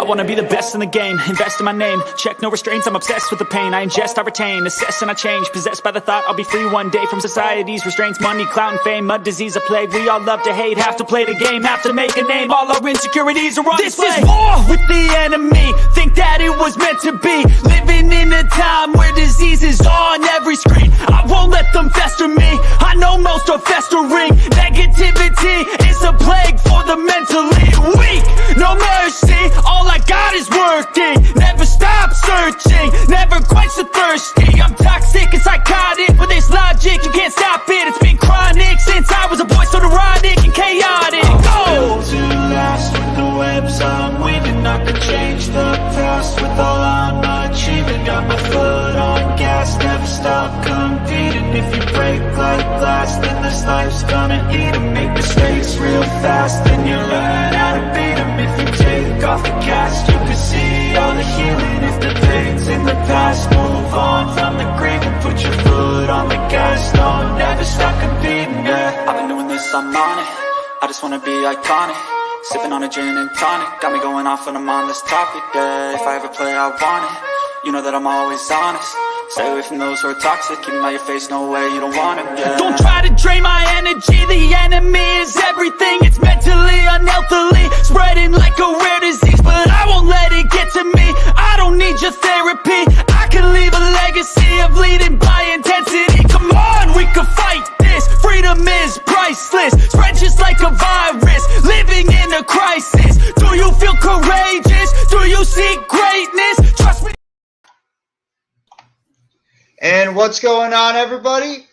wanna be the best in the game, invest in my name, check no restraints, I'm obsessed with the pain. I ingest, I retain, assess and I change, possessed by the thought I'll be free one day from society's restraints. Money, clout and fame, mud, disease, a plague. We all love to hate, have to play the game, have to make a name. All our insecurities are on display. This is war with the enemy, think that it was meant to be. Living in a time where disease is on every screen. I won't let them fester me, I know most are festering. Negativity is a plague for the mentally weak. No mercy, all I got is working. Never stop searching, never quench the thirsty. I'm toxic and psychotic, with this logic you can't stop it. It's been chronic since I was a boy, so neurotic and chaotic. Built to last with the webs I'm weaving. I could change the past with all I'm achieving. Got my foot on gas, never stop competing. If you break like glass, then this life's gonna eat 'em. Make mistakes real fast, then you learn how to beat 'em. If you take off the cast, you can see all the healing. If the pain's in the past, move on from the grave and put your foot on the gas. No, never stop competing, yeah. I've been doing this, I'm on it, I just wanna be iconic. Sipping on a gin and tonic, got me going off when I'm on this topic, yeah. If I ever play, I want it, you know that I'm always honest. Stay away from those who are toxic, keep them out your face, no way, you don't want it, yeah. Don't try to drain my energy, the enemy is everything. It's mentally, unhealthily, spreading like a rare disease. But I won't let it get to me, I don't need your therapy. I can leave a legacy of leading by intensity. Come on, we can fight this, freedom is priceless. Spread just like a virus, living in a crisis. Do you feel courageous? Do you seek greatness? Trust me. And what's going on, everybody?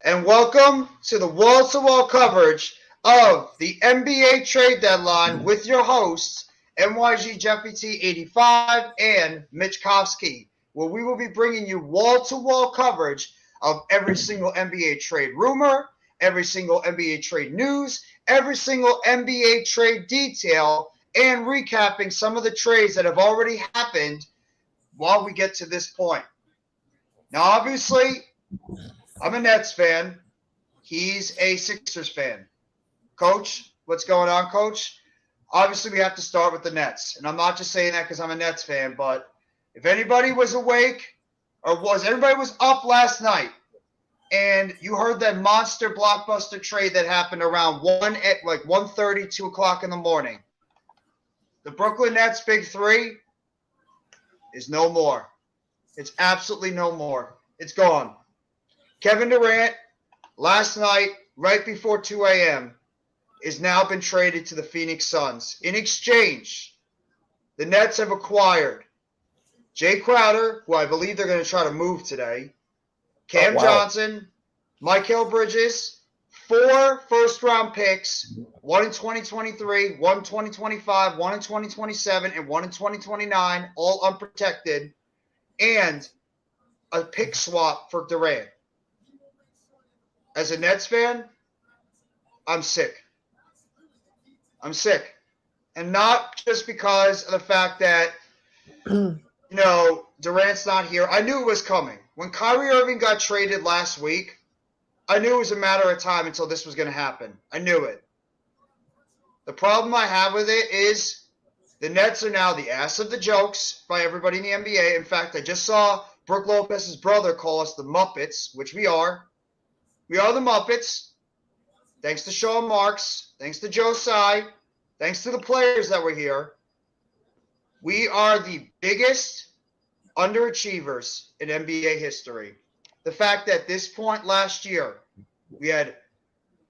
And welcome to the wall-to-wall coverage of the NBA trade deadline with your hosts, NYG Jeffy 85 and Mitch Kofsky, where we will be bringing you wall-to-wall coverage of every single NBA trade rumor, every single NBA trade news, every single NBA trade detail, and recapping some of the trades that have already happened while we get to this point. Now, obviously, I'm a Nets fan. He's a Sixers fan. Coach, what's going on, Coach? Obviously, we have to start with the Nets. And I'm not just saying that because I'm a Nets fan, but if anybody was awake everybody was up last night and you heard that monster blockbuster trade that happened around 1:30, 2 o'clock in the morning. The Brooklyn Nets big three is no more. It's absolutely no more. It's gone. Kevin Durant, last night, right before 2 a.m., has now been traded to the Phoenix Suns. In exchange, the Nets have acquired Jay Crowder, who I believe they're going to try to move today, Cam Johnson, Mikal Bridges, 4 first-round picks, 1 in 2023, 1 in 2025, 1 in 2027, and 1 in 2029, all unprotected, and a pick swap for Durant. As a Nets fan, I'm sick. I'm sick. And not just because of the fact that, Durant's not here. I knew it was coming. When Kyrie Irving got traded last week, I knew it was a matter of time until this was going to happen. I knew it. The problem I have with it is the Nets are now the ass of the jokes by everybody in the NBA. In fact, I just saw Brook Lopez's brother call us the Muppets, which we are. We are the Muppets. Thanks to Sean Marks. Thanks to Joe Tsai. Thanks to the players that were here. We are the biggest underachievers in NBA history. The fact that at this point last year, we had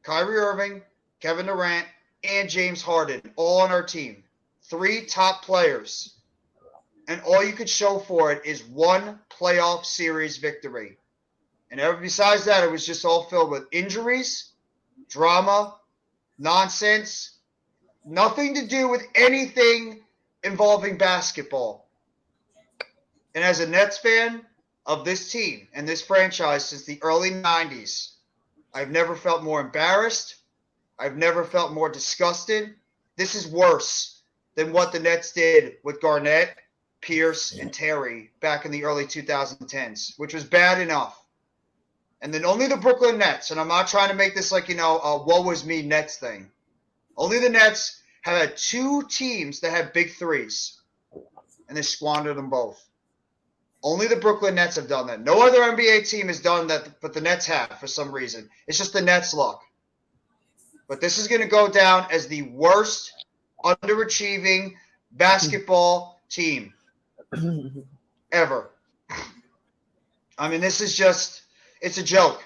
Kyrie Irving, Kevin Durant, and James Harden all on our team. 3 top players. And all you could show for it is 1 playoff series victory. And besides that, it was just all filled with injuries, drama, nonsense, nothing to do with anything involving basketball. And as a Nets fan of this team and this franchise since the early 90s, I've never felt more embarrassed. I've never felt more disgusted. This is worse than what the Nets did with Garnett, Pierce, and Terry back in the early 2010s, which was bad enough. And then only the Brooklyn Nets, and I'm not trying to make this like, a woe was me Nets thing. Only the Nets have had 2 teams that had big threes. and they squandered them both. Only the Brooklyn Nets have done that. No other NBA team has done that, but the Nets have for some reason. It's just the Nets' luck. But this is going to go down as the worst underachieving basketball team ever. I mean, this is just—it's a joke.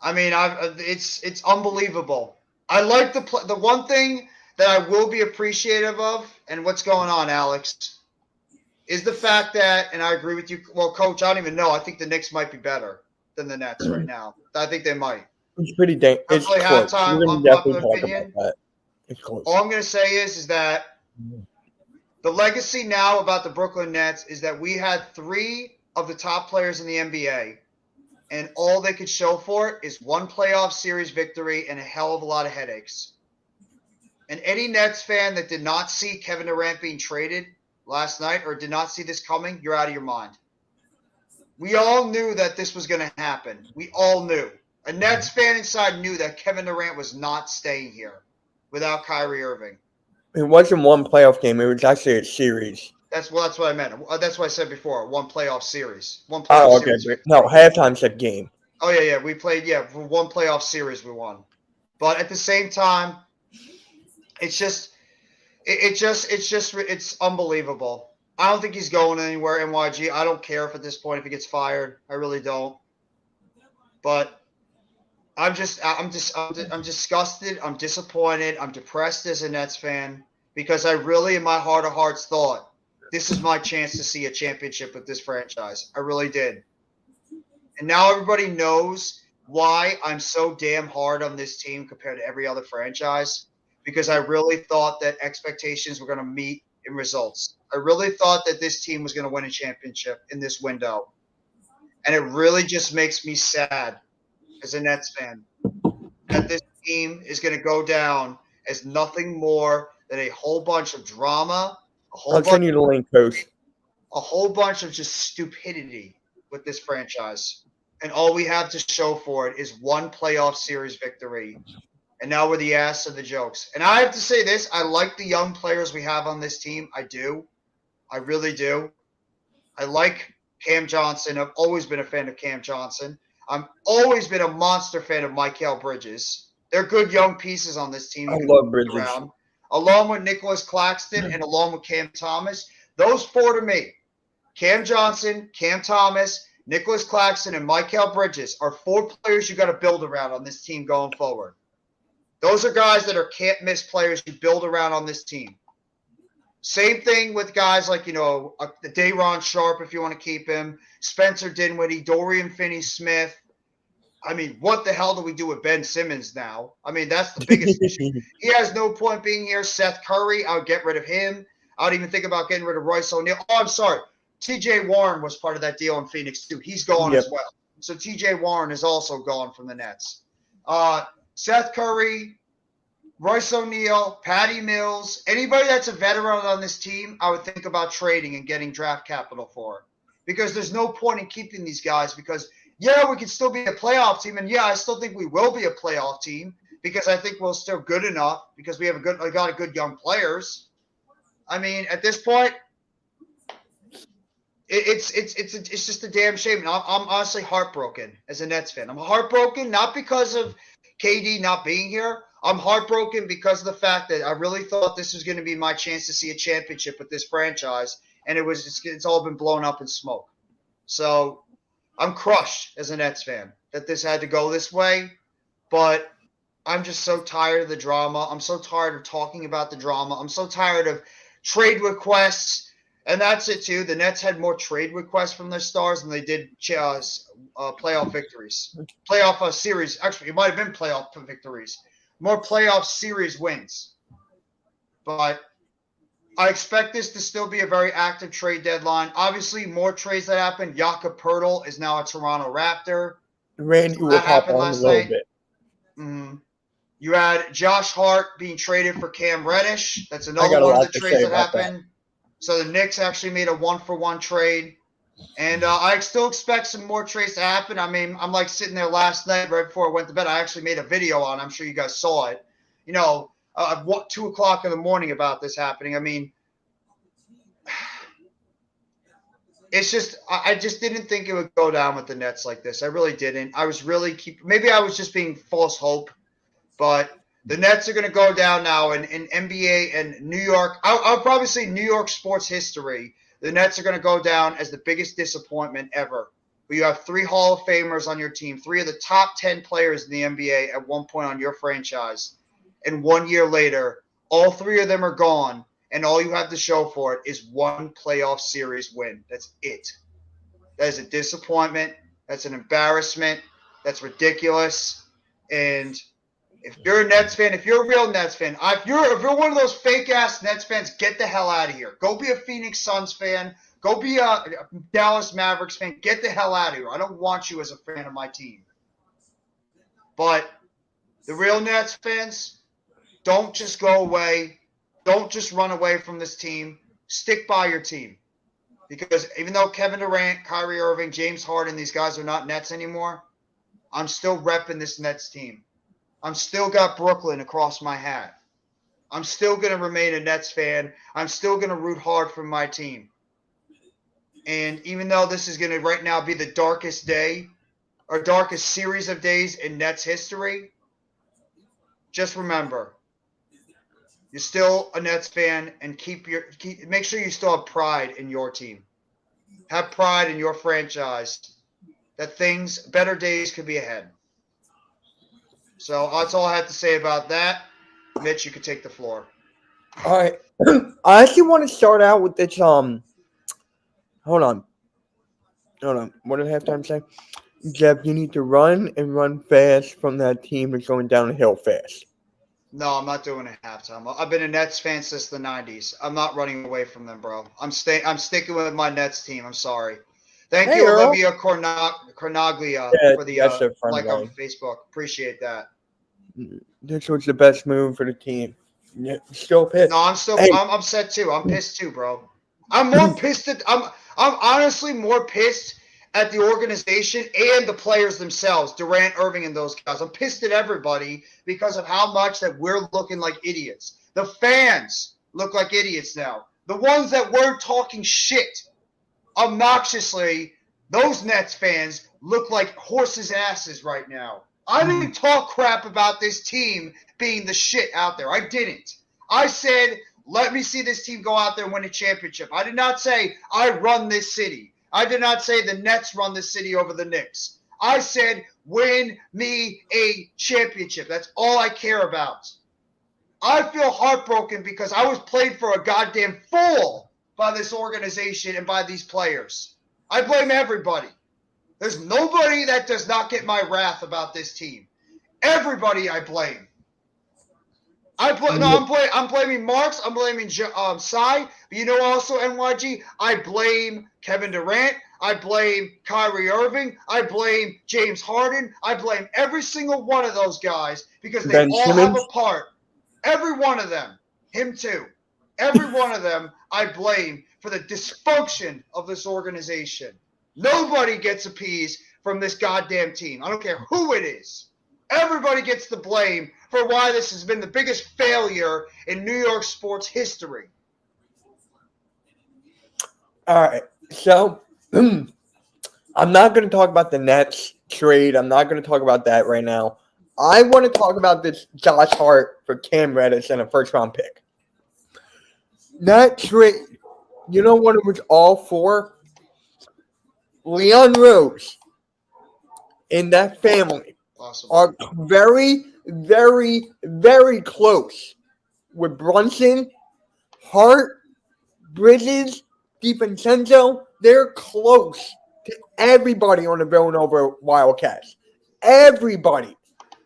I mean, it's unbelievable. I like the one thing that I will be appreciative of, and what's going on, Alex, is the fact that, and I agree with you. Well, Coach, I don't even know. I think the Knicks might be better than the Nets right now. I think they might. It's pretty it's Definitely close. halftime, We're gonna unpopular definitely talk opinion. about that. It's close. All I'm going to say is that the legacy now about the Brooklyn Nets is that we had 3 of the top players in the NBA, and all they could show for it is one playoff series victory and a hell of a lot of headaches. And any Nets fan that did not see Kevin Durant being traded last night or did not see this coming, you're out of your mind. We all knew that this was going to happen. We all knew. A Nets fan inside knew that Kevin Durant was not staying here without Kyrie Irving. It wasn't one playoff game. It was actually a series. That's what I meant. That's what I said before. One playoff series. Oh, okay. No, halftime said game. Oh yeah. We played for one playoff series we won. But at the same time, it's unbelievable. I don't think he's going anywhere, NYG. I don't care if at this point if he gets fired. I really don't. But I'm disgusted. I'm disappointed. I'm depressed as a Nets fan because I really, in my heart of hearts, thought this is my chance to see a championship with this franchise. I really did. And now everybody knows why I'm so damn hard on this team compared to every other franchise, because I really thought that expectations were going to meet in results. I really thought that this team was going to win a championship in this window. And it really just makes me sad as a Nets fan that this team is going to go down as nothing more than a whole bunch of drama, I'll send you the link, Coach. A whole bunch of just stupidity with this franchise. And all we have to show for it is one playoff series victory. And now we're the ass of the jokes. And I have to say this, I like the young players we have on this team. I do. I really do. I like Cam Johnson. I've always been a fan of Cam Johnson. I've always been a monster fan of Mikal Bridges. They're good young pieces on this team. I love Bridges. Along with Nicholas Claxton and along with Cam Thomas. Those 4 to me, Cam Johnson, Cam Thomas, Nicholas Claxton, and Mikal Bridges are 4 players you got to build around on this team going forward. Those are guys that are can't-miss players you build around on this team. Same thing with guys like, Day'Ron Sharpe, if you want to keep him, Spencer Dinwiddie, Dorian Finney-Smith. I mean, what the hell do we do with Ben Simmons now? I mean, that's the biggest issue. He has no point being here. Seth Curry, I would get rid of him. I would even think about getting rid of Royce O'Neal. Oh, I'm sorry. TJ Warren was part of that deal in Phoenix, too. He's gone as well. So TJ Warren is also gone from the Nets. Seth Curry, Royce O'Neal, Patty Mills, anybody that's a veteran on this team, I would think about trading and getting draft capital for. Because there's no point in keeping these guys because, yeah, we can still be a playoff team. And, yeah, I still think we will be a playoff team because I think we're still good enough because we have a lot of good young players. I mean, at this point, it's just a damn shame. And I'm honestly heartbroken as a Nets fan. I'm heartbroken not because of KD not being here. I'm heartbroken because of the fact that I really thought this was going to be my chance to see a championship with this franchise, and it's all been blown up in smoke. So I'm crushed as a Nets fan that this had to go this way, but I'm just so tired of the drama. I'm so tired of talking about the drama. I'm so tired of trade requests, and that's it too. The Nets had more trade requests from their stars than they did playoff victories. Playoff series. Actually, it might have been playoff victories. More playoff series wins. But I expect this to still be a very active trade deadline. Obviously, more trades that happen. Jakob Poeltl is now a Toronto Raptor. Randy will hop on a little bit. Mm-hmm. You had Josh Hart being traded for Cam Reddish. That's another one of the trades that happened. So the Knicks actually made a 1-for-1 trade. And I still expect some more trades to happen. I mean, I'm like sitting there last night right before I went to bed. I actually made a video on it. I'm sure you guys saw it. 2 o'clock in the morning about this happening. I mean, it's just I just didn't think it would go down with the Nets like this. I really didn't. I was really maybe I was just being false hope, but the Nets are going to go down now in NBA and New York. I'll probably say New York sports history. The Nets are going to go down as the biggest disappointment ever. You have 3 Hall of Famers on your team, 3 of the top 10 players in the NBA at one point on your franchise. And 1 year later, all 3 of them are gone, and all you have to show for it is 1 playoff series win. That's it. That is a disappointment. That's an embarrassment. That's ridiculous. And if you're a Nets fan, if you're a real Nets fan, if you're one of those fake-ass Nets fans, get the hell out of here. Go be a Phoenix Suns fan. Go be a Dallas Mavericks fan. Get the hell out of here. I don't want you as a fan of my team. But the real Nets fans, don't just go away. Don't just run away from this team. Stick by your team. Because even though Kevin Durant, Kyrie Irving, James Harden, these guys are not Nets anymore, I'm still repping this Nets team. I'm still got Brooklyn across my hat. I'm still going to remain a Nets fan. I'm still going to root hard for my team. And even though this is going to right now be the darkest day or darkest series of days in Nets history, just remember, you're still a Nets fan and make sure you still have pride in your team. Have pride in your franchise that better days could be ahead. So that's all I have to say about that. Mitch, you can take the floor. All right. I actually want to start out with this. Hold on. What did halftime say? Jeff, you need to run and run fast from that team that's going down the hill fast. No, I'm not doing it at halftime. I've been a Nets fan since the 90s. I'm not running away from them, bro. I'm sticking with my Nets team. I'm sorry. Thank you, Earl. Olivia Cornaglia, for the like on Facebook. Appreciate that. This was the best move for the team. Yeah, still pissed. No, I'm upset too. I'm pissed too, bro. I'm more pissed I'm honestly more pissed at the organization and the players themselves, Durant, Irving, and those guys. I'm pissed at everybody because of how much that we're looking like idiots. The fans look like idiots now. The ones that weren't talking shit obnoxiously, those Nets fans look like horses' asses right now. I didn't talk crap about this team being the shit out there. I didn't. I said, let me see this team go out there and win a championship. I did not say I run this city. I did not say the Nets run this city over the Knicks. I said, win me a championship. That's all I care about. I feel heartbroken because I was played for a goddamn fool by this organization and by these players. I blame everybody. There's nobody that does not get my wrath about this team. Everybody I blame. I'm blaming Marks. I'm blaming Cy. But you know also, NYG, I blame Kevin Durant. I blame Kyrie Irving. I blame James Harden. I blame every single one of those guys because they all have a part. Every one of them. Him too. Every one of them I blame for the dysfunction of this organization. Nobody gets appeased from this goddamn team. I don't care who it is. Everybody gets the blame for why this has been the biggest failure in New York sports history. All right. So, I'm not going to talk about the Nets trade. I'm not going to talk about that right now. I want to talk about this Josh Hart for Cam Reddish and a first-round pick. That trade, you know what it was all for? Leon Rose and that family are very, very, very close with Brunson, Hart, Bridges, DiVincenzo. They're close to everybody on the Villanova Wildcats. Everybody.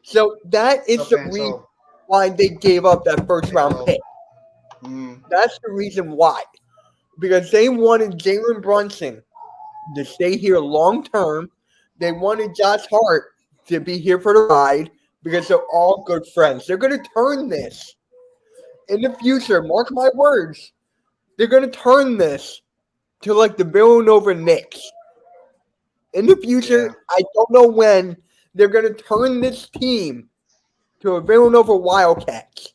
So that is the reason why they gave up that first-round pick. That's the reason why. Because they wanted Jalen Brunson to stay here long term. They wanted Josh Hart to be here for the ride because they're all good friends. They're going to turn this in the future. Mark my words. They're going to turn this to like the Villanova Knicks. In the future, I don't know when, they're going to turn this team to a Villanova Wildcats.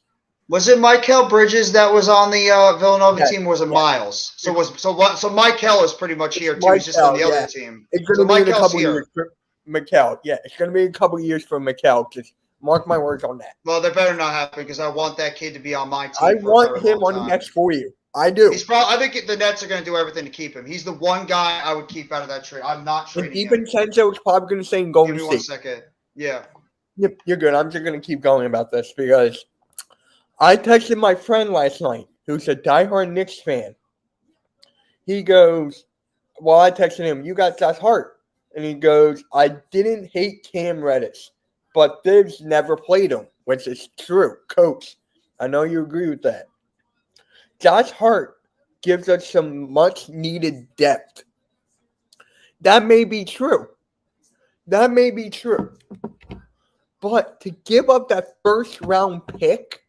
Was it Michael Bridges that was on the Villanova Yes, team? Or was it yes. Miles? So Michael is pretty much here too. He's just on Mikel, the other yeah. team. It's going So to be in a Michael's couple here. years for Mikel. Yeah, it's going to be a couple years for Mikel. Just mark my words on that. Well, that better not happen because I want that kid to be on my team. I for a want very him long on the time. Nets for you. I do. I think the Nets are going to do everything to keep him. He's the one guy I would keep out of that trade. I'm not And trading him. DiVincenzo is probably going to say Give Golden me 1 State. second. Yeah. Yep, you're good. I'm just going to keep going about this because I texted my friend last night who's a diehard Knicks fan. He goes, well, I texted him, you got Josh Hart. And he goes, I didn't hate Cam Reddish, but Thibs never played him, which is true. Coach, I know you agree with that. Josh Hart gives us some much needed depth. That may be true. That may be true. But to give up that first round pick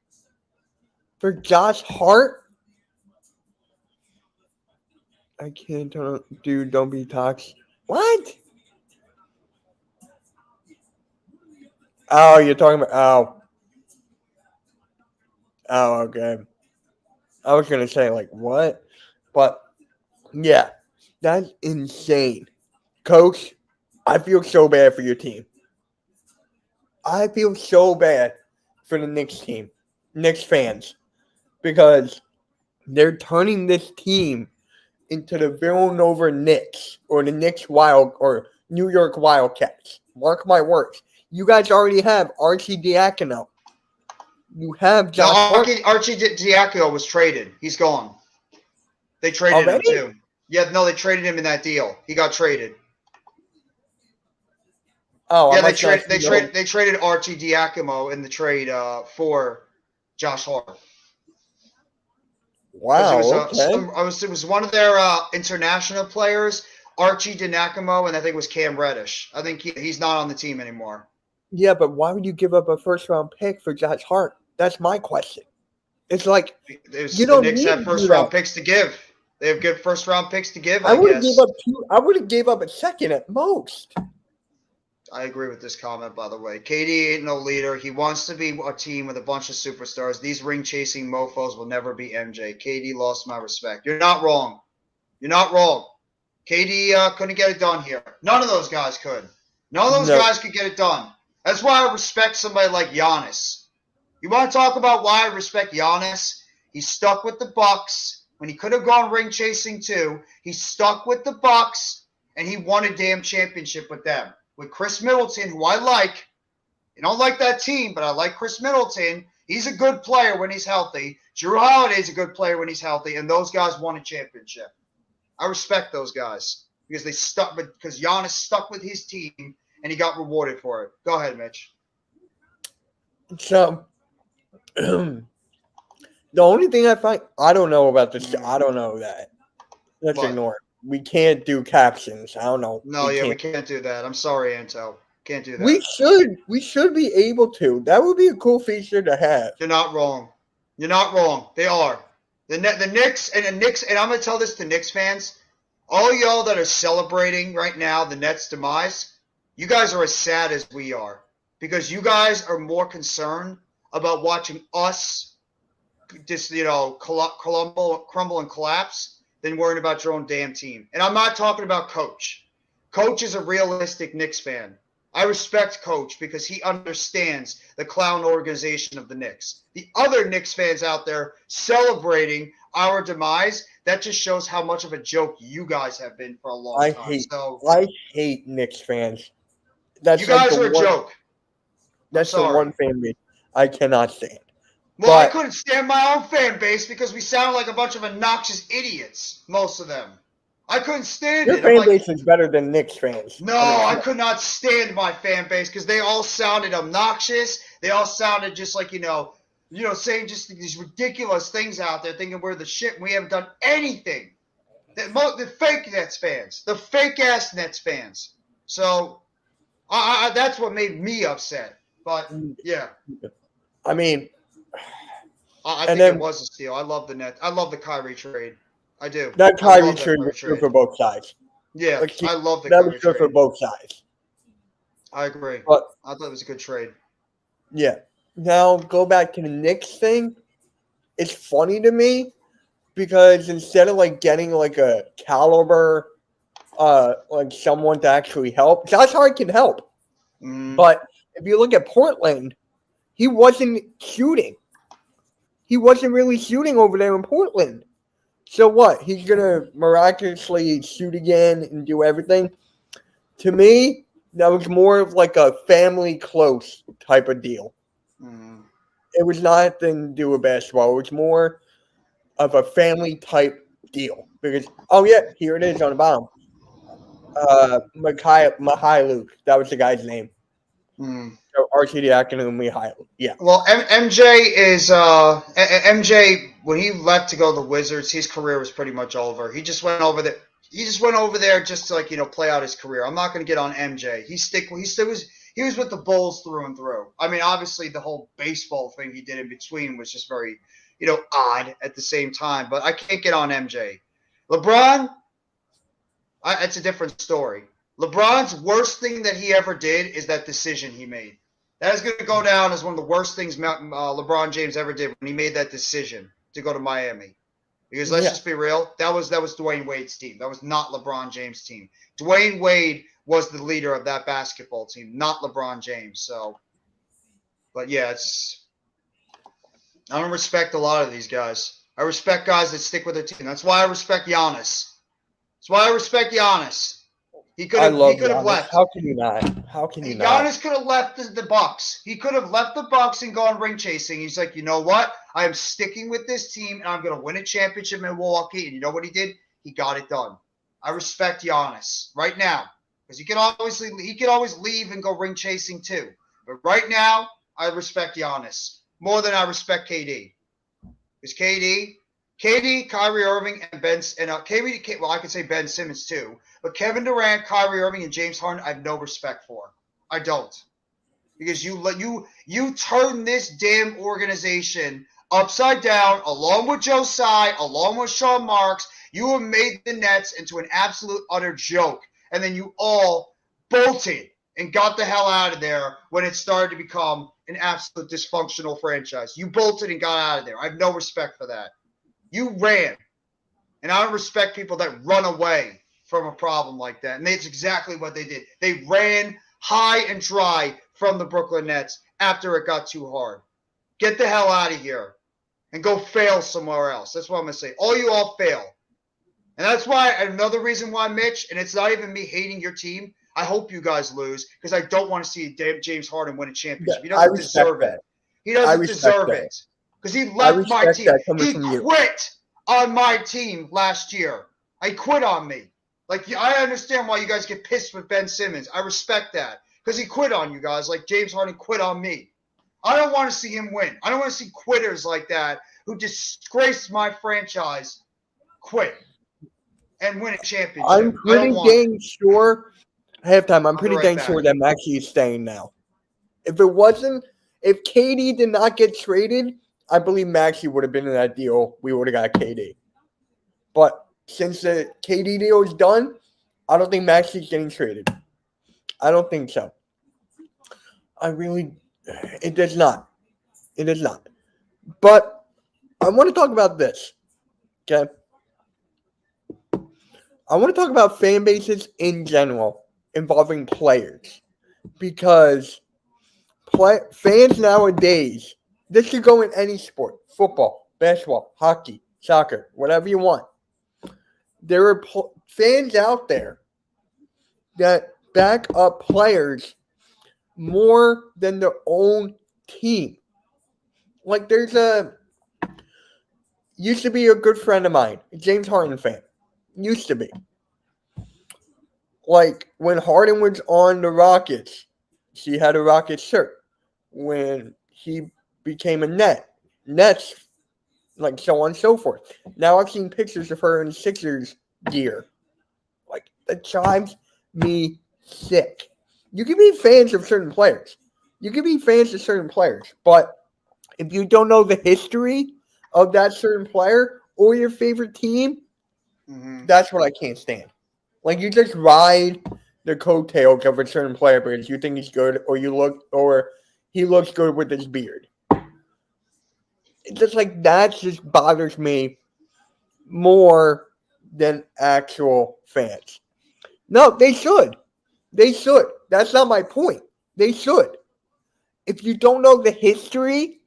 for Josh Hart, I can't tell. Dude, don't be toxic. What? Oh, you're talking about. Oh, okay. I was going to say, like, what? But, yeah, that's insane. Coach, I feel so bad for your team. I feel so bad for the Knicks team, Knicks fans, because they're turning this team into the Villanova Knicks or the Knicks Wild or New York Wildcats. Mark my words. You guys already have Archie Diacono. You have Josh. Archie Diacono was traded. He's gone. They traded him too. Yeah, no, they traded him in that deal. He got traded. Oh, yeah, they traded Archie Diacono in the trade for Josh Hart. Wow. It was one of their international players, Archie Diacono, and I think it was Cam Reddish. I think he's not on the team anymore. Yeah, but why would you give up a first round pick for Josh Hart? That's my question. It's like the Knicks have first round picks to give. They have good first round picks to give. I would have gave up two. I would have gave up a second at most. I agree with this comment, by the way. KD ain't no leader. He wants to be a team with a bunch of superstars. These ring-chasing mofos will never be MJ. KD lost my respect. You're not wrong. You're not wrong. KD couldn't get it done here. None of those guys could. None of those guys could get it done. That's why I respect somebody like Giannis. You want to talk about why I respect Giannis? He stuck with the Bucks when he could have gone ring-chasing too. He stuck with the Bucks, and he won a damn championship with them. With Chris Middleton, who I like. I don't like that team, but I like Chris Middleton. He's a good player when he's healthy. Jrue Holiday's a good player when he's healthy, and those guys won a championship. I respect those guys because because Giannis stuck with his team, and he got rewarded for it. Go ahead, Mitch. So, the only thing I don't know about this. I don't know that. Let's ignore it. We can't do captions. I don't know. No, we can't do that. I'm sorry, Anto. Can't do that. We should be able to. That would be a cool feature to have. You're not wrong. You're not wrong. They are. The Knicks, and I'm going to tell this to Knicks fans. All y'all that are celebrating right now the Nets' demise, you guys are as sad as we are because you guys are more concerned about watching us just, crumble and collapse than worrying about your own damn team. And I'm not talking about Coach. Coach is a realistic Knicks fan. I respect Coach because he understands the clown organization of the Knicks. The other Knicks fans out there celebrating our demise, that just shows how much of a joke you guys have been for a long time. I hate Knicks fans. You guys are a joke. That's the one fan base I cannot stand. Well, I couldn't stand my own fan base because we sound like a bunch of obnoxious idiots, most of them. I couldn't stand it. Your fan base is better than Knicks fans. No, I could not stand my fan base because they all sounded obnoxious. They all sounded just like, saying just these ridiculous things out there, thinking we're the shit and we haven't done anything. The fake Nets fans. The fake-ass Nets fans. So, that's what made me upset. But, yeah. I mean... I think it was a steal. I love the Nets. I love the Kyrie trade. I do. That Kyrie trade was good for both sides. Yeah, I love the Kyrie trade. That was good for both sides. I agree. But, I thought it was a good trade. Yeah. Now, go back to the Knicks thing. it's funny to me because instead of like getting like a caliber, like someone to actually help, Josh Hart can help. But if you look at Portland, he wasn't shooting. He wasn't really shooting over there in Portland. So what? He's going to miraculously shoot again and do everything? To me, that was more of like a family close type of deal. It was nothing to do with basketball. It was more of a family type deal. Because, oh yeah, here it is on the bottom. Mihailu. That was the guy's name. So Arcidiakonou Mihailu. Yeah. Well, MJ is MJ when he left to go to the Wizards, his career was pretty much over. He just went over there. He just went over there just to, like, you know, play out his career. I'm not going to get on MJ. He was with the Bulls through and through. I mean, obviously the whole baseball thing he did in between was just very, you know, odd at the same time. But I can't get on MJ. LeBron, it's a different story. LeBron's worst thing that he ever did is that decision he made. That is going to go down as one of the worst things LeBron James ever did when he made that decision to go to Miami. Because let's just be real, that was Dwayne Wade's team. That was not LeBron James' team. Dwayne Wade was the leader of that basketball team, not LeBron James. So, but yeah, I don't respect a lot of these guys. I respect guys that stick with their team. That's why I respect Giannis. He could have left. How can you not? Giannis could have left the Bucks. He could have left the Bucks and gone ring chasing. He's like, you know what? I am sticking with this team, and I'm going to win a championship in Milwaukee. And you know what he did? He got it done. I respect Giannis right now because he could always leave and go ring chasing too. But right now, I respect Giannis more than I respect KD. Because KD, Kyrie Irving, and well, I could say Ben Simmons too. But Kevin Durant, Kyrie Irving, and James Harden, I have no respect for. I don't. Because you turn this damn organization upside down, along with Joe Tsai, along with Sean Marks. You have made the Nets into an absolute utter joke. And then you all bolted and got the hell out of there when it started to become an absolute dysfunctional franchise. You bolted and got out of there. I have no respect for that. You ran. And I don't respect people that run away from a problem like that. And that's exactly what they did. They ran high and dry from the Brooklyn Nets after it got too hard. Get the hell out of here and go fail somewhere else. That's what I'm going to say. All you all fail. And that's why, another reason why, Mitch, and it's not even me hating your team, I hope you guys lose because I don't want to see James Harden win a championship. He doesn't deserve it. He doesn't deserve it because he left my team. He quit on my team last year. He quit on me. Like, I understand why you guys get pissed with Ben Simmons. I respect that because he quit on you guys like James Harden quit on me. I don't want to see him win. I don't want to see quitters like that who disgrace my franchise quit and win a championship. I'm pretty dang sure halftime. I'm pretty dang sure that Maxey is staying now. If KD did not get traded, I believe Maxey would have been in that deal. We would have got KD. But since the KD deal is done, I don't think Maxey's getting traded. I don't think so. It does not. It does not. But I want to talk about this. Okay? I want to talk about fan bases in general involving players. Because fans nowadays, this could go in any sport. Football, basketball, hockey, soccer, whatever you want. There are fans out there that back up players more than their own team. Like used to be a good friend of mine, a James Harden fan. Used to be. Like when Harden was on the Rockets, she had a Rockets shirt. When he became a Nets, like so on and so forth. Now I've seen pictures of her in Sixers gear. Like, that drives me sick. You can be fans of certain players. But if you don't know the history of that certain player or your favorite team, that's what I can't stand. Like, you just ride the coattails of a certain player because you think he's good or he looks good with his beard. It's just like that just bothers me more than actual fans. No, they should. They should. That's not my point. They should. If you don't know the history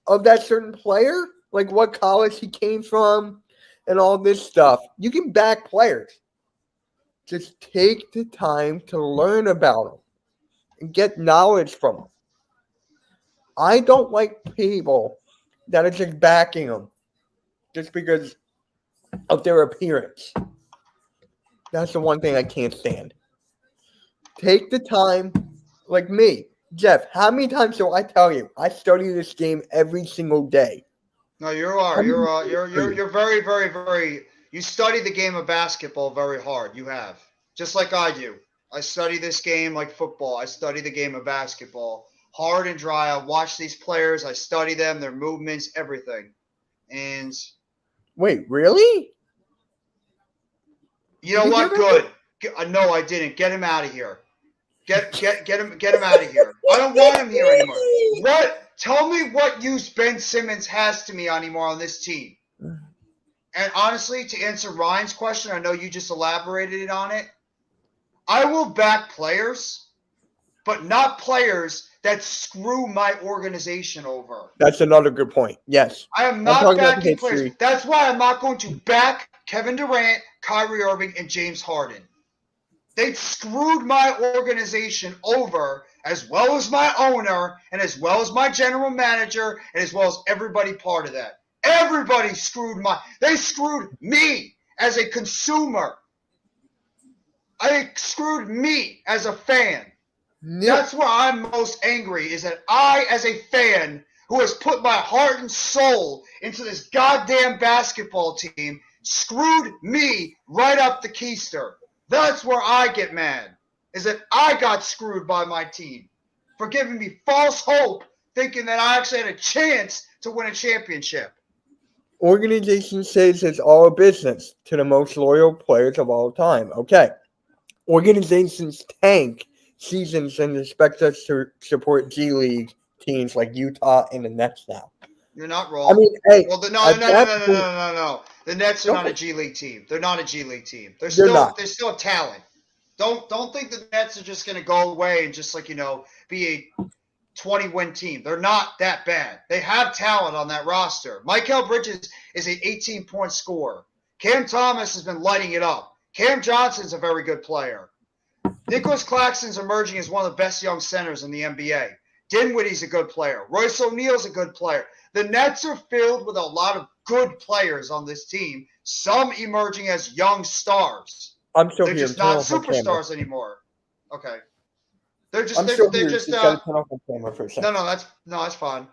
of that certain player, like what college he came from and all this stuff, you can back players. Just take the time to learn about them and get knowledge from them. I don't like people that are just backing them just because of their appearance. That's the one thing I can't stand. Take the time, like me. Jeff, how many times do I tell you I study this game every single day? No, you are. You're very, very, very. You study the game of basketball very hard. You have, just like I do. I study this game like football. I study the game of basketball hard and dry. I watch these players. I study them, their movements, everything. And Wait, really? you know what? Good. No, I didn't. Get him out of here. Get him out of here. I don't want him here anymore. What? Tell me what use Ben Simmons has to me anymore on this team. And honestly, to answer Ryan's question, I know you just elaborated on it. I will back players, but not players that screw my organization over. That's another good point. Yes. I am not backing players. That's why I'm not going to back Kevin Durant, Kyrie Irving, and James Harden. They screwed my organization over, as well as my owner, and as well as my general manager, and as well as everybody part of that. Everybody they screwed me as a consumer. They screwed me as a fan. Yep. That's where I'm most angry, is that I, as a fan, who has put my heart and soul into this goddamn basketball team, screwed me right up the keister. That's where I get mad, is that I got screwed by my team for giving me false hope, thinking that I actually had a chance to win a championship. Organization says it's all a business to the most loyal players of all time. Okay. Organizations tank seasons and expect us to support G League teams like Utah and the Nets now. You're not wrong. I mean, hey, well, no. The Nets are not a G League team. They're not a G League team. They're still a talent. Don't think the Nets are just going to go away and just be a 20-win team. They're not that bad. They have talent on that roster. Mikal Bridges is an 18-point scorer. Cam Thomas has been lighting it up. Cam Johnson's a very good player. Nicholas Claxton's emerging as one of the best young centers in the NBA. Dinwiddie's a good player. Royce O'Neal's a good player. The Nets are filled with a lot of good players on this team, some emerging as young stars. They're just not superstars anymore. Okay. They're just that's fine.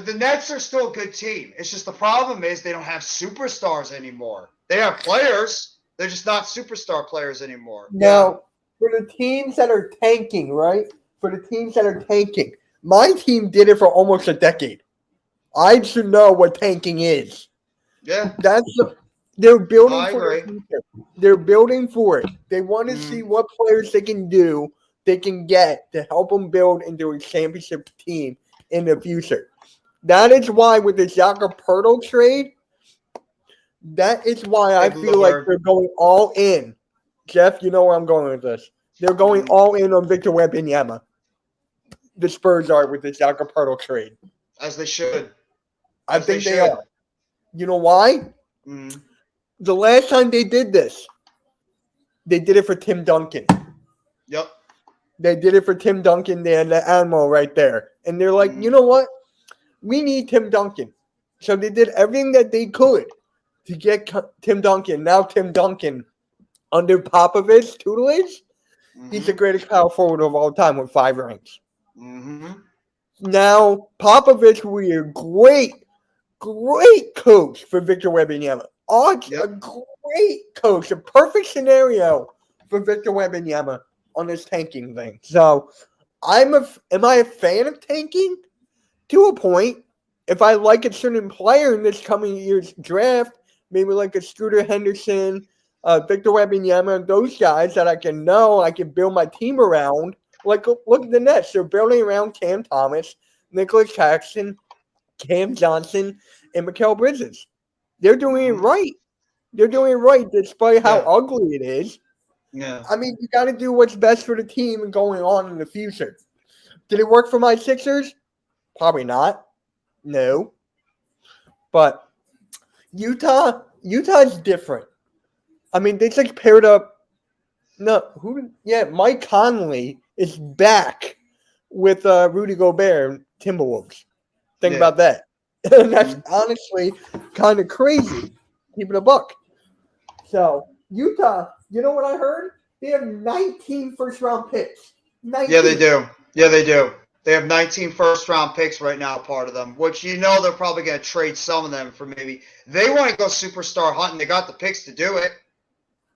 The Nets are still a good team. It's just the problem is they don't have superstars anymore. They have players. They're just not superstar players anymore. Now, for the teams that are tanking, right? For the teams that are tanking, my team did it for almost a decade. I should know what tanking is. Yeah. They're building for the future. They're building for it. They want to see what players they can get to help them build into a championship team in the future. That is why with the Jakob Poeltl trade, that is why I feel like they're going all in. Jeff, you know where I'm going with this. They're going all in on Victor Wembanyama. The Spurs are with the Jakob Poeltl trade. As they should. I think they are. You know why? Mm. The last time they did this, they did it for Tim Duncan. Yep. They did it for Tim Duncan there, the animal right there. And they're like, you know what? We need Tim Duncan. So they did everything that they could to get Tim Duncan. Now Tim Duncan, under Popovich's tutelage, he's the greatest power forward of all time with 5 rings. Mm-hmm. Now Popovich will be a great coach for Victor Wembanyama. A great coach, a perfect scenario for Victor Wembanyama on this tanking thing. So, am I a fan of tanking? To a point. If I like a certain player in this coming year's draft, maybe like a Scooter Henderson, Victor Wembanyama, those guys that I can build my team around. Like, look at the Nets. They're building around Cam Thomas, Nicholas Claxton, Cam Johnson and Mikal Bridges. They're doing it right. They're doing it right despite how Yeah. ugly it is. Yeah. I mean, you got to do what's best for the team and going on in the future. Did it work for my Sixers? Probably not. No. But Utah's different. I mean, they just paired up. No, who? Yeah, Mike Conley is back with Rudy Gobert and Timberwolves. Think Yeah. about that. And that's honestly kind of crazy. Keeping a buck. So Utah, you know what I heard? They have 19 first-round picks. 19. Yeah, they do. Yeah, they do. They have 19 first-round picks right now, part of them, which they're probably going to trade some of them for maybe. They want to go superstar hunting. They got the picks to do it.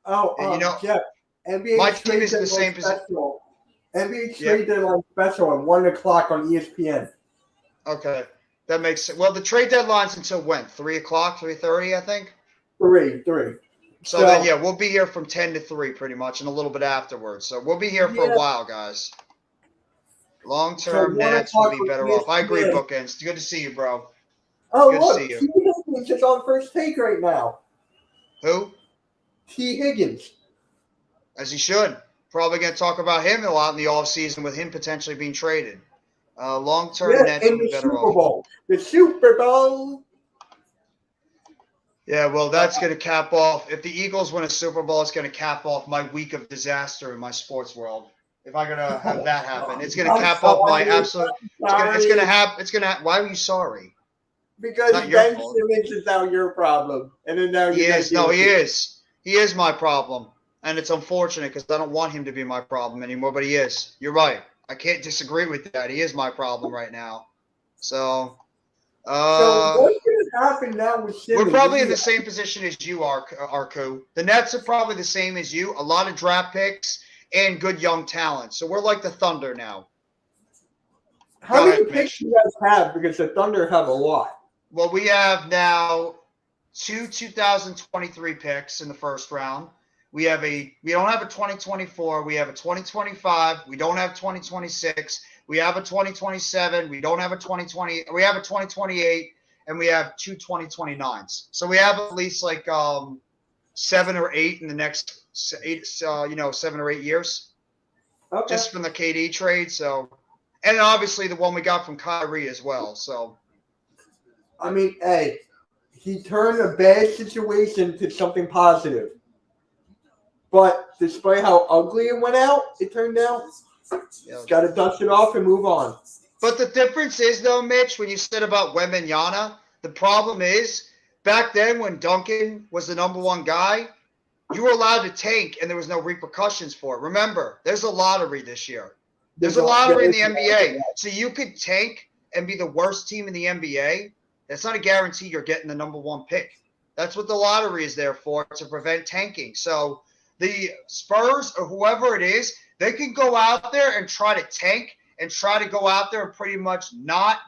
Oh, And, Jeff, NBA my team trade is in the same deadline position. special. NBA trade deadline special at 1 o'clock on ESPN. Okay. That makes sense. Well, the trade deadline's until when? 3 o'clock, 3:30, I think? 3. So then, yeah, we'll be here from 10 to 3 pretty much and a little bit afterwards. So we'll be here for a while, guys. Long-term Nets will be better off. I agree, Bookends. Good to see you, bro. Oh, Good look, to see you. T. Higgins is on First Take right now. Who? T. Higgins. As he should. Probably going to talk about him a lot in the offseason with him potentially being traded. Long-term Nets will be better off. The Super Bowl. Yeah, well, that's going to cap off. If the Eagles win a Super Bowl, it's going to cap off my week of disaster in my sports world. If I'm going to have that happen, it's going to cap off my absolute. It's going to happen. It's going to. Why are you sorry? Because Ben Simmons is now your problem, and then now he is. No, he is. He is my problem, and it's unfortunate because I don't want him to be my problem anymore. But he is. You're right. I can't disagree with that. He is my problem right now. So what's going to happen now with Simmons? We're probably in the same position as you are, Arku. The Nets are probably the same as you. A lot of draft picks and good young talent. So we're like the Thunder now. How many picks do you guys have? Because the Thunder have a lot. Well, we have now 2 2023 picks in the first round. We don't have a 2024. We have a 2025. We don't have 2026. We have a 2027. We don't have a 2020. We have a 2028, and we have 2 2029s. So we have at least like 7 or 8 in the next 7 or 8 years, just from the KD trade. So, and obviously the one we got from Kyrie as well. So, I mean, hey, he turned a bad situation to something positive. But despite how ugly it went out, it turned out. Got to dust it off and move on. But the difference is, though, Mitch, when you said about Wembanyama, the problem is back then when Duncan was the number one guy, you were allowed to tank and there was no repercussions for it. Remember, there's a lottery this year. There's a lottery in the NBA. So you could tank and be the worst team in the NBA. That's not a guarantee you're getting the number one pick. That's what the lottery is there for, to prevent tanking. So the Spurs or whoever it is, they can go out there and try to tank and try to go out there and pretty much not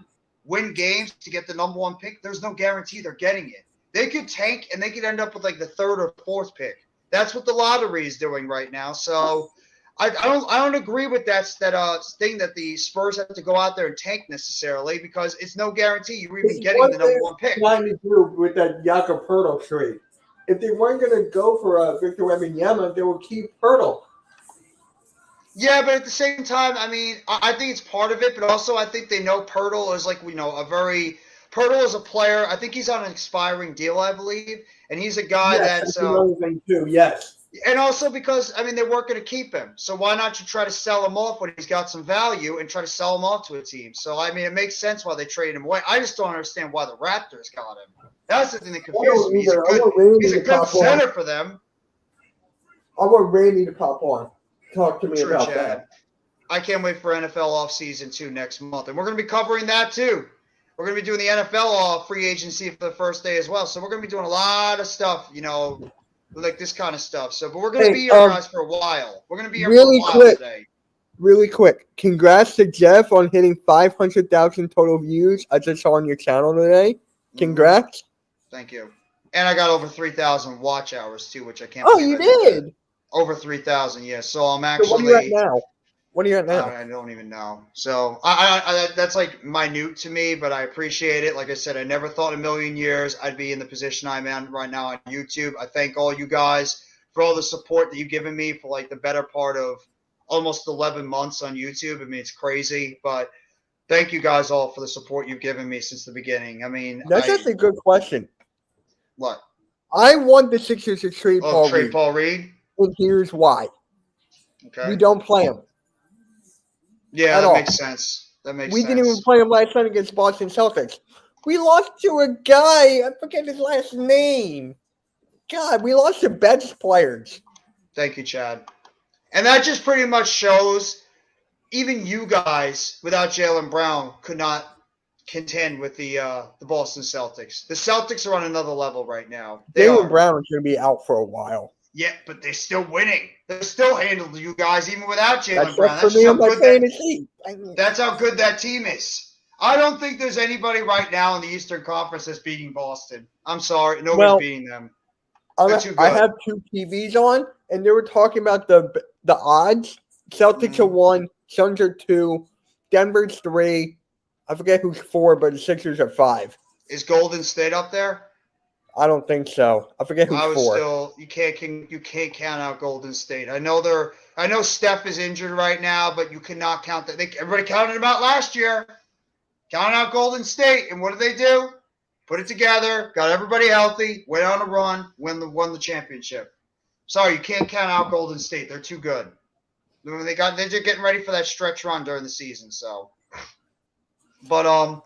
win games to get the number one pick. There's no guarantee they're getting it. They could tank and they could end up with like the 3rd or 4th pick. That's what the lottery is doing right now. So I don't agree with that thing that the Spurs have to go out there and tank necessarily, because it's no guarantee you're even getting the number one pick. Trying to do with that Jakob Poeltl trade. If they weren't going to go for Victor Wembanyama, they would keep Poeltl. Yeah, but at the same time, I mean, I think it's part of it, but also I think they know Poeltl is Poeltl is a player. I think he's on an expiring deal, I believe, and he's a guy that's another thing too. Yes. And also because, I mean, they weren't going to keep him. So why not you try to sell him off when he's got some value and try to sell him off to a team? So, I mean, it makes sense why they traded him away. I just don't understand why the Raptors got him. That's the thing that confuses me. He's a good center for them. I want Randy to pop on. Talk to me about Chad. that. I can't wait for NFL offseason 2 next month. And we're going to be covering that too. We're going to be doing the NFL free agency for the first day as well. So we're going to be doing a lot of stuff, like this kind of stuff. So, but we're going to be here, guys, for a while. We're going to be here really for a while today. Really quick. Congrats to Jeff on hitting 500,000 total views. I just saw on your channel today. Congrats. Thank you. And I got over 3,000 watch hours too, which I can't believe. Oh, you did? Over 3,000, yes. So I'm actually. So what are you at now? What are you at now? I don't even know. So that's like minute to me, but I appreciate it. Like I said, I never thought in a million years I'd be in the position I'm in right now on YouTube. I thank all you guys for all the support that you've given me for like the better part of almost 11 months on YouTube. I mean, it's crazy, but thank you guys all for the support you've given me since the beginning. I mean, That's just a good question. what? I want the Sixers to trade Paul Trade Reed. Paul Reed? And here's why. Okay. We don't play him. Yeah, at that all. makes sense. That makes We sense. didn't even play him last night against Boston Celtics. We lost to a guy. I forget his last name. God, we lost to bench players. Thank you, Chad. And that just pretty much shows even you guys, without Jaylen Brown, could not contend with the Boston Celtics. The Celtics are on another level right now. Jaylen Brown is going to be out for a while. Yeah, but they're still winning. They're still handling you guys even without Jaylen That's Brown. for me on my fantasy. That's how good that team is. I don't think there's anybody right now in the Eastern Conference that's beating Boston. I'm sorry. Nobody's beating them. They're too good. I have two TVs on, and they were talking about the odds. Celtics are 1, Suns are 2, Denver's 3. I forget who's 4, but the Sixers are 5. Is Golden State up there? I don't think so. I forget who's 4. You can't count out Golden State. I know Steph is injured right now, but you cannot count that. Everybody counted him out last year. Counting out Golden State, and what did they do? Put it together, got everybody healthy, went on a run, won the championship. Sorry, you can't count out Golden State. They're too good. They're just getting ready for that stretch run during the season. So, but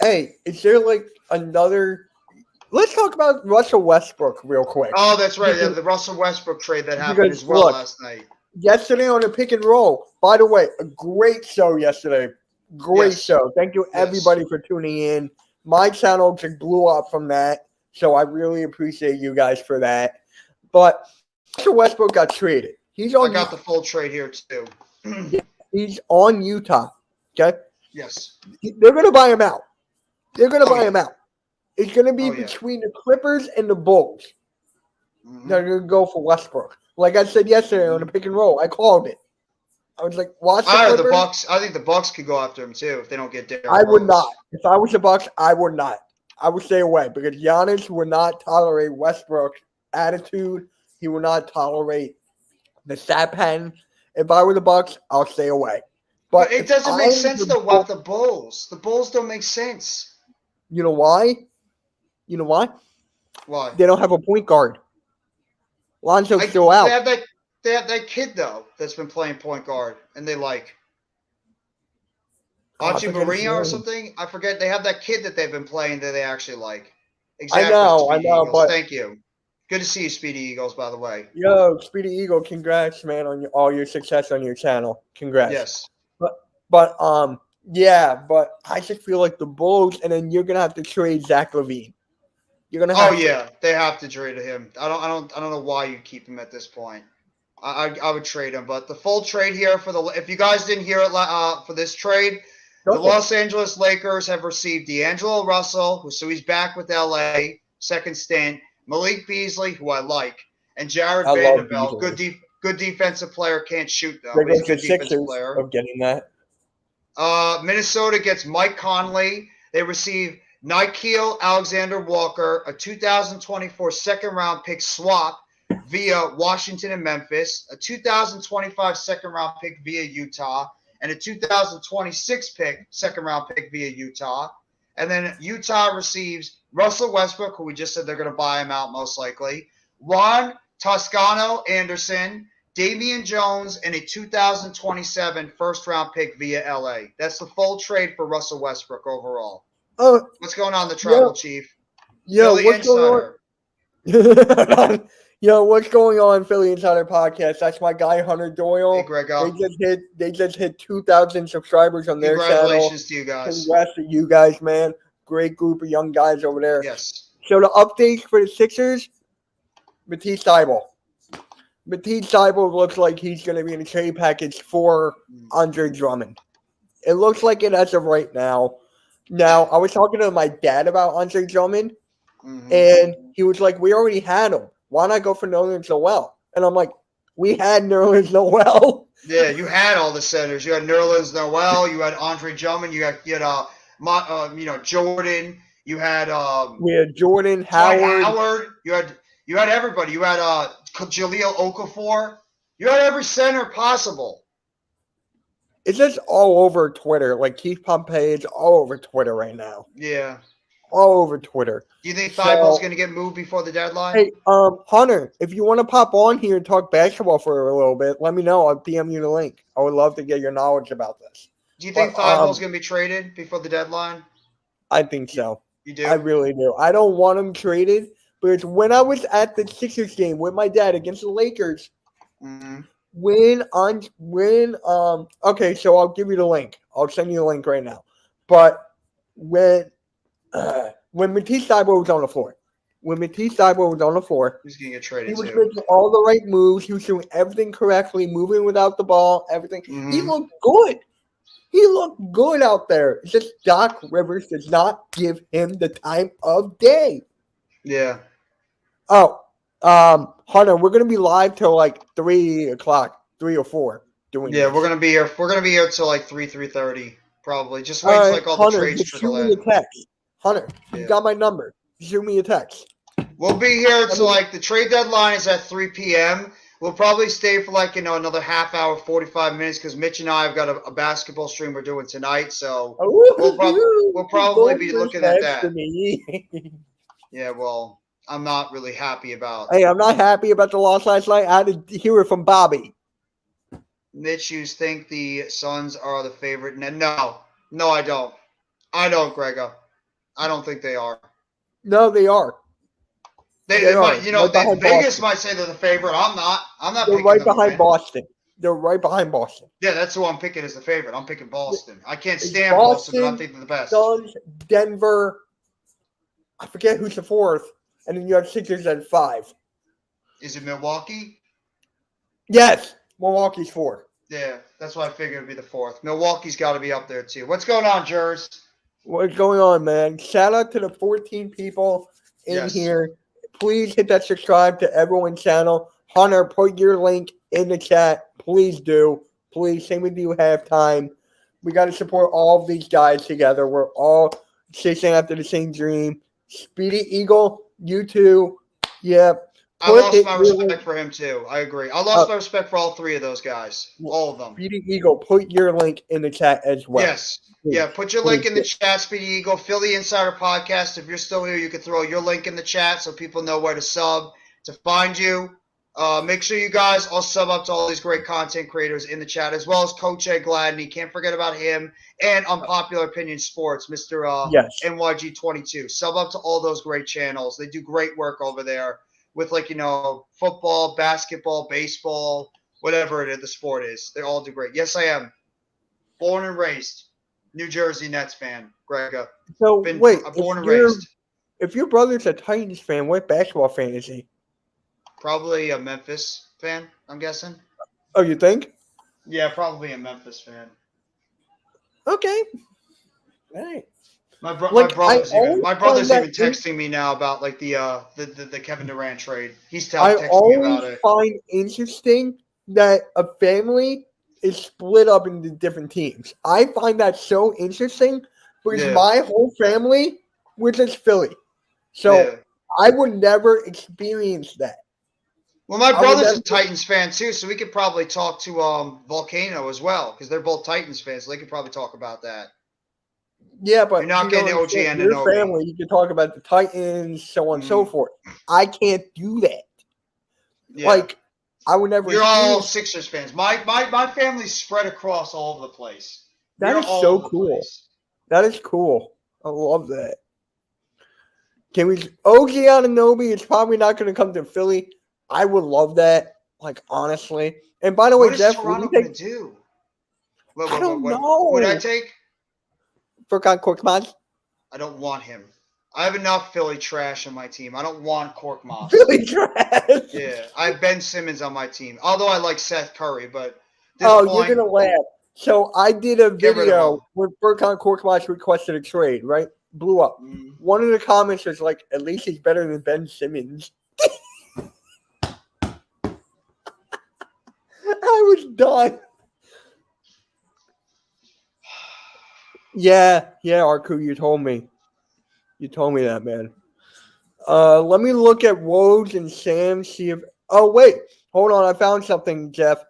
hey, is there like another? Let's talk about Russell Westbrook real quick. Oh, that's right. The Russell Westbrook trade that happened as well last night. Yesterday on the pick and roll. By the way, a great show yesterday. Great show. Thank you everybody for tuning in. My channel just blew up from that, so I really appreciate you guys for that. But Russell Westbrook got traded. I got the full trade here too. He's on Utah. Okay. Yes. They're going to buy him out. They're going to buy him out. It's going to be between the Clippers and the Bulls. They're going to go for Westbrook. Like I said yesterday on the pick and roll, I called it. I was like, watch the Clippers. The Bucks. I think the Bucks could go after him too if they don't get Derrick I would Rose. not. If I was the Bucks, I would not. I would stay away because Giannis would not tolerate Westbrook's attitude. He would not tolerate the stat pen. If I were the Bucks, I'll stay away. But it doesn't make sense though. What the Bulls? The Bulls don't make sense. You know why? Why? They don't have a point guard. Lonzo's still out. They have that kid though that's been playing point guard, and they like Archie Marino or something. I forget. They have that kid that they've been playing that they actually like. Exactly. I know. But thank you. Good to see you, Speedy Eagles. By the way. Yo, Speedy Eagle, congrats, man, on all your success on your channel. Congrats. Yes. But I just feel like the Bulls, and then you're gonna have to trade Zach LaVine. You're gonna have they have to trade him. I don't know why you keep him at this point. I would trade him, but the full trade here if you guys didn't hear it for this trade, the Los Angeles Lakers have received D'Angelo Russell, so he's back with LA, second stint, Malik Beasley, who I like, and Jared Vanderbilt, good defensive player, can't shoot though. But he's a good defensive player. Of getting that. Minnesota gets Mike Conley. They receive Nikhil Alexander-Walker, a 2024 second-round pick swap via Washington and Memphis, a 2025 second-round pick via Utah, and a 2026 second-round pick via Utah. And then Utah receives Russell Westbrook, who we just said they're going to buy him out most likely, Juan Toscano Anderson, Damian Jones, and a 2027 first-round pick via LA. That's the full trade for Russell Westbrook overall. What's going on, the Tribal Chief? What's going on? Yo, what's going on, Philly Insider Podcast? That's my guy, Hunter Doyle. Hey, Grego. They just hit 2,000 subscribers on their channel. Congratulations to you guys. Congrats to you guys, man. Great group of young guys over there. Yes. So the updates for the Sixers, Matisse Thybulle. Matisse Thybulle looks like he's going to be in a trade package for Andre Drummond. It looks like it as of right now. Now, I was talking to my dad about Andre Drummond, and he was like, we already had him. Why not go for Nerlens Noel? And I'm like, We had Nerlens Noel. Yeah, you had all the centers. You had Nerlens Noel. You had Andre Drummond. You had Jordan. You had We had Jordan, Dwight Howard. Howard. You had everybody. You had Jahlil Okafor. You had every center possible. It's just all over Twitter. Like Keith Pompey is all over Twitter right now. Yeah. All over Twitter. Do you think Thibault's going to get moved before the deadline? Hey, Hunter, if you want to pop on here and talk basketball for a little bit, let me know. I'll DM you the link. I would love to get your knowledge about this. Do you think Thibault's going to be traded before the deadline? I think so. You do? I really do. I don't want him traded, but it's when I was at the Sixers game with my dad against the Lakers. Mm-hmm. Okay, so I'll give you the link. I'll send you the link right now. But when Matisse Thybulle was on the floor, He's going to get traded he was too. making all the right moves. He was doing everything correctly, moving without the ball, everything. Mm-hmm. He looked good. He looked good out there. It's just Doc Rivers does not give him the time of day. Yeah. Oh, Hunter, we're gonna be live till like 3 o'clock, 3 or 4. Doing Yeah, this. we're gonna be here. We're gonna be here till like 3:30 probably. Just wait till like all Hunter, the trades just trickle shoot me in. a text. Hunter, Yeah. you got my number. Shoot me a text. We'll be here till like the trade deadline is at 3 p.m. We'll probably stay for like another half hour, 45 minutes because Mitch and I have got a basketball stream we're doing tonight. So we'll probably be looking at that. Yeah, well, I'm not really happy about. Hey, I'm not happy about the loss last night. I had to hear it from Bobby. Mitch, you think the Suns are the favorite? No, I don't. I don't, Grego. I don't think they are. No, they are. They might, right Vegas might say they're the favorite. I'm not. They're right behind Boston. They're right behind Boston. Yeah, that's who I'm picking as the favorite. I'm picking Boston. I can't stand Boston, but I think they're the best. Suns, Denver. I forget who's the fourth, and then you have Sixers at 5. Is it Milwaukee? Yes, Milwaukee's 4. Yeah, that's why I figured it'd be the 4th. Milwaukee's got to be up there too. What's going on, Jers? What's going on, man? Shout out to the 14 people in here. Please hit that subscribe to everyone's channel. Hunter, put your link in the chat. Please do. Please, same with you halftime. We got to support all of these guys together. We're all chasing after the same dream. Speedy Eagle, you too. Yeah. I lost my respect for him too. I agree. I lost my respect for all 3 of those guys. All of them. Speedy Eagle, put your link in the chat as well. Yes. Yeah, put your link in the chat, Speedy Eagle. Philly Insider Podcast. If you're still here, you can throw your link in the chat so people know where to sub, to find you. Make sure you guys all sub up to all these great content creators in the chat, as well as Coach Ed Gladney. Can't forget about him. And Unpopular Opinion Sports, Mr. NYG22. Sub up to all those great channels. They do great work over there with, football, basketball, baseball, whatever it is, the sport is. They all do great. Yes, I am. Born and raised. New Jersey Nets fan, Grega. So, wait. Born and raised. If your brother's a Titans fan, what basketball fan is he? Probably a Memphis fan, I'm guessing. Oh, you think? Yeah, probably a Memphis fan. Okay. All right. My brother's even texting me now about the Kevin Durant trade. He's texting me about it. I always find interesting that a family is split up into different teams. I find that so interesting because my whole family was just Philly. So I would never experience that. Well, my brother's a Titans fan too, so we could probably talk to Volcano as well because they're both Titans fans. So they could probably talk about that. Yeah, but you're not getting OG and your family. You can talk about the Titans, so on and so forth. I can't do that. Yeah. I would never. You're all Sixers fans. My family's spread across all over the place. That is so cool. That is cool. I love that. Can we? OG Anunoby is probably not going to come to Philly. I would love that. Honestly. And by the way, Jeff, what is Toronto going to do? I don't know. What would I take? Furkan Korkmaz? I don't want him. I have enough Philly trash on my team. I don't want Korkmaz. Philly trash? Yeah. I have Ben Simmons on my team. Although I like Seth Curry, but you're going to laugh. So I did a video when Furkan Korkmaz requested a trade, right? Blew up. One of the comments was at least he's better than Ben Simmons. I was done. Yeah, Arku, you told me. You told me that, man. Let me look at Woj and Sam, see if... Oh, wait. Hold on. I found something, Jeff.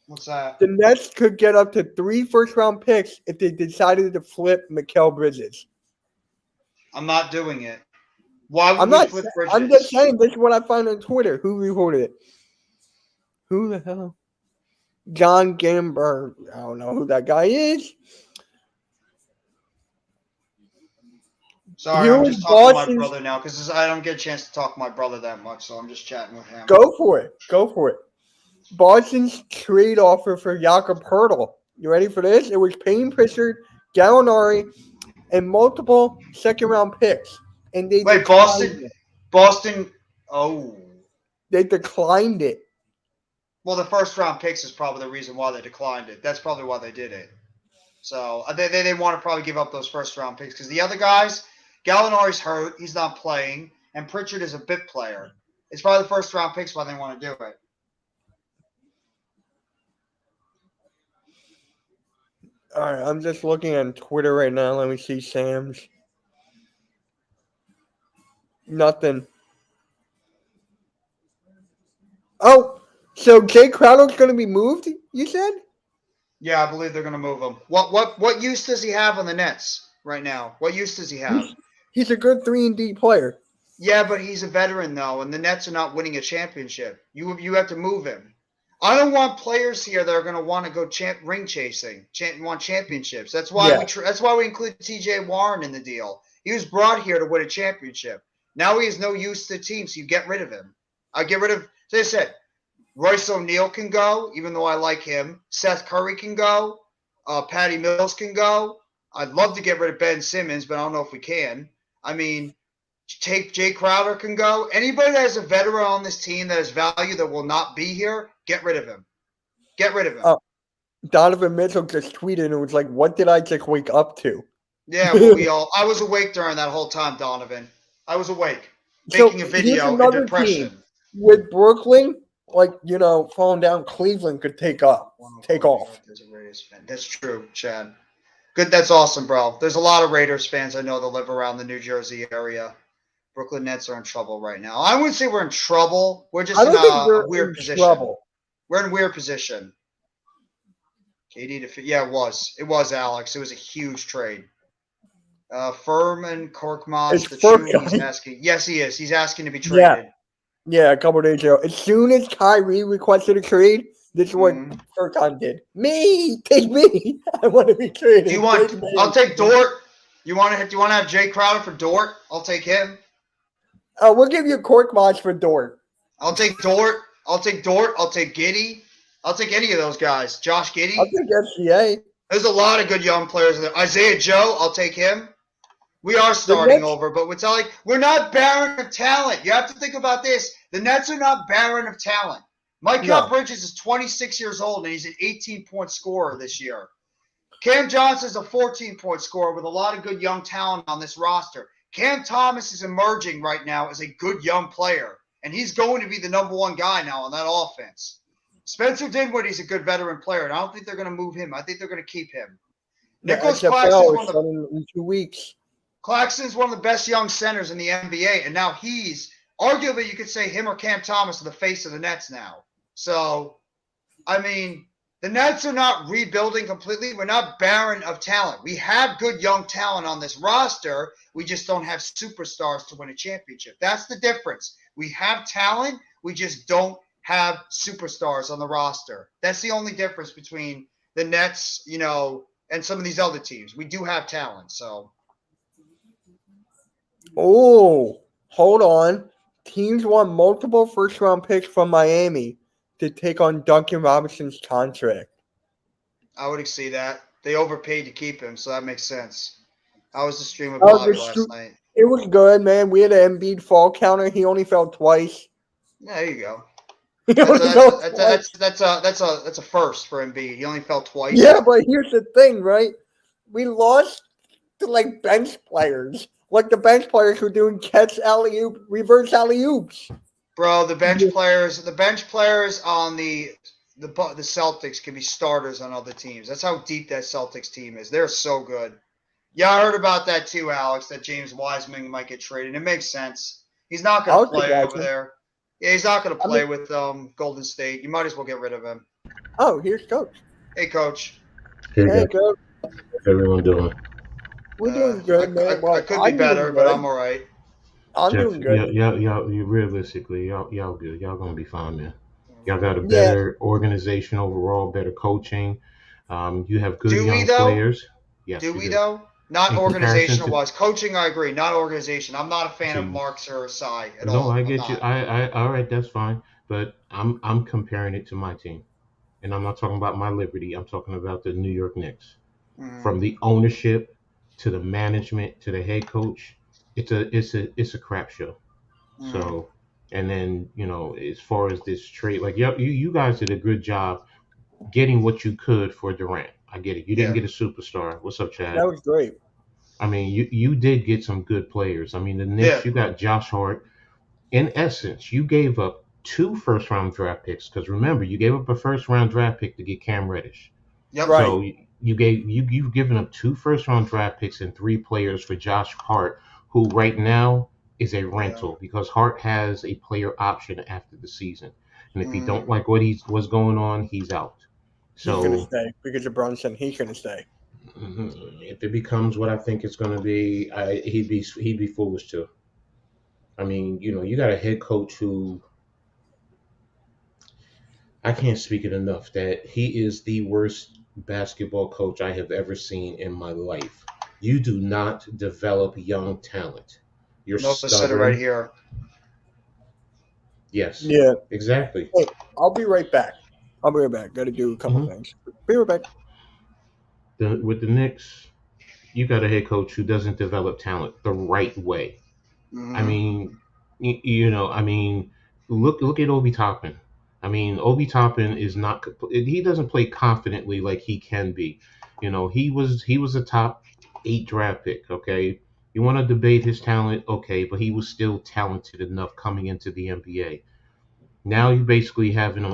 What's that? The Nets could get up to 3 first-round picks if they decided to flip Mikal Bridges. I'm not doing it. Why would I'm we not. flip I'm Bridges? just saying this is what I find on Twitter. Who reported it? Who the hell? John Gamber. I don't know who that guy is. Sorry, Here I'm was just talking to my Boston's. brother now because I don't get a chance to talk to my brother that much, so I'm just chatting with him. Go for it. Boston's trade offer for Jakob Hurtle. You ready for this? It was Payne Pritchard, Gallinari, and multiple second-round picks. And they Wait, declined it. Boston. Oh, They declined it. well, the first round picks is probably the reason why they declined it. That's probably why they did it. So they didn't want to probably give up those first round picks because the other guys, Gallinari's hurt, he's not playing, and Pritchard is a bit player. It's probably the first round picks why they want to do it. All right, I'm just looking on Twitter right now. Let me see Sam's. Nothing. Oh, so Jay Crowder's going to be moved, you said? Yeah, I believe they're going to move him. What use does he have on the Nets right now? What use does he have? He's a good 3-and-D player. Yeah, but he's a veteran though, and the Nets are not winning a championship. You have to move him. I don't want players here that are going to want to go ring chasing, want championships. That's why that's why we include T.J. Warren in the deal. He was brought here to win a championship. Now he has no use to the team, so you get rid of him. I get rid of. As I said, Royce O'Neal can go, even though I like him. Seth Curry can go. Patty Mills can go. I'd love to get rid of Ben Simmons, but I don't know if we can. I mean, Jay Crowder can go. Anybody that has a veteran on this team that has value that will not be here, get rid of him. Get rid of him. Donovan Mitchell just tweeted and was like, "What did I just wake up to?" Yeah, well, I was awake during that whole time, Donovan. I was awake, making a video in depression. Team with Brooklyn, falling down, Cleveland could take off. That's true, Chad. Good, that's awesome, bro. There's a lot of Raiders fans I know that live around the New Jersey area. Brooklyn Nets are in trouble right now. I wouldn't say we're in trouble. We're just in a weird position. Trouble. We're in a weird position. KD it was. It was, Alex. It was a huge trade. Furman Korkmaz, the true, he's asking. Yes, he is. He's asking to be traded. Yeah, a couple of days ago. As soon as Kyrie requested a trade, this is what Furkan did. Me, take me. I want to be traded. Do you want? I'll take Dort. You want to have Jay Crowder for Dort? I'll take him. We'll give you Korkmaz for Dort. I'll take Dort. I'll take Giddey. I'll take any of those guys. Josh Giddey. I'll take SGA. There's a lot of good young players there. Isaiah Joe, I'll take him. We are starting over, but we're not barren of talent. You have to think about this. The Nets are not barren of talent. Mikal Bridges is 26 years old, and he's an 18-point scorer this year. Cam Johnson is a 14-point scorer with a lot of good young talent on this roster. Cam Thomas is emerging right now as a good young player, and he's going to be the number one guy now on that offense. Spencer Dinwiddie's a good veteran player, and I don't think they're going to move him. I think they're going to keep him. Nicholas Claxton in 2 weeks. Claxton's one of the best young centers in the NBA, and now he's arguably, you could say, him or Cam Thomas are the face of the Nets now. So, I mean, the Nets are not rebuilding completely. We're not barren of talent. We have good young talent on this roster. We just don't have superstars to win a championship. That's the difference. We have talent. We just don't have superstars on the roster. That's the only difference between the Nets, and some of these other teams. We do have talent, so. Oh, hold on. Teams want multiple first-round picks from Miami to take on Duncan Robinson's contract. I would see that. They overpaid to keep him, so that makes sense. How was the stream of Bobby last night? It was good, man. We had an Embiid fall counter. He only fell twice. Yeah, there you go. That's a first for Embiid. He only fell twice. Yeah, but here's the thing, right? We lost to bench players. The bench players who are doing reverse alley-oops. Bro, the bench players on the the Celtics can be starters on other teams. That's how deep that Celtics team is. They're so good. Yeah, I heard about that too, Alex, that James Wiseman might get traded. It makes sense. He's not going I'll to take play over Wiseman. there. Yeah, he's not going to I play mean- with Golden State. You might as well get rid of him. Oh, here's Coach. Hey, Coach. Hey, Hey, guys, Coach. how's everyone doing? We're doing good, man. I Well, could be I'm better, doing but good. I'm all right. I'm Jeff, doing good. you realistically, y'all good. Y'all gonna be fine, man. Y'all got a Yeah, better organization overall, better coaching. You have good Do we, young though? players. Yes, Do you we, do. though? Not In comparison to organizational-wise. Coaching, I agree. Not organization. I'm not a fan of see, Marks or Asai at no, all. I I'm get you. not. All right, that's fine. But I'm comparing it to my team, and I'm not talking about my Liberty. I'm talking about the New York Knicks. Mm, From the ownership to the management to the head coach, it's a crap show. mm, So, and then as far as this trade, like you guys did a good job getting what you could for Durant. I get it. You didn't yeah. get a superstar. What's up, that Chad? was great. I mean, you did get some good players. I mean, the Yeah. Knicks, you got Josh Hart. In essence, you gave up two first round draft picks because remember, you gave up a first round draft pick to get Cam Reddish. Yep. Right. So you've given up two first round draft picks and three players for Josh Hart, who right now is a Yeah. rental because Hart has a player option after the season, and if he don't Mm, like what's going on, he's out. He's going to So stay because of Brunson. He's going to stay. if it becomes what I think it's going to be, he'd be foolish too. I mean, you got a head coach who I can't speak it enough that he is the worst basketball coach I have ever seen in my life. You do not develop young talent. You're Nova said it right stubborn. here. Yes, Yeah. exactly. Hey, I'll be right back. Got to do a couple Mhm. things. Be right back. With the Knicks, you got a head coach who doesn't develop talent the right way. I Mm, mean, I mean, look at Obi Toppin. I mean, Obi Toppin is not. He doesn't play confidently like he can be. He was a top 8 draft pick. Okay, you want to debate his talent, okay, but he was still talented enough coming into the NBA. Now you basically have him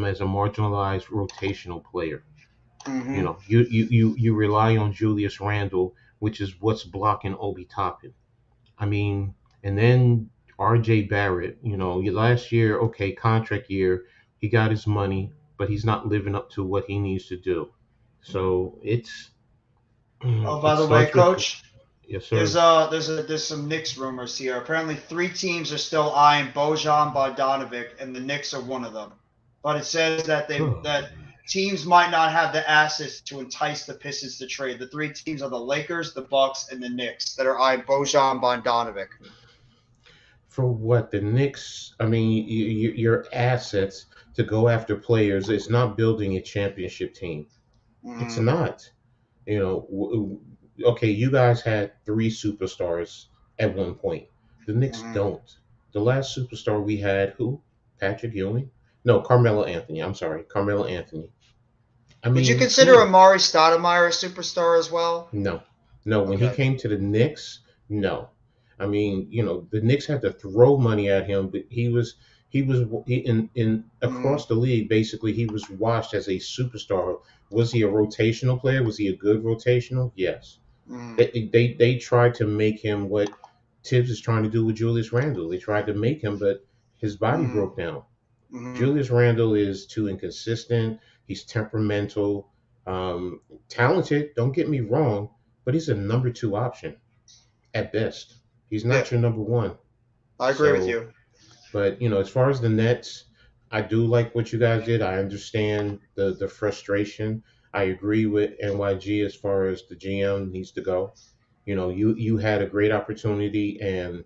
as a marginalized rotational player. mm-hmm. You rely on Julius Randle, which is what's blocking Obi Toppin. I mean, and then R.J. Barrett, last year, okay, contract year, he got his money, but he's not living up to what he needs to do. So Oh, by it the way, starts with Coach, yes, there's sir. there's some Knicks rumors here. Apparently, 3 teams are still eyeing Bojan Bogdanovic, and the Knicks are one of them. But it says that that teams might not have the assets to entice the Pistons to trade. The 3 teams are the Lakers, the Bucks, and the Knicks that are eyeing Bojan Bogdanovic. For what the Knicks? I mean, your assets to go after players. It's not building a championship team. It's Mm, not. Okay, you guys had 3 superstars at one point. The Knicks mm. don't. The last superstar we had, who? Patrick Ewing? No, Carmelo Anthony. I'm sorry, Carmelo Anthony. I Would you mean, come consider on. Amari Stoudemire a superstar as well? No, no. When he Okay. came to the Knicks, no. I mean, the Knicks had to throw money at him, but he in Mm, across the league. Basically, he was watched as a superstar. Was he a rotational player? Was he a good rotational? Yes. mm, They tried to make him what Tibbs is trying to do with Julius Randle. They tried to make him, but his body mm, broke down. mm. Julius Randle is too inconsistent. He's temperamental, talented. Don't get me wrong, but he's a number 2 option at best. He's Yeah, not your number 1. I agree with So, you. but as far as the Nets, I do like what you guys did. I understand the frustration. I agree with NYG as far as the GM needs to go. You had a great opportunity and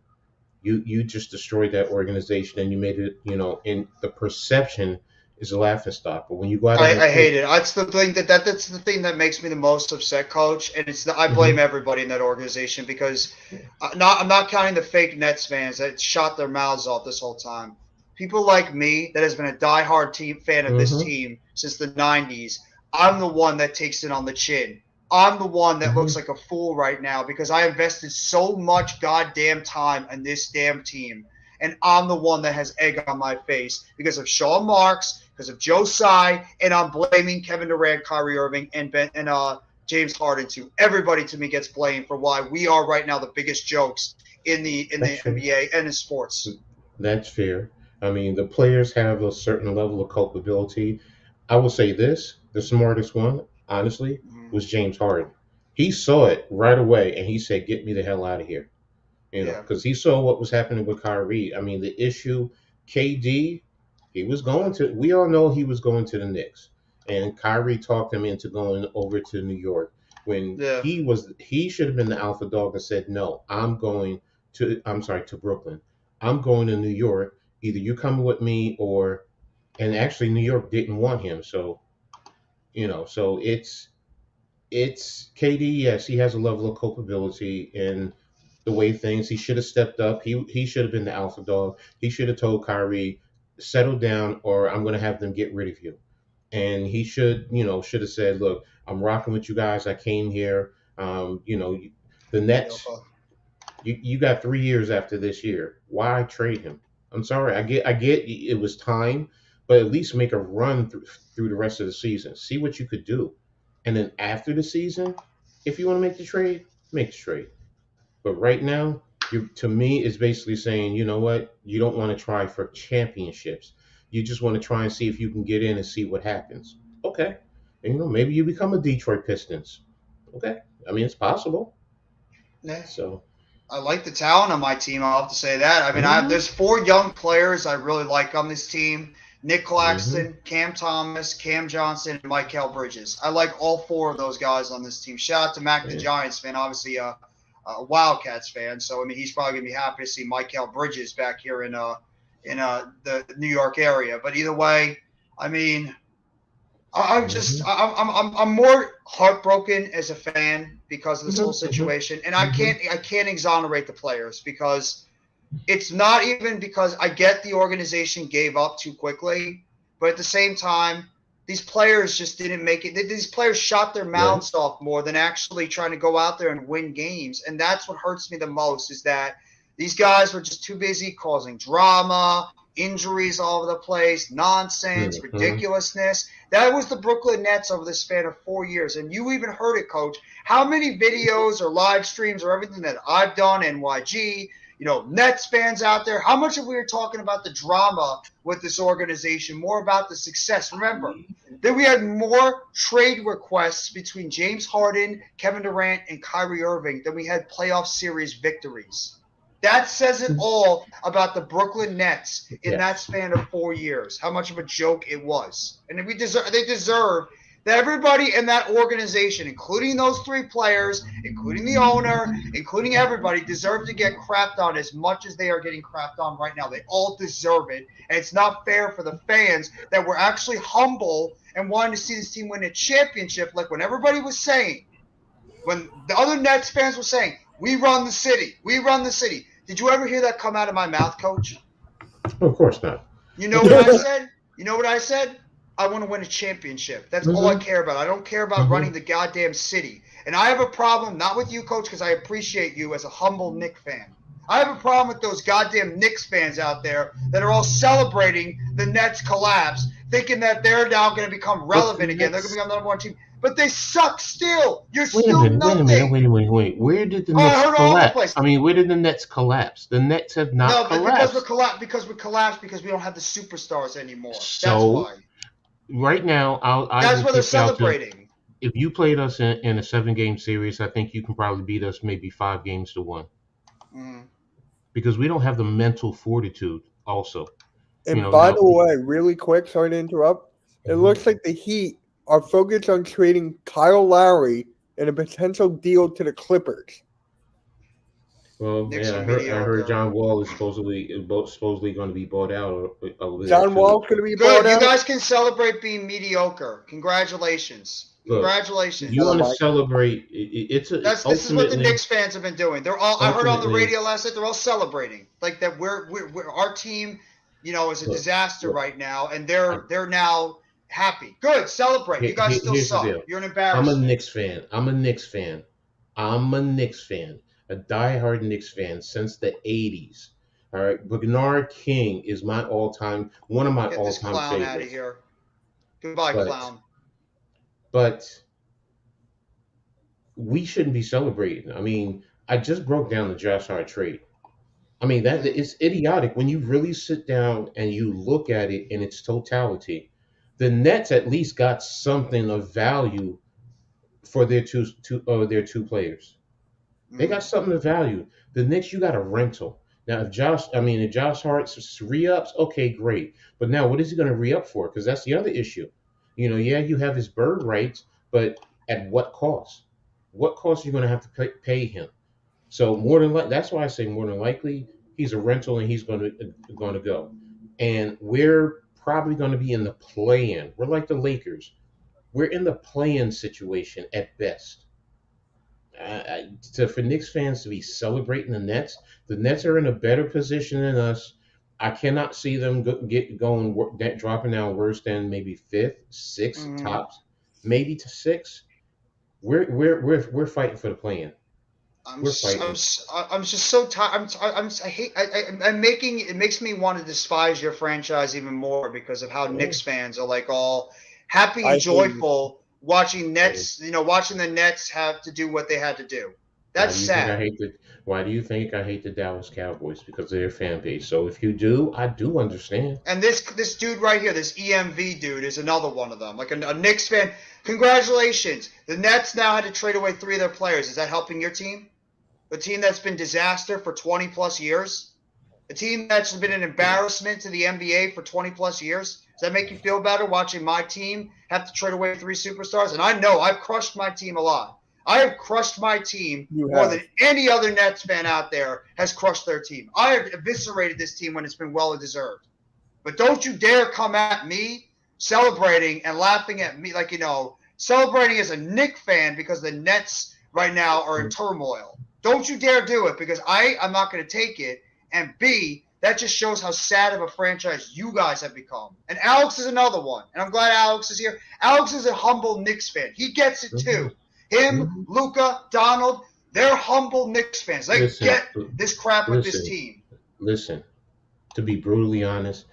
you just destroyed that organization and you made it, in the perception is a laughing stock. But when you go out on the I court, hate it. That's the thing that's the thing that makes me the most upset, Coach. And I blame hmm everybody in that organization because I'm not counting the fake Nets fans that shot their mouths off this whole time. People like me that has been a diehard team fan of this hmm team since the '90s. I'm the one that takes it on the chin. I'm the one that hmm looks like a fool right now because I invested so much goddamn time in this damn team. And I'm the one that has egg on my face because of Sean Marks, because of Joe Tsai, and I'm blaming Kevin Durant, Kyrie Irving, and James Harden too. Everybody to me gets blamed for why we are right now the biggest jokes in the NBA and in sports. That's fair. I mean, the players have a certain level of culpability. I will say this: the smartest one, honestly, was James Harden. He saw it right away, and he said, "Get me the hell out of here." Yeah. Because he saw what was happening with Kyrie. I mean, the issue, KD, he was going to. We all know he was going to the Knicks, and Kyrie talked him into going over to New York when Yeah. he should have been the alpha dog and said, "No, I'm going to. I'm sorry, to Brooklyn. I'm going to New York. Either you coming with me or." And actually, New York didn't want him, so so it's KD. Yes, he has a level of culpability in the way things. He should have stepped up. He should have been the alpha dog. He should have told Kyrie, settle down, or I'm going to have them get rid of you. And he should have said, look, I'm rocking with you guys. I came here. The Nets. You got 3 years after this year. Why trade him? I'm sorry. I get it was time, but at least make a run through the rest of the season. See what you could do, and then after the season, if you want to make the trade, make the trade. But right now, to me, it's basically saying, you know what? You don't want to try for championships. You just want to try and see if you can get in and see what happens. Okay, and maybe you become a Detroit Pistons. Okay, I mean it's possible. Yeah. So I like the talent on my team. I'll have to say that. I mean, there's 4 young players I really like on this team. Nick Claxton, Cam Thomas, Cam Johnson, and Mikal Bridges. I like all 4 of those guys on this team. Shout out to Mac the Giants fan, obviously a Wildcats fan. So, I mean, he's probably going to be happy to see Mikal Bridges back here in the New York area. But either way, I mean, I'm more heartbroken as a fan because of this whole situation, and I can't exonerate the players because it's not even because I get the organization gave up too quickly, but at the same time, these players just didn't make it. These players shot their mouths off more than actually trying to go out there and win games, and that's what hurts me the most is that these guys were just too busy causing drama, injuries all over the place, nonsense, ridiculousness. That was the Brooklyn Nets over the span of 4 years. And you even heard it, Coach. How many videos or live streams or everything that I've done, NYG, Nets fans out there, how much of we were talking about the drama with this organization, more about the success. Remember, that we had more trade requests between James Harden, Kevin Durant, and Kyrie Irving than we had playoff series victories. That says it all about the Brooklyn Nets in that span of 4 years, how much of a joke it was. And they deserve that everybody in that organization, including those 3 players, including the owner, including everybody, deserve to get crapped on as much as they are getting crapped on right now. They all deserve it. And it's not fair for the fans that were actually humble and wanted to see this team win a championship, like when everybody was saying, when the other Nets fans were saying, we run the city, we run the city. Did you ever hear that come out of my mouth, Coach? Of course not. You know what I said? You know what I said? I want to win a championship. That's all I care about. I don't care about running the goddamn city. And I have a problem, not with you, Coach, because I appreciate you as a humble Knicks fan. I have a problem with those goddamn Knicks fans out there that are all celebrating the Nets collapse, thinking that they're now going to become relevant again. They're going to become the number 1 team. But they suck still. You're still nothing. Wait. Where did the Nets collapse? I mean, where did the Nets collapse? The Nets have not collapsed. Because we collapsed because we don't have the superstars anymore. So, that's why. Right now, that's where they're celebrating. If you played us in a 7-game series, I think you can probably beat us maybe 5 games to 1. Because we don't have the mental fortitude also. And by the way, really quick, sorry to interrupt. It looks like the Heat are focused on trading Kyle Lowry in a potential deal to the Clippers. Well, I heard John Wall is supposedly going to be bought out. John Wall's going to be bought out? You guys can celebrate being mediocre. Congratulations. Congratulations. You want to celebrate? This is what the Knicks fans have been doing. They're all. I heard on the radio last night. They're all celebrating, like that. We're our team, is a disaster right now, and they're now happy. Good, celebrate. You guys still suck. You're an embarrassment. I'm a Knicks fan. A diehard Knicks fan since the '80s. All right, Bernard King is one of my all-time favorites. Out of here. Goodbye, but clown. but we shouldn't be celebrating. I mean, I just broke down the Josh Hart trade. I mean, that Mhm. it's idiotic when you really sit down and you look at it in its totality. The Nets at least got something of value for their two players. They got Mhm. something of value. The Knicks, you got a rental. Now, if Josh Hart's re-ups, okay, great. But now, what is he going to re-up for? Because that's the other issue. Yeah, you have his bird rights, but at what cost? What cost are you going to have to pay him? So more than that's why I say more than likely he's a rental and he's going to go. And we're probably going to be in the play-in. We're like the Lakers. We're in the play-in situation at best. For Knicks fans to be celebrating the Nets are in a better position than us. I cannot see them dropping down worse than maybe fifth, sixth Mhm. tops, maybe to six. We're fighting for the play-in. We're fighting. I'm just so tired. I hate. I'm making it makes me want to despise your franchise even more because of how Yeah. Knicks fans are like all happy I and hate you. joyful watching Yeah. Nets. Watching the Nets have to do what they had to do. Why That's do you think I sad. hate the Why do you think I hate the Dallas Cowboys? Because of their fan base. So if you do, I do understand. And this dude right here, this EMV dude, is another one of them. Like a Knicks fan. Congratulations. The Nets now had to trade away 3 of their players. Is that helping your team? A team that's been disaster for 20 plus years? A team that's been an embarrassment to the NBA for 20 plus years? Does that make you feel better watching my team have to trade away 3 superstars? And I know I've crushed my team a lot. I have crushed my team You more have. than any other Nets fan out there has crushed their team. I have eviscerated this team when it's been well deserved. But don't you dare come at me celebrating and laughing at me like, celebrating as a Knick fan because the Nets right now are in turmoil. Don't you dare do it because I'm not going to take it. And B, that just shows how sad of a franchise you guys have become. And Alex is another one. And I'm glad Alex is here. Alex is a humble Knicks fan. He gets it too. Mhm. Him, Mhm. Luca, Donald, they're humble Knicks fans. They Listen, get this crap with this listen, team. listen. To be brutally honest,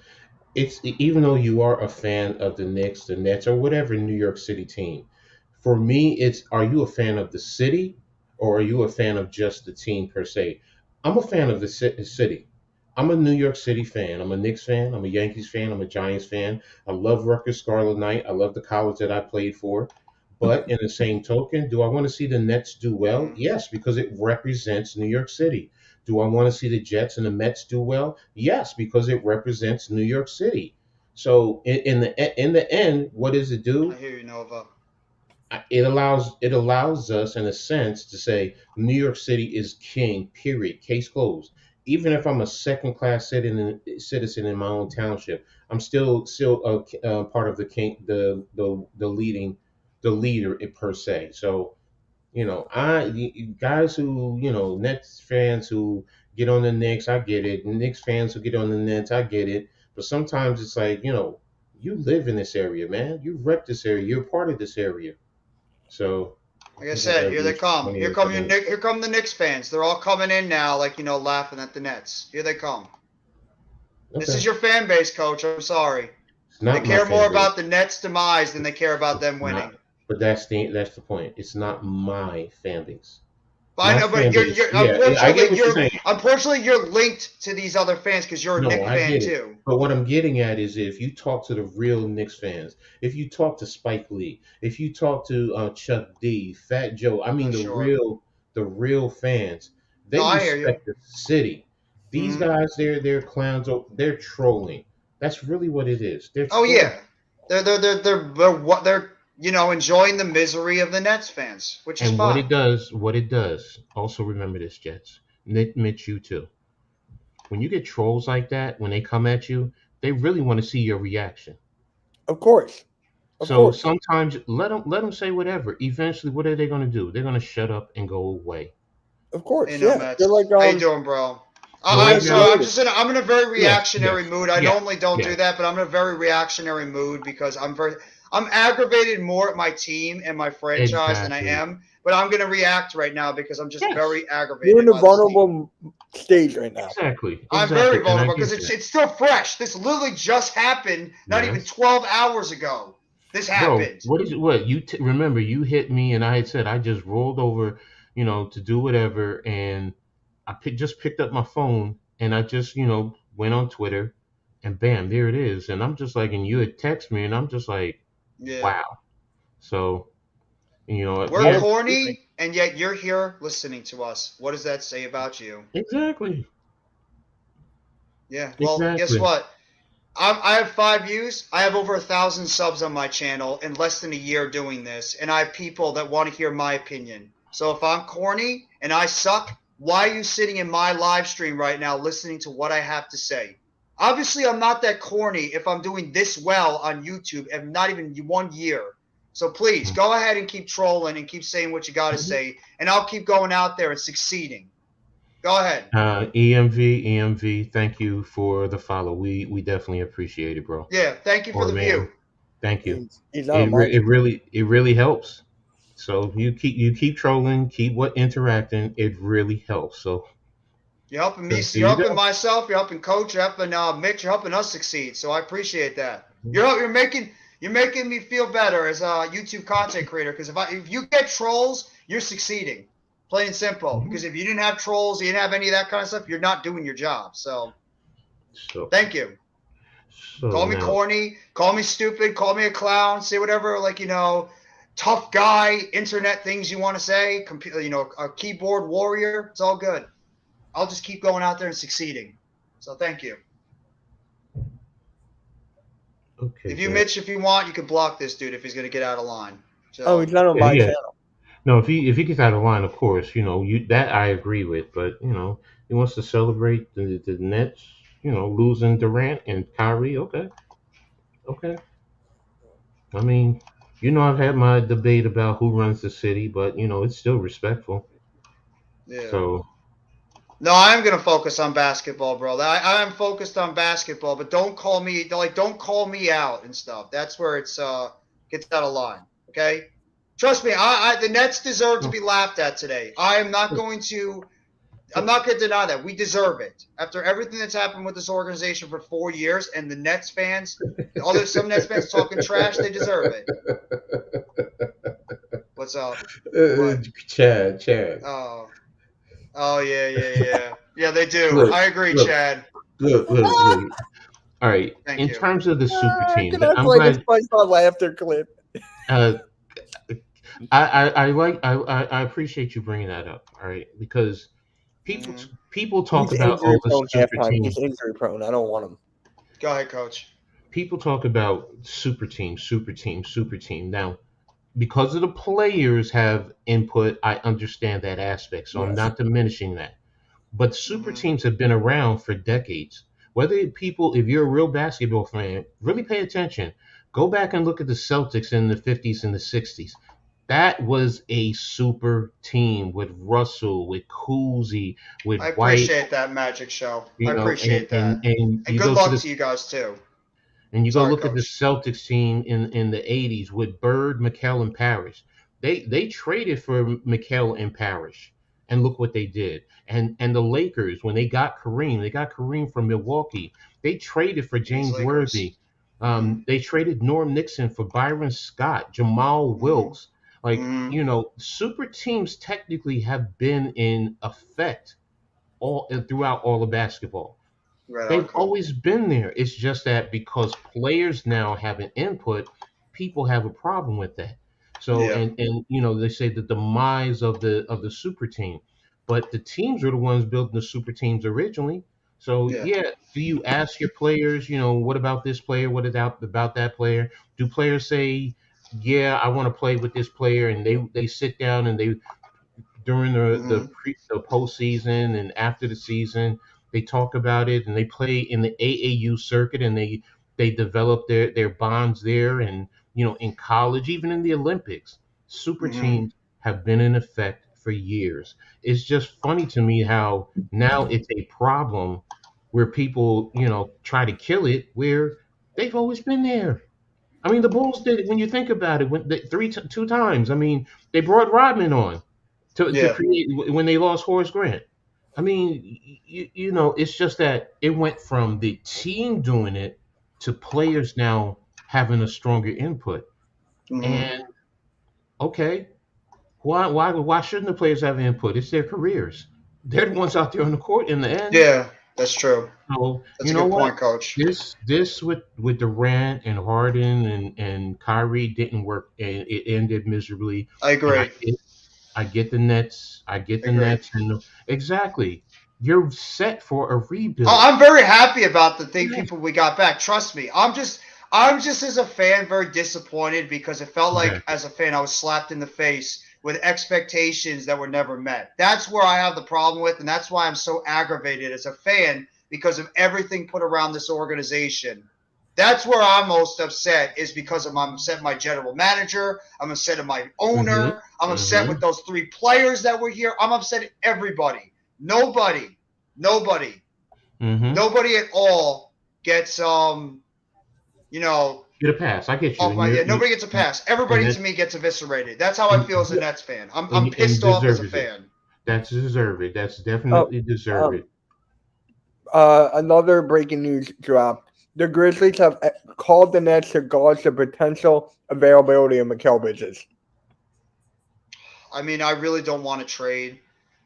it's even though you are a fan of the Knicks, the Nets, or whatever New York City team. For me, it's are you a fan of the city or are you a fan of just the team per se? I'm a fan of the city. I'm a New York City fan. I'm a Knicks fan. I'm a Yankees fan. I'm a Giants fan. I love Rutgers Scarlet Knight. I love the college that I played for. But in the same token, do I want to see the Nets do well? Mm-hmm. Yes, because it represents New York City. Do I want to see the Jets and the Mets do well? Yes, because it represents New York City. So in the end, what does it I do? hear you, Nova. It allows us in a sense to say New York City is king. Period. Case closed. Even if I'm a second class citizen in my own township, I'm still part of the king, the leader per se. So guys who Nets fans who get on the Knicks, I get it. Knicks fans who get on the Nets, I get it. But sometimes it's like you live in this area, man. You rep this area. You're part of this area. So I Like I think I said, gotta here be they come. funnier for them. Here come the Knicks fans. They're all coming in now, like laughing at the Nets. Here they come. This Okay, is your fan base, Coach. I'm sorry. it's They not my care more fan base. about the Nets' demise than they care about It's them not. winning. But that's the point. It's not my fan base. But I My know, but fan base. you're Yeah, I get what you're saying. unfortunately you're linked to these other fans because you're a No, Knicks I fan get it. too. But what I'm getting at is if you talk to the real Knicks fans, if you talk to Spike Lee, if you talk to Chuck D, Fat Joe, I mean For sure. the real fans, No, they I hear you. respect the city. These Hmm. guys, they're clowns. They're trolling. That's really what it is. They're Oh trolling. yeah, they're enjoying the misery of the Nets fans, which is And fine. what it does. Also remember this, Jets. Mitch, you too. When you get trolls like that, when they come at you, they really want to see your reaction. Of course. Of So course. sometimes let them say whatever. Eventually, what are they going to do? They're going to shut up and go away. Of course. Hey, no Yeah. They're Mets. like How you doing, bro? The way I'm like the sorry. guys, Raiders. I'm in a very yes, reactionary yes, mood. I yes, normally don't do yes. that, but I'm in a very reactionary mood because I'm aggravated more at my team and my franchise than I Exactly. am. But I'm gonna react right now because I'm just Yes, very You're aggravated in a by this team. vulnerable stage right now. exactly, I'm very exactly, and I vulnerable because get it's that. it's still fresh. This literally just happened not even Yes, 12 hours ago. This Bro, happened. what is what remember you hit me and I had said I just rolled over, to do whatever, and just picked up my phone and I just, went on Twitter, and bam, there it is. And I'm just like, and you had text me and I'm just like, Yeah. wow. So, We're yeah, corny, and yet you're here listening to us. What does that say about you? exactly. Yeah. Well, guess Exactly. what? I have 5 views. I have over 1,000 subs on my channel in less than a year doing this, and I have people that want to hear my opinion. So if I'm corny and I suck, why are you sitting in my live stream right now listening to what I have to say? Obviously, I'm not that corny if I'm doing this well on YouTube and not even 1 year. So please go ahead and keep trolling and keep saying what you got to Mhm. say, and I'll keep going out there and succeeding. Go ahead. EMV, thank you for the follow. We definitely appreciate it, bro. Yeah, thank you for Or the man, view. thank you. He's not on my. It really helps. So you keep trolling, keep interacting. It really helps. So You're helping me. there You're you helping go. myself. You're helping Coach. You're helping Mitch. You're helping us succeed. So I appreciate that. You're making me feel better as a YouTube content creator. Because if you get trolls, you're succeeding. Plain and simple. Mhm. Because if you didn't have trolls, you didn't have any of that kind of stuff, you're not doing your job. So So thank you. so Call me now, corny. Call me stupid. Call me a clown. Say whatever tough guy internet things you want to say. A keyboard warrior. It's all good. I'll just keep going out there and succeeding. So thank you. okay, If you, Jack. Mitch, if you want, you can block this dude if he's gonna get out of line. Oh, So he's not on Yeah, my yeah. channel. No, if he gets out of line, of course, you that I agree with. But he wants to celebrate the Nets, losing Durant and Kyrie. Okay, okay. I mean, I've had my debate about who runs the city, but it's still respectful. yeah. So, No, I'm gonna focus on basketball, bro. I am focused on basketball, but don't call me out and stuff. That's where it's gets out of line. Okay. Trust me, the Nets deserve to no, be laughed at today. I'm not going to deny that. We deserve it. After everything that's happened with this organization for 4 years and the Nets fans, some Nets fans talking trash, they deserve it. What's up? What? Chad, Oh, oh yeah, yeah, yeah. Yeah, they do. look, I agree, look, Chad. look. All right. Thank In you. terms of the super I team, can act I'm like a glad. Spice on laughter clip. Uh, I appreciate you bringing that up. All right, because people Hmm. people talk He's about, injury the prone super halftime. He's team. injury prone. I don't want him. Go ahead, Coach. People talk about super team, super team, super team. Now, because of the players have input, I understand that aspect. So I'm Yes. not diminishing that. But super Hmm. teams have been around for decades. If you're a real basketball fan, really pay attention. Go back and look at the Celtics in the 50s and the 60s. That was a super team with Russell, with Cousy, with I White, appreciate that magic show. I and appreciate that. And you good go to luck the to you guys too. and you go Sorry, look at the Coach. Celtics team in the 80s with Bird, McHale, and Parrish. They traded for McHale and Parrish, and look what they did. And the Lakers, when they got Kareem from Milwaukee. They traded for These James Lakers. Worthy. Hmm. They traded Norm Nixon for Byron Scott, Jamal Hmm. Wilkes. Like, Hmm. super teams technically have been in effect all throughout all of basketball. Right on, They've Coach. always been there. It's just that because players now have an input, people have a problem with that. So, Yeah. and they say the demise of the super team, but the teams are the ones building the super teams originally. So Yeah. yeah, do you ask your players, what about this player? What about that player? Do players say, yeah, I want to play with this player, and they sit down and they during Hmm. the postseason and after the season. They talk about it and they play in the AAU circuit, and they develop their bonds there, and in college, even in the Olympics, super Hmm. teams have been in effect for years. It's just funny to me how now it's a problem where people try to kill it where they've always been there. I mean, the Bulls did it when you think about it. When two times. I mean, they brought Rodman on to Yeah. create when they lost Horace Grant. I mean, it's just that it went from the team doing it to players now having a stronger input. Mhm. And okay, why shouldn't the players have input? It's their careers. They're the ones out there on the court in the end. Yeah, that's true. So That's you a know good what? point, Coach. This with Durant and Harden and Kyrie didn't work, and it ended miserably. I And agree. I get the Nets. I get I the agree. Nets, and exactly, you're set for a Oh, rebuild. I'm very happy about the thing Yes. people we got back. Trust me. I'm just as a fan very disappointed because it felt like Exactly. as a fan I was slapped in the face with expectations that were never met. That's where I have the problem with, and that's why I'm so aggravated as a fan because of everything put around this organization. That's where I'm most upset is because I'm upset at my general manager. I'm upset at my Mm-hmm. owner. I'm upset with Mm-hmm. those three players that were here. I'm upset at everybody. Nobody, nobody Mm-hmm. nobody at all gets you know Get a pass. I get you, off and my yeah, nobody gets a pass. and Everybody that to me gets eviscerated. That's how I and feel as a Nets fan. I'm and pissed off as a deserves it. fan. That's deserve it. That's Oh, definitely deserve um, it. another breaking news drop. The Grizzlies have called the Nets to gauge the potential availability of Mikal Bridges. I mean, I really don't want to trade.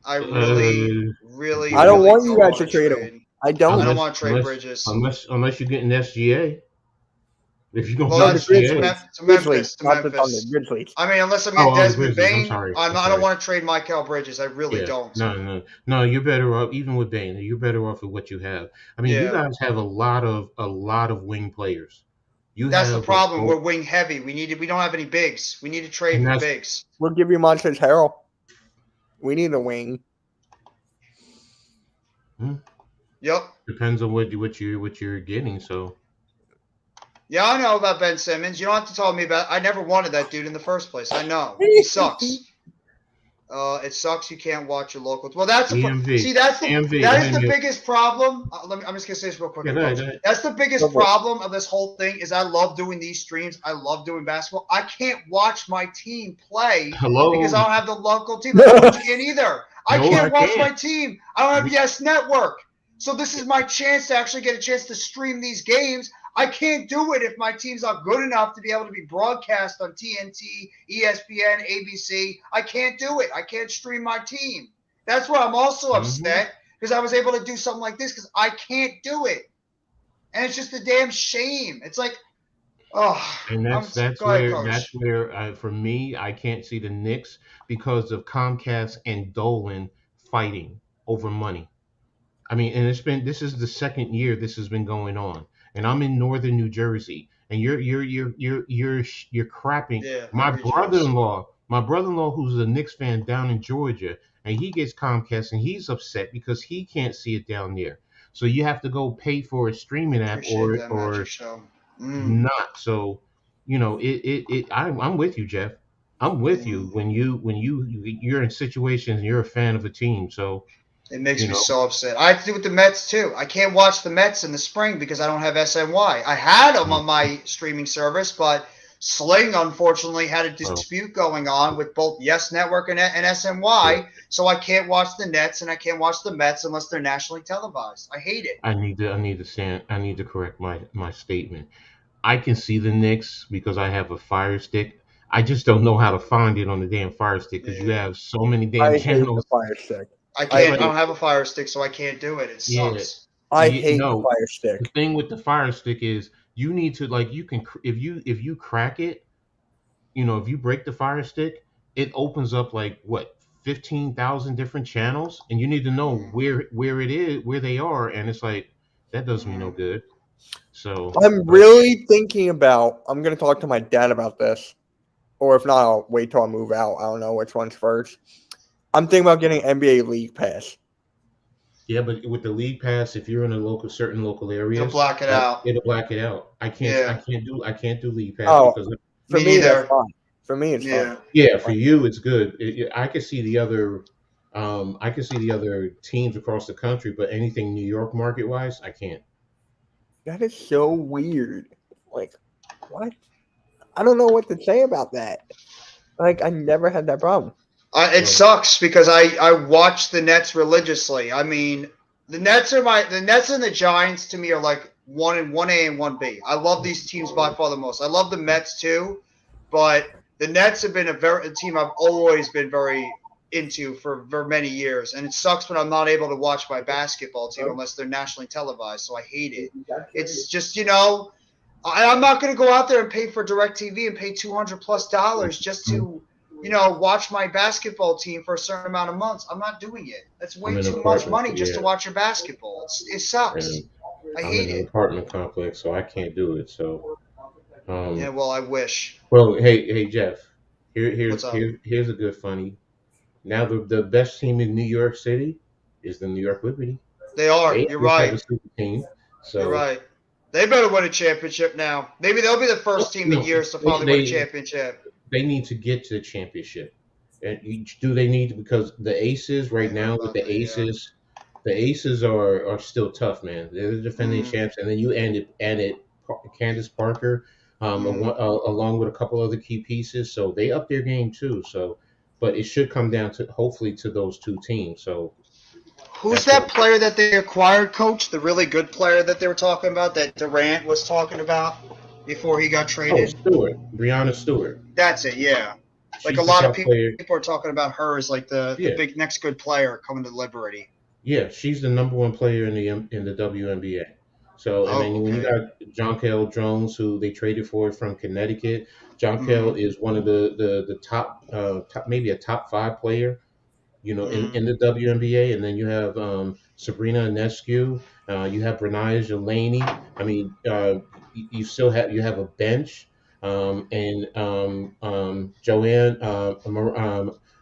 I really, Uh, really, I don't yeah. really want you don't guys want to to trade him. trade. I I don't. don't Unless want to trade unless Bridges. unless you're getting SGA. If you're gonna Well, get No, the that's to, SGA. Grizzlies. to Grizzlies, Memphis. To not the Thunder. Memphis. Grizzlies. I mean, unless I'm getting The Desmond Grizzlies. I'm Bain, sorry. I'm I don't sorry. want to trade Michael Bridges. I really Yeah. don't. No. You're better off even with Bane. You're better off with what you have. I mean, you Yeah, guys have a lot of wing players. You that's the have a problem. We're whole, wing heavy. We don't have any bigs. We need to trade and for that's bigs. We'll give you Montrezl Harrell. We need a wing. hmm, Yep. depends on what you're getting. So Yeah, I know about Ben Simmons. You don't have to tell me about. I never wanted that dude in the first place. I know he sucks. It sucks you can't watch your locals. Well, that's the see. EMV, That is the honey, biggest problem. I'm just gonna say this real yeah, quickly, go ahead, Coach. go ahead. That's the biggest Go for it. problem of this whole thing. Is I love doing these streams. I love doing basketball. I can't watch my team play because Hello. I don't have the local team. The coach can't either. I No, I can't watch my can't. team. I don't have We, Yes Network. So this is my chance to actually get a chance to stream these games. I can't do it if my team's not good enough to be able to be broadcast on TNT, ESPN, ABC. I can't do it. I can't stream my team. That's why I'm also mhm. upset because I was able to do something like this because I can't do it. And it's just a damn shame. It's like, oh, And that's that's go ahead, where that's Coach. where for me, I can't see the Knicks because of Comcast and Dolan fighting over money. I mean, and this is the second year this has been going on, and I'm in northern New Jersey, and you're crapping. Yeah, I My agree, Jeffs. brother-in-law, my brother-in-law, who's a Knicks fan down in Georgia, and he gets Comcast, and he's upset because he can't see it down there. So you have to go pay for a I streaming app appreciate or that, Magic or Show. not. So I'm with you, Jeff. I'm with you Mm. when you're in situations and you're a fan of a team. So It makes you me know, so upset. I have to do with the Mets too. I can't watch the Mets in the spring because I don't have SNY. I had them on my streaming service, but Sling unfortunately had a well, dispute going on with both Yes Network and yeah. SNY, so I can't watch the Nets and I can't watch the Mets unless they're nationally televised. I hate it. I need to correct my statement. I can see the Knicks because I have a Fire Stick. I just don't know how to find it on the damn Fire Stick because you Yeah. have so many damn I hate the channels. Fire Stick. I I It's can't. I like, don't have a Fire Stick, so I can't do it. It yeah, sucks. I hate the no. Fire The Stick. thing with the Fire Stick is you need to like you can if you crack it, if you break the Fire Stick, it opens up like what 15,000 different channels, and you need to know Mm, where it is, where they are, and it's like that does me no mm, good. So, I'm but really thinking about. I'm gonna talk to my dad about this, or if not, I'll wait till I move out. I don't know which one's first. I'm thinking about getting NBA League Pass. yeah, but with the league pass, if you're in certain local it'll areas, block it out. it'll black it out. I Yeah. can't do league pass Oh, because for Me me that's neither. fine. For me it's fine. Yeah. yeah, for you it's good. I can see the other, I can see the other teams across the country, but anything New York market wise, I can't. That is so weird. Like, what? I don't know what to say about that. Like, I never had that problem. It Well, sucks because I watch the Nets religiously. I mean, the Nets and the Giants to me are like one A and one B. I love these teams by far the most. I love the Mets too, but the Nets have been a team I've always been very into for many years, and it sucks when I'm not able to watch my basketball team unless they're nationally televised. So I hate it. It's just I'm not going to go out there and pay for DirecTV and pay $200+ just to watch my basketball team for a certain amount of months. I'm not doing it. That's I'm way in an too much apartment, money just to yeah, watch your basketball. It sucks. and I I'm hate in an it. apartment complex, so I can't do it. So, Yeah, um, well, I wish. well, hey, Jeff, What's up? here's a good funny. Now the best team in New York City is the New York Liberty. They are. They You're always have right. a super team. You're So right. They better win a championship now. Maybe they'll be the first team in no, years to they finally win a they championship. they need to get to the championship. And do they need to? Because the Aces I right heard now with about the that. Yeah. Aces are still tough, man. They're the defending Mm, champs, and then you added Candace Parker, mm. along with a couple other key pieces, so they up their game too. So, but it should come down to hopefully to those two teams. So Who's that's what that I'm. player that they acquired, Coach? The really good player that they were talking about, that Durant was talking about before he got Oh, traded? Stewart, Brianna Stewart. That's it. Yeah. Like a She's the lot of top people player. are talking about her as like the Yeah, big next good player coming to Liberty. yeah, she's the number one player in the WNBA. So, and then Oh, when you okay. got Jonquel Jones, who they traded for from Connecticut, Mm, Jonquel is one of the top, maybe a top five player, mm, in the WNBA. And then you have Sabrina Ionescu, you have Renaya Delaney. I mean, you still have a bench, and Joanne,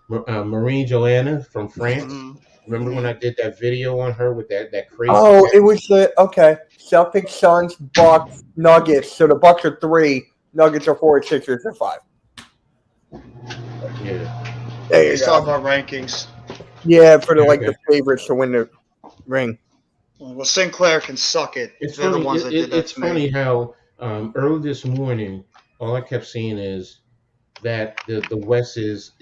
Marine Joanna from France. mm, Remember when mm. I did that video on her with that crazy Oh, it catch? was the okay. Celtics, Suns, Bucks, Nuggets. So the Bucks are 3, Nuggets are 4, Sixers are 5. Yeah. There you He's go. talking about rankings. Yeah, for the Okay. favorites to win the ring. Well, Sinclair can suck it. It's They're the funny. ones that did that It's to me. funny how early this morning, all I kept seeing is that the West is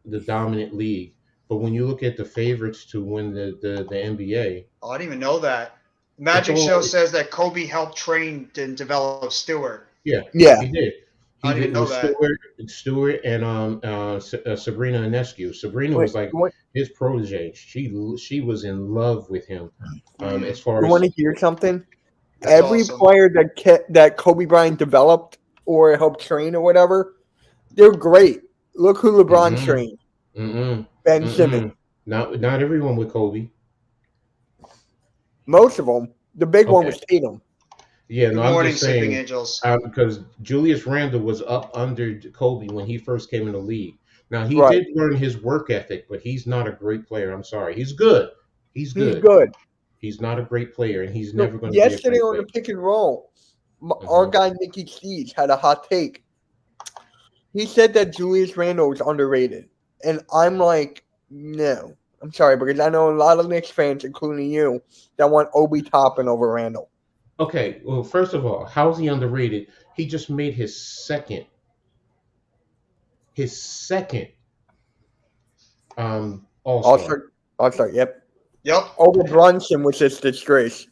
the dominant league. But when you look at the favorites to win the NBA, Oh, I didn't even know that. it's Magic Show all says that Kobe helped train and develop Stewart. yeah, Yeah. he did. I He didn't did even know with that. Stewart and Sabrina Ionescu. Sabrina Wait, was like you want, his protege. She was in love with him. As Mm, far you as want to hear something? that's Every awesome. player that Kobe Bryant developed or helped train or whatever, they're great. Look who LeBron mm-mm, trained. mm-mm, Ben Simmons. mm-mm. Not everyone with Kobe. Most of them. The big one Okay. was Tatum. Yeah, Good no, I'm morning, just Sleeping saying Angels. because Julius Randle was up under Kobe when he first came in the league. Now he Right. did learn his work ethic, but he's not a great player. I'm sorry. He's good. He's He's good. good. He's not a great player, and he's So never going to be a yesterday great on the player. pick and roll, our Hmm. guy Nicky Steves had a hot take. He said that Julius Randle was underrated. And I'm like, no. I'm sorry, because I know a lot of Knicks fans, including you, that want Obi Toppin over Randle. Okay, well, first of all, how's he underrated? He just made his second All Star. Also, yep. Yep. Over Brunson was just disgrace.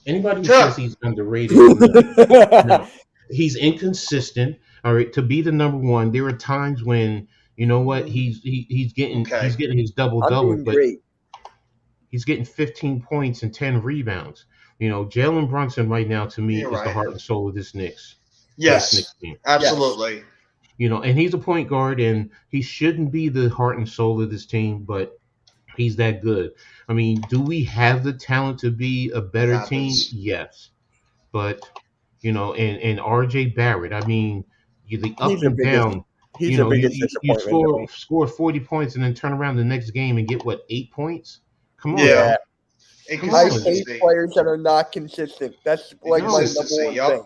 Anybody who Sure. says he's underrated, no. No, he's inconsistent. All right, to be the number one, there are times when you know what he's getting Okay. his double I'm double, being but great. he's getting 15 points and 10 rebounds. Jalen Brunson right now to me You're is the right. heart and soul of this Knicks Yes. team. Absolutely. And he's a point guard, and he shouldn't be the heart and soul of this team, but he's that good. I mean, do we have the talent to be a It better team? happens. Yes, but and RJ Barrett. I mean, the He's up the and biggest. down. He's the biggest You disappointment to me. score 40 points and then turn around the next game and get what 8 points? Come on Yeah. Yeah, now, come I on. hate Inconsistency. players that are not consistent. That's like my No, number Inconsistency. one Yep. thing.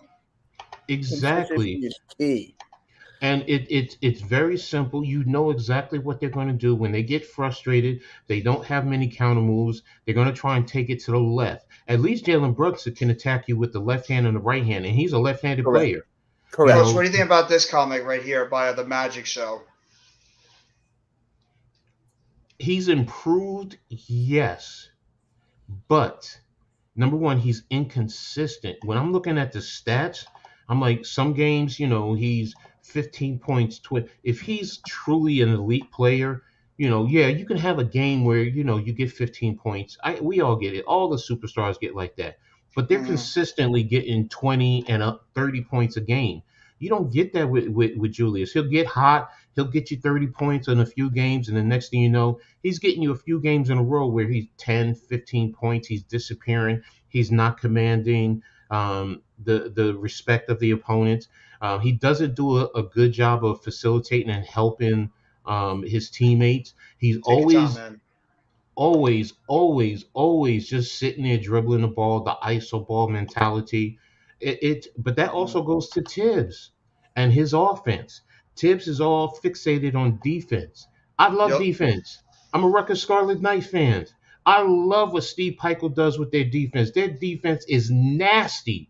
Consistency exactly. is key. And it's very simple. You know exactly what they're going to do when they get frustrated. They don't have many counter moves. They're going to try and take it to the left. At least Jalen Brooks can attack you with the left hand and the right hand, and he's a left-handed Correct. player. Correct. Coach, what do you think about this comic right here by the Magic Show? He's improved, yes, but number one, he's inconsistent. When I'm looking at the stats, I'm like, some games, he's 15 points. If he's truly an elite player, yeah, you can have a game where you get 15 points. We all get it. All the superstars get like that, but they're Mm-hmm. consistently getting 20 and up 30 points a game. You don't get that with Julius. He'll get hot. He'll get you 30 points in a few games, and the next thing you know, he's getting you a few games in a row where he's 10, 15 points. He's disappearing. He's not commanding the respect of the opponent. He doesn't do a good job of facilitating and helping his teammates. He's Take your time, always, man. always, always, always just sitting there dribbling the ball, the ISO ball mentality. But that Mm-hmm. also goes to Tibbs and his offense. Tibbs is all fixated on defense. I love Yep. defense. I'm a Rucker Scarlet Knight fan. I love what Steve Peichel does with their defense. Their defense is nasty.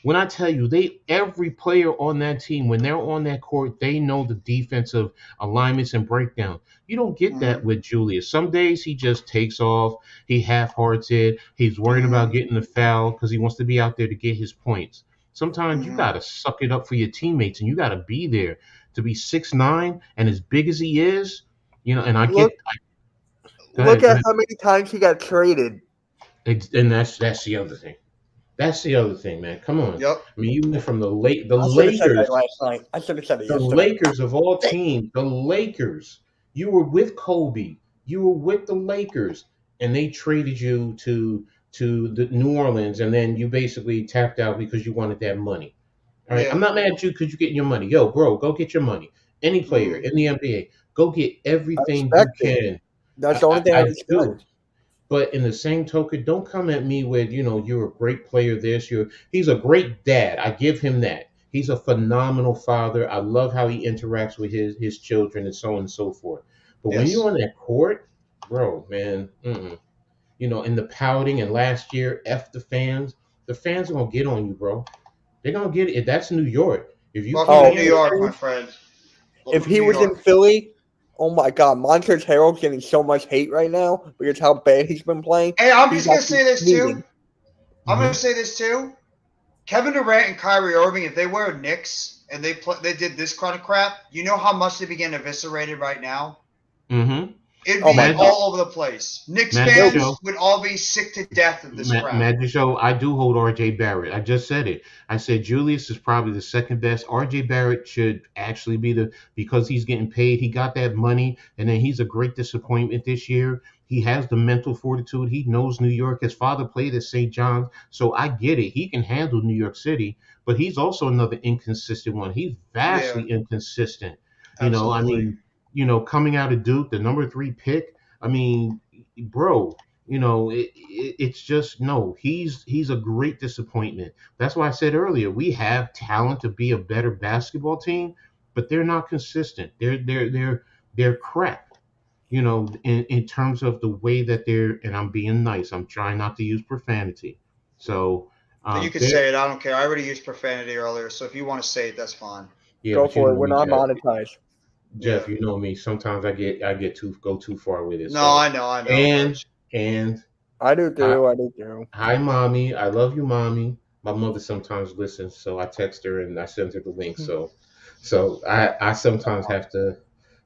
When I tell you, every player on that team, when they're on that court, they know the defensive alignments and breakdown. You don't get Mm-hmm. that with Julius. Some days he just takes off, he half hearts it, he's worried Mm-hmm. about getting the foul because he wants to be out there to get his points. Sometimes you Mm-hmm. gotta suck it up for your teammates and you gotta be there to be 6'9" and as big as he is, and I Look, get go look ahead, go at ahead. how many times he got traded. And that's the other thing. That's the other thing, man. Come on. Yep. I mean, you went from the I should have said that Lakers, last night. I should have said it the yesterday. Lakers of all teams, the Lakers. You were with Kobe. You were with the Lakers, and they traded you to the New Orleans, and then you basically tapped out because you wanted that money. All right, Yeah. I'm not mad at you because you're getting your money. Yo, bro, go get your money. Any player Mm-hmm. in the NBA, go get I everything you respect it. can. That's I, the only I, thing I I do. respect. But in the same token, don't come at me with, you're a great player. He's a great dad. I give him that. He's a phenomenal father. I love how he interacts with his children and so on and so forth. But when Yes. you're on that court, bro, man, and the pouting and last year, F the fans are gonna get on you, bro. They're gonna get it. That's New York. If you Welcome to can't New handle, York, my friend. If Welcome to he New was in York. Philly, oh my God, Montrezl Harrell's getting so much hate right now because how bad he's been playing. Hey, I'm He's just gonna actually say this too. tweeting. I'm gonna Mhm. say this too. Kevin Durant and Kyrie Irving, if they wear Knicks and they did this kind of crap, you know how much they be getting eviscerated right now? Mhm. It'd Oh my be Magic, God. all over the place. Knicks Magic He'll, Joe. fans would all be sick to death of this crap. Magic Show, I do hold RJ Barrett. I just said it. I said Julius is probably the second best. RJ Barrett should actually be because he's getting paid. He got that money, and then he's a great disappointment this year. He has the mental fortitude. He knows New York. His father played at St. John's, so I get it. He can handle New York City, but he's also another inconsistent one. He's Yeah, vastly inconsistent. I absolutely. mean, coming out of Duke, the number three pick. I mean, bro, it's just no. He's a great disappointment. That's why I said earlier we have talent to be a better basketball team, but they're not consistent. They're crap. In terms of the way that they're. And I'm being nice. I'm trying not to use profanity. So You can they're say it. I don't care. I already used profanity earlier, so if you want to say it, that's fine. yeah, go but you for it. know We're me, not Jeff. monetized. Yeah. Jeff, you know me. Sometimes I get too far with it. No, So I know, and but and I do I, too. I do too. Hi, mommy. I love you, mommy. My mother sometimes listens, so I text her and I send her the link. So I sometimes have to,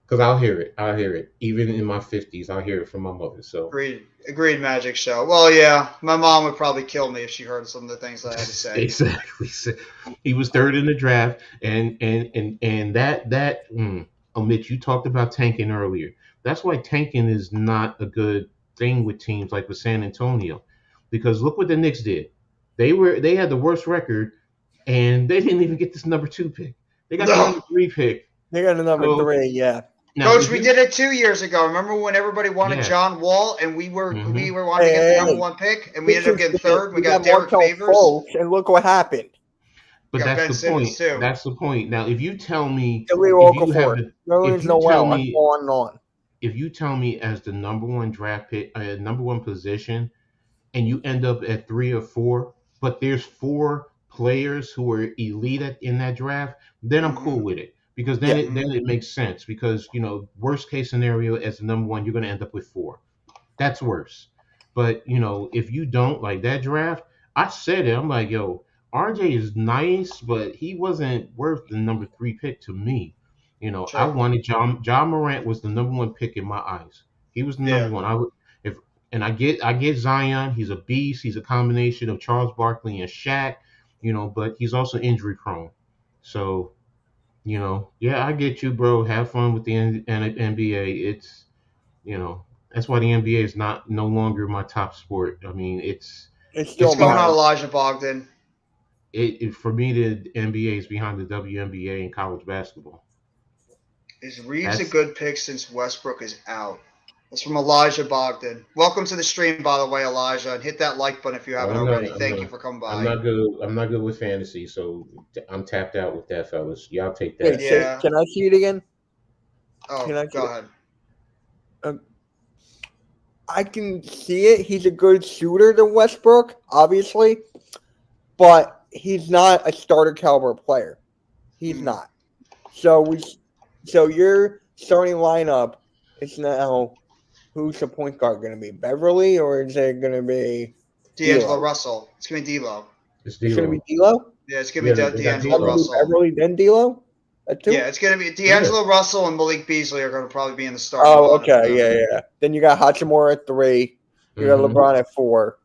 because I'll hear it. I'll hear it. Even in my 50s, I'll hear it from my mother. So agreed, Magic Show. Well, yeah, my mom would probably kill me if she heard some of the things that I had to say. exactly. So he was third in the draft, and Mitch, you talked about tanking earlier. That's why tanking is not a good thing with teams like with San Antonio, because look what the Knicks did. They had the worst record, and they didn't even get this number two pick. They got the No, number three pick. They got a number So 3. Yeah. now, Coach, if we you, did it 2 years ago. Remember when everybody wanted yeah, John Wall and we hmm were wanting Hey, to get the hey, number hey. one pick and we This ended up is getting this. third. We We got got Derek Markel Favors. Fultz, and look what happened. We but got that's Ben the Simmons point. too. That's the point. Now, if you tell me, Billy if you have Okafor, the, if Nerlens you tell Noel. I can me go on and on. if you tell me as the number one draft pick, number one position, and you end up at 3 or 4, but there's 4 players who are elite in that draft, then I'm Hmm. cool with it because then Yeah. it makes sense because worst case scenario as the number one, you're going to end up with 4. That's worse. But if you don't like that draft, I said it. I'm like, yo, RJ is nice, but he wasn't worth the number 3 pick to me. I True. wanted John Morant was the number 1 pick in my eyes. He was the number Yeah. one. I would if and I get Zion. He's a beast. He's a combination of Charles Barkley and Shaq. But he's also injury prone. So yeah, I get you, bro. Have fun with the NBA. That's why the NBA is not no longer my top sport. I mean, It's still What's it's going on, behind mine. Elijah Bogdan? for me. The NBA is behind the WNBA in college basketball. Is Reeves a That's good pick since Westbrook is out? That's from Elijah Bogdan. Welcome to the stream, by the way, Elijah, and hit that like button if you well, haven't I'm not. already. I'm Thank you not. for coming I'm by. not good. I'm not good with fantasy, so I'm tapped out with that, fellas. Y'all take Wait, that. Yeah. can I see it again? Can Oh, I see go it? ahead. I can see it. He's a good shooter than Westbrook, obviously, but he's not a starter caliber player. He's Hmm. not. So your starting lineup is now who's the point guard going to be? Beverly or is it going to be D'Angelo D'Lo? Russell. It's gonna be D'Lo. It's It's going to D'Lo. be D'Lo. Yeah, it's gonna Yeah, be they got D'Angelo I'm going to D'Lo. do Russell. Beverly then D'Lo. At two. Yeah, it's gonna be Yeah. D'Angelo Russell and Malik Beasley are gonna probably be in the starting Oh, lineup. for okay, them. yeah. Then you got Hachimura at 3. You got Mhm. LeBron at 4,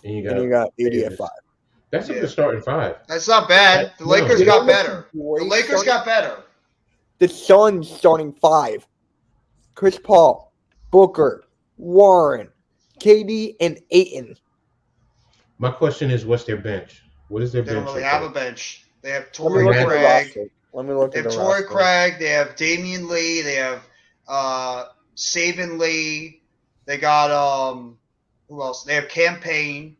And you and you got got AD at Davis. 5. That's a Yeah. good starting 5. That's not bad. The Lakers No. got better. The Great Lakers starting- got better. The Suns starting 5. Chris Paul, Booker, Warren, KD, and Ayton. My question is, what's their bench? What is their They don't bench? really look have a like? bench. They have Let me Torrey look at the Craig. roster. Let me look They at have the Torrey roster. Craig. They have Damian Lee. They have Saban Lee. They got who else? They have Campaign.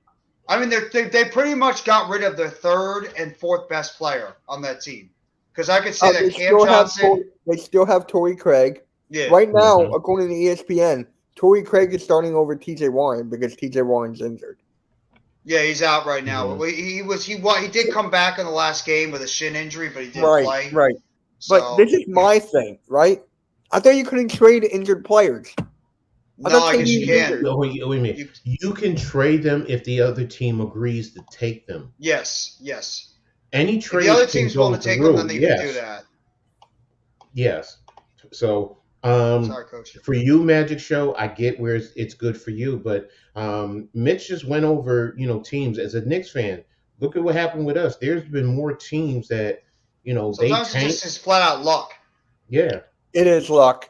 I mean, they pretty much got rid of their third and fourth best player on that team. Because I could say that Cam Johnson. They still have Torrey Craig. Yeah. Right now, Mhm. according to ESPN, Torrey Craig is starting over TJ Warren because TJ Warren's injured. Yeah, he's out right now. Mhm. He did come back in the last game with a shin injury, but he didn't play. Right. So, But this is my thing, right? I thought you couldn't trade injured players. no, I guess you KD can. injured. No, wait a minute. You can trade them if the other team agrees to take them. Yes. Any If trade the other can team's go willing to take through. them, then they Yes. can do that. Yes. So, Sorry, Coach. for you, Magic Show, I get where it's good for you, but Mitch just went over, teams. As a Knicks fan, look at what happened with us. There's been more teams that, they Sometimes it's tank. just flat out luck. Yeah, It is luck.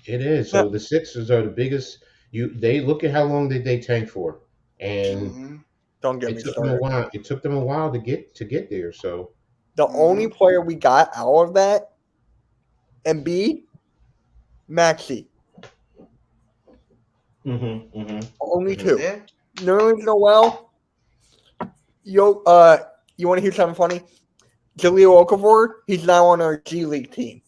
it is. So the Sixers are the biggest. They look at how long did they tank for, and Mhm. Don't get it me took them a started. while. It took them a while to get there. So The only player we got out of that, Embiid, Maxey. Only two. Yeah. Nerlens Noel. You want to hear something funny? Jaleel Okafor, he's now on our G League team.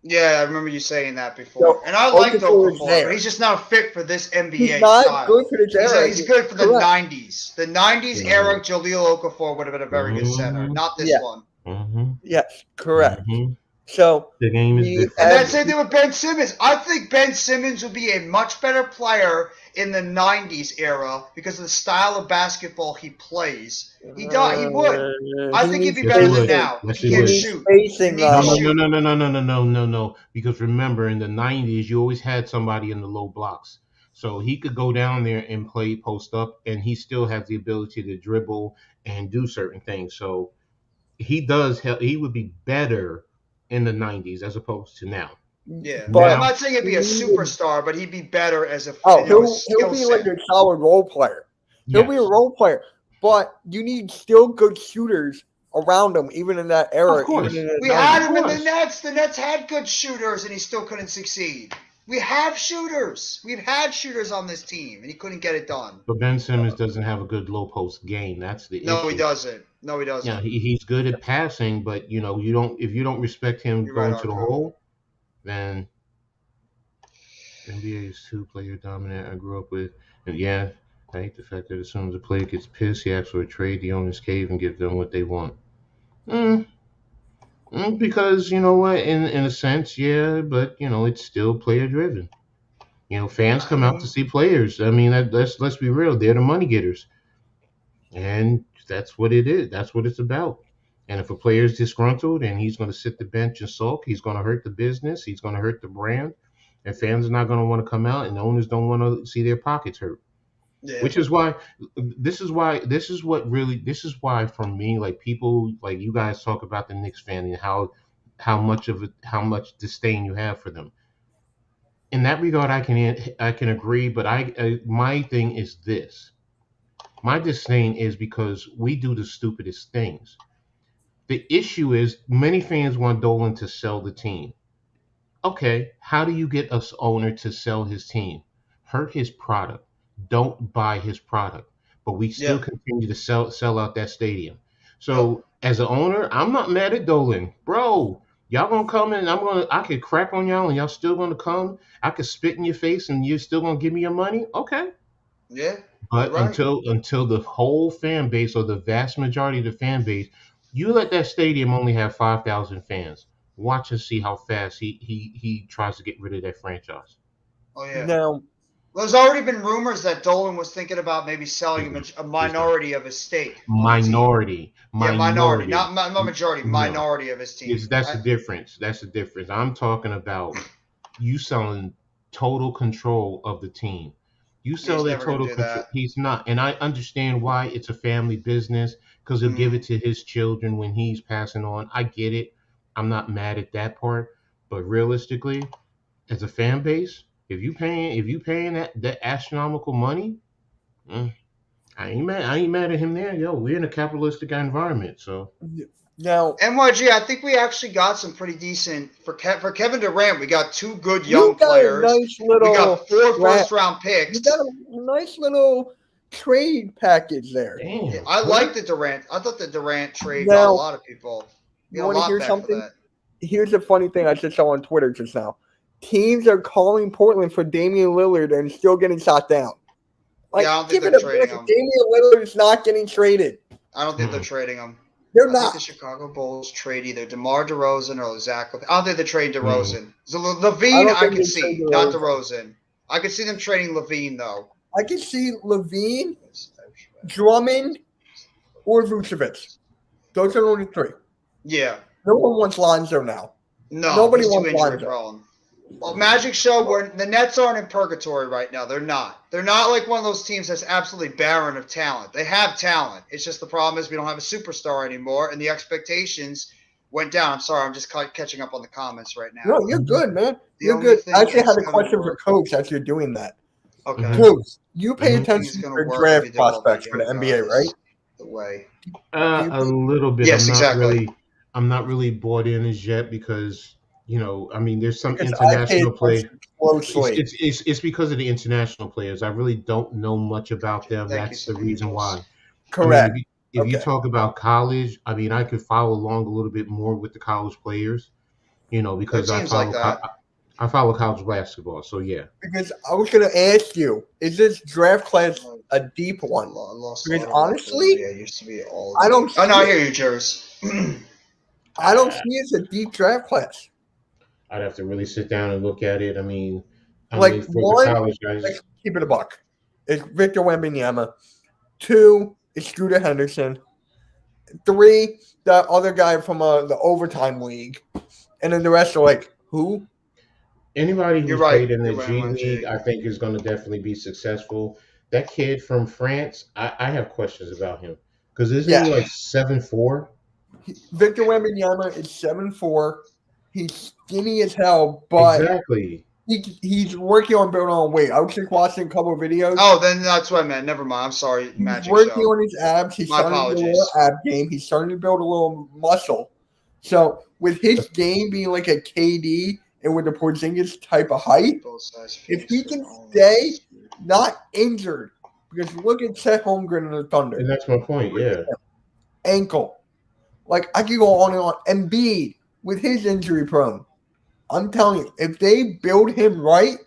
Yeah, I remember you saying that before. So, And I like Okafor is Okafor, there. but he's just not fit for this NBA He's not style. good for this era. He's good for the Correct. 90s. The 90s Mhm. era, Jaleel Okafor would have been a very good center. Mhm. Not this Yeah. one. Yes, correct. Mhm. So The game is we different. And had- that's the same thing with Ben Simmons. I think Ben Simmons would be a much better player in the 90s era because of the style of basketball he plays. He would. I think he'd be Yes, better he than would. now. Yes, He he can't would. shoot. Spacing, He needs to No, shoot. no. Because remember, in the 90s, you always had somebody in the low blocks. So he could go down there and play post up, and he still has the ability to dribble and do certain things. So he would be better in the 90s as opposed to now. Yeah. But I'm not saying he'd be a he superstar, but he'd be better as a Oh, he'll skill be set. like a solid role player. He'll be a Yes. role player, but you need still good shooters around him, even in that era. Of course. Even in the We 90s. had him in the course. Nets. The Nets had good shooters, and he still couldn't succeed. We have shooters. We've had shooters on this team, and he couldn't get it done. But Ben Simmons doesn't have a good low post game. That's the issue. No, he doesn't. Yeah, he's good at passing, but if you don't respect him You're going right, to the Arco. hole, then NBA is 2-player dominant. I grew up with, and yeah, I hate the fact that as soon as a player gets pissed, he asks for a trade. The owners cave and give them what they want. Because you know what, in a sense, yeah, but it's still player driven. Fans come out to see players. I mean, let's be real, they're the money getters. And that's what it is. That's what it's about. And if a player is disgruntled and he's going to sit the bench and sulk, he's going to hurt the business. He's going to hurt the brand. And fans are not going to want to come out, and owners don't want to see their pockets hurt. Yeah. Which is why this is why for me, like people like you guys talk about the Knicks fan and how much disdain you have for them. In that regard, I can agree, but my thing is this. My disdain is because we do the stupidest things. The issue is many fans want Dolan to sell the team. Okay, how do you get us owner to sell his team? Hurt his product. Don't buy his product. But we still Yep. continue to sell out that stadium. Yep. So as an owner, I'm not mad at Dolan. Bro, y'all gonna come in, I could crack on y'all and y'all still gonna come. I could spit in your face and you're still gonna give me your money? Okay. Yeah. But Right. until the whole fan base or the vast majority of the fan base, you let that stadium only have 5,000 fans. Watch and see how fast he tries to get rid of that franchise. Oh yeah. Now, Well, there's already been rumors that Dolan was thinking about maybe selling a minority of his stake. Minority. Yeah, minority, not majority, No. minority of his team. That's the difference. That's the difference. I'm talking about you selling total control of the team. You sell He's that never gonna total do control. that. He's not. And I understand why it's a family business because he'll give it to his children when he's passing on. I get it. I'm not mad at that part. But realistically, as a fan base, if you paying that astronomical money, I ain't mad at him there. Yo, we're in a capitalistic environment, so now NYG, I think we actually got some pretty decent for Kevin Durant. We got two good you young got players. a nice We little got four ra- first-round picks. You got a nice little trade package there. damn. Yeah, I like the Durant. I thought the Durant trade got Now, a lot of people. You Got a want to lot hear back for something? that. Here's a funny thing I just saw on Twitter just now. Teams are calling Portland for Damian Lillard and still getting shot down. Like, Yeah, I don't think give they're it a trading break. him. Damian Lillard is not getting traded. I don't think they're trading him. They're I think not. the Chicago Bulls trade either DeMar DeRozan or Zach. I don't think they're trading DeRozan. So Levine, don't I think can they see, trade not DeRozan. DeRozan. I could see them trading Levine though. I can see Levine, Drummond, or Vucevic. Those are the only three. Yeah. No one wants Lonzo now. No, Nobody he's too wants injury Lonzo. prone. Well, Magic show where the Nets aren't in purgatory right now. They're not. They're not like one of those teams that's absolutely barren of talent. They have talent. It's just the problem is we don't have a superstar anymore, and the expectations went down. I'm sorry, I'm just catching up on the comments right now. No, you're good, man. The You're only good. thing I actually it's had a gonna question for work. Coach as you're doing that. Okay. Mhm. Coach, you pay Mhm. It's attention gonna to work draft if you do all prospects the for the young NBA, guys right? The way. A little bit. Yes, exactly. I'm not really bought in as yet because I mean, there's some Because I pay international play. attention closely. It's because of the international players. I really don't know much about them. Thank you, That's the St. reason Angels. why. Correct. I mean, if you Okay. talk about college, I mean, I could follow along a little bit more with the college players, because There are teams like that. I follow college basketball. So yeah. Because I was going to ask you, is this draft class a deep one? I lost Because a lot of honestly, yeah, it used to be all. I don't Oh no, I see hear you, Jers. I don't see it as a deep draft class. I'd have to really sit down and look at it. I mean, Like, for one, the college guys, let's keep it a buck. It's Victor Wembanyama. 2, it's Scooter Henderson. 3, the other guy from the overtime league. And then the rest are like, who? anybody who's You're right. played in the You're right, G MJ. League, I think, is going to definitely be successful. That kid from France, I have questions about him because isn't Yeah. he like 7'4"? Victor Wembanyama is 7'4". He's skinny as hell, but Exactly. he's working on building on weight. I was just watching a couple of videos. Oh, then that's what I meant. Never mind. I'm sorry, He's Magic working Show. on his abs. He's My starting to build a little ab game. He's starting to build a little muscle. So with his game being like a KD and with the Porzingis type of height, Both sides if face he it can all. stay not injured, because look at Chet Holmgren and the Thunder. And that's my point. Yeah. Ankle. Like, I could go on and on. Embiid with his injury prone. I'm telling you, if they build him right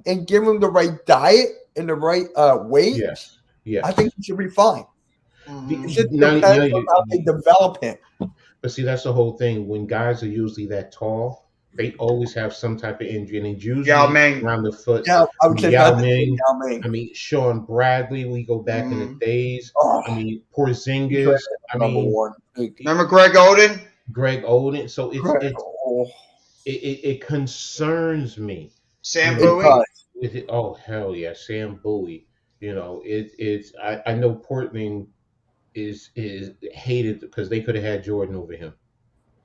and give him the right diet and the right weight, Yes. Yeah. I think he should be fine. Mhm. It just Now- depends now you- on how they develop him. But see, that's the whole thing. When guys are usually that tall, they always have some type of injury, and it's usually Yao Ming. around the foot. Yeah, I would say Yao that's Ming. Yao Ming. I mean, Sean Bradley. We go back in the days. Oh, I mean, Porzingis. I Number mean, one. Remember Greg Oden? Greg Oden. So Greg, oh, it concerns me. You Sam know, it Bowie? does. oh hell yeah, Sam Bowie. You know, it's I know Portland is hated because they could have had Jordan over him.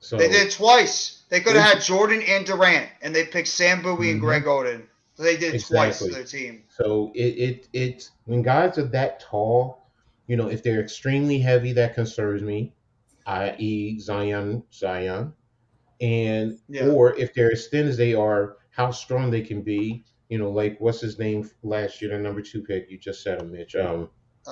They So did twice. They could have had Jordan and Durant, and they picked Sam Bowie and mhm, Greg Oden. So they did it twice to exactly. their team. So it's when guys are that tall, you know, if they're extremely heavy, that concerns me, i.e. Zion, and Yeah. or if they're as thin as they are, how strong they can be. You know, like what's his name last year, the number 2 pick. You just said him, Mitch.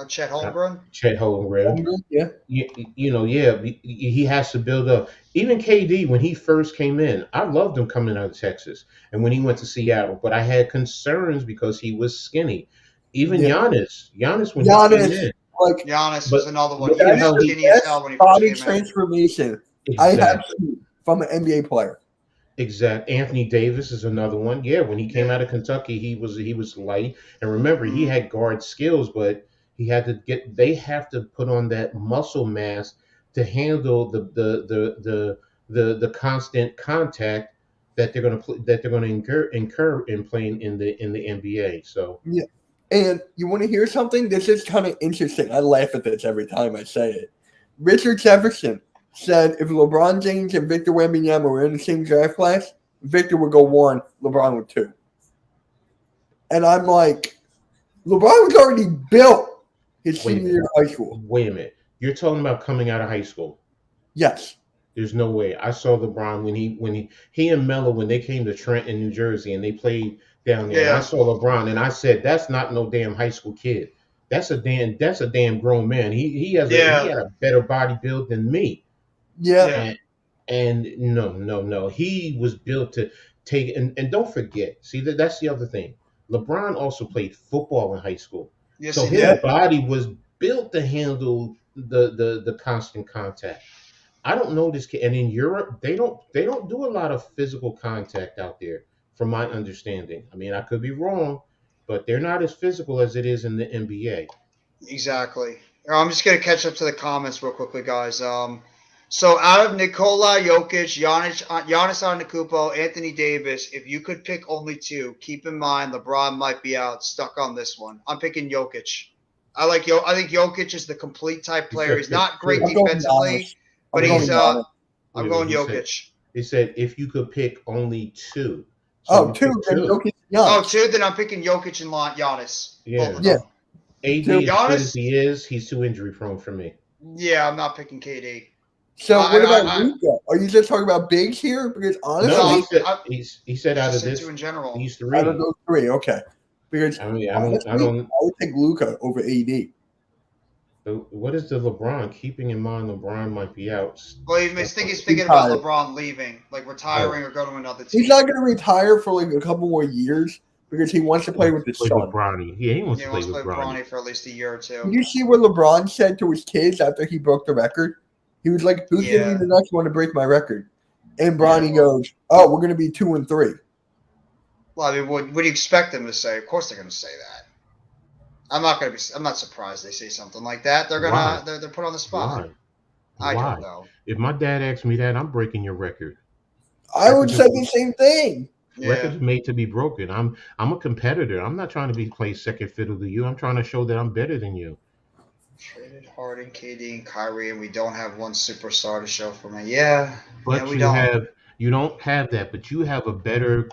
Chet Uh, Holmgren? Chet Holmgren. Yeah. You know, yeah, he has to build up. Even KD, when he first came in, I loved him coming out of Texas, and when he went to Seattle, but I had concerns because he was skinny. Even Yeah. Giannis when he came Giannis, in, like, Giannis but was another one. look He at that was is how the he skinny as hell best when he first body came in. transformation I have exactly. seen from an NBA player. Exact. Anthony Davis is another one. Yeah, when he came Yeah. out of Kentucky, he was light, and remember he Mm. had guard skills, but he had to get. They have to put on that muscle mass to handle the constant contact that they're going to incur in playing in the NBA. So Yeah. And you want to hear something? This is kind of interesting. I laugh at this every time I say it. Richard Jefferson said if LeBron James and Victor Wembanyama were in the same draft class, Victor would go 1, LeBron would 2. And I'm like, LeBron was already built his wait a senior year minute, of high school. wait a minute. You're talking about coming out of high school. Yes. There's no way. I saw LeBron when he and Melo when they came to Trenton, New Jersey, and they played down there. And I Yeah. saw LeBron, and I said, "That's not no damn high school kid. That's a damn grown man. He Yeah. had a better body build than me. Yeah. Yeah. And no. He was built to take and don't forget. See that's the other thing. LeBron also played football in high school, Yes, so he his Yeah. did. body was built to handle the constant contact. I don't know this kid. And in Europe, they don't do a lot of physical contact out there, from my understanding. I mean, I could be wrong, but they're not as physical as it is in the NBA. Exactly. I'm just gonna catch up to the comments real quickly, guys. So out of Nikola Jokic, Giannis Antetokounmpo, Anthony Davis, if you could pick only two, keep in mind LeBron might be out. Stuck on this one. I'm picking Jokic. I think Jokic is the complete type He player. said He's pick not great I'm two. going defensively, Giannis. but I'm going he's Giannis. I'm Wait a minute. going Jokic. He said if you could pick only two, so Oh, you 2, pick then two. Jokic Oh, Giannis. two, then I'm picking Jokic and Giannis. Both Yeah. of Yeah. them. AD, 2. as good as Giannis? he is, he's too injury prone for me. Yeah, I'm not picking KD. So what about I Luka? Are you just talking about bigs here? Because No, no, he honestly, said I he said out just of said this two in general. these out of three. those 3, okay. Because I mean, honestly, I don't. I would take Luka over AD. What is the LeBron? Keeping in mind LeBron might be out. Well, I think he's thinking about LeBron leaving, like retiring or going to another team. He's not going to retire for like a couple more years because he wants to play with his Play son. with Bronny. Yeah, he wants He to play wants to with play with Bronny. Bronny for at least a year or two. Did you see what LeBron said to his kids after he broke the record? He was like, "Who's going to Yeah. be the next one to break my record?" And Bronny Yeah. goes, "Oh, we're going to be 2 and 3." Well, I mean, what do you expect them to say? Of course, they're going to say that. I'm not surprised they say something like that. They're Why? they're put on the spot. Why? I Why? don't know. If my dad asked me that, I'm breaking your record. I would Records say are, the same thing. Yeah. records are made to be broken. I'm a competitor. I'm not trying to be play second fiddle to you. I'm trying to show that I'm better than you. Traded Harden, KD, and Kyrie, and we don't have one superstar to show for me. Yeah, But we don't. you don't have that, but you have a better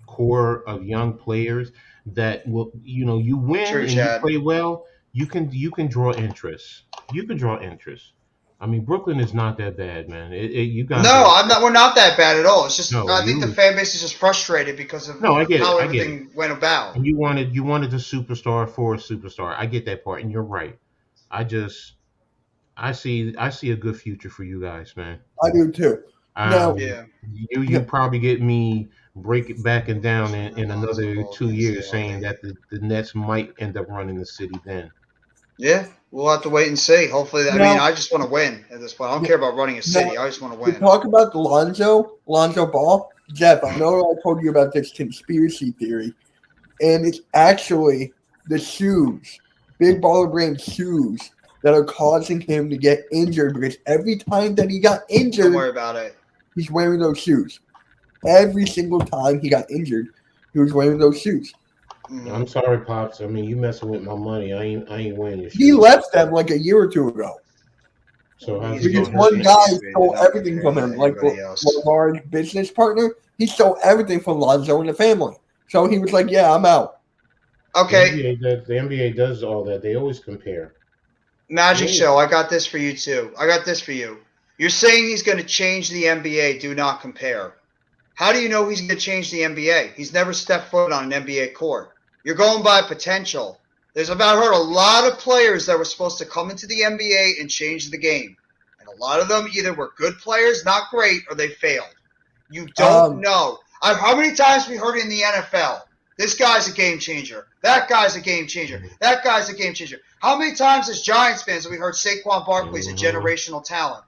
core of young players that will you win True, and you Chad. play well, you can draw interest. You can draw interest. I mean, Brooklyn is not that bad, man. You guys No, are, I'm not. We're not that bad at all. It's just no, I think the fan base is just frustrated because of no, I get it. how I get it. everything went about. And you wanted the superstar for a superstar. I get that part, and you're right. I just I see a good future for you guys, man. I do too. Now, Yeah. You probably get me backing down in another Basketball 2 against years, the saying LA. that the Nets might end up running the city then. Yeah, we'll have to wait and see. Hopefully, I Now- mean, I just want to win at this point. I don't care about running a city. I just want to we win. talk about Lonzo Ball. Jeff, I know I told you about this conspiracy theory, and it's actually the shoes, Big Baller Brand shoes, that are causing him to get injured because every time that he got Don't injured, worry about it. he's wearing those shoes. Every single time he got injured, he was wearing those shoes. I'm sorry, pops. I mean, you messing with my money. I ain't wearing your He shoes. left them like a year or two ago. So how's He's he Because gonna going help one you? guy to stole not everything comparing from to him, like anybody else. Lamar's business partner. He stole everything from Lonzo and the family. So he was like, "Yeah, I'm out." Okay, The NBA does all that. They always compare. Magic Yeah. Show, I got this for you too. I got this for you. You're saying he's going to change the NBA. Do not compare. How do you know he's going to change the NBA? He's never stepped foot on an NBA court. You're going by potential. I've heard a lot of players that were supposed to come into the NBA and change the game. And a lot of them either were good players, not great, or they failed. You don't know. How many times have we heard in the NFL? This guy's a game changer. That guy's a game changer. That guy's a game changer. How many times as Giants fans have we heard Saquon Barkley's a generational talent?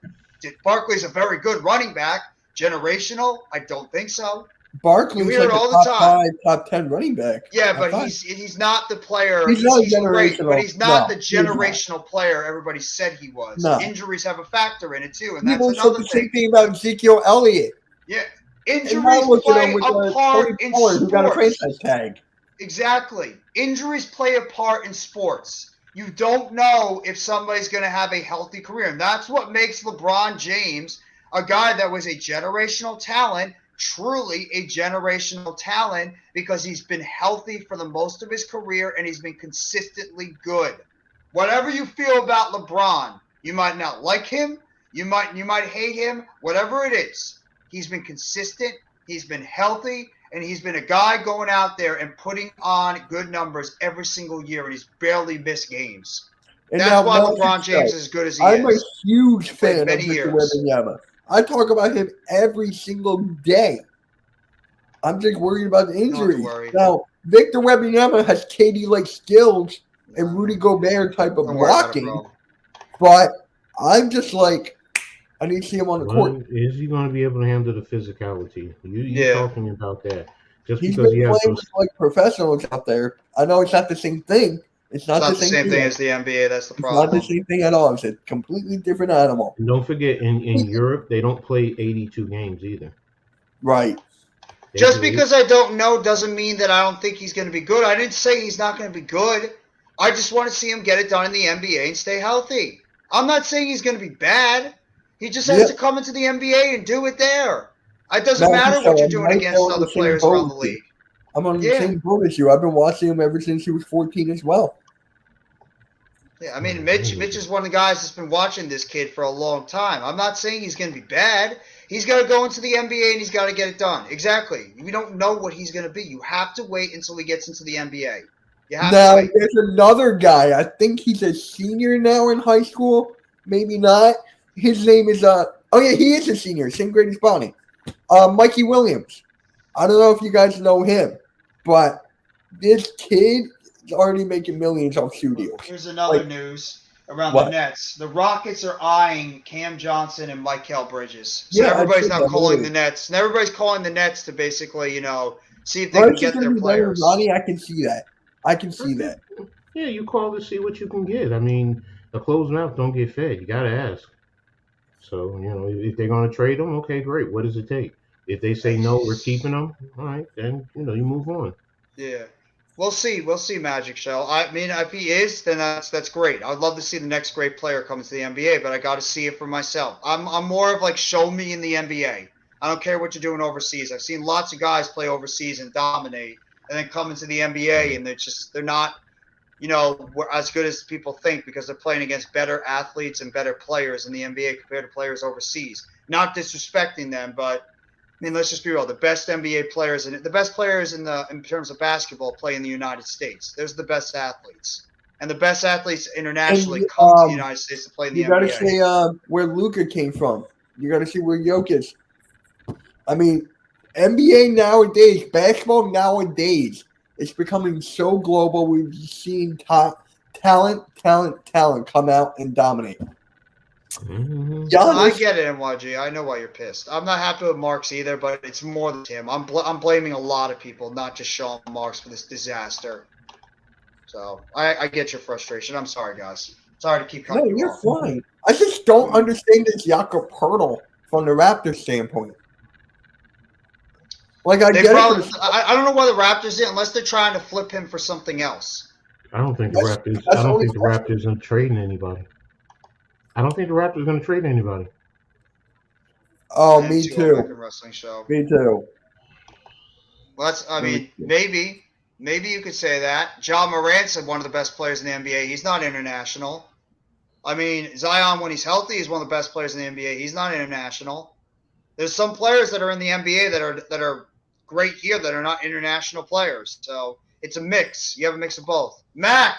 Barkley's a very good running back. Generational? I don't think so. Barkley's You hear like it all a the top time. 5, top 10 running back. Yeah, I but thought. he's not the player. He's not He's great, but generational. he's not No, the he is not. generational player everybody said he was. No. Injuries have a factor in it too, and that's People said another the same thing. thing about Ezekiel Elliott. Yeah, And now injuries look at him play with a Tony part in Pollard, who got a sports. franchise tag. Exactly. Injuries play a part in sports. You don't know if somebody's going to have a healthy career. And that's what makes LeBron James a guy that was a generational talent, truly a generational talent, because he's been healthy for the most of his career and he's been consistently good. Whatever you feel about LeBron, you might not like him, you might hate him, whatever it is. He's been consistent, he's been healthy, and he's been a guy going out there and putting on good numbers every single year, and he's barely missed games. And That's now why Magic LeBron James Show. is as good as he I'm a is. huge He played fan of many Victor years. Wembanyama. I talk about him every single day. I'm just worried about the Don't have to injuries. worry. Now, Victor Wembanyama has KD-like skills and Rudy Gobert type of Don't worry about it, blocking, bro. but I'm just like, I need to see him on the court. Well, is he going to be able to handle the physicality? You Yeah. talking about that? Just He's because been he playing has those. with like professionals out there. I know it's not the same thing. It's not, It's not the same thing thing. as the NBA. That's the It's not the problem. same thing at all. It's a completely different animal. And don't forget, in Europe, they don't play 82 games either. Right. Just because I don't know doesn't mean that I don't think he's going to be good. I didn't say he's not going to be good. I just want to see him get it done in the NBA and stay healthy. I'm not saying he's going to be bad. He just has to come into the NBA and do it there. It doesn't matter what you're doing against other players around the league. I'm on the same boat as you. I've been watching him ever since he was 14 as well. Yeah, I mean, Mitch is one of the guys that's been watching this kid for a long time. I'm not saying he's going to be bad. He's got to go into the NBA and he's got to get it done. Exactly. We don't know what he's going to be. You have to wait until he gets into the NBA. You have to wait. There's another guy. I think he's a senior now in high school. Maybe not. His name is he is a senior. Same grade as Bonnie. Mikey Williams. I don't know if you guys know him, but this kid is already making millions on studios. Here's another news around the Nets. The Rockets are eyeing Cam Johnson and Mikal Bridges. So everybody's now calling the Nets. And everybody's calling the Nets to basically, see if they can get their players. Ronnie, I can see that. I can see that. Yeah, you call to see what you can get. I mean, a closed mouth don't get fed. You got to ask. So, if they're going to trade them, okay, great. What does it take? If they say no, we're keeping them, all right, then, you move on. Yeah. We'll see. We'll see, Magic Show. I mean, if he is, then that's great. I'd love to see the next great player come into the NBA, but I got to see it for myself. I'm more of like, show me in the NBA. I don't care what you're doing overseas. I've seen lots of guys play overseas and dominate and then come into the NBA and they're not, as good as people think because they're playing against better athletes and better players in the NBA compared to players overseas. Not disrespecting them, but I mean, let's just be real. The best NBA players and the best players in terms of basketball play in the United States. Those are the best athletes, and the best athletes internationally come to the United States to play in the NBA. You got to say where Luka came from. You got to see where Jokic. I mean, NBA nowadays, basketball nowadays, it's becoming so global. We've seen talent come out and dominate. Mm-hmm. I get it, NYG. I know why you're pissed. I'm not happy with Marks either, but it's more than him. I'm blaming a lot of people, not just Sean Marks, for this disaster. So I get your frustration. I'm sorry, guys. Sorry to keep No, cutting you you're off. fine. I just don't understand this Jakob Pertl from the Raptors standpoint. Like, I They get probably. it. I don't know why the Raptors did, unless they're trying to flip him for something else. I don't think the That's, Raptors. that's I the don't only think the question. Raptors are trading anybody. I don't think the Raptors are going to trade anybody. Oh, And me to American too. Wrestling Show. Me too. Well, that's. I Me mean, too. maybe you could say that. Ja Morant's one of the best players in the NBA. He's not international. I mean, Zion, when he's healthy, is one of the best players in the NBA. He's not international. There's some players that are in the NBA that are great here that are not international players. So it's a mix. You have a mix of both. Mac,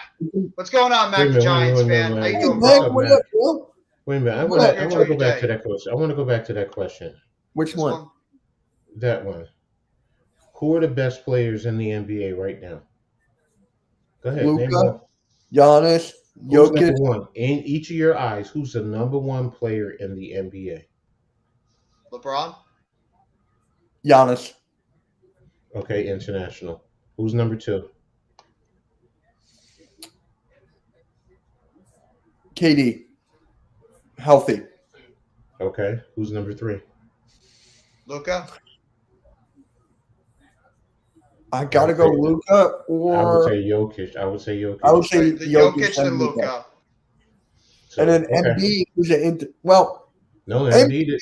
what's going on, Wait Mac, a the minute. Giants Wait a minute. fan? How you Hey, doing, What's Mac, up, bro? what Matt? up, bro? Wait a minute. I What want up? to. I Enjoy want to your go back to day. that question. I want to go back to that question. Which This one? one. That one. Who are the best players in the NBA right now? Go ahead. Name Luka, one. Giannis, Who's number Jokic, one in each of your eyes? Who's the number one player in the NBA? LeBron. Giannis, Okay, international. Who's number two? KD, healthy. Okay, who's number three? Luca. I I gotta would go say. Luka I would or say Jokic. I would say I would Jokic. say The Jokic Jokic and and Luka. Luca. And So then okay. Embiid, who's an well, No, Em- Embiid.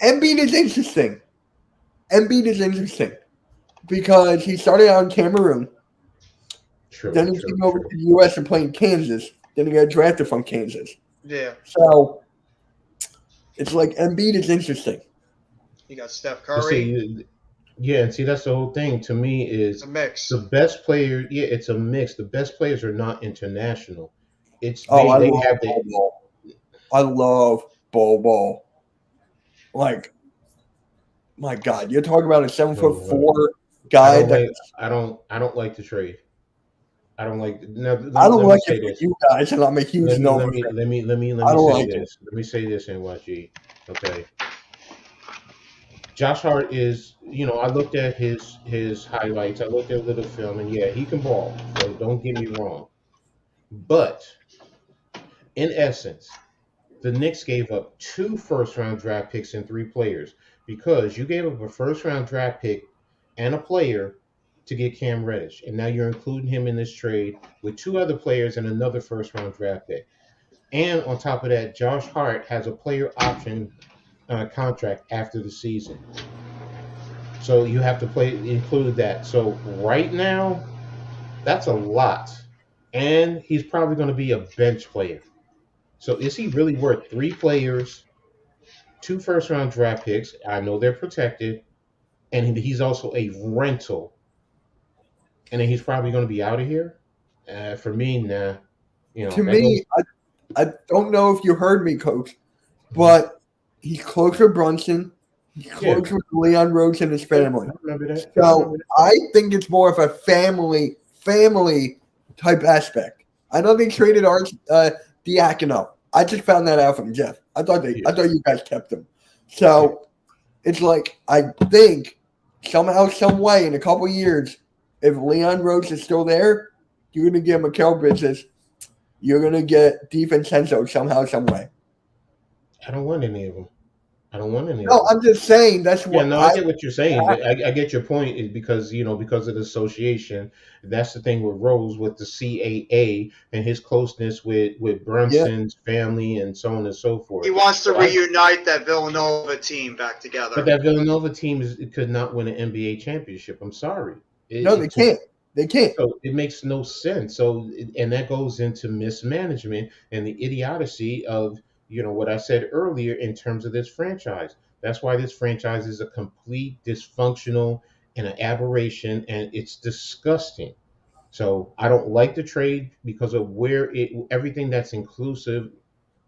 Embiid is interesting. Embiid is interesting because he started out in Cameroon, then True. he True. came over to True. the U.S. and played in Kansas. Then he got drafted from Kansas. Yeah. So it's like Embiid is interesting. You got Steph But Curry. see, yeah, and see that's the whole thing. To me, It's is a mix. the best player. Yeah, it's a mix. The best players are not international. It's Oh, I they love have the. Bol Bol. I love Bol Bol. Like, my God, you're talking about a 7'4" I guy don't that like. I don't like the trade. I don't like. Now, I don't let me like it say for this. you guys, and I'm a huge Let me Nova let me fan. let me let me let I me don't say like it. this. Let me say this, NYG. Okay. Josh Hart is, I looked at his highlights. I looked at a little film, and yeah, he can ball. So don't get me wrong. But in essence, the Knicks gave up two first round draft picks and three players because you gave up a first round draft pick and a player to get Cam Reddish, and now you're including him in this trade with two other players and another first round draft pick. And on top of that, Josh Hart has a player option contract after the season. So you have to include that. So right now, that's a lot. And he's probably going to be a bench player. So is he really worth three players, two first round draft picks? I know they're protected. And he's also a rental. And then he's probably going to be out of here. For me, nah. To That goes. me, I don't know if you heard me, Coach, Mhm. but he's close with Brunson. He's Yeah, close with Leon Rhodes and his yeah, family. I remember that. I remember So that. I think it's more of a family type aspect. I know they traded Art Diacono. I just found that out from Jeff. I thought Yeah, you guys kept him. yeah. So it's like I think somehow, some way, in a couple years, if Leon Rhodes is still there, you're gonna get Mikal Bridges. You're gonna get DiVincenzo somehow, some way. I don't want any of them. I don't want any of No, them. I'm just saying that's Yeah, what no, I I. get what you're saying. I get your point is because because of the association. That's the thing with Rose with the CAA and his closeness with Yeah, Brunson's family and so on and so He forth. wants to So I, reunite that Villanova team back but together. that Villanova team could not win an NBA championship. I'm sorry. no, they can't. They can't. So it makes no sense. So, and that goes into mismanagement and the idiocy of, what I said earlier in terms of this franchise. That's why this franchise is a complete dysfunctional and an aberration, and it's disgusting. So I don't like the trade because of everything that's inclusive,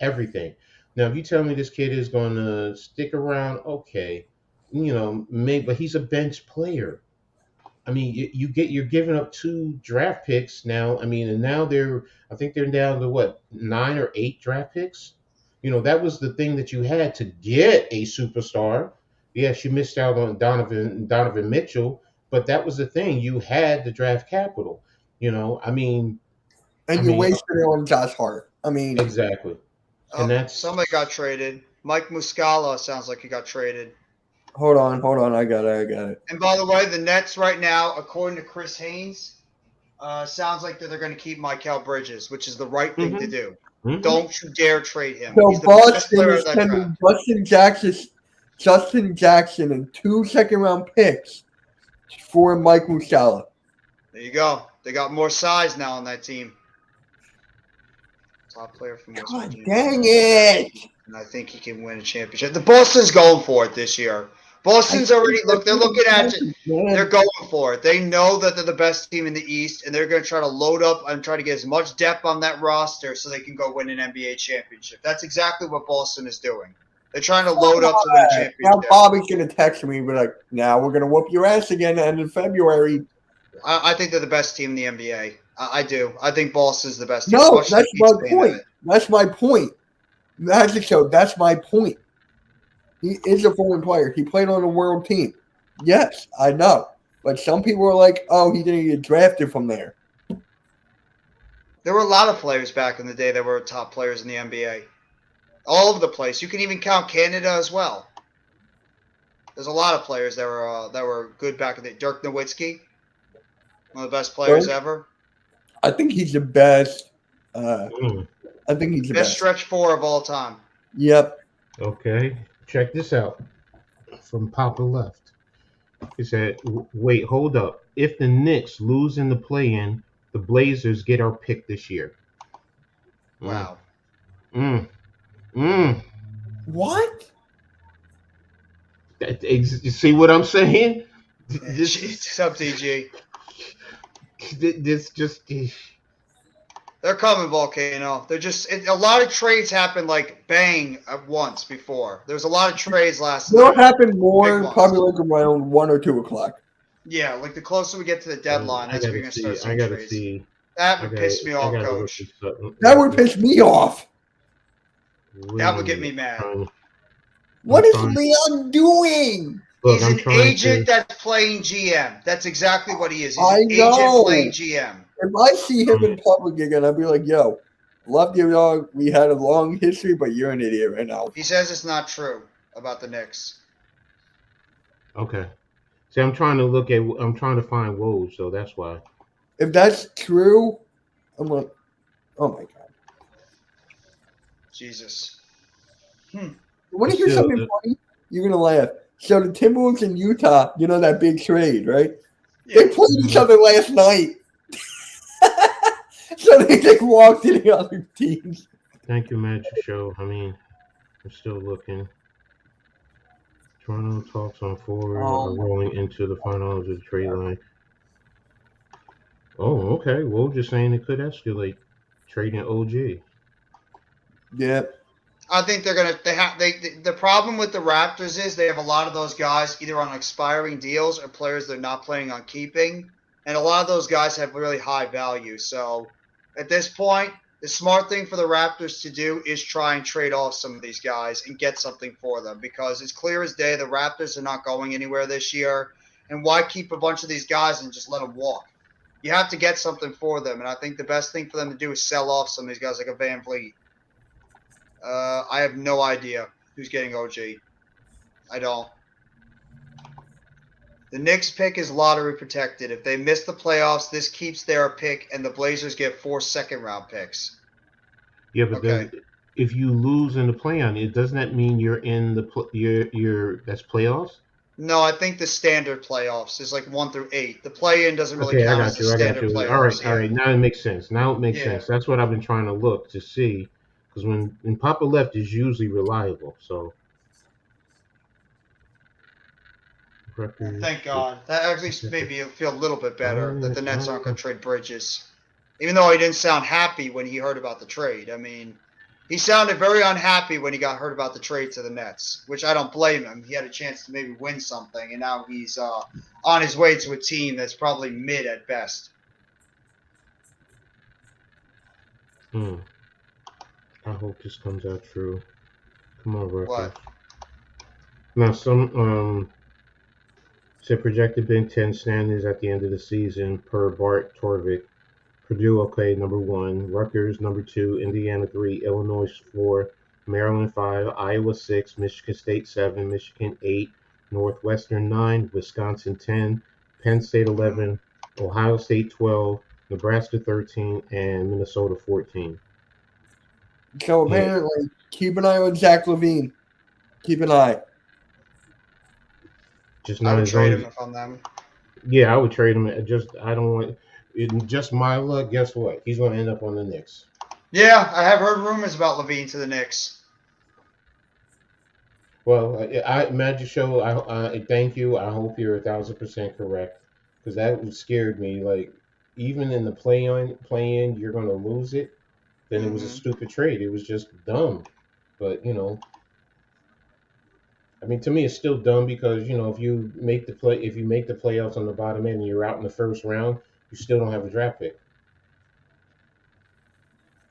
everything. Now, if you tell me this kid is going to stick around, okay, maybe, but he's a bench player. I mean, you're giving up two draft picks now. I mean, and now I think they're down to what, nine or eight draft picks. That was the thing that you had to get a superstar. Yes, you missed out on Donovan Mitchell, but that was the thing. You had the draft capital. I mean, And you wasted it on Josh Hart. I mean, Exactly. And that's Somebody got traded. Mike Muscala sounds like he got traded. hold on. I got it. And by the way, the Nets right now, according to Chris Haynes, sounds like that they're going to keep Mikal Bridges, which is the right thing to do. Don't you dare trade him. So He's the best Boston player is of that draft. sending Justin Jackson and 2 second-round picks for Mike Muscala. There you go. They got more size now on that team. Top player from West God Virginia. dang it! And I think he can win a championship. The Boston's going for it this year. Boston's already they're looking at it. They're going for it. They know that they're the best team in the East, and they're going to try to load up and try to get as much depth on that roster so they can go win an NBA championship. That's exactly what Boston is doing. They're trying to load up to win a Now championship. Bobby's gonna text me, but like, now we're gonna whoop your ass again end of February. I think they're the best team in the NBA. I do. I think Boston's the best team. No, Especially that's if my he's playing point. it. That's my point. Magic Show, that's my point. He is a foreign player. He played on a world team. Yes, I know. But some people are like, oh, he didn't get drafted from there. There were a lot of players back in the day that were top players in the NBA. All over the place. You can even count Canada as well. There's a lot of players that were good back in the day. Dirk Nowitzki, one of the best players ever. I think he's the best. I think he's the Best best. stretch four of all time. Yep. okay. Check this out from Papa Left. He said, "Wait, hold up. If the Knicks lose in the play-in, the Blazers get our pick this year." Wow. What? You see what I'm saying? What's up, DG? This just. They're coming, Volcano. They're just a lot of trades happened like bang at once before. There's a lot of trades last It'll night. happen more, Big ones. probably like around 1 or 2 o'clock. Yeah, like the closer we get to the deadline, that's when you're gonna start seeing trades. See. That would piss me off, Coach. That would piss me off. That would get me mad. What is Leon doing? Look, He's an agent that's playing GM. That's exactly what he is. He's I an know. agent playing GM. If I see him in public again, I'd be like, yo, love you, dog. We had a long history, but you're an idiot right now. He says it's not true about the Knicks. Okay. See, I'm trying to find Woj, so that's why. If that's true, I'm like, oh my God. Jesus. When you hear something funny, you're going to laugh. So the Timberwolves in Utah, you know that big trade, right? Yeah. They played each other last night. So they just walked to the other teams. Thank you, Magic Show. I mean, I'm still looking. Toronto talks on forward are rolling into the finals of the trade line. Oh, okay. Well, just saying it could escalate. Trading OG. Yep. I think they're gonna. The problem with the Raptors is they have a lot of those guys either on expiring deals or players they're not planning on keeping, and a lot of those guys have really high value. So, at this point, the smart thing for the Raptors to do is try and trade off some of these guys and get something for them, because it's clear as day the Raptors are not going anywhere this year, and why keep a bunch of these guys and just let them walk? You have to get something for them, and I think the best thing for them to do is sell off some of these guys like a Van Vliet. I have no idea who's getting OG. I don't. The Knicks pick is lottery protected. If they miss the playoffs, this keeps their pick, and the Blazers get 4 second-round picks. Yeah, but if you lose in the play-on, doesn't that mean you're in the that's playoffs? No, I think the standard playoffs is like 1 through 8. The play-in doesn't really count as the standard playoffs. All right. Now it makes sense. Sense. That's what I've been trying to look to see. Because when Papa left is usually reliable, so. Thank God. That actually made me feel a little bit better that the Nets aren't going to trade Bridges. Even though he didn't sound happy when he heard about the trade. I mean, he sounded very unhappy when he got heard about the trade to the Nets, which I don't blame him. He had a chance to maybe win something, and now he's on his way to a team that's probably mid at best. I hope this comes out true. Come on, bro. What? Now, some said projected Big Ten standings at the end of the season per Bart Torvik Purdue, okay, number 1. Rutgers, number 2. Indiana, 3. Illinois, 4. Maryland, 5. Iowa, 6. Michigan State, 7. Michigan, 8. Northwestern, 9. Wisconsin, 10. Penn State, 11. Ohio State, 12. Nebraska, 13. And Minnesota, 14. So Yeah, apparently, keep an eye on Zach Levine. Keep an eye. just I not would as trade long him as. if I'm them. Yeah, I would trade him. I don't want. In just my luck, guess what? He's going to end up on the Knicks. Yeah, I have heard rumors about Levine to the Knicks. Well, Magic Show. I thank you. I hope you're 1,000% correct, because that scared me. Like, even in the play in, you're going to lose it. Then it was a Hmm. stupid trade. It was just dumb. But I mean, to me, it's still dumb because if you make the playoffs on the bottom end and you're out in the first round, you still don't have a draft pick.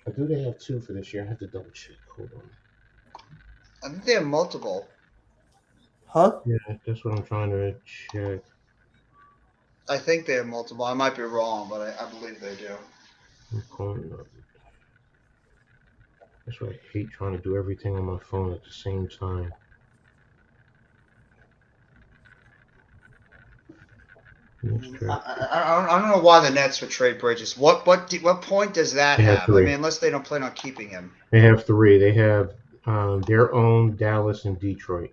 Or do they have 2 for this year? I have to double check. Hold on. I think they have multiple. Huh? Yeah, that's what I'm trying to check. I think they have multiple. I might be wrong, but I believe they do. I'm pulling up. That's why I hate trying to do everything on my phone at the same time. Next draft. I don't know why the Nets would trade Bridges. What point does that They have have? I 3. mean, unless they don't plan on keeping him. They have 3. They have their own Dallas and Detroit.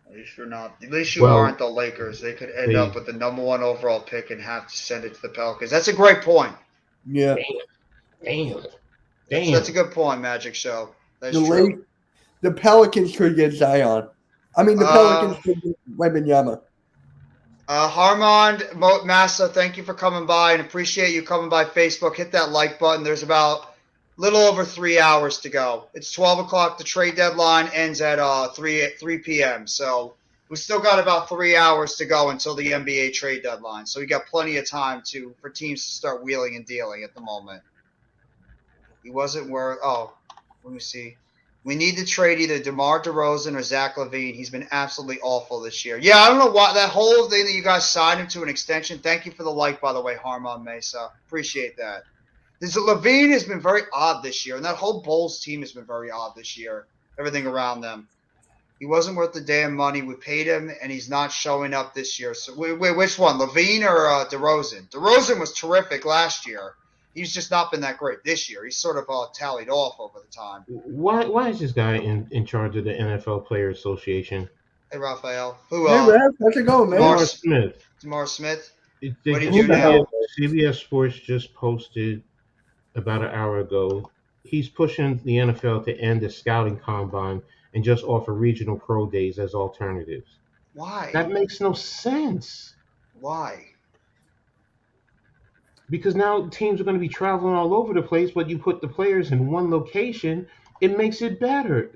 At least you're not. At least you Well, aren't the Lakers. They could end they up with the number 1 overall pick and have to send it to the Pelicans. That's a great point. Yeah. damn. That's a good point, Magic Show. That's The true. the Pelicans could get Zion. I mean, the Pelicans could get Wembanyama. Harmond Massa, thank you for coming by and appreciate you coming by Facebook. Hit that like button. There's about a little over 3 hours to go. It's 12 o'clock. The trade deadline ends at 3 p.m. So we still got about 3 hours to go until the NBA trade deadline. So we got plenty of time for teams to start wheeling and dealing at the moment. He wasn't worth. Oh, let me see. We need to trade either DeMar DeRozan or Zach LaVine. He's been absolutely awful this year. Yeah, I don't know why that whole thing that you guys signed him to an extension. Thank you for the like, by the way, Harmon Mesa. Appreciate that. LaVine has been very odd this year, and that whole Bulls team has been very odd this year. Everything around them. He wasn't worth the damn money. We paid him, and he's not showing up this year. So wait, which one, LaVine or DeRozan? DeRozan was terrific last year. He's just not been that great this year. He's sort of tallied off over the time. Why is this guy in charge of the NFL Player Association? Hey, Raphael. Who? Hey, Raph, how's it going, man? DeMar Smith. DeMar Smith. What do you do now? CBS Sports just posted about an hour ago. He's pushing the NFL to end the scouting combine and just offer regional pro days as alternatives. Why? That makes no sense. Why? Because now teams are going to be traveling all over the place, but you put the players in one location, it makes it better.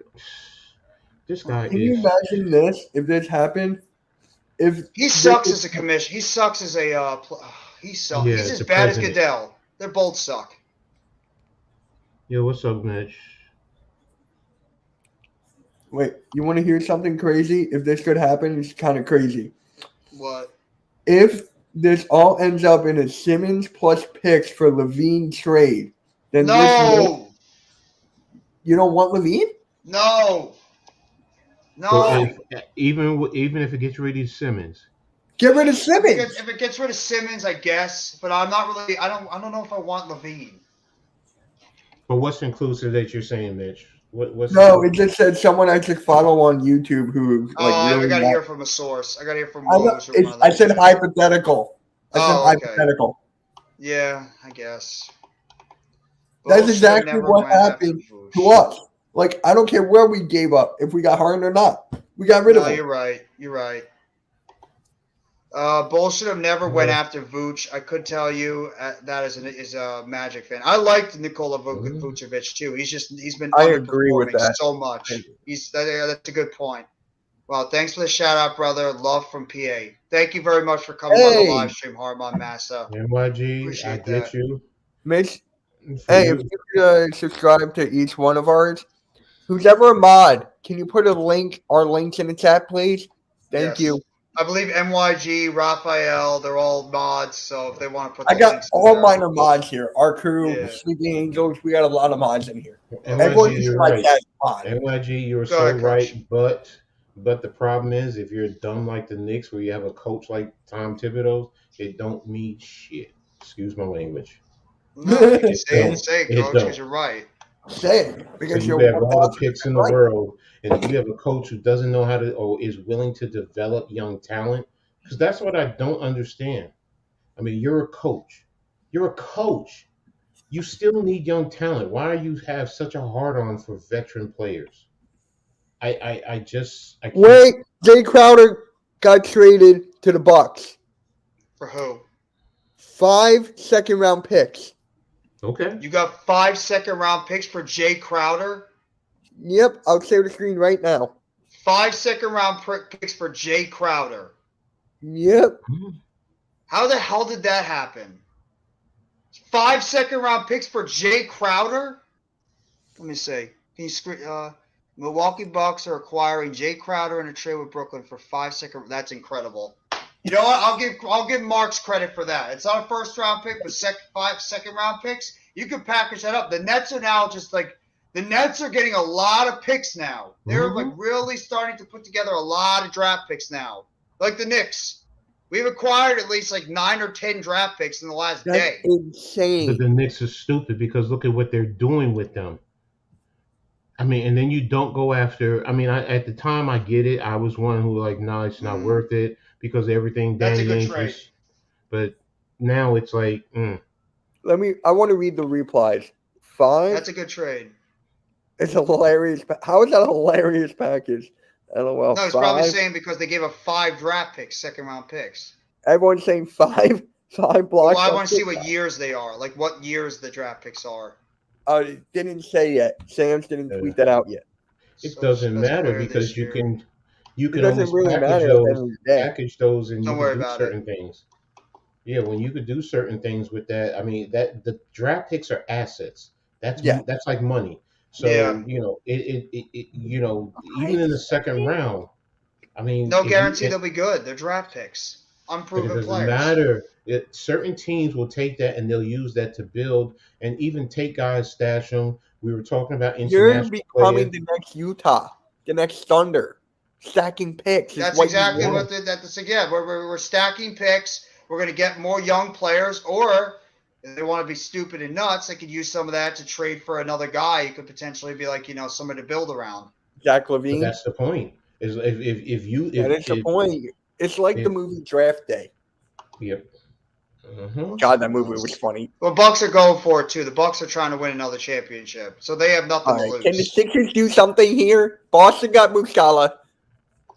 This guy Can you is. imagine this if this happened? If He sucks as a commission. He sucks as a. He sucks. Yeah, He's as the bad as president. Goodell. They both suck. Yo, what's up, Mitch? Wait, you want to hear something crazy? If this could happen, it's kind of crazy. What? If this all ends up in a Simmons plus picks for Levine trade, then No. you don't want Levine? No. No. So even if it gets rid of Simmons, Get rid of Simmons. If it gets rid of Simmons, I guess, but I'm not really. I don't know if I want Levine. but what's inclusive that you're saying, Mitch? What's No, it just said someone I could follow on YouTube who I really gotta likes- hear from a source. I gotta hear from I, know, Woj or one of I them. said hypothetical. I said Oh, okay. hypothetical. Yeah, I guess. That's Bullshit exactly never what went after happened Vooch. to us. Like, I don't care where we gave up, if we got Harden or not. We got rid of No, him. you're right. You're right. Bullshit have never went after Vooch. I could tell you that is a Magic fan. I liked Nikola Vucevic too. He's been I agree with underperforming that. so much. That's a good point. Well, thanks for the shout out, brother. Love from PA. Thank you very much for coming on the live stream, Harmon Massa. NYG? Appreciate I get that. you. Mitch, For hey, you- if you could subscribe to each one of ours, who's ever a mod, can you put our links in the chat, please? Thank Yes. you. I believe MYG, Raphael, they're all mods. So if they want to put I the got links in all there, minor mods here. Our crew, yeah. Sleeping Angels, we got a lot of mods in here. Everyone NYG, is you're my right. dad's mod. NYG, you're Go so ahead, Coach. right. But the problem is, if you're dumb like the Knicks, where you have a coach like Tom Thibodeau, it don't mean shit. Excuse my language. No, if you say it, Don't. say it, It Coach, because don't. you're right. Say So because you you're have all the 1,000% picks in the right. world, and you have a coach who doesn't know how to or is willing to develop young talent. Because that's what I don't understand. I mean, you're a coach. You're a coach. You still need young talent. Why do you have such a hard on for veteran players? I can't. Wait, Jay Crowder got traded to the Bucks. For who? 5 second-round picks. Okay. You got 5 second-round picks for Jay Crowder. Yep, I'll share the screen right now. 5 second-round picks for Jay Crowder. Yep. How the hell did that happen? 5 second-round picks for Jay Crowder. Let me see. Can you screen? Milwaukee Bucks are acquiring Jay Crowder in a trade with Brooklyn for 5 second. That's incredible. You know what? I'll give Marks credit for that. It's not a first round pick, but 5 second round picks. You can package that up. The Nets are now just like the Nets are getting a lot of picks now. They're like really starting to put together a lot of draft picks now. Like the Knicks. We've acquired at least like 9 or 10 draft picks in the last That's day. insane. But the Knicks are stupid because look at what they're doing with them. I mean, and then you don't go after. I mean, at the time I get it. I was one who like, no, it's not worth it because everything That's a Danny good Ainge trade. was. But now it's like, I want to read the replies. 5. That's a good trade. It's a hilarious. How is that a hilarious package? LOL. No, he's 5. probably saying because they gave up 5 draft picks, second round picks. Everyone's saying 5. 5 blocks. Well, I want to see what years they are. Like what years the draft picks are. It didn't say yet. Sam's didn't tweet that out yet. it So doesn't best matter player this because you year. can It always doesn't really package matter at the those, end of the day. and Don't you worry can do about certain things. Yeah, when you could do certain things with that, I mean that the draft picks are assets. That's like money. So Yeah. even in the second round, I mean, No if guarantee they'll be good. They're draft picks. but it Unproven doesn't players. matter. Certain teams will take that and they'll use that to build and even take guys, stash them. We were talking about You're international becoming players. the next Utah, the next Thunder. Stacking picks. That's what exactly you what want. that's again. We're stacking picks. We're going to get more young players, or if they want to be stupid and nuts, they could use some of that to trade for another guy who could potentially be like somebody to build around. Zach But Levine. that's the point. Is if you That is the point. It's like the movie Draft Day. Yep. God, that movie was funny. Well, Bucks are going for it too. The Bucks are trying to win another championship, so they have nothing All to right, can the lose. Sixers do something here? Boston got Muscala.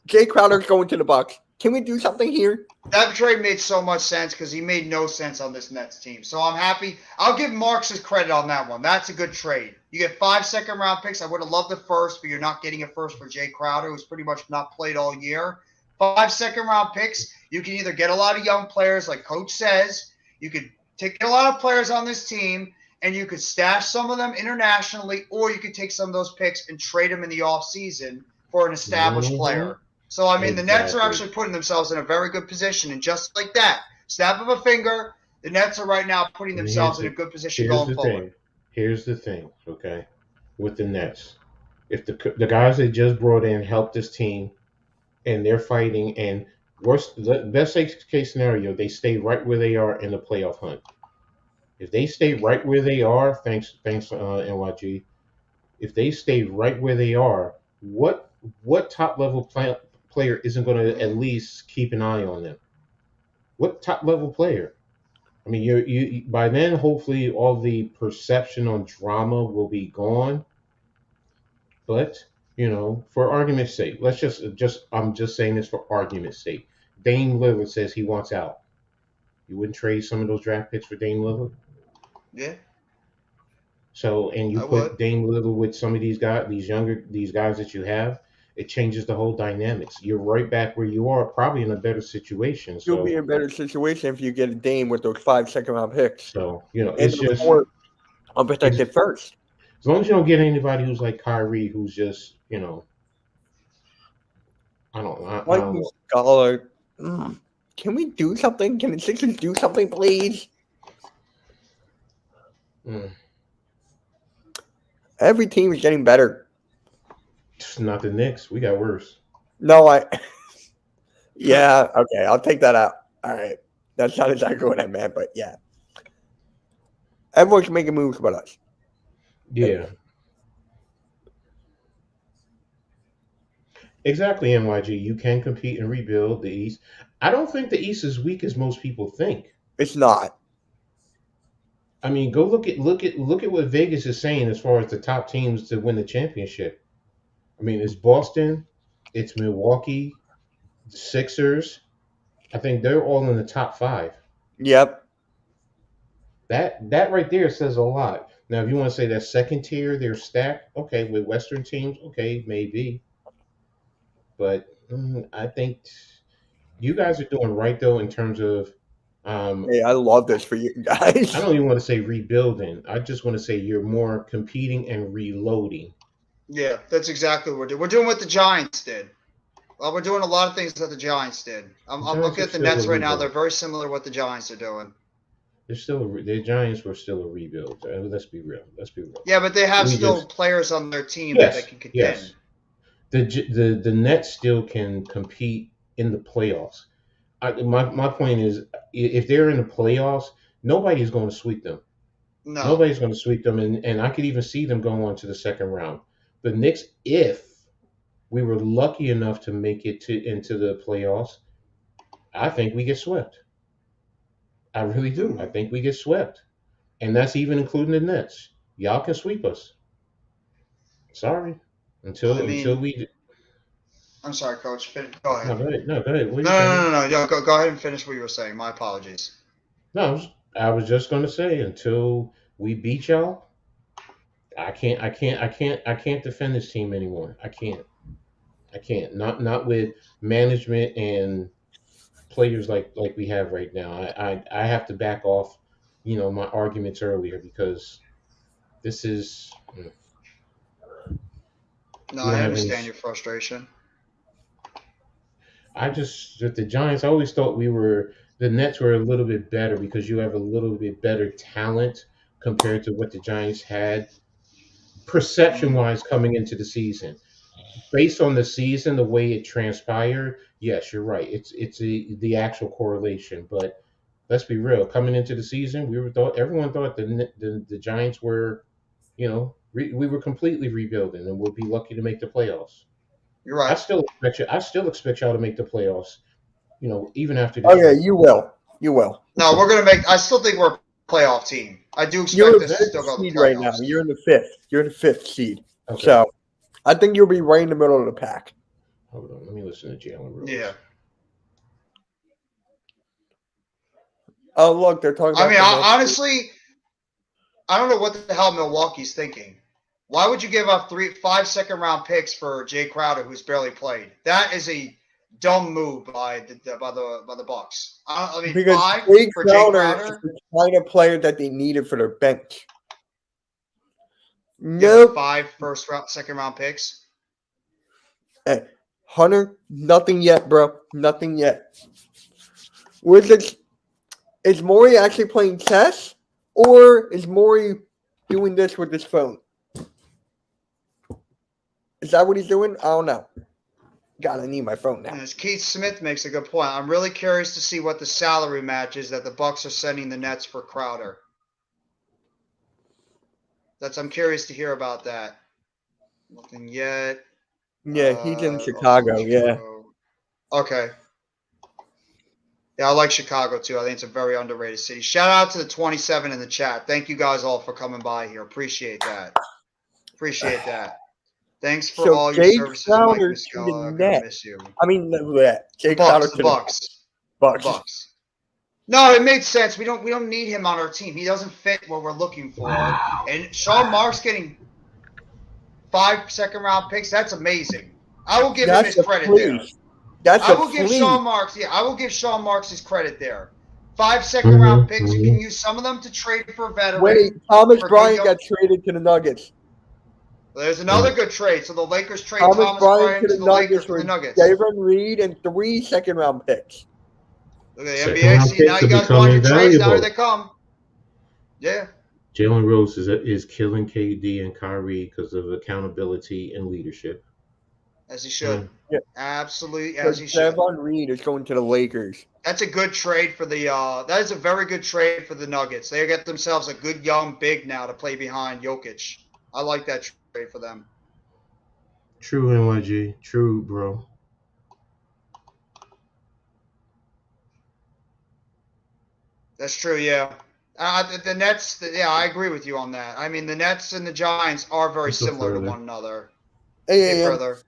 Jay Crowder's going to the Bucks. Can we do something here? That trade made so much sense because he made no sense on this Nets team. So I'm happy. I'll give Marks his credit on that one. That's a good trade. You get 5 second round picks. I would have loved the first, but you're not getting a first for Jay Crowder, who's pretty much not played all year. 5 second round picks. You can either get a lot of young players, like Coach says. You could take a lot of players on this team, and you could stash some of them internationally, or you could take some of those picks and trade them in the offseason for an established player. So, I mean, the Nets are actually putting themselves in a very good position. And just like that, snap of a finger, the Nets are right now putting themselves in a good position going forward. Here's the thing, okay, with the Nets. If the guys they just brought in help this team and they're fighting, and best case scenario, they stay right where they are in the playoff hunt. If they stay right where they are, thanks, NYG. If they stay right where they are, what top level player isn't going to at least keep an eye on them? What top level player? I mean, you by then hopefully all the perception on drama will be gone. But for argument's sake, let's I'm just saying this for argument's sake. Dame Lillard says he wants out. You wouldn't trade some of those draft picks for Dame Lillard? Yeah. So, and you I put would. Dame Lillard with some of these guys that you have, it changes the whole dynamics. You're right back where you are, probably in a better situation. You'll be in a better situation if you get a Dame with those 5 second round picks. So, and it's just unprotected first. As long as you don't get anybody who's like Kyrie, who's just, I don't know. Muscala, Can we do something? Can the Sixers do something, please? Mm. Every team is getting better. It's not the Knicks. We got worse. No, yeah, okay, I'll take that out. All right. That's not exactly what I meant, but yeah. Everyone's making moves but us. Yeah. Exactly, NYG. You can compete and rebuild the East. I don't think the East is weak as most people think. It's not. I mean, go look at what Vegas is saying as far as the top teams to win the championship. I mean, it's Boston, it's Milwaukee, the Sixers. I think they're all in the top 5. Yep. That right there says a lot. Now, if you want to say that second tier, they're stacked. Okay, with Western teams, okay, maybe. But I think you guys are doing right though in terms of. Hey, I love this for you guys. I don't even want to say rebuilding. I just want to say you're more competing and reloading. Yeah, that's exactly what we're doing. We're doing what the Giants did. Well, we're doing a lot of things that the Giants did. I'm Giants looking are at the still Nets a right now. rebuild. They're very similar to what the Giants are doing. The Giants were still a rebuild. Let's be real. Let's be real. Yeah, but they have We still just players on their team that they yes, can contend. yes. The Nets still can compete in the playoffs. My point is, if they're in the playoffs, nobody's going to sweep them. No, Nobody's going to sweep them, and I could even see them going on to the second round. The Knicks, if we were lucky enough to make it into the playoffs, I think we get swept. I really do. I think we get swept, and that's even including the Nets. Y'all can sweep us. Sorry, I until mean, we. I'm sorry, Coach. Go ahead. No, go ahead. No, go ahead. What are No, you saying? no, no, no, no. Yo, go ahead and finish what you were saying. My apologies. No, I was just going to say until we beat y'all, I can't defend this team anymore. I can't. I can't. Not with management and players like we have right now. I have to back off, my arguments earlier because this is No, we don't I have any. understand your frustration. I just with the Giants, I always thought the Nets were a little bit better because you have a little bit better talent compared to what the Giants had perception Mm, wise coming into the season. Based on the season, the way it transpired, yes, you're right. It's the actual correlation, but let's be real. Coming into the season, everyone thought the Giants were, we were completely rebuilding and would be lucky to make the playoffs. you're I right. still expect you. I still expect y'all to make the playoffs. Even after Oh this yeah, year. you will. You will. No, we're gonna make. I still think we're a playoff team. I do You're expect a us to fifth still go to the seed right now. playoffs. You're in the fifth. You're the 5th seed. Okay, So I think you'll be right in the middle of the pack. hold on. Let me listen to Jalen Rose. Yeah. Oh look, they're talking I about mean, the Nets. honestly, I don't know what the hell Milwaukee's thinking. Why would you give up 5 second-round picks for Jay Crowder, who's barely played? That is a dumb move by the Bucks. I mean, Because 5 Jay for Jay Crowder is Crowder. the kind of player that they needed for their bench. Give up Nope. 5 second-round picks. Hey, Hunter, nothing yet, bro. Nothing yet. Is Maury actually playing chess? Or is Maury doing this with his phone? Is that what he's doing? I don't know. God, I need my phone now. And as Keith Smith makes a good point, I'm really curious to see what the salary match is that the Bucks are sending the Nets for Crowder. I'm curious to hear about that. Nothing yet. Yeah, he's in Chicago. Yeah. Okay. Yeah, I like Chicago too. I think it's a very underrated city. Shout out to the 27 in the chat. Thank you guys all for coming by here. Appreciate that. Appreciate that. Thanks for So all your Jay services, Mike Crowder to Miskel. the I'm gonna Nets. miss you. I mean, Jay The Crowder Bucks. to The the Bucks. Bucks. The Bucks. No, it made sense. We don't need him on our team. He doesn't fit what we're looking for. Wow. And Sean Marks getting 5 second-round picks. That's amazing. I will give him his credit there. That's I will give Sean Marks. Yeah, I will give Sean Marks his credit there. 5 second-round picks. You can use some of them to trade for veterans. Wait, Thomas Bryant got traded to the Nuggets. There's another good trade. So the Lakers trade Thomas Thomas Bryant Bryant to the Lakers Nuggets for the for Nuggets. Javon Reed and 3 second-round picks. Look at the Second NBA. round See, now picks you are guys want your becoming trades. Now here valuable. they come. Yeah. Jalen Rose is killing KD and Kyrie because of accountability and leadership. As he should. Yeah. Absolutely, So as he should. Devon Reed is going to the Lakers. That's a good trade for the. That is a very good trade for the Nuggets. They get themselves a good young big now to play behind Jokic. I like that trade for them. True, NYG. True, bro. That's true. Yeah. The Nets. Yeah, I agree with you on that. I mean, the Nets and the Giants are very Let's go similar to further. one another. Hey, Further.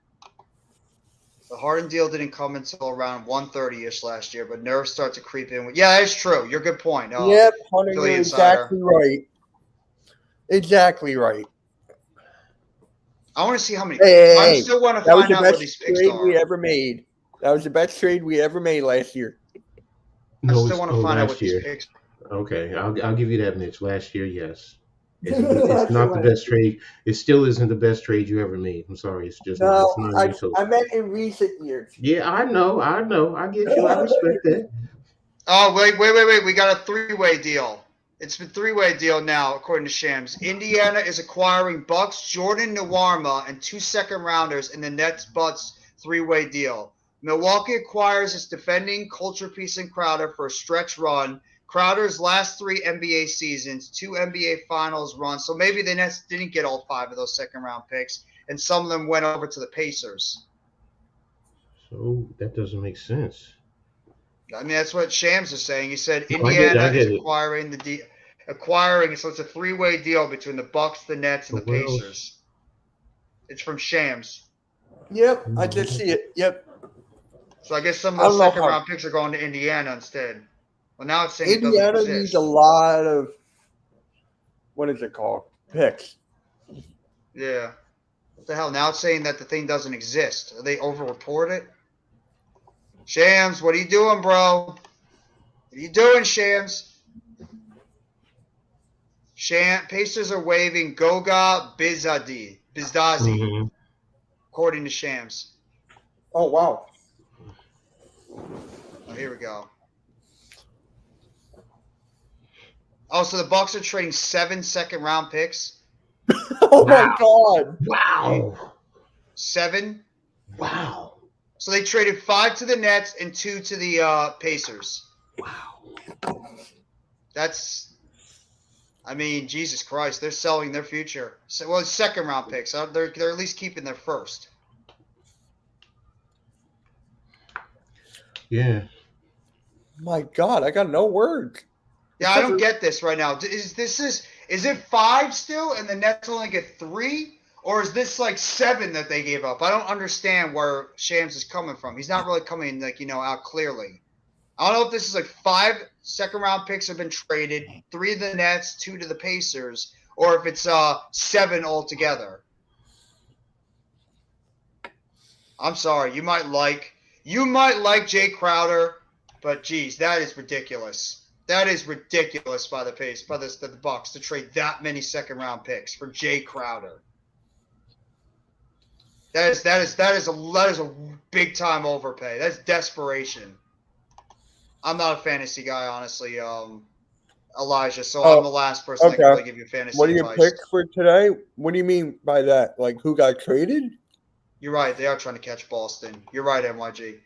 The Harden deal didn't come until around 130-ish last year, but nerves start to creep in. Yeah, that's true. You're a good point. Yep, Hunter, Philly you're Insider. exactly right. Exactly right. I want to see how many. Hey, I still want to that was find the out where best these picks trade we are. ever made. That was the best trade we ever made last year. I still want to find out what last these year. picks. Okay, I'll give you that, Mitch. Last year, yes. It's not the best trade. It still isn't the best trade you ever made. I'm sorry. It's just not. No, It's not even close. I meant in recent years. Yeah, I know. I get you. I respect that. Oh, wait. We got a three-way deal. It's a three-way deal now, according to Shams. Indiana is acquiring Bucks, Jordan Nwarma, and 2 second-rounders in the Nets-Bucks three-way deal. Milwaukee acquires its defending culture piece in Crowder for a stretch run. Crowder's last 3 NBA seasons, 2 NBA Finals runs. So maybe the Nets didn't get all 5 of those second-round picks, and some of them went over to the Pacers. So that doesn't make sense. I mean, that's what Shams is saying. He said I Indiana get is it. acquiring, so it's a three-way deal between the Bucks, the Nets, and the But what else? Pacers. It's from Shams. Yep, I just see it. Yep. So I guess some I of don't those know second-round picks are going to Indiana instead. Well, now it's saying Indiana it doesn't needs exist. a lot of, what is it called? Picks. Yeah. What the hell? Now it's saying that the thing doesn't exist. Are they over-report it? Shams, what are you doing, bro? What are you doing, Shams? Pacers are waiving Goga Bizdazi, Mhm. according to Shams. Oh, wow. Oh, here we go. Oh, so the Bucks are trading 7 second-round picks. Oh, my God. Wow. 7. Wow. So they traded 5 to the Nets and 2 to the Pacers. Wow. That's, I mean, Jesus Christ, they're selling their future. So, well, it's second-round picks. They're at least keeping their first. Yeah. My God, I got no words. Yeah, I don't get this right now. Is it 5 still, and the Nets only get 3, or is this like 7 that they gave up? I don't understand where Shams is coming from. He's not really coming out clearly. I don't know if this is like 5 second-round picks have been traded, 3 to the Nets, 2 to the Pacers, or if it's 7 altogether. I'm sorry, you might like Jay Crowder, but geez, that is ridiculous. That is ridiculous by the Bucks to trade that many second-round picks for Jay Crowder. That is a big-time overpay. That's desperation. I'm not a fantasy guy, honestly, Elijah. So I'm the last person that can really give you fantasy What are your advice. picks for today? What do you mean by that? Like, who got traded? You're right. They are trying to catch Boston. You're right, MYG.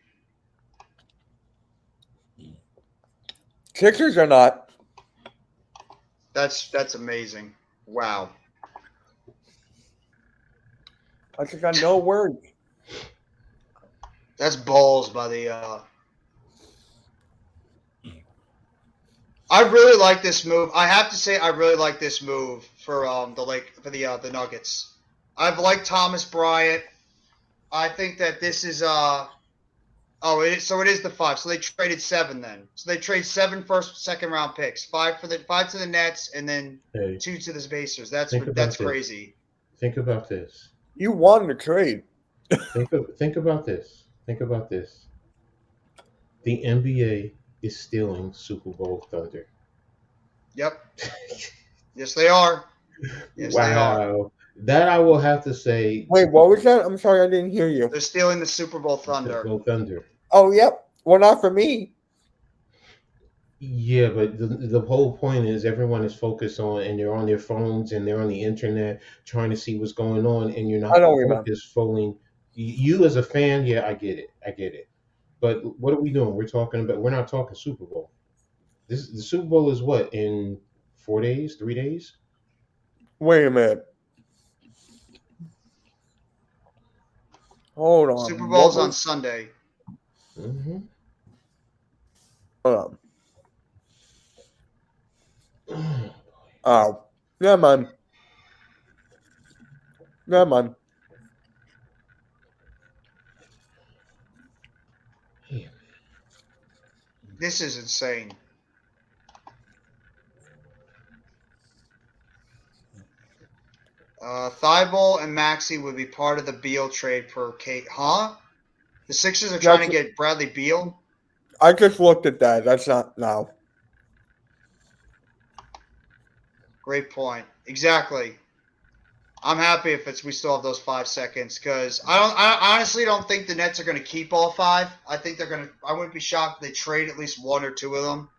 Sixers or not? That's amazing. Wow. I just got no words. That's balls by the. I really like this move. I have to say, I really like this move for the Nuggets. I've liked Thomas Bryant. I think that this is it is the 5. So they traded 7 then. So they trade 7 second round picks. 5 to the Nets and then 2 to the Pacers. That's crazy. Think about this. You won the trade. Think about this. Think about this. The NBA is stealing Super Bowl thunder. Yep. Yes, they are. Yes, wow. they are. That I will have to say. Wait, what was that? I'm sorry, I didn't hear you. They're stealing the Super Bowl thunder. Super Bowl thunder. Oh, yep. Well, not for me. Yeah, but the whole point is everyone is focused on, and they're on their phones and they're on the internet trying to see what's going on, and you're I not don't remember. focused fully. You as a fan, yeah, I get it, I get it. But what are we doing? We're not talking Super Bowl. The Super Bowl is what, in 4 days, 3 days? Wait a minute. Hold Super on. Bowl's on Sunday. Mm-hmm. Hold on. Oh, never mind. Never mind. This is insane. Thibault and Maxey would be part of the Beal trade per Kate. Huh? The Sixers are trying to get Bradley Beal? I just looked at that. That's not now. Great point. Exactly. I'm happy if we still have those 5 seconds because I honestly don't think the Nets are going to keep all 5. I think they're going to. I wouldn't be shocked if they trade at least 1 or 2 of them.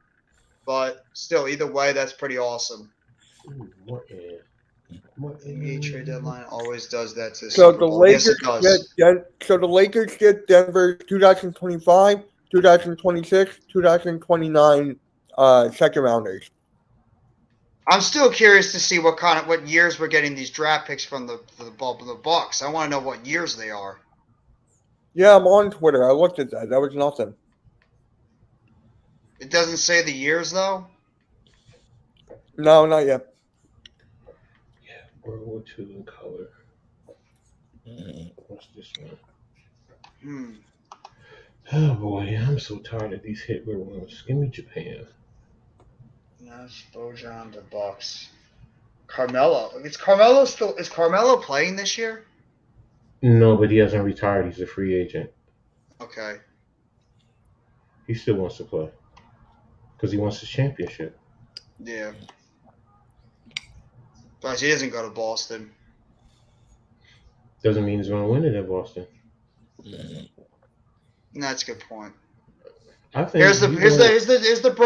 But still, either way, that's pretty awesome. Ooh, what in? What NBA trade in? deadline always does that to the So Super the Bowl. Yes, Lakers it does. so the Lakers get Denver 2025, 2026, 2029 second rounders. I'm still curious to see what years we're getting these draft picks from the Bucks. I want to know what years they are. Yeah, I'm on Twitter. I looked at that. That was nothing. It doesn't say the years though. No, not yet. Yeah, World War II in color. What's this one? Oh boy, I'm so tired of these hit ones. Give me Japan. Nash, Bojan, the Bucks. Carmelo. Is Carmelo playing this year? No, but he hasn't retired. He's a free agent. Okay. He still wants to play because he wants his championship. Yeah. But he doesn't go to Boston. Doesn't mean he's going to win it at Boston. That's a good point. I think Here's the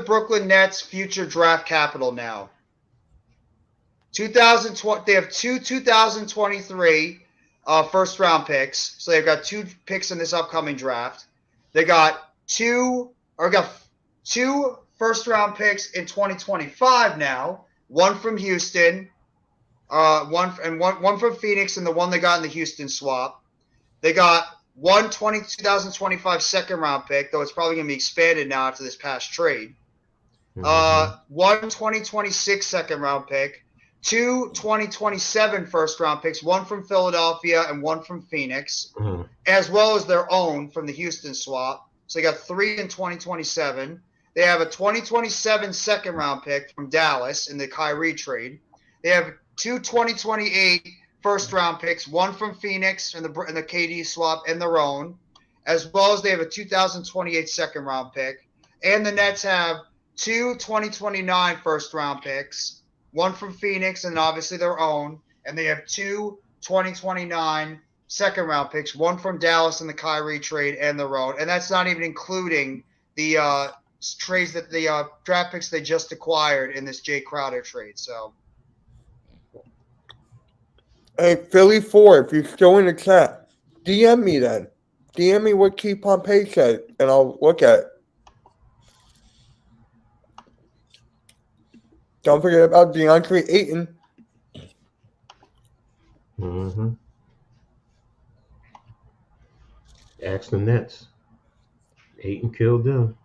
Brooklyn Nets future draft capital now. 2020 they have 2023 first round picks. So they've got 2 picks in this upcoming draft. They got 2 first round picks in 2025 now. 1 from Houston, one from Phoenix, and the one they got in the Houston swap. They got 2025 second round pick, though it's probably going to be expanded now after this past trade. 2026 second round pick, 2027 first round picks, 1 from Philadelphia and 1 from Phoenix, as well as their own from the Houston swap. So they got 3 in 2027. They have a 2027 second round pick from Dallas in the Kyrie trade. They have 2 2028 first round picks, 1 from Phoenix in the KD swap and their own, as well as they have a 2028 second round pick. And the Nets have 2 2029 first round picks, 1 from Phoenix and obviously their own, and they have 2 2029 second round picks, 1 from Dallas in the Kyrie trade and their own. And that's not even including the trades that the draft picks they just acquired in this Jay Crowder trade. So, hey, Philly 4, if you're still in the chat, DM me then. DM me what Keith Pompey said, and I'll look at it. Don't forget about DeAndre Ayton. Ask the Nets. Ayton killed them.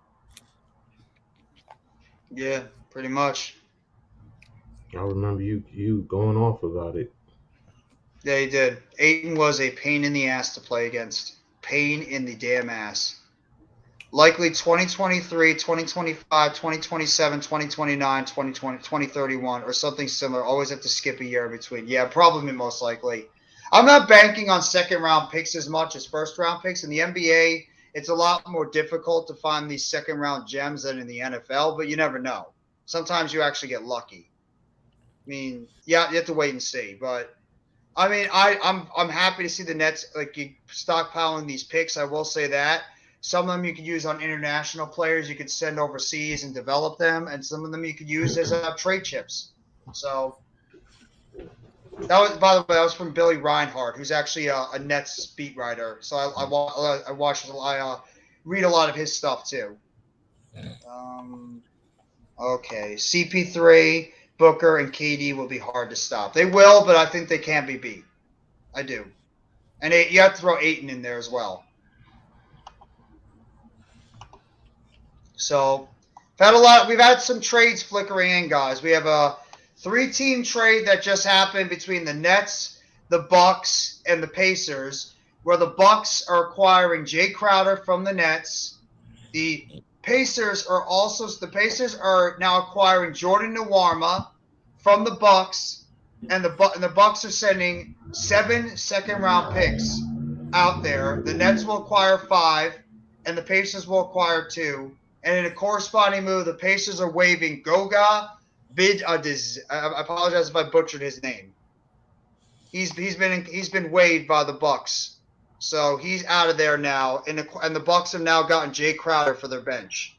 yeah, pretty much. I remember you going off about it. Yeah, he did. Ayton was a pain in the ass to play against. Pain in the damn ass. Likely 2023, 2025, 2027, 2029, 2020, 2031, or something similar. Always have to skip a year in between. Yeah, probably most likely. I'm not banking on second-round picks as much as first-round picks. In the NBA, it's a lot more difficult to find these second-round gems than in the NFL, but you never know. Sometimes you actually get lucky. I mean, yeah, you have to wait and see. But, I mean, I'm happy to see the Nets like stockpiling these picks. I will say that. Some of them you could use on international players. You could send overseas and develop them, and some of them you could use as trade chips. So that was, by the way, that was from Billy Reinhardt, who's actually a Nets beat writer. So I read a lot of his stuff too. Okay, CP3, Booker, and KD will be hard to stop. They will, but I think they can be beat. I do. And you have to throw Ayton in there as well. So we've had some trades flickering in, guys. We have a 3-team trade that just happened between the Nets, the Bucks, and the Pacers, where the Bucks are acquiring Jay Crowder from the Nets. The Pacers are now acquiring Jordan Nwarma from the Bucks, and the Bucks are sending 7 second-round picks out there. The Nets will acquire 5, and the Pacers will acquire 2. And in a corresponding move, the Pacers are waiving Goga Bid-Adiz. I apologize if I butchered his name. He's been waived by the Bucks, so he's out of there now. And the Bucks have now gotten Jay Crowder for their bench.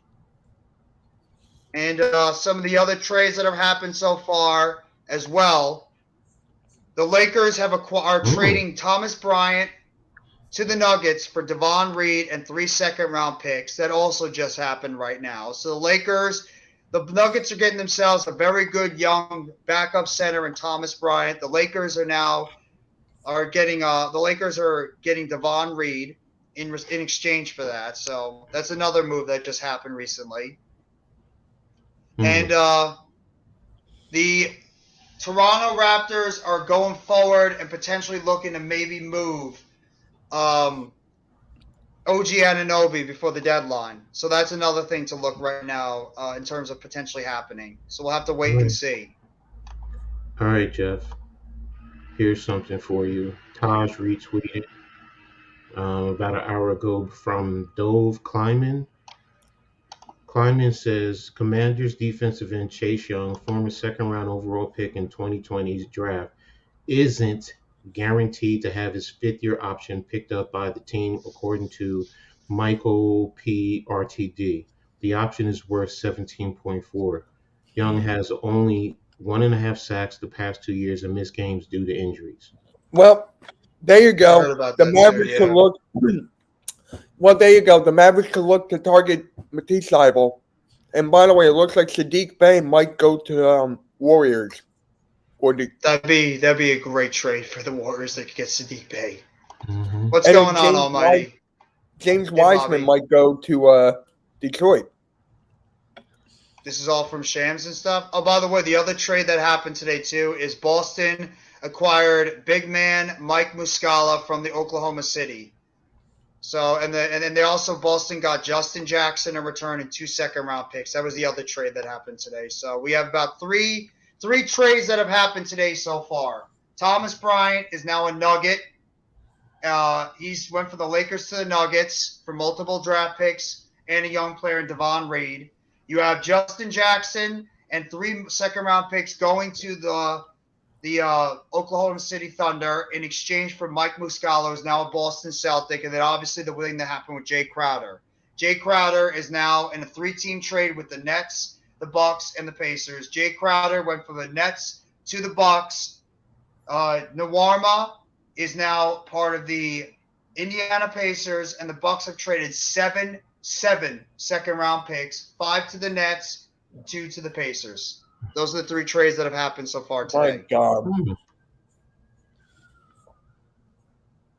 And some of the other trades that have happened so far as well. The Lakers are trading Thomas Bryant to the Nuggets for Devon Reed and 3 second-round picks. That also just happened right now. So the Nuggets are getting themselves a very good young backup center in Thomas Bryant. The Lakers are getting Devon Reed in exchange for that. So that's another move that just happened recently. And the Toronto Raptors are going forward and potentially looking to maybe move OG Anunoby before the deadline. So that's another thing to look right now in terms of potentially happening. So we'll have to wait and see. All right, Jeff. Here's something for you. Taj retweeted about an hour ago from Dove Kleiman. Kleiman says, Commanders defensive end Chase Young, former second-round overall pick in 2020's draft, isn't guaranteed to have his fifth-year option picked up by the team, according to Michael P. RTD. The option is worth $17.4. Young has only 1.5 sacks the past 2 years and missed games due to injuries. Well, there you go. The Mavericks could look. Well, there you go. The Mavericks could look to target Matisse Thybulle. And by the way, it looks like Sadiq Bey might go to Warriors. That'd be a great trade for the Warriors. They could get Sadiq Bey. Mm-hmm. What's going on, Almighty? James Wiseman might go to Detroit. This is all from Shams and stuff. Oh, by the way, the other trade that happened today too is Boston acquired big man Mike Muscala from the Oklahoma City. So and then they also Boston got Justin Jackson in return and 2 second-round picks. That was the other trade that happened today. So we have about three trades that have happened today so far. Thomas Bryant is now a Nugget. He's went from the Lakers to the Nuggets for multiple draft picks and a young player in Devon Reed. You have Justin Jackson and 3 second-round picks going to the Oklahoma City Thunder in exchange for Mike Muscala, who's now a Boston Celtic, and then obviously the thing that happened with Jay Crowder. Jay Crowder is now in a 3-team trade with the Nets, the Bucks, and the Pacers. Jay Crowder went from the Nets to the Bucks. Nwarma is now part of the Indiana Pacers, and the Bucks have traded 7 second-round picks, 5 to the Nets, 2 to the Pacers. Those are the 3 trades that have happened so far today. My God.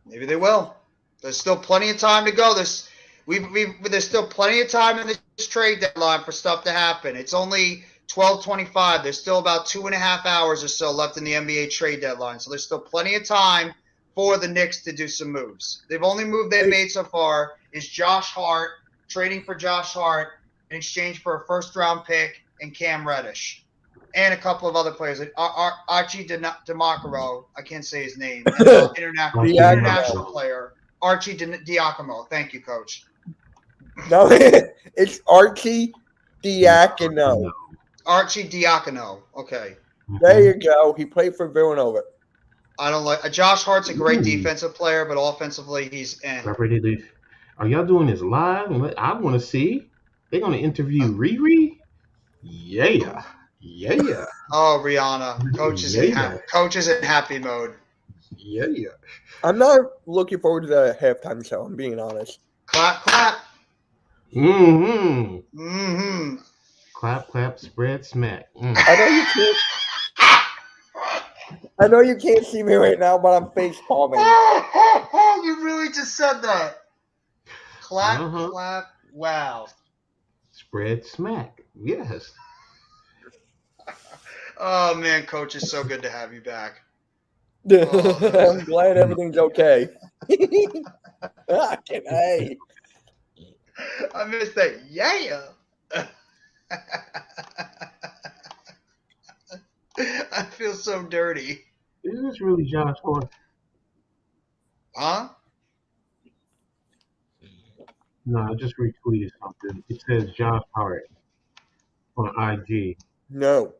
Maybe they will. There's still plenty of time to go. There's still plenty of time in this trade deadline for stuff to happen. It's only 12:25. There's still about 2.5 hours or so left in the NBA trade deadline. So there's still plenty of time for the Knicks to do some moves. The only move they've made so far is Josh Hart, trading for Josh Hart in exchange for a first-round pick and Cam Reddish. And a couple of other players, like Archie DiMacaro, I can't say his name, and international player, Archie Diacono. Thank you, Coach. No, it's Archie Diacono. Archie Diacono. Okay. There you go. He played for Villanova. I don't like Josh Hart's a great defensive player, but offensively he's Are y'all doing this live? I want to see. They're gonna interview Riri. Yeah, yeah, Oh, Rihanna, yeah, coach is in happy mode. yeah. I'm not looking forward to the halftime show. I'm being honest. Clap, clap. Mm-hmm. Mm-hmm. Clap, clap, spread, smack. I know you can't. I know you can't see me right now, but I'm face palming. You really just said that. Clap, Uh-huh. clap. Wow. Spread, smack. Yes. Oh man, coach, it's so good to have you back. I'm glad everything's okay. Hey. I missed that. Yeah. I feel so dirty. Is this really Josh Hart? Huh? No, I just retweeted something. It says Josh Hart on IG. No.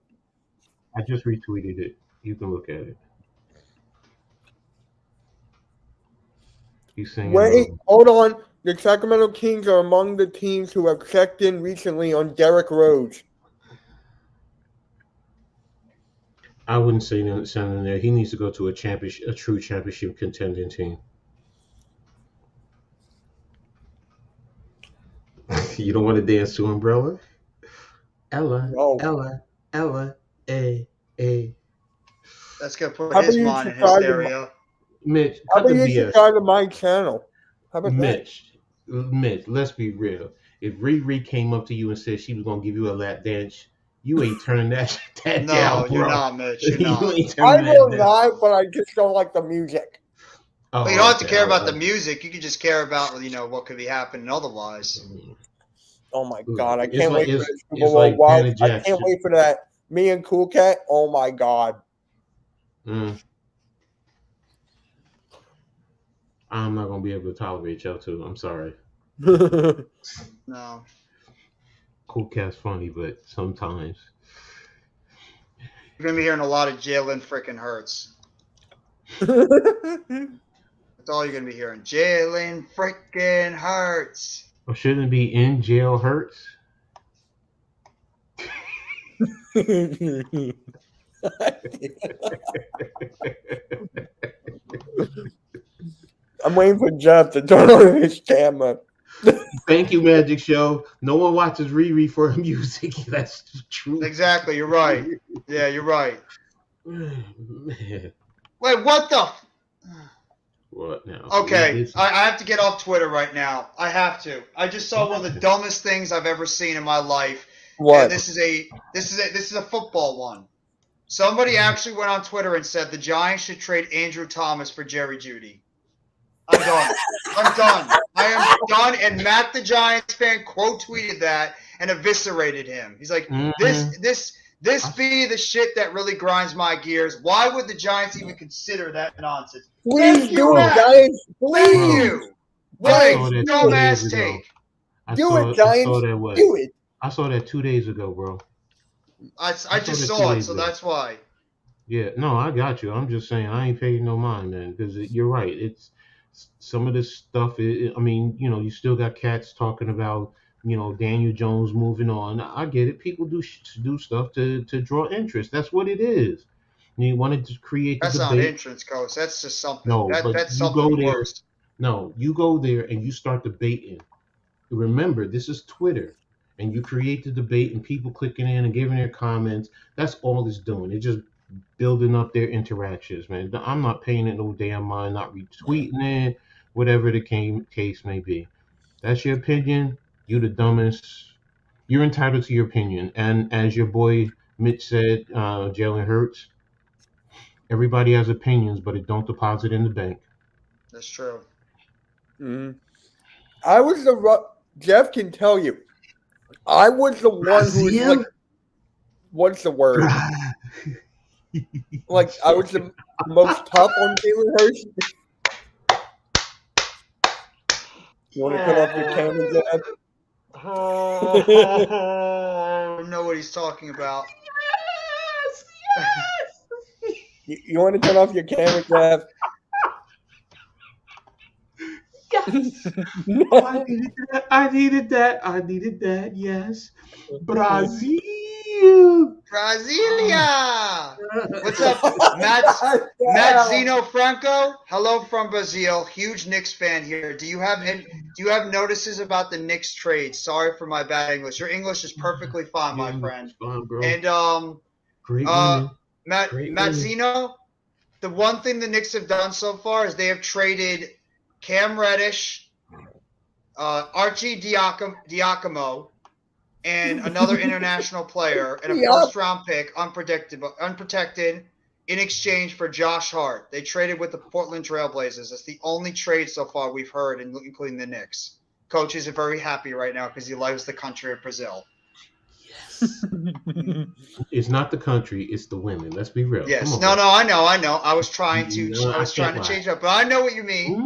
I just retweeted it. You can look at it. He's singing. Wait, hold on. The Sacramento Kings are among the teams who have checked in recently on Derrick Rose. I wouldn't send him there. He needs to go to a true championship contending team. You don't want to dance to Umbrella? Ella, No. Ella, Ella, a. That's gonna put How his about you mind in subscribe to hysteria. Mitch, How cut the about you BS. subscribe to my channel? How about that? Mitch, let's be real. If Riri came up to you and said she was gonna give you a lap dance, you ain't turning that No, down, bro. you're not, Mitch. You're You not. ain't I turning will that down. not, but I just don't like the music. Oh, But you don't have to okay. care about the music. You can just care about what could be happening otherwise. Oh my god, I It's can't like- wait for it's- the Super it's Bowl. like Wow, Janet I can't Jackson. wait for that. Me and Cool Cat. Oh my god. I'm not gonna be able to tolerate y'all two. I'm sorry. No. Cool Cat's funny, but sometimes. You're gonna be hearing a lot of Jalen freaking Hurts. That's all you're gonna be hearing. Jalen freaking Hurts. Or shouldn't it be in jail hurts? I'm waiting for Jeff to turn on his camera. Thank you, Magic Show. No one watches Riri for her music. That's true. Exactly. You're right. Yeah, you're right. Man. Wait, what the? What now? Okay, I have to get off Twitter right now. I have to. I just saw one of the dumbest things I've ever seen in my life. What? And this is a football one. Somebody actually went on Twitter and said the Giants should trade Andrew Thomas for Jerry Jeudy. I'm done. I'm done. I am done. And Matt, the Giants fan, quote tweeted that and eviscerated him. He's like, this be the shit that really grinds my gears. Why would the Giants even consider that nonsense? Please Thank you, do it, Matt. Giants. Thank Please. you. What I a saw that 2 dumbass days ago. take. Do it, Giants. Do it. I saw that 2 days ago, bro. I just that saw 2 it, days so ago. that's why. Yeah, no, I got you. I'm just saying I ain't paying no mind, man, because you're right. It's some of this stuff. I mean, you still got cats talking about, Daniel Jones moving on. I get it. People do stuff to draw interest. That's what it is. You wanted to create the That's not debate. entrance, coach. That's just something. No, but That's you something go there. worse. No, you go there and you start debating. Remember, this is Twitter, and you create the debate and people clicking in and giving their comments. That's all it's doing. It's just building up their interactions, man. I'm not paying it no damn mind, not retweeting it, whatever the case may be. That's your opinion. You're the dumbest. You're entitled to your opinion. And as your boy Mitch said, Jalen Hurts, everybody has opinions, but it don't deposit in the bank. That's true. Mm-hmm. I was Jeff can tell you. I was the one who was like, what's the word? Like, I was the most tough on Jalen Hurts. You want to cut off your camera, Jeff? I know what he's talking about. You want to turn off your camera, Jeff? I needed that. I needed that. I needed that. Yes. Brazil. Brasilia. What's up, Matt Zeno Franco? Hello from Brazil. Huge Knicks fan here. Do you have notices about the Knicks trade? Sorry for my bad English. Your English is perfectly fine, my friend. Fine, bro. And Great women. Matt Great women. Zeno, the one thing the Knicks have done so far is they have traded Cam Reddish, Archie Diacomo, and another international player and a first-round pick, unprotected, in exchange for Josh Hart. They traded with the Portland Trailblazers. It's the only trade so far we've heard, including the Knicks. Coach is very happy right now because he loves the country of Brazil. It's not the country; it's the women. Let's be real. Yes. Come on, No. I know. I was trying to. No, I was trying to change it up, but I know what you mean.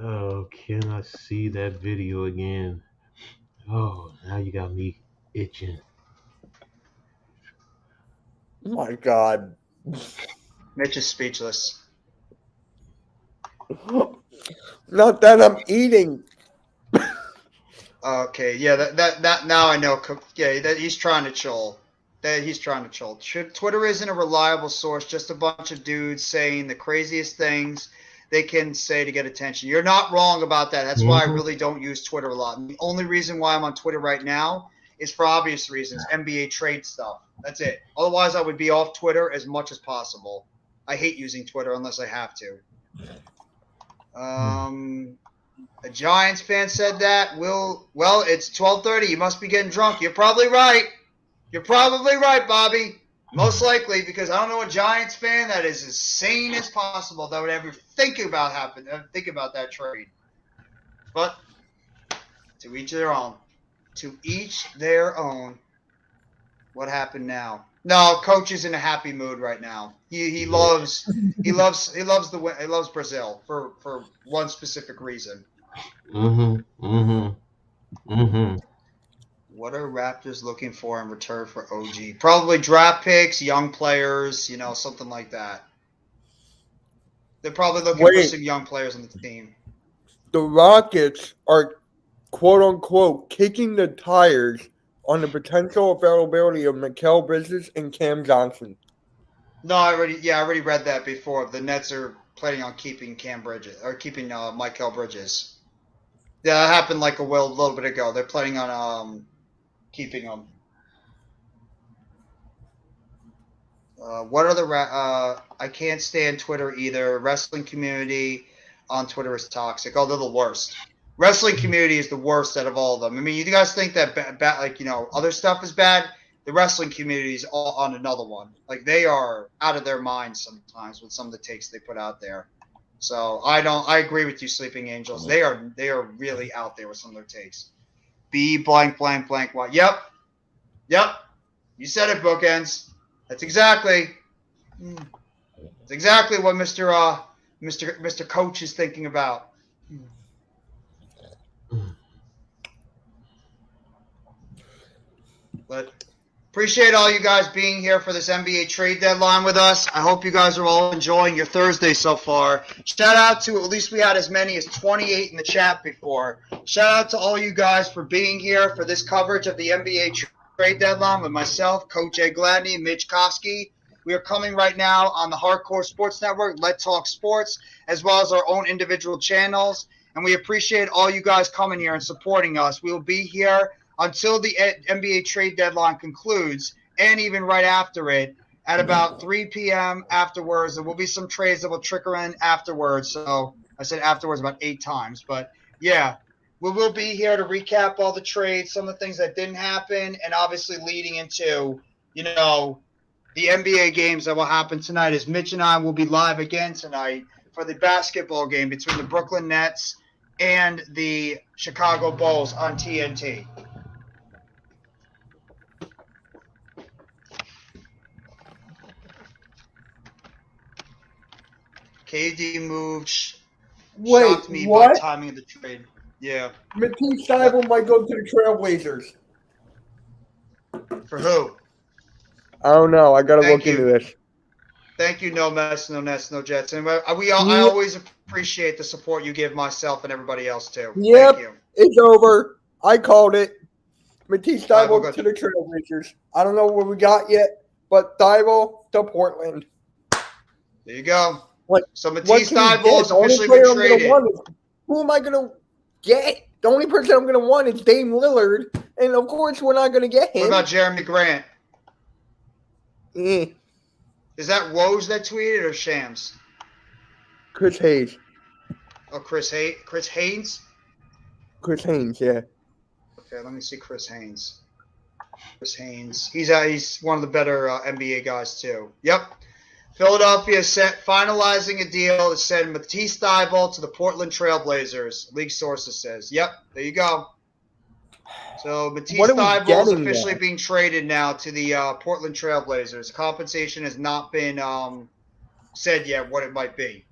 Oh, can I see that video again? Oh, now you got me itching. Oh my God. Mitch is speechless. Not that I'm eating. Okay, yeah, that now I know. Yeah, that he's trying to troll. Twitter isn't a reliable source. Just a bunch of dudes saying the craziest things they can say to get attention. You're not wrong about that. That's why I really don't use Twitter a lot. And the only reason why I'm on Twitter right now is for obvious reasons, NBA trade stuff. That's it. Otherwise, I would be off Twitter as much as possible. I hate using Twitter unless I have to. A Giants fan said that. Well, it's 12:30. You must be getting drunk. You're probably right. You're probably right, Bobby. Most likely, because I don't know a Giants fan that is as sane as possible that would ever think about that trade. But to each their own. To each their own. What happened now? No, coach is in a happy mood right now. He loves Brazil for one specific reason. What are Raptors looking for in return for OG? Probably draft picks, young players, something like that. They're probably looking for some young players on the team. The Rockets are, quote unquote, kicking the tires on the potential availability of Mikal Bridges and Cam Johnson. No, I already read that before. The Nets are planning on keeping Mikal Bridges. Yeah, that happened like a little bit ago. They're planning on keeping him. What are the I can't stand Twitter either. Wrestling community on Twitter is toxic. Oh, they're the worst. Wrestling community is the worst out of all of them. I mean, you guys think that other stuff is bad? The wrestling community is all on another one. Like, they are out of their minds sometimes with some of the takes they put out there. So I agree with you, Sleeping Angels. They are really out there with some of their takes. B blank blank blank. What? Yep. You said it, Bookends. That's exactly what Mr. Coach is thinking about. But appreciate all you guys being here for this NBA trade deadline with us. I hope you guys are all enjoying your Thursday so far. Shout out to, at least we had as many as 28 in the chat before. Shout out to all you guys for being here for this coverage of the NBA trade deadline with myself, Coach Ed Gladney, and Mitch Koski. We are coming right now on the Hardcore Sports Network, Let's Talk Sports, as well as our own individual channels. And we appreciate all you guys coming here and supporting us. We will be here until the NBA trade deadline concludes, and even right after it, at about 3 p.m. afterwards. There will be some trades that will trickle in afterwards. So I said afterwards about 8 times. But, yeah, we will be here to recap all the trades, some of the things that didn't happen, and obviously leading into, the NBA games that will happen tonight, as Mitch and I will be live again tonight for the basketball game between the Brooklyn Nets and the Chicago Bulls on TNT. KD moved. Shocked me by timing of the trade. Yeah. Matisse Thybulle might go to the Trailblazers. For who? I don't know. I gotta Thank look into you. this. Thank you, no mess, no nets, no jets. And I Yep. always appreciate the support you give myself and everybody else too. Yep, Thank you. it's over. I called it. Matisse All right, we'll Thybulle go. to the Trailblazers. I don't know what we got yet, but Thybulle to Portland. There you go. What? So What Matisse can we Thybulle get? has The only officially been player I'm gonna traded. want is who am I gonna get? The only person I'm gonna want is Dame Lillard, and of course we're not gonna get him. What about Jeremy Grant? Eh, Is that Woj that tweeted or Shams? Chris Hayes. Oh, Chris Haynes? Chris Haynes, yeah. Okay, let me see Chris Haynes. Chris Haynes. He's one of the better NBA guys too. Yep. Philadelphia finalizing a deal to send Matisse Thybulle to the Portland Trailblazers. League sources says. Yep, there you go. So Matisse What are we Thybulle is getting officially there? being traded now to the Portland Trailblazers. Compensation has not been said yet what it might be.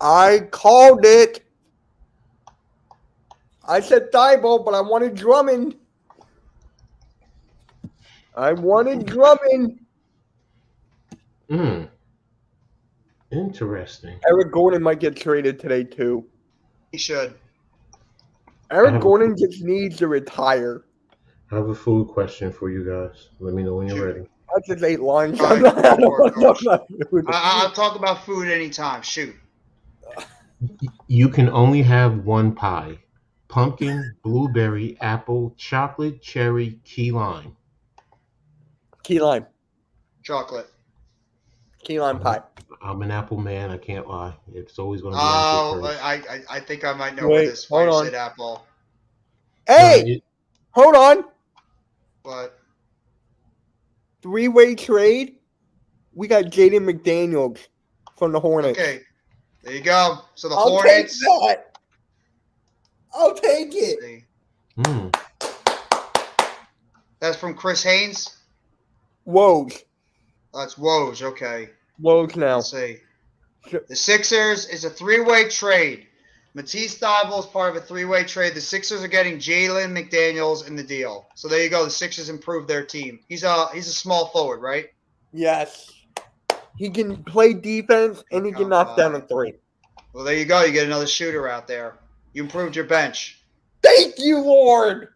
I called it. I said Thybulle, but I wanted Drummond. Interesting. Eric Gordon might get traded today too. He should. Eric Gordon just needs to retire. I have a food question for you guys. Let me know when you're ready. I just ate lunch. All I'm right, not, I go don't for it, want to talk Coach. about food. I'll talk about food anytime. Shoot. You can only have one pie: pumpkin, blueberry, apple, chocolate, cherry, key lime. Key lime. Chocolate. Key lime pie. I'm an apple man. I can't lie. It's always going to be Oh, apple first. I think I might know Wait, where this. Why hold you on. said apple? Hey, hold on. But 3-way trade. We got Jaden McDaniels from the Hornets. okay, there you go. So the I'll Hornets. take that. I'll take Let's it. see. That's from Chris Haynes. Woj. That's Woj. Okay. Woj now. Let's see. The Sixers is a 3-way trade. Matisse Thybulle is part of a 3-way trade. The Sixers are getting Jalen McDaniels in the deal. So there you go. The Sixers improved their team. He's a small forward, right? Yes. He can play defense and he can knock down a three. Well, there you go. You get another shooter out there. You improved your bench. Thank you, Lord.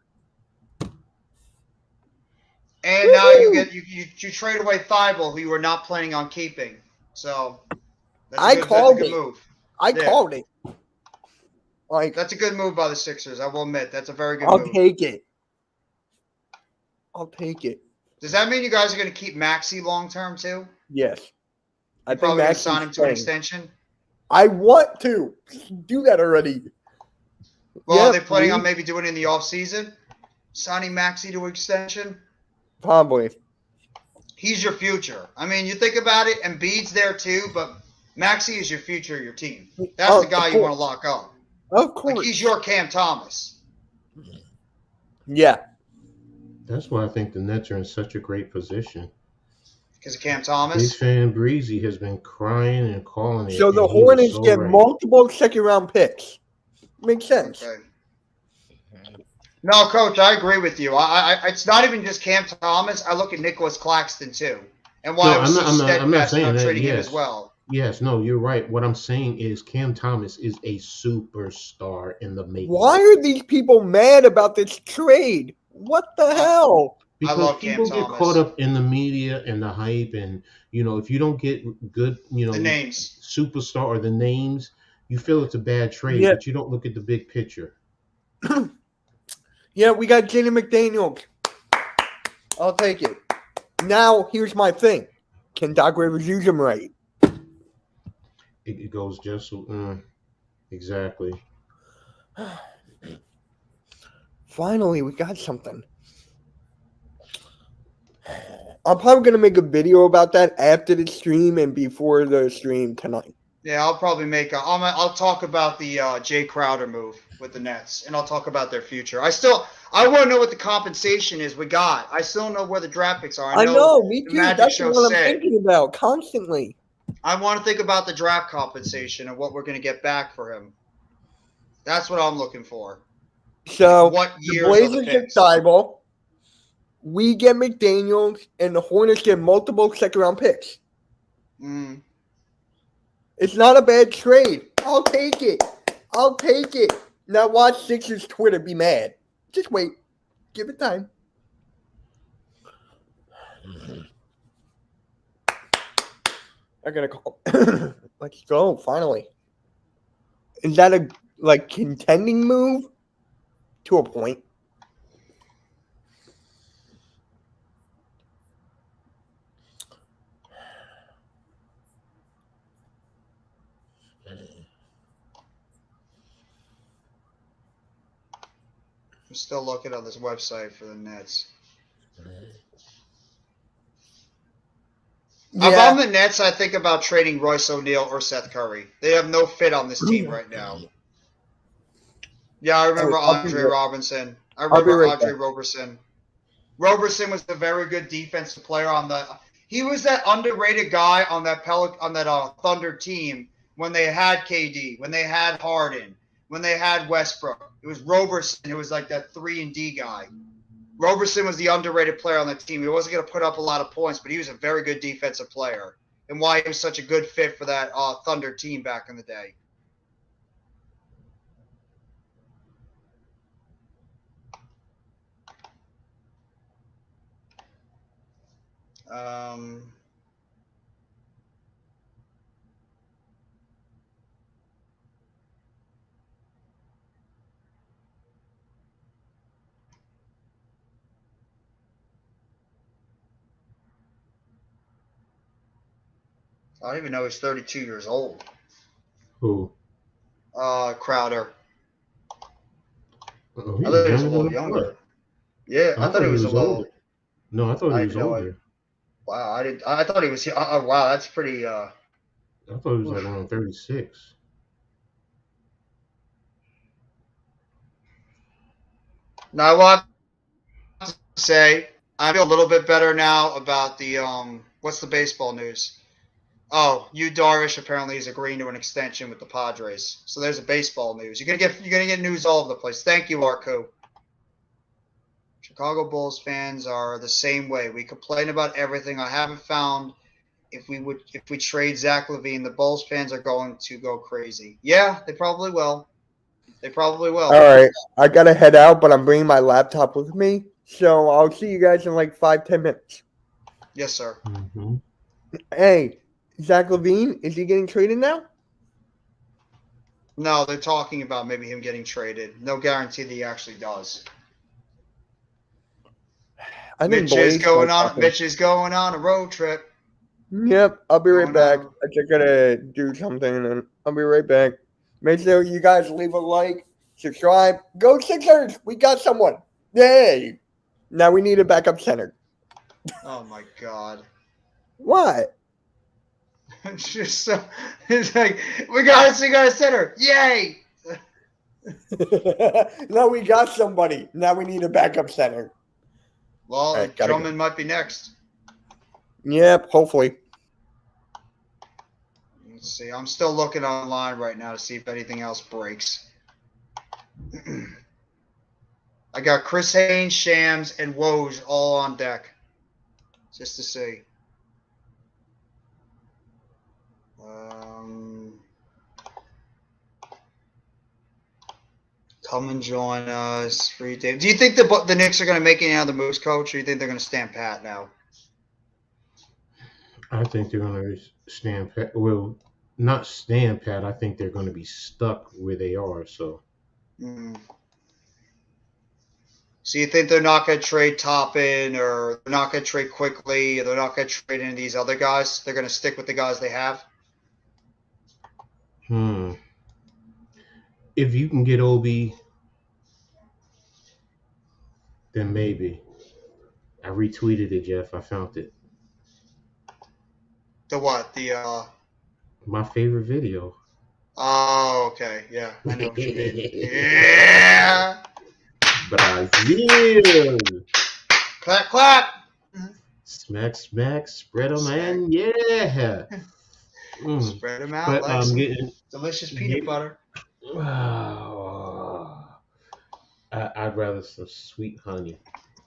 And now you trade away Thybulle, who you were not planning on keeping. So that's a good move. I called it. Like, That's a good move by the Sixers. I will admit that's a very good I'll move. take it. I'll take it. Does that mean you guys are going to keep Maxey long term too? Yes. I think Probably going to Maxey's sign him to an staying. extension. I want to do that already. Well, Yeah, are they planning on please. maybe doing it in the offseason? Signing Maxey to an extension? Probably. He's your future. I mean, you think about it, Embiid's there too, but Maxey is your future of your team. That's the guy you want to lock up. Of course. Like, he's your Cam Thomas. Yeah. That's why I think the Nets are in such a great position. Because of Cam Big Thomas? fan Breezy has been crying and calling it. So the and he was Hornets so get right. multiple second-round picks. Makes sense. Okay. No, Coach, I agree with you. It's not even just Cam Thomas. I look at Nicholas Claxton too, and why No, I was I'm not steadfast saying on that, trading him yes. as well. Yes, no, you're right. What I'm saying is Cam Thomas is a superstar in the making. Why are these people mad about this trade? What the hell? Because love Cam people get Thomas. caught up in the media and the hype, and if you don't get good, The names. superstar or the names, you feel it's a bad trade, Yeah. but you don't look at the big picture. Yeah, we got Jaden McDaniels. I'll take it. Now, here's my thing. Can Doc Rivers use him right? It goes just exactly. Finally, we got something. I'm probably going to make a video about that after the stream and before the stream tonight. Yeah, I'll probably make. I'll talk about the Jay Crowder move with the Nets, and I'll talk about their future. I want to know what the compensation is we got. I still don't know where the draft picks are. I know, me the too. Magic That's show what I'm said. thinking about constantly. I want to think about the draft compensation and what we're going to get back for him. That's what I'm looking for. So, What the years are the Blazers get picks? Thybulle. we get McDaniels, and the Hornets get multiple second-round picks. Mm. It's not a bad trade. I'll take it. I'll take it. Now watch Sixers Twitter be mad. Just wait. Give it time. I gotta call. Let's go. Finally. Is that a contending move? To a point. I'm still looking on this website for the Nets. If I'm the Nets, I think about trading Royce O'Neal or Seth Curry. They have no fit on this team right now. Yeah, I remember Andre Robertson. I remember Andre Roberson. Roberson was a very good defensive player on the. He was that underrated guy on that Thunder team when they had KD, when they had Harden, when they had Westbrook. It was Roberson who was like that 3-and-D guy. Roberson was the underrated player on the team. He wasn't going to put up a lot of points, but he was a very good defensive player, and why he was such a good fit for that Thunder team back in the day. I don't even know he's 32 years old. Who? Crowder. Oh, I thought he was a little younger. Yeah, I thought he was a little. Older. No, I thought he was older. Wow, I thought he was. Wow, that's pretty. I thought he was like around 36. Now, I want to say I feel a little bit better now about the what's the baseball news? Oh, Yu Darvish apparently is agreeing to an extension with the Padres. So there's a baseball news. You're gonna get news all over the place. Thank you, Arco. Chicago Bulls fans are the same way. We complain about everything. I haven't found if we trade Zach LaVine, the Bulls fans are going to go crazy. Yeah, they probably will. They probably will. All right, I gotta head out, but I'm bringing my laptop with me, so I'll see you guys in like 5-10 minutes. Yes, sir. Mm-hmm. Hey, Zach LaVine, is he getting traded now? No, they're talking about maybe him getting traded. No guarantee that he actually does. Mitch is going on a road trip. Yep, I'll be right back. I just gotta do something, and I'll be right back. Make sure you guys leave a like, subscribe. Go Sixers! We got someone. Yay! Now we need a backup center. Oh my God! What? It's just so. It's like we got a center. Yay! No, we got somebody. Now we need a backup center. Well, right, Drummond might be next. Yep, hopefully. Let's see. I'm still looking online right now to see if anything else breaks. I got Chris Haynes, Shams, and Woj all on deck. Just to see. Come and join us. Free day. Do you think the Knicks are going to make any other moves, Coach, or do you think they're going to stand pat now? I think they're going to stand pat. Well, not stand pat. I think they're going to be stuck where they are. So. So you think they're not going to trade Toppin, or they're not going to trade quickly, or they're not going to trade any of these other guys? They're going to stick with the guys they have? If you can get Obi, then maybe. I retweeted it, Jeff. I found it. The what? My favorite video. Oh, okay. Yeah, I know what you mean. Yeah. Brazil. Clap, clap. Smack, smack. Spread them, and yeah. Spread them out like some delicious peanut butter. I'd rather some sweet honey.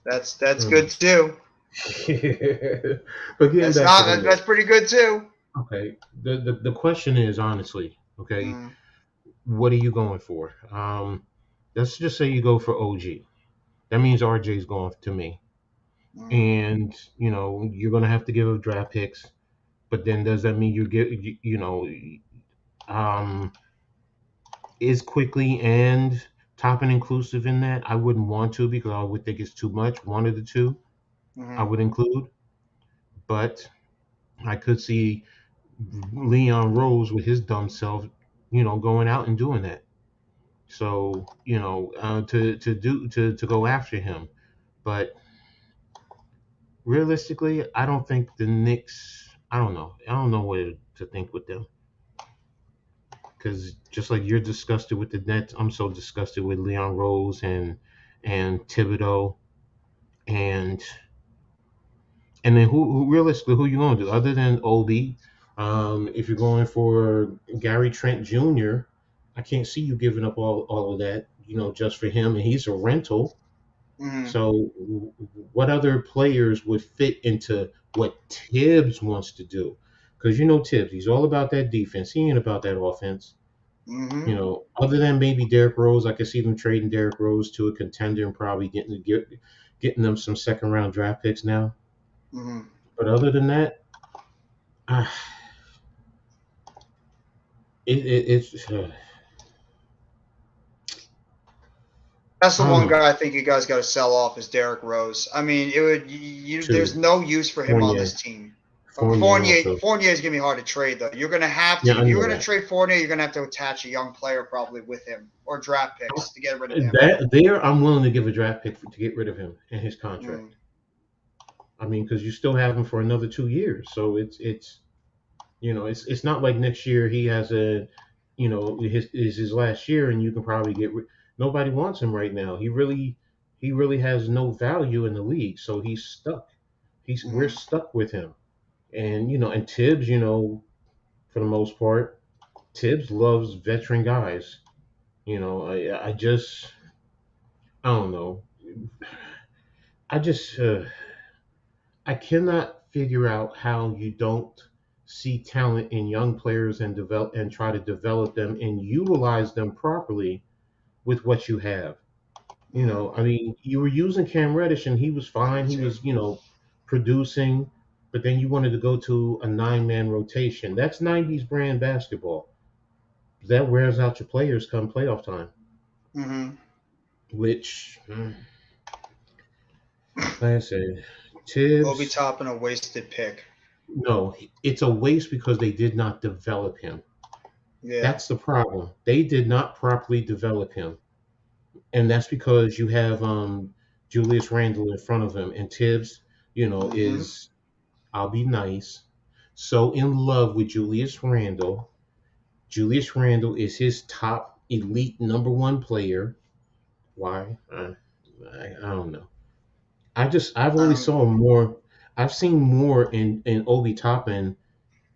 That's Mm. good too. But getting back to the That's Knicks, pretty good too. okay. The question is honestly, okay, Mm, what are you going for? Let's just say you go for OG. That means RJ's going to me, mm, and you're gonna have to give up draft picks. But then does that mean um, is quickly and Toppin inclusive in that? I wouldn't want to because I would think it's too much. One of the two I mm, would include, but I could see Leon Rose with his dumb self, going out and doing that. So to go after him, but realistically, I don't think the Knicks. I don't know. I don't know what to think with them because just like you're disgusted with the Nets, I'm so disgusted with Leon Rose and Thibodeau and then who realistically who you going to do other than Obi? If you're going for Gary Trent Jr., I can't see you giving up all of that, just for him, and he's a rental. mm, So, what other players would fit into what Tibbs wants to do? Because Tibbs, he's all about that defense. He ain't about that offense. mm, Other than maybe Derrick Rose, I could see them trading Derrick Rose to a contender and probably getting them some second round draft picks now. mm. But other than that, ah, it's That's the I don't one know. guy I think you guys got to sell off is Derrick Rose. I mean, it would there's Two no use for him on Fournier, this team. Fournier also. Fournier is gonna be hard to trade though. You're gonna have to Yeah, I if you're know gonna that. trade Fournier, you're gonna have to attach a young player probably with him or draft picks to get rid of him. That there, I'm willing to give a draft pick to get rid of him and his Mm, contract. I mean, because you still have him for another 2 years, so it's not like next year he has his last year and you can probably nobody wants him right now. He really has no value in the league, so he's stuck. We're mm. stuck with him, and Tibbs, for the most part, Tibbs loves veteran guys. I don't know. I just I cannot figure out how you don't see talent in young players and develop and try to develop them and utilize them properly with what you have. Mm, I mean, you were using Cam Reddish and he was fine. He too. was, producing, but then you wanted to go to a nine-man rotation. That's 90s brand basketball. That wears out your players come playoff time, Mm-hmm. which, like I said, Obi Tibbs, Toppin a wasted pick. no, it's a waste because they did not develop him. Yeah. That's the problem. They did not properly develop him, and that's because you have Julius Randle in front of him, and Tibbs, Mm-hmm. is I'll be nice, so in love with Julius Randle. Julius Randle is his top elite number one player. Why? I don't know. I've only Um, saw more. I've seen more in Obi Toppin,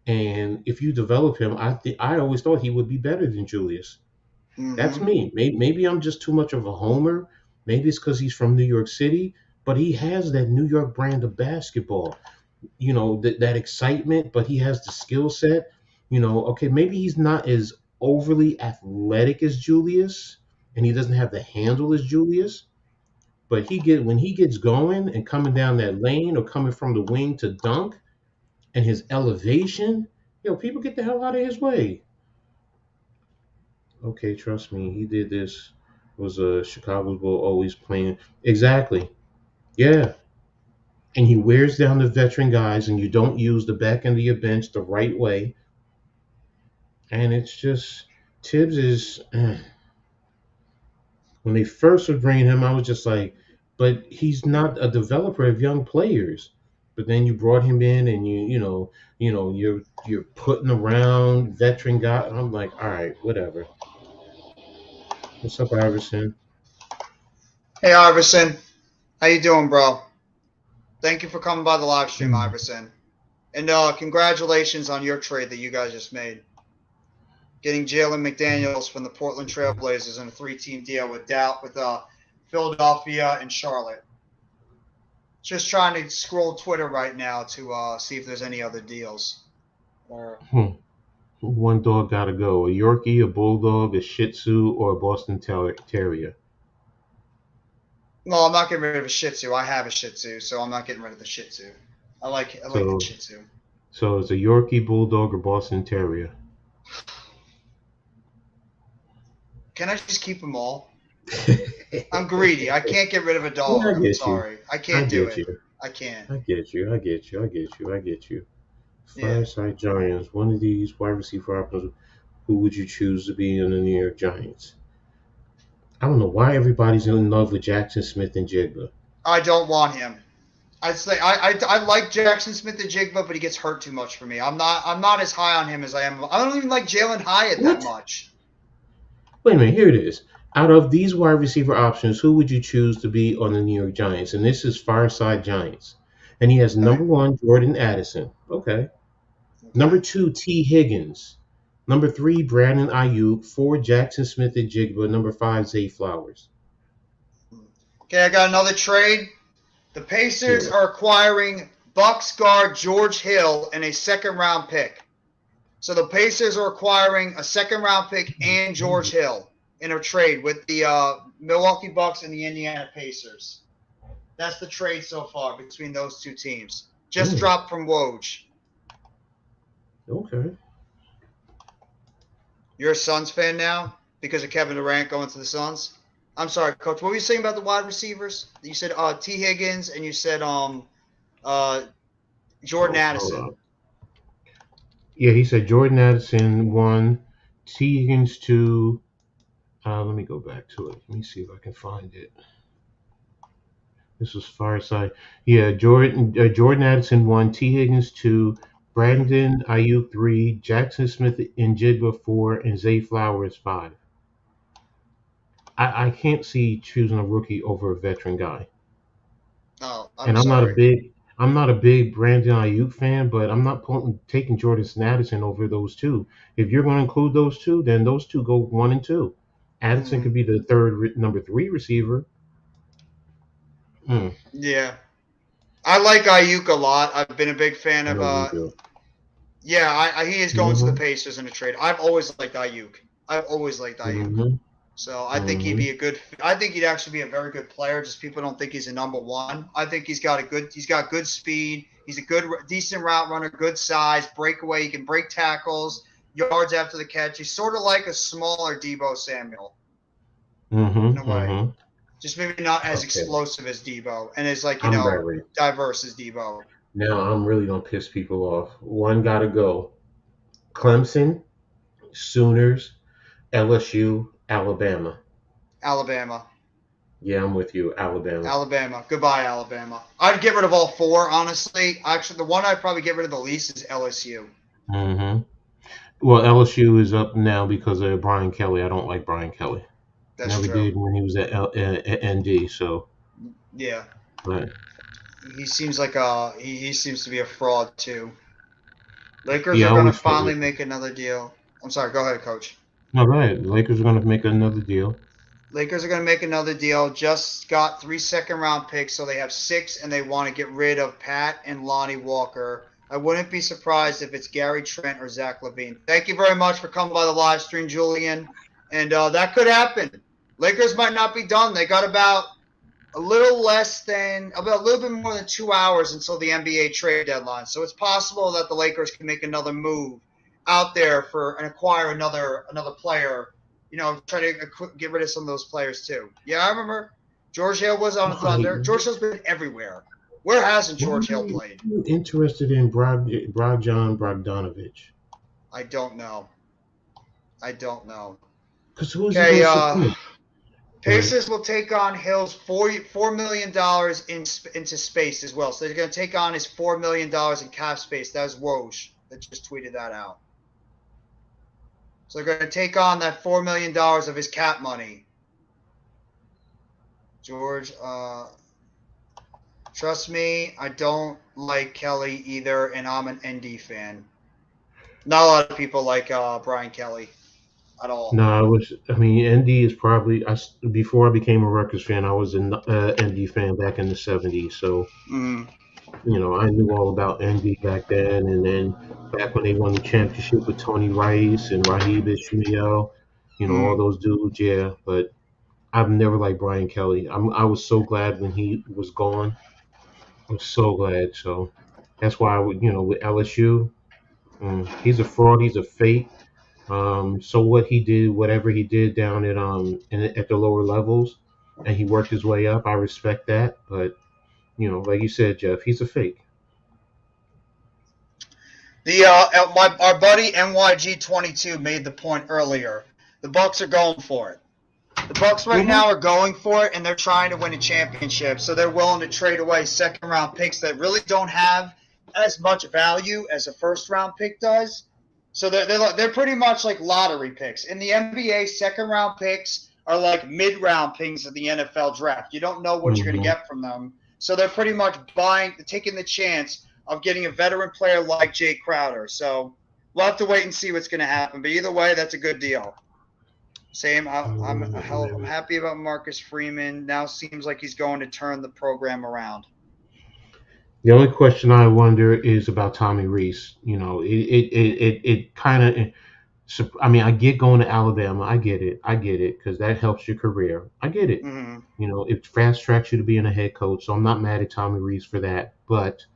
and if you develop him, I always thought he would be better than Julius. That's mm-hmm. me. Maybe I'm just too much of a homer. Maybe it's because he's from New York City, but he has that New York brand of basketball. That excitement, but he has the skill set. Okay, maybe he's not as overly athletic as Julius, and he doesn't have the handle as Julius. But when he gets going and coming down that lane or coming from the wing to dunk, and his elevation, people get the hell out of his way. Okay, trust me, he did this. Was a Chicago Bull always playing exactly? Yeah, and he wears down the veteran guys, and you don't use the back end of your bench the right way, and it's just Tibbs is. When they first were bringing him, I was just like, but he's not a developer of young players. But then you brought him in, and you're putting around veteran guy. I'm like, all right, whatever. What's up, Iverson? Hey Iverson, how you doing, bro? Thank you for coming by the live stream, Hmm. Iverson. And congratulations on your trade that you guys just made. Getting Jalen McDaniels from the Portland Trailblazers in a 3-team deal with Philadelphia and Charlotte. Just trying to scroll Twitter right now to see if there's any other deals. Or One dog gotta go: a Yorkie, a Bulldog, a Shih Tzu, or a Boston Terrier. no, I'm not getting rid of a Shih Tzu. I have a Shih Tzu, so I'm not getting rid of the Shih Tzu. I like the So, Shih Tzu. so it's a Yorkie, Bulldog, or Boston Terrier. Can I just keep them all? I'm greedy. I can't get rid of a dog. Yeah, I I'm get you. sorry. I I can't do get it. you. I can't. I get you. I get you. I get you. I get you. Yeah. Fireside Giants. One of these wide receiver options. Who would you choose to be in the New York Giants? I don't know why everybody's in love with Jackson Smith and Jigba. I don't want him. I like Jackson Smith and Jigba, but he gets hurt too much for me. I'm not as high on him as I am. I don't even like Jalen Hyatt that What? much. Wait a minute. Here it is. Out of these wide receiver options, who would you choose to be on the New York Giants? And this is Fireside Giants. And he has number Okay. 1, Jordan Addison. Okay. Number 2, T. Higgins. Number 3, Brandon Ayuk. 4, Jackson Smith and Jigba. Number 5, Zay Flowers. Okay, I got another trade. The Pacers Yeah. are acquiring Bucks guard George Hill and a second-round pick. So the Pacers are acquiring a second-round pick and George Hill in a trade with the Milwaukee Bucks and the Indiana Pacers. That's the trade so far between those two teams. Just dropped from Woj. Okay. You're a Suns fan now because of Kevin Durant going to the Suns? I'm sorry, Coach. What were you saying about the wide receivers? You said T. Higgins and you said Jordan Hold Addison. on. Yeah, he said Jordan Addison 1, T. Higgins 2. Let me go back to it. Let me see if I can find it. This was Fireside. Yeah, Jordan Addison 1, T. Higgins 2, Brandon Ayuk 3, Jackson Smith and Jigba 4, and Zay Flowers 5. I can't see choosing a rookie over a veteran guy. Oh, And I'm sorry. I'm not a big Brandon Ayuk fan, but I'm not taking Jordan Addison over those two. If you're going to include those two, then those two go 1 and 2. Addison could be the number 3 receiver. Yeah. I like Ayuk a lot. I've been a big fan I of know you do. yeah, he is going to the Mhm. Pacers in a trade. I've always liked Ayuk. I've always liked Ayuk. Mhm. So I think he'd be I think he'd actually be a very good player. Just people don't think he's a number one. I think he's got good speed. He's a decent route runner, good size, breakaway. He can break tackles, yards after the catch. He's sort of like a smaller Debo Samuel in a way. Just maybe not as Okay. explosive as Debo and as I'm ready. diverse as Debo. Now I'm really gonna piss people off. One gotta go. Clemson, Sooners, LSU, Alabama. Alabama. Yeah, I'm with you, Alabama. Alabama. Goodbye, Alabama. I'd get rid of all four, honestly. Actually, the one I'd probably get rid of the least is LSU. Well, LSU is up now because of Brian Kelly. I don't like Brian Kelly. That's Never true. did when he was at ND. So Yeah. right. He seems like he seems to be a fraud too. Lakers Yeah, are I going to always felt finally it. make another deal. I'm sorry. Go ahead, Coach. All right, Lakers are gonna make another deal. Lakers are going to make another deal. Just got 3 second-round picks, so they have 6, and they want to get rid of Pat and Lonnie Walker. I wouldn't be surprised if it's Gary Trent or Zach LaVine. Thank you very much for coming by the live stream, Julian. And that could happen. Lakers might not be done. They got about a little bit more than 2 hours until the NBA trade deadline. So it's possible that the Lakers can make another move out there and acquire another player. Try to get rid of some of those players too. Yeah, I remember George Hill was on the Thunder. George Hill's been everywhere. Where hasn't George Hill played? Are you interested in Bogdan Bogdanovic? I don't know. Because who is Okay, he going to support? Pacers will take on Hill's $4 million into space as well. So they're going to take on his $4 million in cap space. That was Woj that just tweeted that out. So they're going to take on that $4 million of his cap money. George, trust me, I don't like Kelly either, and I'm an ND fan. Not a lot of people like Brian Kelly. at all. No, I mean, ND is probably. Before I became a Rutgers fan, I was an ND fan back in the '70s. So Mm, I knew all about ND back then. And then back when they won the championship with Tony Rice and Raheem Ishmael, all mm. those dudes. Yeah, but I've never liked Brian Kelly. I was so glad when he was gone. I was so glad. So that's why I would, with LSU, he's a fraud. He's a fake. So what he did, whatever he did down at the lower levels, and he worked his way up. I respect that, but like you said, Jeff, he's a fake. Our buddy NYG22 made the point earlier. The Bucks are going for it. The Bucks right Mm-hmm. now are going for it, and they're trying to win a championship. So they're willing to trade away second-round picks that really don't have as much value as a first-round pick does. So they're pretty much like lottery picks. In the NBA, second-round picks are like mid-round picks of the NFL draft. You don't know what you're going to Mm-hmm. get from them. So they're pretty much taking the chance of getting a veteran player like Jay Crowder. So we'll have to wait and see what's going to happen. But either way, that's a good deal. Same. I'm happy about Marcus Freeman. Now seems like he's going to turn the program around. The only question I wonder is about Tommy Reese. It kind of. I mean, I get going to Alabama. I get it because that helps your career. I get it. Mm-hmm. It fast tracks you to being a head coach. So I'm not mad at Tommy Reese for that, but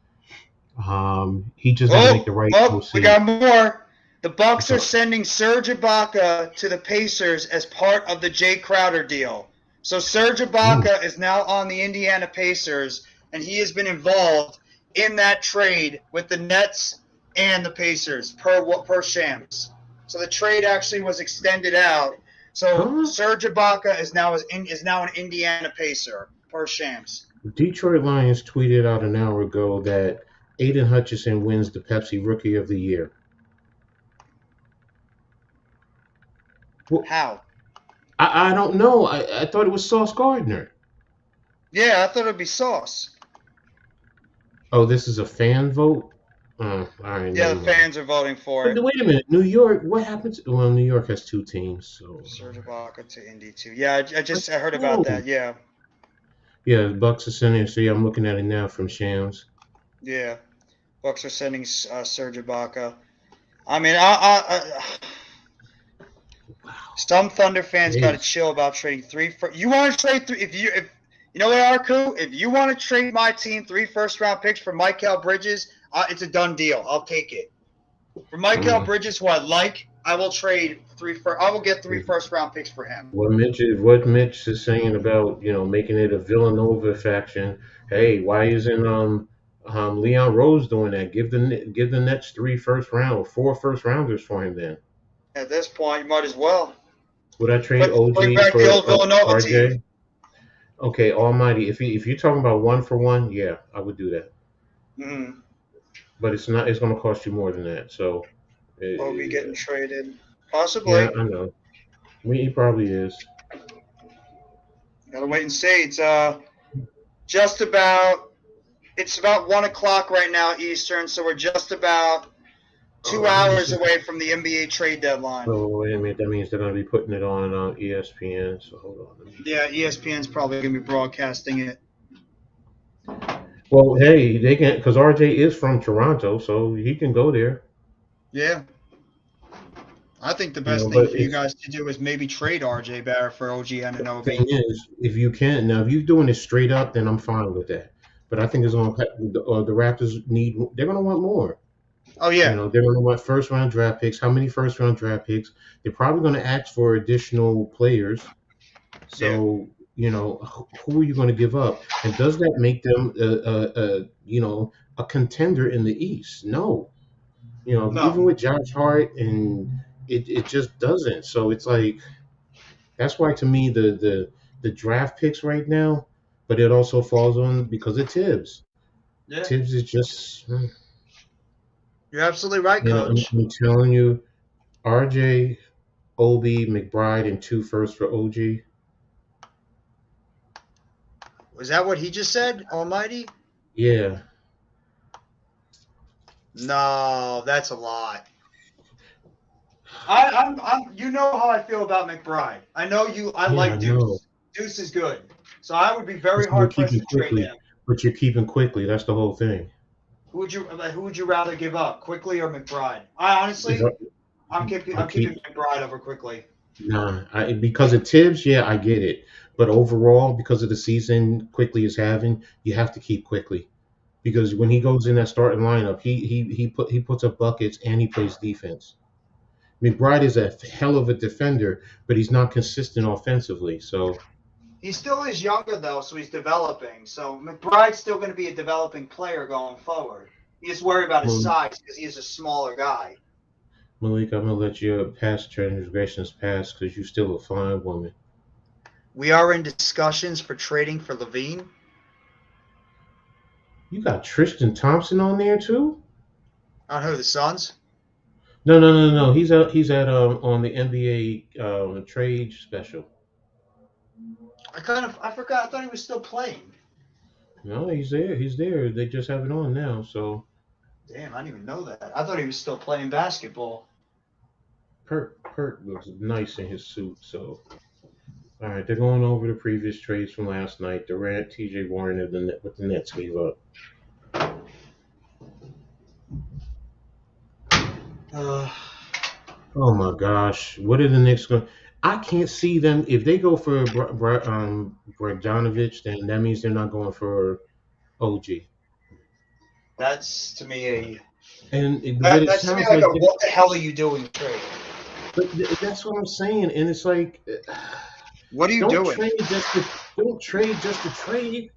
he just got to make the right OC. We got more. The Bucks So- are sending Serge Ibaka to the Pacers as part of the Jay Crowder deal. So Serge Ibaka is now on the Indiana Pacers, and he has been involved in that trade with the Nets and the Pacers per Shams. So the trade actually was extended out. So Serge Ibaka is now an Indiana Pacer per Shams. Detroit Lions tweeted out an hour ago that Aiden Hutchinson wins the Pepsi Rookie of the Year. Well, How? I don't know. I thought it was Sauce Gardner. Yeah, I thought it'd be Sauce. Oh, this is a fan vote? All right. Yeah, the fans are voting for it. But wait a minute. New York, what happens? Well, New York has two teams. So Serge Ibaka to Indy too. Yeah, I heard about that. Yeah. Yeah, the Bucks are sending. So yeah, I'm looking at it now from Shams. Yeah, Bucks are sending Serge Ibaka. I mean, some Thunder fans got to chill about trading you want to trade three? If you know what, Arku? If you want to trade my team 3 first-round picks for Mikal Bridges, it's a done deal. I'll take it. For Mikal Bridges, who I like, I will trade I will get 3 first-round picks for him. What Mitch is saying about making it a Villanova faction. Hey, why isn't Leon Rose doing that? Give the Nets 3 4 first rounders for him then. At this point, you might as well. Would I trade OG bring back for the old Villanova RJ? team. Okay, Almighty. If you're talking about 1 for 1, yeah, I would do that. Mm-hmm. But it's not. It's going to cost you more than that. So. Obi getting traded, possibly. Yeah, I know. He probably is. Gotta wait and see. It's just about. It's about 1:00 right now Eastern, so we're just about 2 hours away from the NBA trade deadline. So wait a minute, that means they're going to be putting it on ESPN. So hold on. Yeah, ESPN's probably going to be broadcasting it. Well, hey, they can because RJ is from Toronto, so he can go there. Yeah. I think the best thing for you guys to do is maybe trade RJ Barrett for OG Anunoby. The thing is, if you can't now, if you're doing it straight up, then I'm fine with that. But I think it's going to the Raptors they're going to want more. Oh yeah. They're going to want first round draft picks. How many first round draft picks? They're probably going to ask for additional players. So who are you going to give up? And does that make them a contender in the East? No. No. Even with Josh Hart, and it just doesn't. So it's like that's why to me the draft picks right now, but it also falls on because of Tibbs. Yeah. Tibbs is just. You're absolutely right, Coach. I'm telling you, RJ, Obi, McBride, and 2 firsts for OG. Was that what he just said, Almighty? Yeah. No, that's a lot. I'm. You know how I feel about McBride. I know you. I Yeah, I like know. Deuce. Deuce is good. So I would be very So you're hard pressed keeping to trade quickly, him. but you're keeping quickly. That's the whole thing. Who would you rather give up, Quickly or McBride? I If honestly, I I'm keeping keep McBride over Quickly. Nah, because of Tibbs, yeah, I get it. But overall, because of the season quickly is having, you have to keep quickly because when he goes in that starting lineup, he puts up buckets and he plays defense. McBride is a hell of a defender, but he's not consistent offensively. So, He still is younger though, so he's developing. So McBride's still going to be a developing player going forward. You just worry about his Mal- size because he is a smaller guy. Malik, I'm gonna let your past transgressions pass because you're still a fine woman. We are in discussions for trading for Levine. You got Tristan Thompson on there too? On who? The Suns? No. He's at on the NBA trade special. I forgot. I thought he was still playing. No, he's there. He's there. They just have it on now. So Damn, I didn't even know that. I thought he was still playing basketball. Perk looks nice in his suit. So all right, they're going over the previous trades from last night. Durant, T.J. Warren, and what the Nets gave up. Uh, Oh my gosh, what are the Knicks going? I can't see them if they go for Bogdanovich, then that means they're not going for OG. that's to me a But it that's to me sounds like like a what the hell are you doing trade? that's what I'm saying, and it's like What are you don't doing? don't trade just to trade.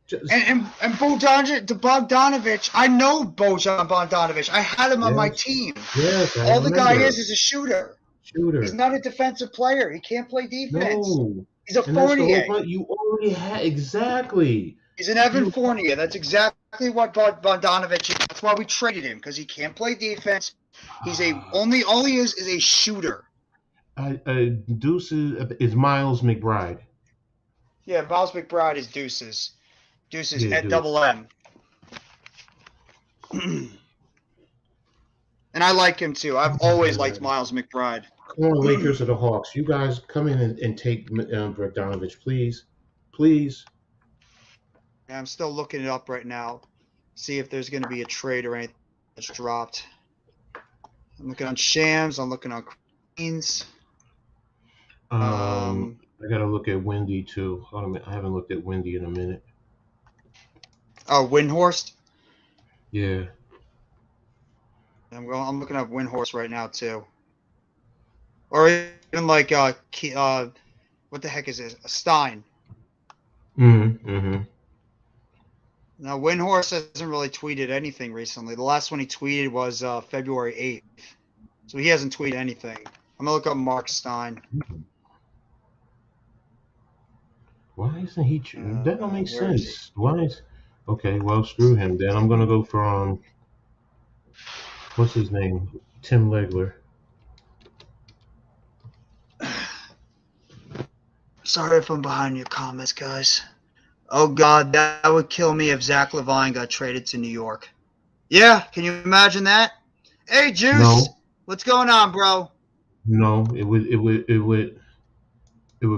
Just, And Bogdanovich, I know Bojan Bogdanovich. I had him on my yes, team. yes, I All the guy remember. is a shooter. He's Shooter. not a defensive player. He can't play defense. No. He's a And that's the whole Fournier. point. You already had exactly. He's an Evan You Fournier. That's exactly what Bogdanovich is. That's why we traded him, because he can't play defense. He's all he is a shooter. Deuce is Miles McBride. Yeah, Miles McBride is Deuces. Deuces Yeah, at Deuce. double M. And I like him too. I've always liked Miles McBride. Come on, Lakers or the Hawks. You guys come in and take Bogdanovich, please. Please. I'm still looking it up right now. See if there's going to be a trade or anything that's dropped. I'm looking on Shams. I'm looking on Queens. I got to look at Wendy, too. Hold on a minute. I haven't looked at Wendy in a minute. Oh, Windhorst. Yeah. I'm looking up Windhorst right now too. Or even like what the heck is this? Stein. Mm-hmm. Now Windhorst hasn't really tweeted anything recently. The last one he tweeted was February 8th. So he hasn't tweeted anything. I'm gonna look up Mark Stein. Why isn't he? That don't make Where is sense. Why is? Okay, well, screw him. Then I'm gonna go for what's his name? Tim Legler. Sorry if I'm behind your comments, guys. Oh God, that would kill me if Zach LaVine got traded to New York. Yeah, can you imagine that? Hey, Juice, No. what's going on, bro? No, it would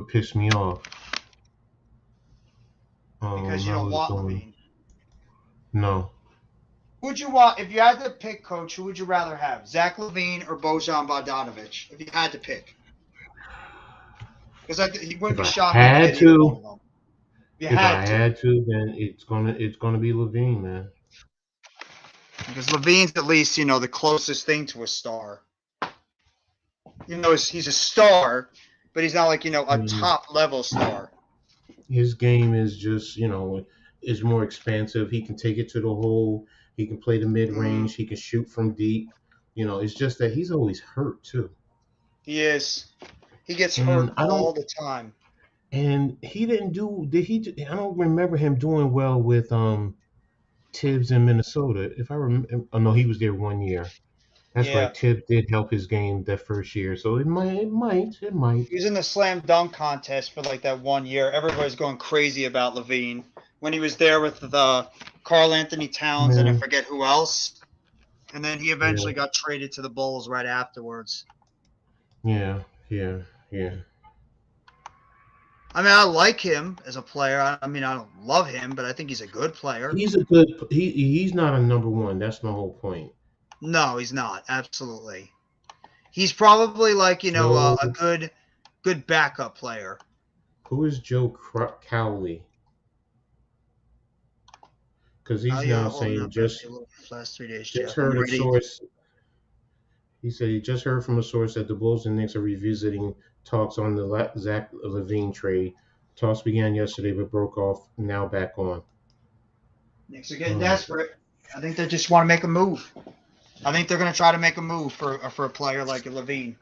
piss me off. Because you don't want LaVine. No. Who would you want if you had to pick, Coach? Who would you rather have, Zach LaVine or Bojan Bogdanovich? If you had to pick, because he wouldn't be shocked if you did either one of them. If I had to, then it's gonna be Levine, man. Because LaVine's at least the closest thing to a star. Even though he's a star, but he's not like a top level star. His game is just is more expansive. He can take it to the hole. He can play the mid range. He can shoot from deep. It's just that he's always hurt too. He is. He gets hurt all the time. And he didn't do. Did he? I don't remember him doing well with Tibbs in Minnesota. If I remember, oh no, he was there 1 year. That's right. Tibbs did help his game that first year, so it might. He was in the slam dunk contest for like that 1 year. Everybody's going crazy about LaVine when he was there with the Karl Anthony Towns and I forget who else. and then he eventually got traded to the Bulls right afterwards. Yeah. I mean, I like him as a player. I mean, I don't love him, but I think he's a good player. He's a good. He's not a number one. That's my whole point. No, he's not. Absolutely. He's probably like, a good backup player. Who is Joe Cowley? Because he's now saying just last 3 days. Just heard a source. He said he just heard from a source that the Bulls and Knicks are revisiting talks on the Zach LaVine trade. Talks began yesterday but broke off. Now back on. Knicks are getting desperate. I think they just want to make a move. I think they're going to try to make a move for a player like LaVine.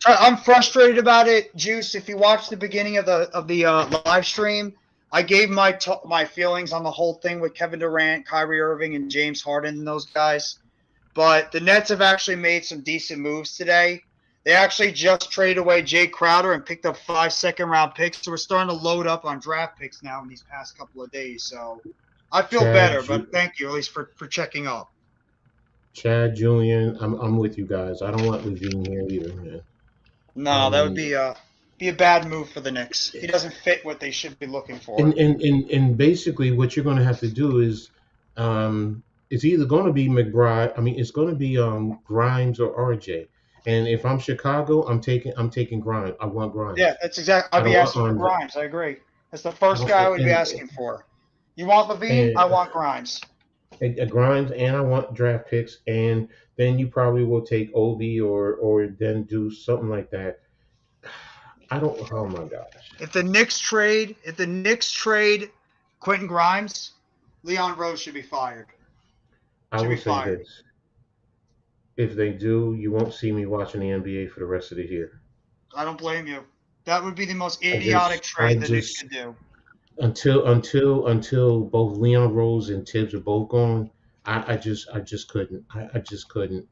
I'm frustrated about it, Juice. If you watch the beginning of the live stream, I gave my feelings on the whole thing with Kevin Durant, Kyrie Irving, and James Harden and those guys. But the Nets have actually made some decent moves today. They actually just traded away Jay Crowder and picked up 5 second-round picks. So we're starting to load up on draft picks now in these past couple of days. So I feel better, but thank you at least for checking up. Chad, Julian, I'm with you guys. I don't want LaVine here either, man. No, that would be a bad move for the Knicks. He doesn't fit what they should be looking for. And basically what you're going to have to do is it's either going to be McBride. I mean, it's going to be Grimes or RJ. And if I'm Chicago, I'm taking Grimes. I want Grimes. Yeah, that's exactly. I'd be asking for Grimes. I agree. That's the first guy I would be asking for. You want LaVine? I want Grimes. Grimes, and I want draft picks, and then you probably will take Obi or then do something like that. I don't. Oh my gosh! If the Knicks trade Quentin Grimes, Leon Rose should be fired. I will say this: if they do, you won't see me watching the NBA for the rest of the year. I don't blame you. That would be the most idiotic trade the Knicks could do. Until both Leon Rose and Tibbs are both gone, I just couldn't. I just couldn't.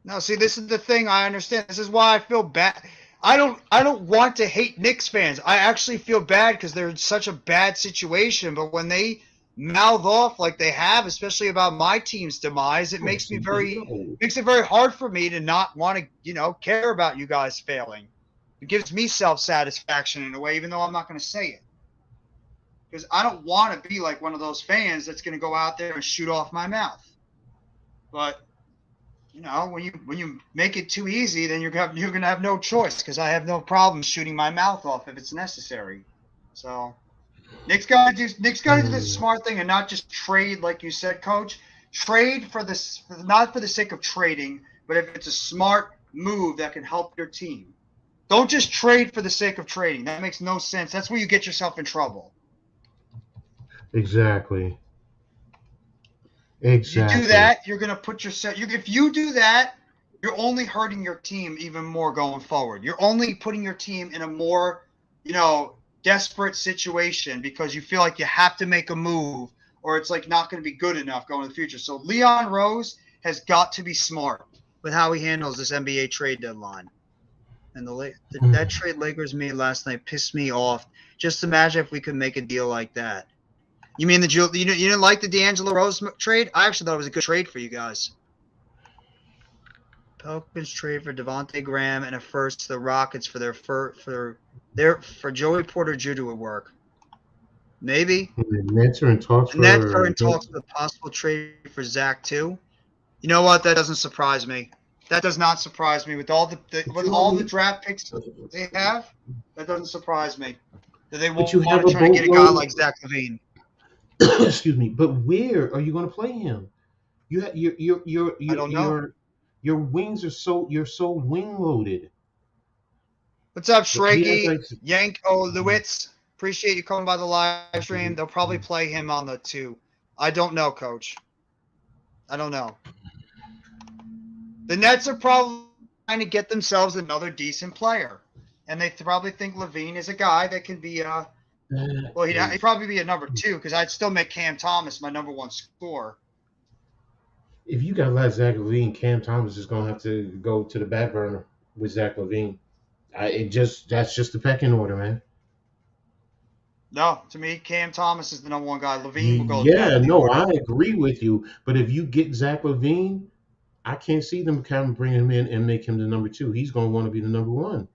No, see, this is the thing. I understand. This is why I feel bad. I don't want to hate Knicks fans. I actually feel bad because they're in such a bad situation. But when they mouth off like they have, especially about my team's demise, it makes it very hard for me to not want to, care about you guys failing. It gives me self-satisfaction in a way, even though I'm not going to say it. Because I don't want to be like one of those fans that's going to go out there and shoot off my mouth. But, when you make it too easy, then you're going to have no choice, because I have no problem shooting my mouth off if it's necessary. So, Nick's got to do the smart thing and not just trade, like you said, Coach. Trade not for the sake of trading, but if it's a smart move that can help your team. Don't just trade for the sake of trading. That makes no sense. That's where you get yourself in trouble. Exactly. You do that, you're going to put yourself – if you do that, you're only hurting your team even more going forward. You're only putting your team in a more, desperate situation because you feel like you have to make a move or it's like not going to be good enough going in the future. So Leon Rose has got to be smart with how he handles this NBA trade deadline. And that trade Lakers made last night pissed me off. Just imagine if we could make a deal like that. You mean you didn't like the D'Angelo Rose trade? I actually thought it was a good trade for you guys. Pelicans trade for Devontae Graham and a first to the Rockets for Joey Porter Jr. would work. Maybe. The Nets are in talks. The Nets are in talks with a possible trade for Zach too. You know what? That doesn't surprise me. That does not surprise me with all the draft picks they have. That doesn't surprise me. That they won't want to try to get a guy like Zach LaVine. Excuse me, but where are you going to play him? I don't know. Your wings are you're so wing loaded. What's up, Shraggy? Yanko Lewitz? Appreciate you coming by the live stream. They'll probably play him on the 2. I don't know, Coach. I don't know. The Nets are probably trying to get themselves another decent player. And they probably think LaVine is a guy that can be he'd probably be a number 2 because I'd still make Cam Thomas my number 1 scorer. If you got Zach LaVine, Cam Thomas is going to have to go to the back burner with Zach LaVine. That's just the pecking order, man. No, to me, Cam Thomas is the number one guy. Levine will go Yeah, down the no, order. I agree with you. But if you get Zach Levine, I can't see them kind of bring him in and make him the number two. He's going to want to be the number one.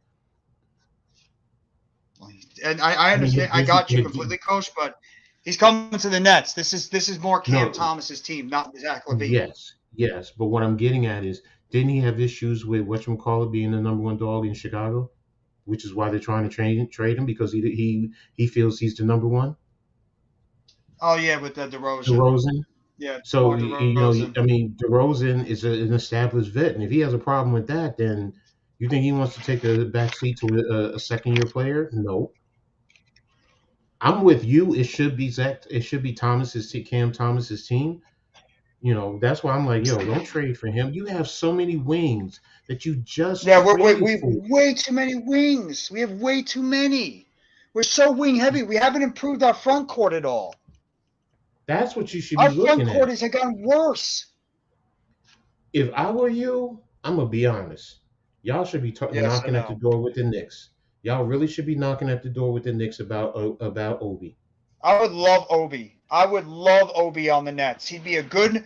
And I I mean, understand. I got you completely, Coach. But he's coming to the Nets. This is more Cam no, Thomas's team, not Zach Levine. yes. But what I'm getting at is, didn't he have issues with whatchamacallit being the number one dog in Chicago? Which is why they're trying to trade him because he feels he's the number one. Oh yeah, with the DeRozan. DeRozan. Yeah, So DeRozan. I mean, DeRozan is an established vet, and if he has a problem with that, then you think he wants to take a backseat to a second year player? No. I'm with you. It should be Zach. It should be Cam Thomas's team. That's why I'm like, yo, don't trade for him. You have so many wings that you just Yeah, traded we for. way too many wings. We have way too many. We're so wing heavy. We haven't improved our front court at all. That's what you should be Our front looking court at. has gotten worse. If I were you, I'm gonna be honest. Y'all should be Yes, knocking I at the know. door with the Knicks. Y'all really should be knocking at the door with the Knicks about Obi. I would love Obi. I would love Obi on the Nets. He'd be a good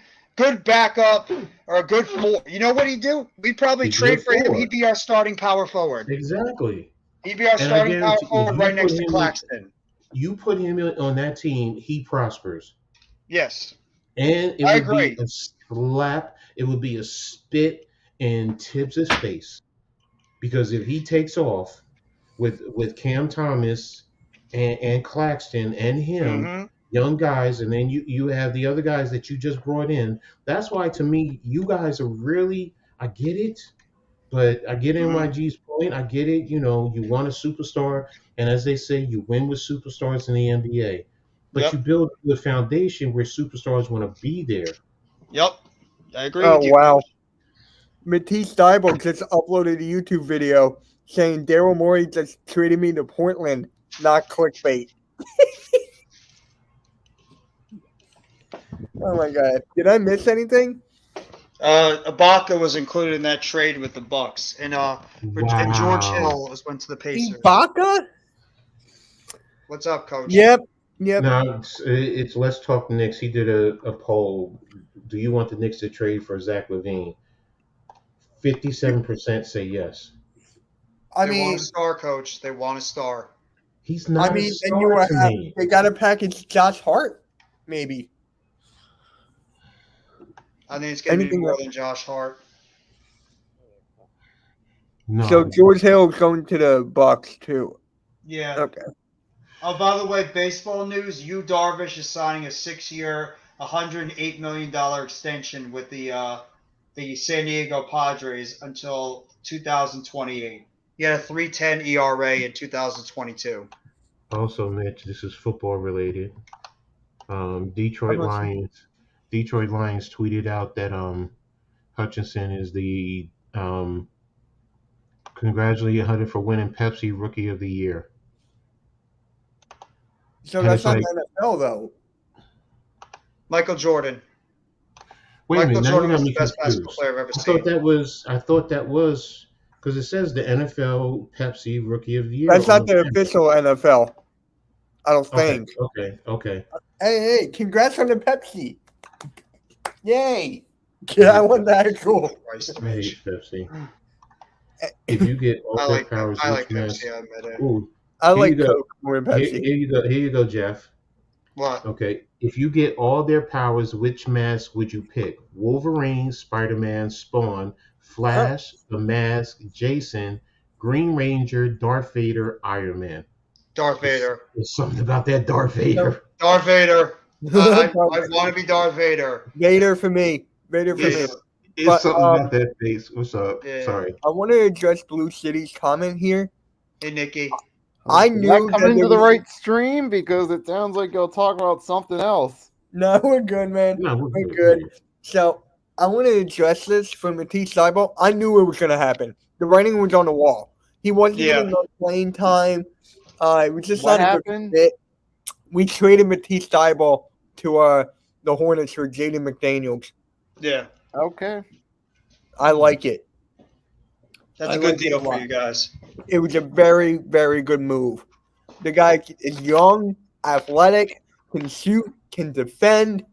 backup or a good four. You know what he'd do? We'd probably He'd be trade a for him. four. He'd be our starting power forward. Exactly. He'd be our And I starting power guarantee forward right next to him Claxton. you put him on that team, he prospers. Yes. And it I would agree. be a slap. It would be a spit in Tibbs' face. Because if he takes off with Cam Thomas and Claxton and him, Mm-hmm. young guys, and then you have the other guys that you just brought in. That's why, to me, you guys are really, I get it, but I get NYG's point. I get it. You want a superstar, and as they say, you win with superstars in the NBA. But Yep. you build a good foundation where superstars want to be there. Yep. I agree Oh with you. wow! Matisse Thybulle just uploaded a YouTube video saying Daryl Morey just traded me to Portland, not clickbait. Oh my god! Did I miss anything? Ibaka was included in that trade with the Bucks, and George Wow. Hill went to the Pacers. Ibaka? What's up, Coach? Yep. No, it's Let's Talk Knicks. He did a poll. Do you want the Knicks to trade for Zach Levine? 57% say yes. I They mean, want a star, Coach. They want a star. He's not a then you star to have, me. they got to package Josh Hart, maybe. I think it's going to be Anything more else? than Josh Hart. No. So George Hill going to the Bucks too. Yeah. Okay. Oh, by the way, baseball news: Yu Darvish is signing a 6-year, $108 million extension with the San Diego Padres until 2028. He had a 3.10 ERA in 2022. Also, Mitch, this is football related. Detroit I'm not- Lions tweeted out that Hutchinson is the congratulated Hunter for winning Pepsi Rookie of the Year. So And that's it's not like- the NFL though. Michael Jordan. Wait a Michael minute, now Jordan you was got the me best basketball confused. player I've ever I seen. thought that was because it says the NFL Pepsi Rookie of the Year. That's on not the banner. official NFL. I don't Okay, think. okay. Hey, congrats on the Pepsi. Yay. Yeah, I want that. Cool. Christ, I hate Mitch. Pepsi. If you get all I their like powers, I which like mask? Pepsi. I admit it. Ooh, I Here like you go. Coke more than Pepsi. here you go, Jeff. What? Okay, if you get all their powers, which mask would you pick? Wolverine, Spider-Man, Spawn, Flash, The Mask, Jason, Green Ranger, Darth Vader, Iron Man. Darth Vader. There's something about that Darth Vader. Darth Vader. I want to be Darth Vader. Vader for me. Vader for me. Yes. It's But, something about that face. What's up? Yeah. Sorry. I want to address Blue City's comment here. Hey, Nikki. I Is knew that that coming there into the was- right stream? Because it sounds like you'll talk about something else. No, we're good, man. No, We're good. So I want to address this for Matisse Thybulle. I knew it was going to happen. The writing was on the wall. He wasn't Yeah. getting no playing time. It was just What not a good happened? fit. We traded Matisse Thybulle to the Hornets for Jaden McDaniels. Yeah. Okay. I like it. That's I a good like it deal a for lot. you guys. It was a very, very good move. The guy is young, athletic, can shoot, can defend.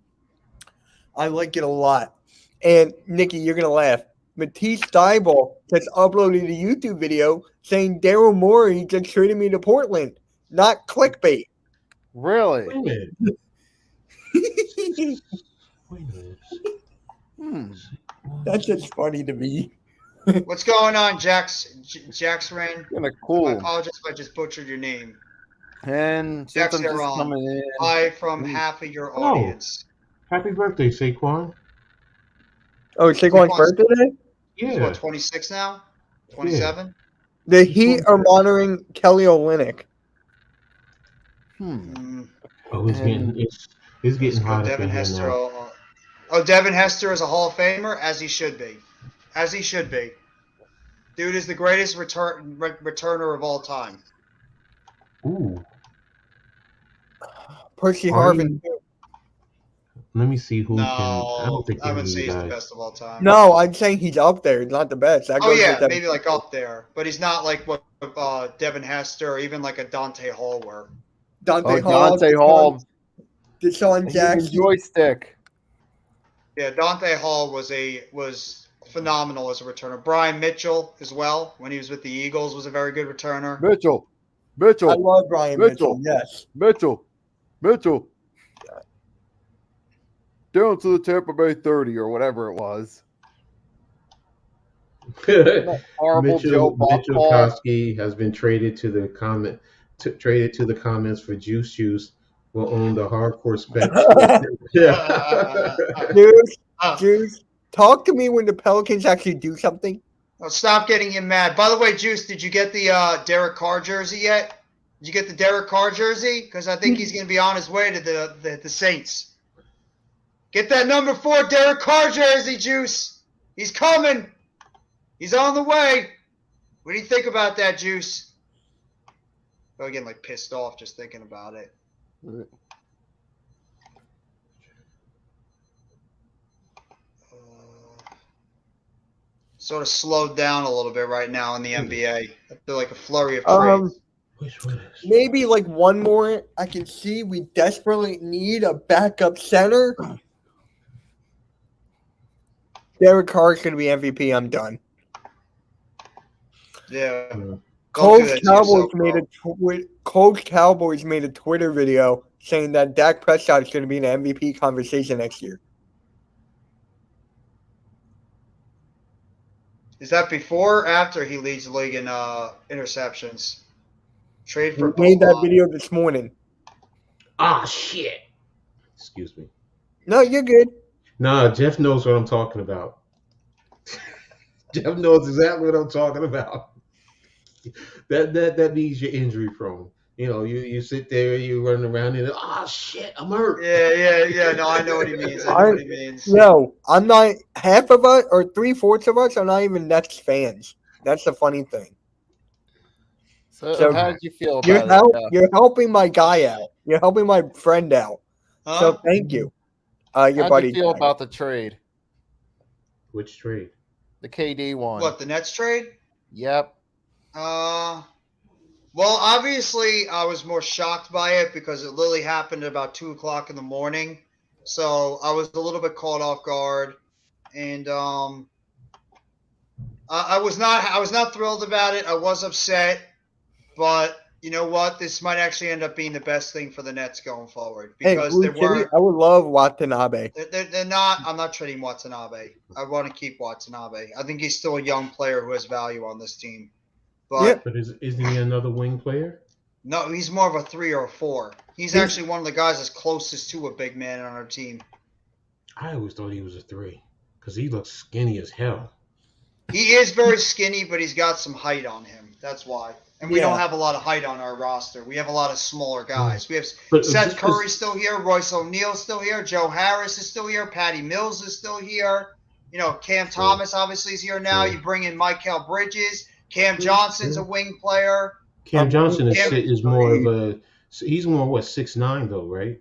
I like it a lot. And Nikki, you're gonna laugh. Matisse Thybulle just uploaded a YouTube video saying Daryl Morey just traded me to Portland. Not clickbait. Really? Wait a minute. Wait a minute. Hmm. That's just funny to me. What's going on, Jax Rain? Kind of I cool. apologize if I just butchered your name. And Jax since I'm just Heron. coming in, Hi from half of your Oh. audience. Happy birthday, Saquon. Oh, it's Saquon's birthday today? He's Yeah. what, 26 now? 27? The Heat are monitoring Kelly Olynyk. Oh, it's getting hot up Devin in here Hester. now. Devin Hester is a Hall of Famer, as he should be. As he should be. Dude is the greatest returner of all time. Ooh. Percy Are Harvin. Let me see who No, can. I don't think I any would of say you he's the guys. best of all time. No, I'm saying he's up there. He's not the best. That Oh goes yeah, with that. maybe like up there, but he's not like what Devin Hester or even like a Dante Hall were. Dante Hall. Deshaun Even Jackson. joystick. Yeah, Dante Hall was phenomenal as a returner. Brian Mitchell as well, when he was with the Eagles, was a very good returner. Mitchell. I love Brian Mitchell. Yes. Mitchell. Down to the Tampa Bay 30 or whatever it was. Horrible Joe Mitchell Buck. Koski has been traded to the comments for Juice will own the hardcore specs. Juice, talk to me when the Pelicans actually do something. Oh, stop getting him mad. By the way, Juice, did you get the Derek Carr jersey yet? Did you get the Derek Carr jersey? Because I think he's going to be on his way to the Saints. Get that number 4 Derek Carr jersey, Juice. He's coming. He's on the way. What do you think about that, Juice? I'm getting like pissed off just thinking about it. Sort of slowed down a little bit right now in the NBA. I feel like a flurry of trades. Maybe like one more. I can see we desperately need a backup center. Derek Carr's going to be MVP. I'm done. Yeah. Coach Cowboys made a Twitter video saying that Dak Prescott is going to be in the MVP conversation next year. Is that before or after he leads the league in interceptions? Trade for He made that video this morning. Ah, shit. Excuse me. No, you're good. Nah, Jeff knows what I'm talking about. Jeff knows exactly what I'm talking about. That means you're injury prone. You know, you sit there, you run around and shit, I'm hurt. Yeah. No, I know what he means. I know what he means. No, I'm not. Half of us or 3/4 of us are not even Nets fans. That's the funny thing. So how did you feel about it? You're helping my guy out. You're helping my friend out. Huh? So thank you. How do you feel about the trade? Which trade? The KD one. What, the Nets trade? Yep. Well, obviously, I was more shocked by it because it literally happened at about 2 o'clock in the morning. So I was a little bit caught off guard, and I was not thrilled about it. I was upset, but you know what? This might actually end up being the best thing for the Nets going forward because I would love Watanabe. They're not. I'm not trading Watanabe. I want to keep Watanabe. I think he's still a young player who has value on this team. But isn't he another wing player? No, he's more of a 3 or a 4. He's actually one of the guys that's closest to a big man on our team. I always thought he was a 3 because he looks skinny as hell. He is very skinny, but he's got some height on him. That's why. And we don't have a lot of height on our roster. We have a lot of smaller guys. We have Seth Curry still here, Royce O'Neal still here, Joe Harris is still here, Patty Mills is still here. You know, Cam Thomas obviously is here now. You bring in Mikal Bridges. Cam Johnson's a wing player. Cam Johnson is more of a. He's more 6'9" though, right?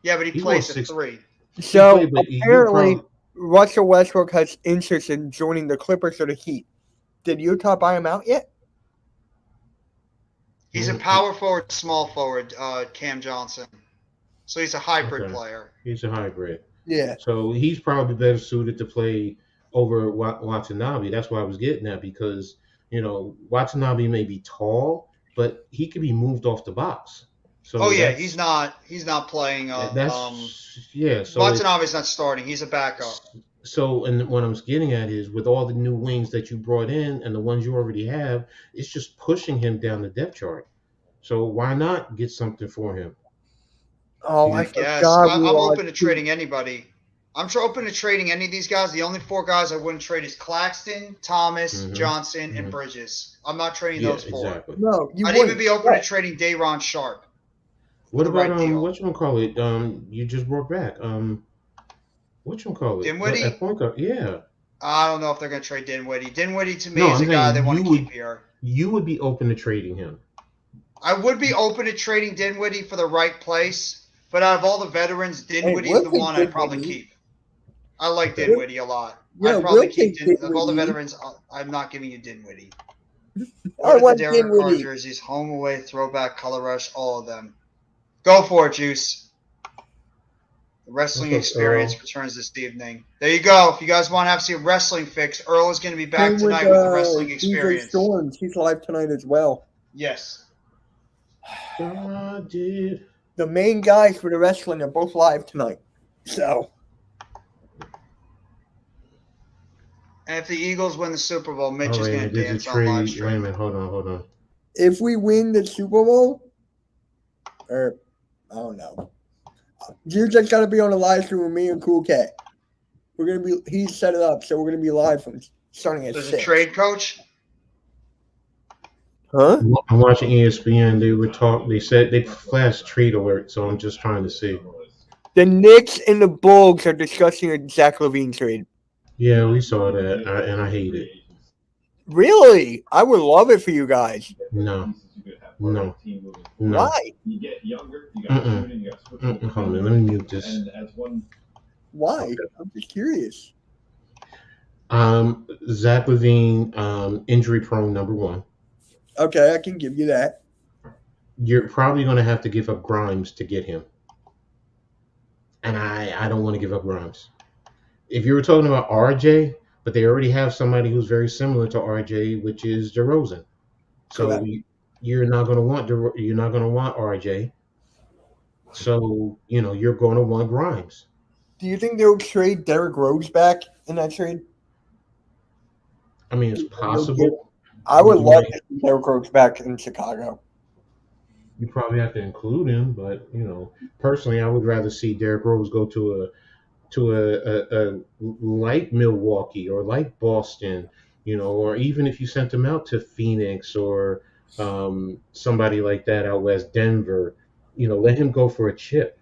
Yeah, but he plays at 3. So apparently, Russell Westbrook has interest in joining the Clippers or the Heat. Did Utah buy him out yet? He's a power forward, small forward, Cam Johnson. So he's a hybrid Okay. player. He's a hybrid. Yeah. So he's probably better suited to play over Watanabe. That's what I was getting at because, Watanabe may be tall, but he could be moved off the box. So Oh yeah, he's not playing. yeah. So Watanabe's not starting. He's a backup. So, and what I'm getting at is with all the new wings that you brought in and the ones you already have, it's just pushing him down the depth chart. So why not get something for him? Oh, I guess I'm open to trading anybody. I'm open to trading any of these guys. The only 4 guys I wouldn't trade is Claxton, Thomas, Johnson, and Bridges. I'm not trading those 4. Exactly. No, I'd even be open to trading Dayron Sharp. What about whatchamacallit? You just brought back whatchamacallit? Dinwiddie? At point guard, yeah. I don't know if they're going to trade Dinwiddie. Dinwiddie to me is a guy they want to keep here. You would be open to trading him. I would be open to trading Dinwiddie for the right place, but out of all the veterans, Dinwiddie is the one I'd probably keep. I like Dinwiddie a lot. Yeah, I'd probably keep Dinwiddie. Of all the veterans, I'm not giving you Dinwiddie. I want the Derek Carr Dinwiddie. jerseys, home, away, throwback, color rush, all of them. Go for it, Juice. The wrestling experience returns this evening. There you go. If you guys want to have some wrestling fix, Earl is going to be back tonight with the wrestling experience. Storms. He's live tonight as well. Yes. Dude. The main guys for the wrestling are both live tonight. So. And if the Eagles win the Super Bowl, Mitch is going to dance on Wait Livestream. a minute. Hold on. If we win the Super Bowl, or I don't know, you just got to be on a live stream with me and Cool Cat. We're gonna be. He's set it up, so we're gonna be live from starting at There's 6. a trade coach. Huh? I'm watching ESPN. They said they flashed trade alert, so I'm just trying to see. The Knicks and the Bulls are discussing a Zach LaVine trade. Yeah, we saw that, and I hate it. Really? I would love it for you guys. No. Why? Hold on, let me mute this. Why? Okay. I'm just curious. Zach LaVine, injury prone, number 1. Okay, I can give you that. You're probably going to have to give up Grimes to get him. And I don't want to give up Grimes. If you were talking about RJ, but they already have somebody who's very similar to RJ, which is DeRozan. So Correct. you're not going to want RJ. So, you're going to want Grimes. Do you think they'll trade Derrick Rose back in that trade? I mean, it's possible. I would love to see Derrick Rose back in Chicago. You probably have to include him, but personally, I would rather see Derrick Rose go to a like Milwaukee or like Boston, or even if you sent him out to Phoenix or somebody like that out west, Denver, let him go for a chip.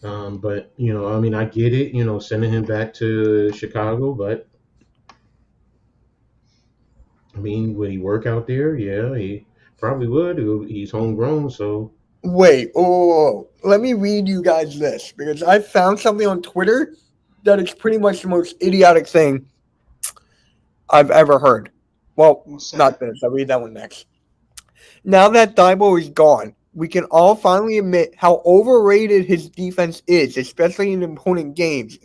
But I get it, sending him back to Chicago, but would he work out there? Yeah, he probably would. He's homegrown, so. Wait, let me read you guys this because I found something on Twitter that is pretty much the most idiotic thing I've ever heard. Well, not this. I'll read that one next. Now that Thibault is gone, we can all finally admit how overrated his defense is, especially in important games.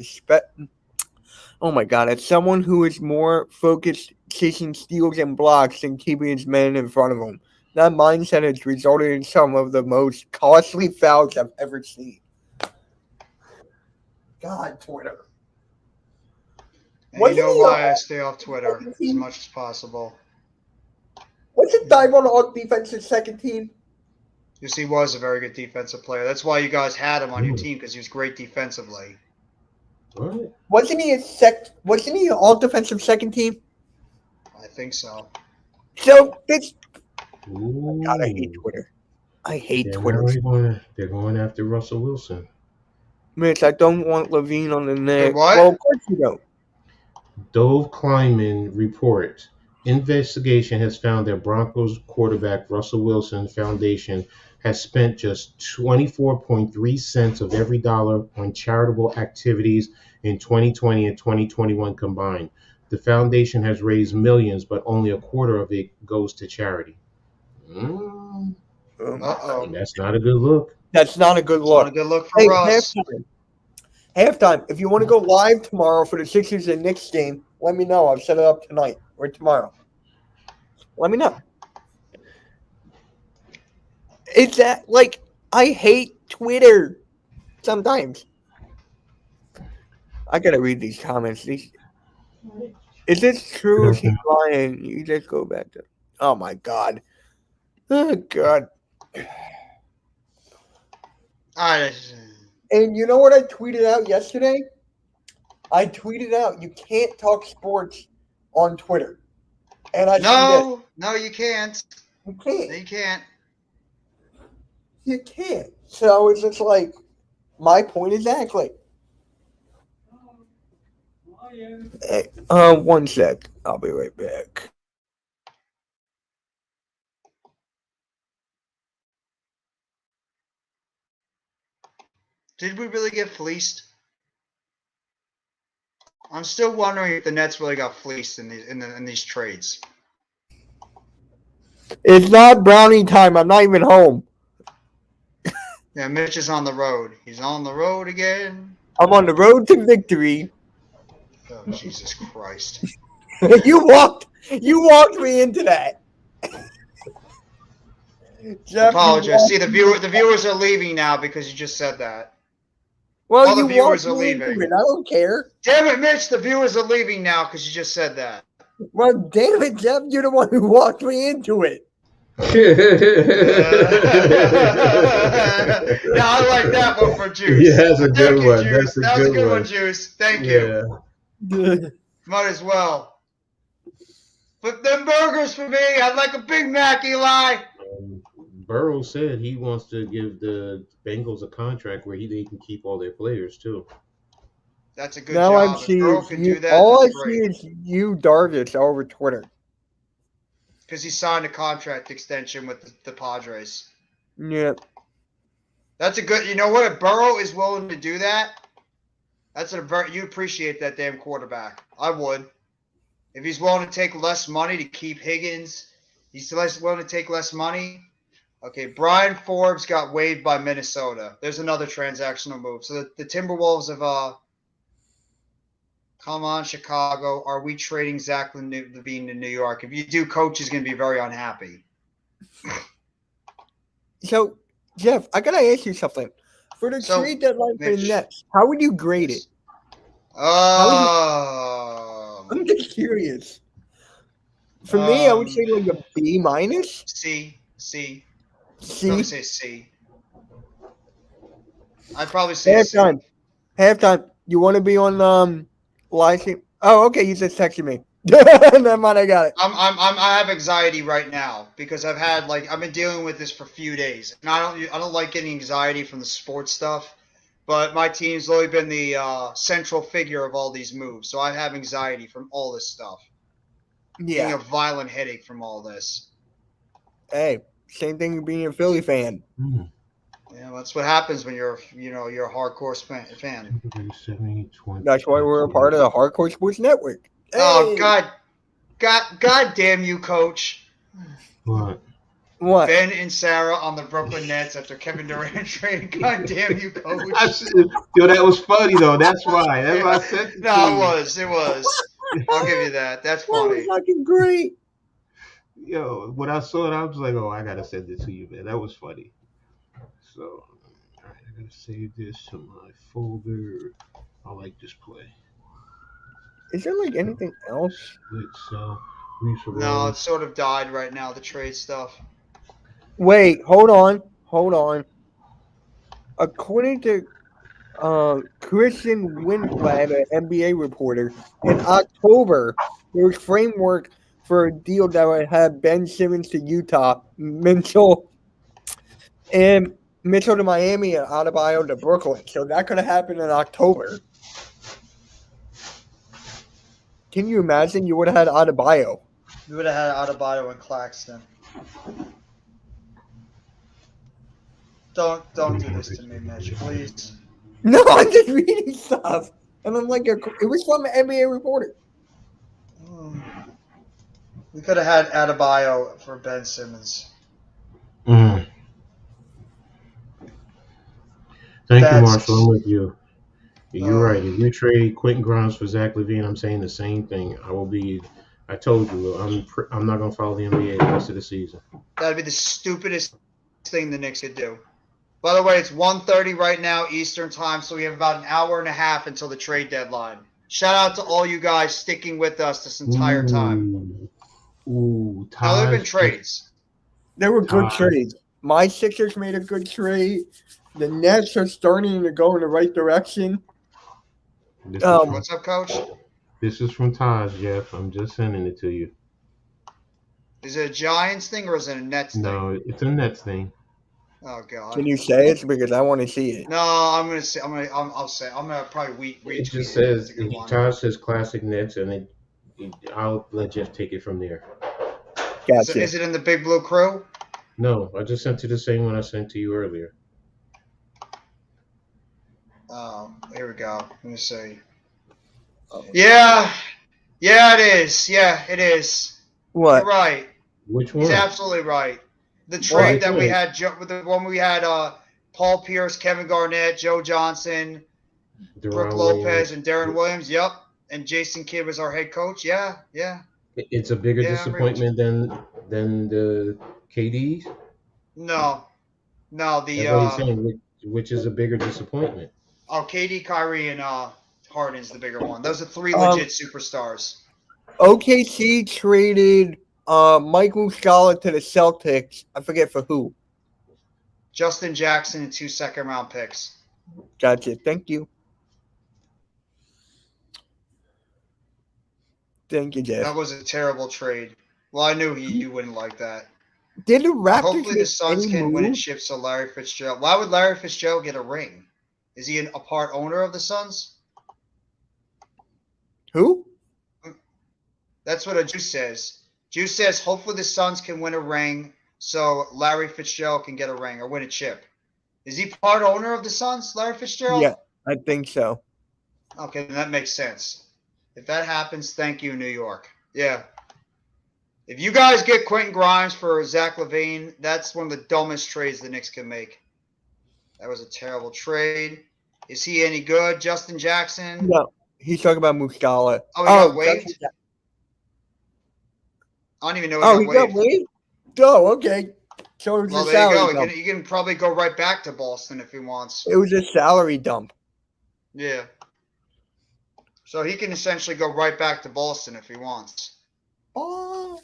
Oh my God, as someone who is more focused chasing steals and blocks than keeping his men in front of him. That mindset has resulted in some of the most costly fouls I've ever seen. God, Twitter. And you know why I stay off Twitter as much as possible. Wasn't Thibault on defense's second team? Yes, he was a very good defensive player. That's why you guys had him on your team, because he was great defensively. What? Wasn't he an all defensive second team? I think so. So this. Ooh. God, I hate Twitter. I hate Yeah, Twitter. They're going after Russell Wilson. Mitch, I don't want LaVine on the net. What? Well, of course you don't. Dove Kleiman report. Investigation has found that Broncos quarterback Russell Wilson Foundation has spent just 24.3 cents of every dollar on charitable activities in 2020 and 2021 combined. The foundation has raised millions, but only a quarter of it goes to charity. Mm, Uh-oh. that's not a good look. That's not a good It's not a look. good look for Hey, Russ. halftime. If you want to go live tomorrow for the Sixers and Knicks game, let me know. I'll set it up tonight or tomorrow. Let me know. It's that like I hate Twitter sometimes. I gotta read these comments. Is this true? She's lying. You just go back to. Oh my god. Oh god. I, And you know what I tweeted out yesterday? I tweeted out you can't talk sports on Twitter. And I see no, you can't. that. You No, can't. you can't. You can't. So it's just like my point exactly. Hey, 1 sec. I'll be right back. Did we really get fleeced? I'm still wondering if the Nets really got fleeced in these trades. It's not brownie time. I'm not even home. Yeah, Mitch is on the road. He's on the road again. I'm on the road to victory. Oh, Jesus Christ. you walked me into that. Jeff, Apologize. See, the viewers are leaving now because you just said that. Well, All the you viewers walked are me into leaving. it. I don't care. Damn it, Mitch! The viewers are leaving now because you just said that. Well, damn it, Jeff, you're the one who walked me into it. Yeah, I like that one for Juice. Yeah, that's a Thank good you, one. Juice. That's a That was a good good one, one. Juice. Thank you. Yeah. Might as well. Flip them burgers for me. I'd like a Big Mac, Eli. Burrow said he wants to give the Bengals a contract where they can keep all their players too. That's a good Now I'm job. If Burrow seeing can you. do that, All I that's see great. is you, Darvish, over Twitter. Because he signed a contract extension with the Padres. Yeah. That's a good. You know what? If Burrow is willing to do that, you appreciate that damn quarterback. I would. If he's willing to take less money to keep Higgins, he's willing to take less money. Okay, Brian Forbes got waived by Minnesota. There's another transactional move. So the Timberwolves have come on, Chicago. Are we trading Zach Levine to New York? If you do, coach is going to be very unhappy. So, Jeff, I gotta ask you something. For the trade deadline for the Mitch. Nets, how would you grade it? I'm just curious. For me, I would say like a B minus. C. C. Probably say C. I'd probably say C. Halftime. You want to be on live stream? Oh, okay. You just texted me. Never mind. I got it. I have anxiety right now because I've been dealing with this for a few days, and I don't like getting anxiety from the sports stuff. But my team's really been the central figure of all these moves, so I have anxiety from all this stuff. Getting a violent headache from all this. Hey, same thing being a Philly fan. Mm. Yeah, that's what happens when you're a hardcore fan. That's why we're a part of the Hardcore Sports Network. Hey. Oh God damn you, Coach! What? Ben and Sarah on the Brooklyn Nets after Kevin Durant trade. God damn you, Coach! Yo, that was funny though. That's why. That's why I said. No, it was. I'll give you that. That's funny. That was fucking great. Yo, when I saw it, I was like, "Oh, I gotta send it to you, man. That was funny." So, all right, I gotta save this to my folder. I like this play. Is there like anything else? No, it sort of died right now. The trade stuff. Wait, hold on. According to Christian Windblad, an NBA reporter, in October, there was framework for a deal that would have Ben Simmons to Utah, Mitchell to Miami, and Adebayo to Brooklyn. So that could have happened in October. Can you imagine? You would have had Adebayo. You would have had Adebayo and Claxton. Don't do this to me, Mitch, please. No, I'm just reading stuff, and I'm like, it was from an NBA reporter. We could have had Adebayo for Ben Simmons. Mm. Thank you, That's Marshall. I'm with you. You're uh, right. If you trade Quentin Grimes for Zach LaVine, I'm saying the same thing. I will be. I told you, I'm not gonna follow the NBA the rest of the season. that'd be the stupidest thing the Knicks could do. By the way, it's 1:30 right now Eastern time, so we have about an hour and a half until the trade deadline. Shout out to all you guys sticking with us this entire time. Ooh, ooh, Now there have been Taj, trades. They were good Taj. trades. My Sixers made a good trade. The Nets are starting to go in the right direction. This is from What's up, Coach? this is from Taj, Jeff. I'm just sending it to you. Is it a Giants thing or is it a Nets thing? No, it's a Nets thing. Oh God. Can you say it because I want to see it? No, I'm gonna say. I'll say. I'm gonna probably It retweet just it. It's says a good one. Taj says classic Nets, and I'll let Jeff take it from there. Gotcha. Is it in the Big Blue Crew? No, I just sent you the same one I sent to you earlier. Here we go. Let me see. Yeah, it is. Yeah, it is. What? You're right. Which one? He's absolutely right. The trade that we had, the one we had, Paul Pierce, Kevin Garnett, Joe Johnson, Brooke Deron Lopez, Williams. and Darren Williams. Yep. And Jason Kidd was our head coach. Yeah. It's a bigger disappointment than the KDs. No. That's what he's saying. Which is a bigger disappointment? KD, Kyrie, and Harden's the bigger one. Those are three legit superstars. OKC traded Mike Muscala to the Celtics. I forget for who. Justin Jackson and 2 second-round picks. Gotcha. Thank you. Thank you, Jeff. That was a terrible trade. Well, I knew you wouldn't like that. Did the Raptors Hopefully the make Suns any can win and moves? ship to Larry Fitzgerald. Why would Larry Fitzgerald get a ring? Is he a part owner of the Suns? Who? That's what a Juice says. Juice says hopefully the Suns can win a ring so Larry Fitzgerald can get a ring or win a chip. Is he part owner of the Suns, Larry Fitzgerald? Yeah, I think so. Okay, then that makes sense. If that happens, thank you, New York. Yeah. If you guys get Quentin Grimes for Zach LaVine, that's one of the dumbest trades the Knicks can make. That was a terrible trade. Is he any good? Justin Jackson? No, he's talking about Muscala. Oh, he got waived? Justin- I don't even know Oh, he got waived. Oh, okay. So it was Well, a there salary you go. dump. He can probably go right back to Boston if he wants. It was a salary dump. Yeah. So he can essentially go right back to Boston if he wants. Oh.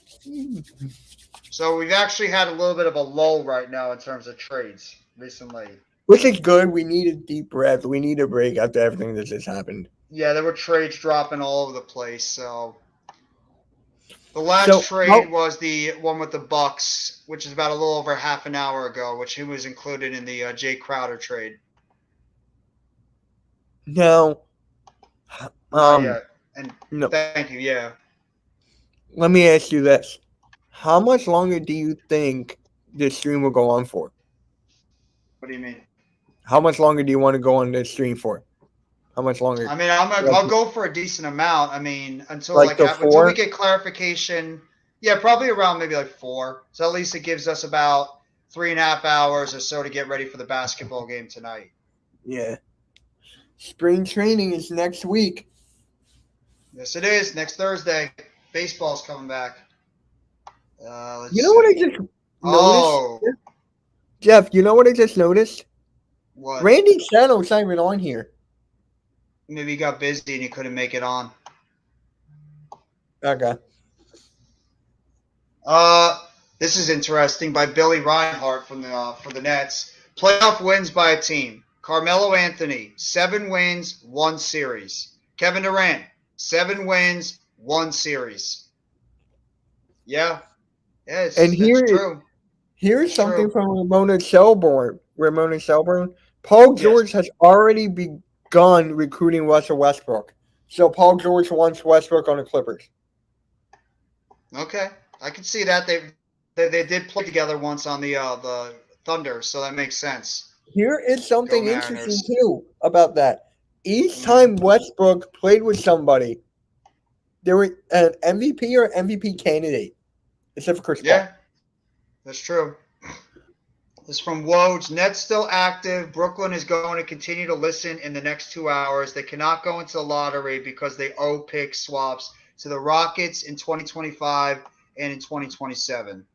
So we've actually had a little bit of a lull right now in terms of trades recently. Which is good. We need a deep breath. We need a break after everything that just happened. Yeah, there were trades dropping all over the place. So the last trade was the one with the Bucks, which is about a little over half an hour ago, which he was included in the Jay Crowder trade. No. Yeah, and no. Thank you. Yeah. Let me ask you this. How much longer do you think this stream will go on for? What do you mean? How much longer do you want to go on this stream for? How much longer? I mean, I'll go for a decent amount. I mean, until until we get clarification. Yeah, probably around maybe like 4. So at least it gives us about 3.5 hours or so to get ready for the basketball game tonight. Yeah. Spring training is next week. Yes, it is. Next Thursday. Baseball's coming back. What I just noticed? Jeff, you know what I just noticed? What? Randy Sano's not even on here. Maybe he got busy and he couldn't make it on. Okay. This is interesting by Billy Reinhart from for the Nets. Playoff wins by a team. Carmelo Anthony, 7 wins, 1 series. Kevin Durant, 7 wins, 1 series. Yeah. Yes, and that's true. Here's something from Ramona Shelburne. Paul George has already begun recruiting Russell Westbrook. So Paul George wants Westbrook on the Clippers. Okay. I can see that. They did play together once on the Thunder, so that makes sense. Here is something interesting too about that. Each time Westbrook played with somebody, there were an MVP or MVP candidate, except for Chris Paul. Yeah, that's true. This is from Woj. Nets still active. Brooklyn is going to continue to listen in the next 2 hours. They cannot go into the lottery because they owe pick swaps to the Rockets in 2025 and in 2027.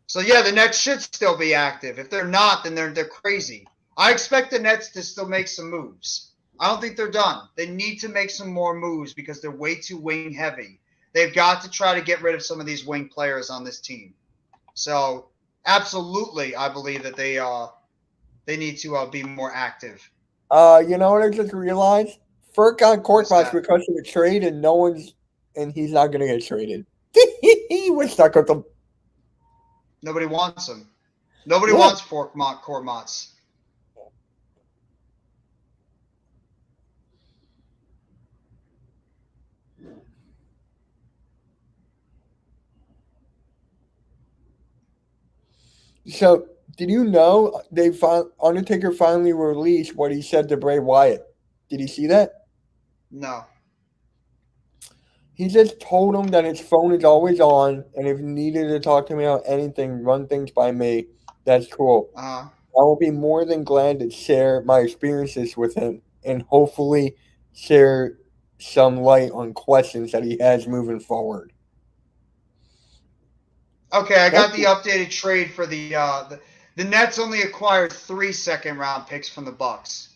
So yeah, the Nets should still be active. If they're not, then they're crazy. I expect the Nets to still make some moves. I don't think they're done. They need to make some more moves because they're way too wing heavy. They've got to try to get rid of some of these wing players on this team. So absolutely, I believe that they need to be more active. You know what I just realized? Ferk got court What's match that? because of the trade, and he's not gonna get traded. We're stuck with him. Nobody wants him. Nobody Yeah. wants Kormats. So, did you know Undertaker finally released what he said to Bray Wyatt? Did you see that? No. He just told him that his phone is always on, and if you needed to talk to me about anything, run things by me. That's cool. Uh-huh. I will be more than glad to share my experiences with him and hopefully share some light on questions that he has moving forward. Okay, I got the updated trade for the Nets only acquired 3 second-round picks from the Bucks.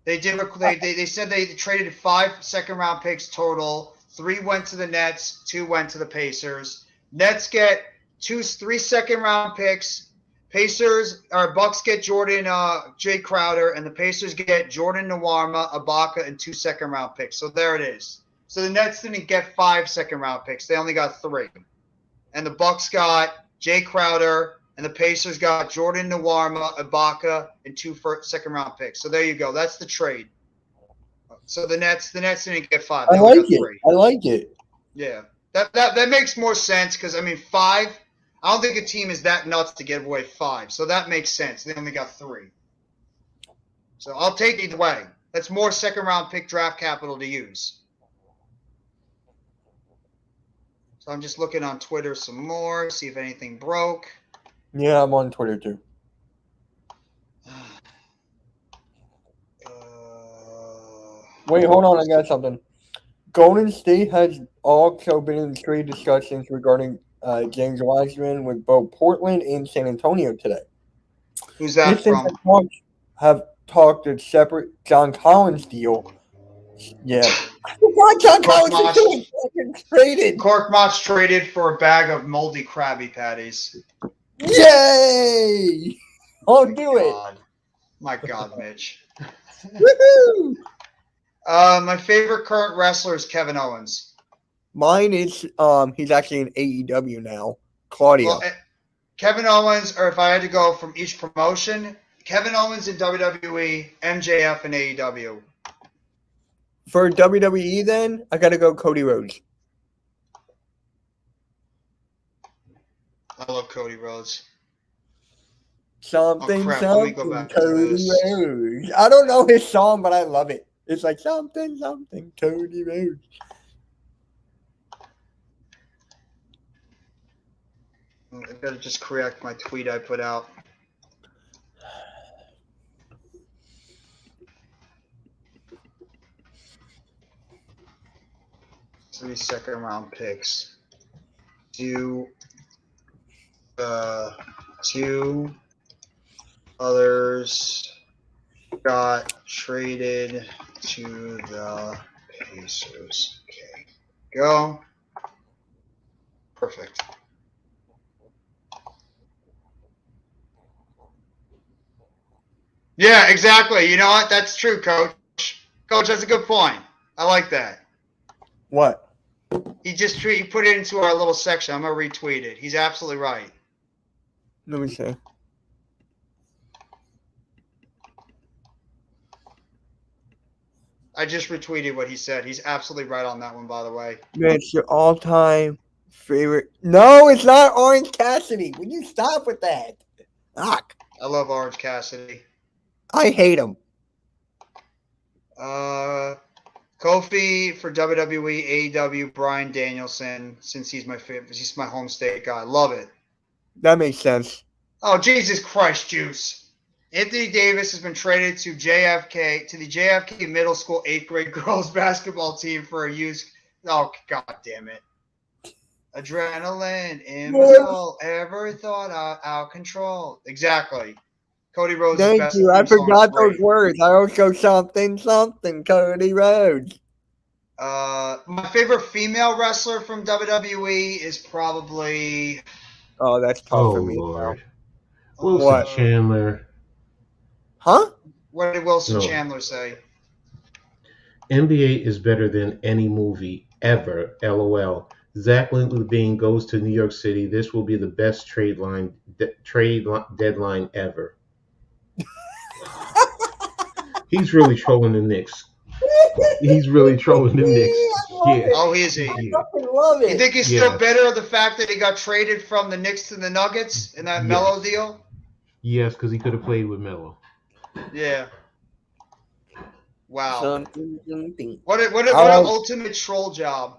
They said they traded 5 second-round picks total. 3 went to the Nets, 2 went to the Pacers. Nets get 3 second-round picks. Bucks get Jordan Jay Crowder, and the Pacers get Jordan Nwarma, Ibaka, and 2 second-round picks. So there it is. So the Nets didn't get 5 second-round picks; they only got 3. And the Bucks got Jay Crowder, and the Pacers got Jordan Nwarma, Ibaka, and 2 second-round picks. So there you go. That's the trade. So the Nets didn't get 5. They I only like got it. 3. I like it. Yeah, that makes more sense because I mean 5. I don't think a team is that nuts to give away 5. So that makes sense. They only got 3. So I'll take either way. That's more second-round pick draft capital to use. So I'm just looking on Twitter some more, see if anything broke. Yeah, I'm on Twitter too. Wait, hold on. I got something. Golden State has also been in trade discussions regarding James Wiseman with both Portland and San Antonio today. Who's that Pistons from? have talked a separate John Collins deal. Yeah. John Collins is fucking traded. Korkmaz traded for a bag of moldy Krabby Patties. Yay! I'll do it. My God, Mitch. Woohoo! My favorite current wrestler is Kevin Owens. Mine is he's actually in AEW now. Claudio. Well, Kevin Owens, or if I had to go from each promotion, Kevin Owens in WWE, MJF in AEW. For WWE, then I gotta go Cody Rhodes. I love Cody Rhodes. Something, crap, let me go something, back to Cody this. Rhodes. I don't know his song, but I love it. It's like something, something, Cody Rhodes. I gotta just correct my tweet I put out. Three second-round picks. Two others got traded to the Pacers. Okay, go. Perfect. Yeah, exactly. You know what? That's true, Coach. Coach, that's a good point. I like that. What? He put it into our little section. I'm gonna retweet it. He's absolutely right. Let me see. I just retweeted what he said. He's absolutely right on that one, by the way. It's your all-time favorite. No, it's not Orange Cassidy. Will you stop with that? Fuck. I love Orange Cassidy. I hate him. Kofi for WWE, AEW, Bryan Danielson, since he's my favorite. He's my home state guy. Love it. That makes sense. Oh, Jesus Christ, Juice. Anthony Davis has been traded to the JFK Middle School 8th grade girls basketball team for a use. Oh, God damn it. Adrenaline in my soul. Every thought out control. Exactly. Cody Rhodes' Thank best you. I theme song is forgot those great. words. I also something Cody Rhodes. My favorite female wrestler from WWE is probably Oh, that's tough Oh for me now. Lord, Wilson What? Chandler. Huh? What did Wilson No, Chandler say? NBA is better than any movie ever. LOL. Zach Levine goes to New York City. This will be the best deadline ever. He's really trolling the Knicks. He's really trolling the Knicks. I love Yeah, it. Oh, is he? I yeah, fucking love You it. think he's still yes, bitter of the fact that he got traded from the Knicks to the Nuggets in that Melo yes, deal? yes. Because he could have played with Melo. Yeah. Wow. Something. What an Uh, ultimate troll job.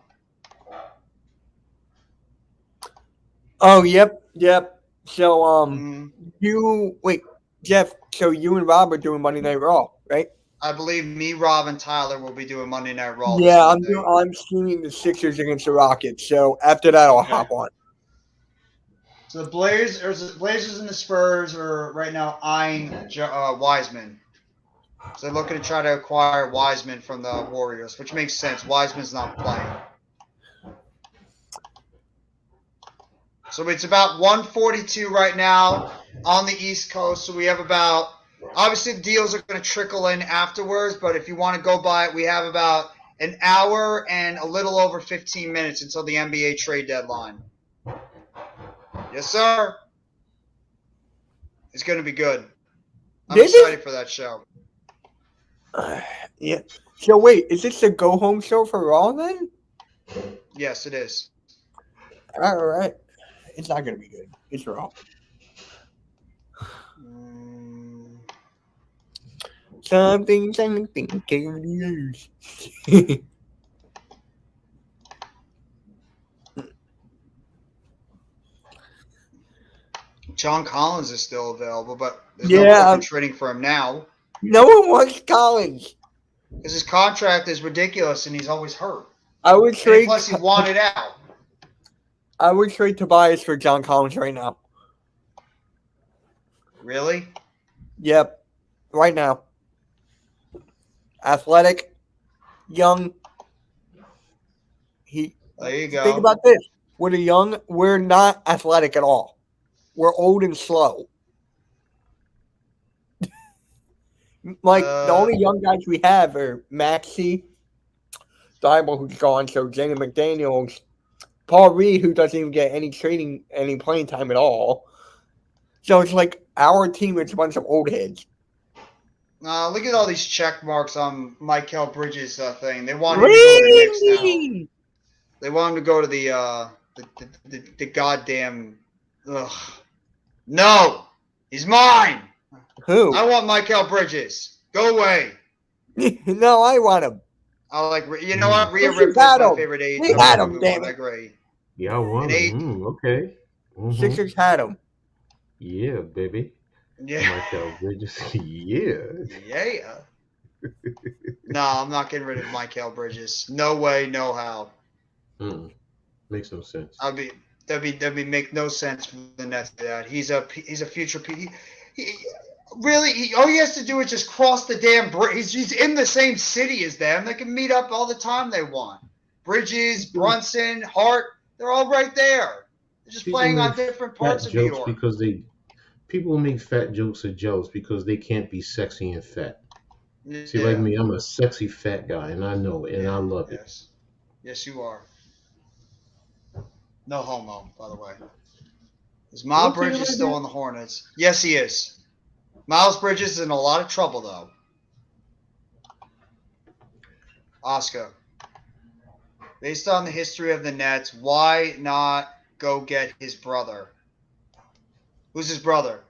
oh, yep. So, Mm, wait, Jeff. So you and Rob are doing Monday Night Raw, right? I believe me, Rob, and Tyler will be doing Monday Night Raw this Yeah, Monday. I'm streaming the Sixers against the Rockets. So after that, I'll Okay. hop on. So the Blazers and the Spurs are right now eyeing Wiseman. So they're looking to try to acquire Wiseman from the Warriors, which makes sense. Wiseman's not playing. So it's about 1:42 right now on the East Coast. So we have about, obviously the deals are going to trickle in afterwards, but if you want to go by it, we have about an hour and a little over 15 minutes until the NBA trade deadline. Yes, sir. It's going to be good. I'm excited for that show. Yeah. So wait, is this the go home show for Raw then? Yes, it is. All right. It's not gonna be good. It's Raw. Something can use. John Collins is still available, but there's Yeah, no point in trading for him now No one wants Collins. because his contract is ridiculous and he's always hurt. I would And trade. plus, he wanted out. I would trade Tobias for John Collins right now. Really? Yep, right now. Athletic, young. There you go. Think about this. We're not athletic at all. We're old and slow. Like the only young guys we have are Maxey, Thibault, who's gone, so Jaden McDaniels, Paul Reed, who doesn't even get any playing time at all. So it's like our team is a bunch of old heads. Look at all these check marks on Michael Bridges' thing. They want him to go to the Knicks now. They want him to go to the goddamn. Ugh. No, he's mine. Who? I want Michael Bridges. Go away. No, I want him. I like. You know what? Rhea Sixers Ripley is had my him. favorite age. We had him, damn I it. agree. Yeah, I won. Okay. Sixers had him. Yeah, baby. Yeah. Michael Bridges. Yeah. Yeah. No, I'm not getting rid of Michael Bridges. No way, no how. Makes no sense. That'd make no sense for the Nets. That he's a future. All he has to do is just cross the damn bridge. He's in the same city as them. They can meet up all the time they want. Bridges, Brunson, Hart, they're all right there. They're just playing on different parts of New York. Because people make fat jokes are jealous because they can't be sexy and fat. See, like me, I'm a sexy fat guy, and I know it, and I love it. Yes, you are. No homo, by the way. Is Miles Bridges still on the Hornets? Yes, he is. Miles Bridges is in a lot of trouble, though. Oscar, based on the history of the Nets, why not go get his brother? Who's his brother?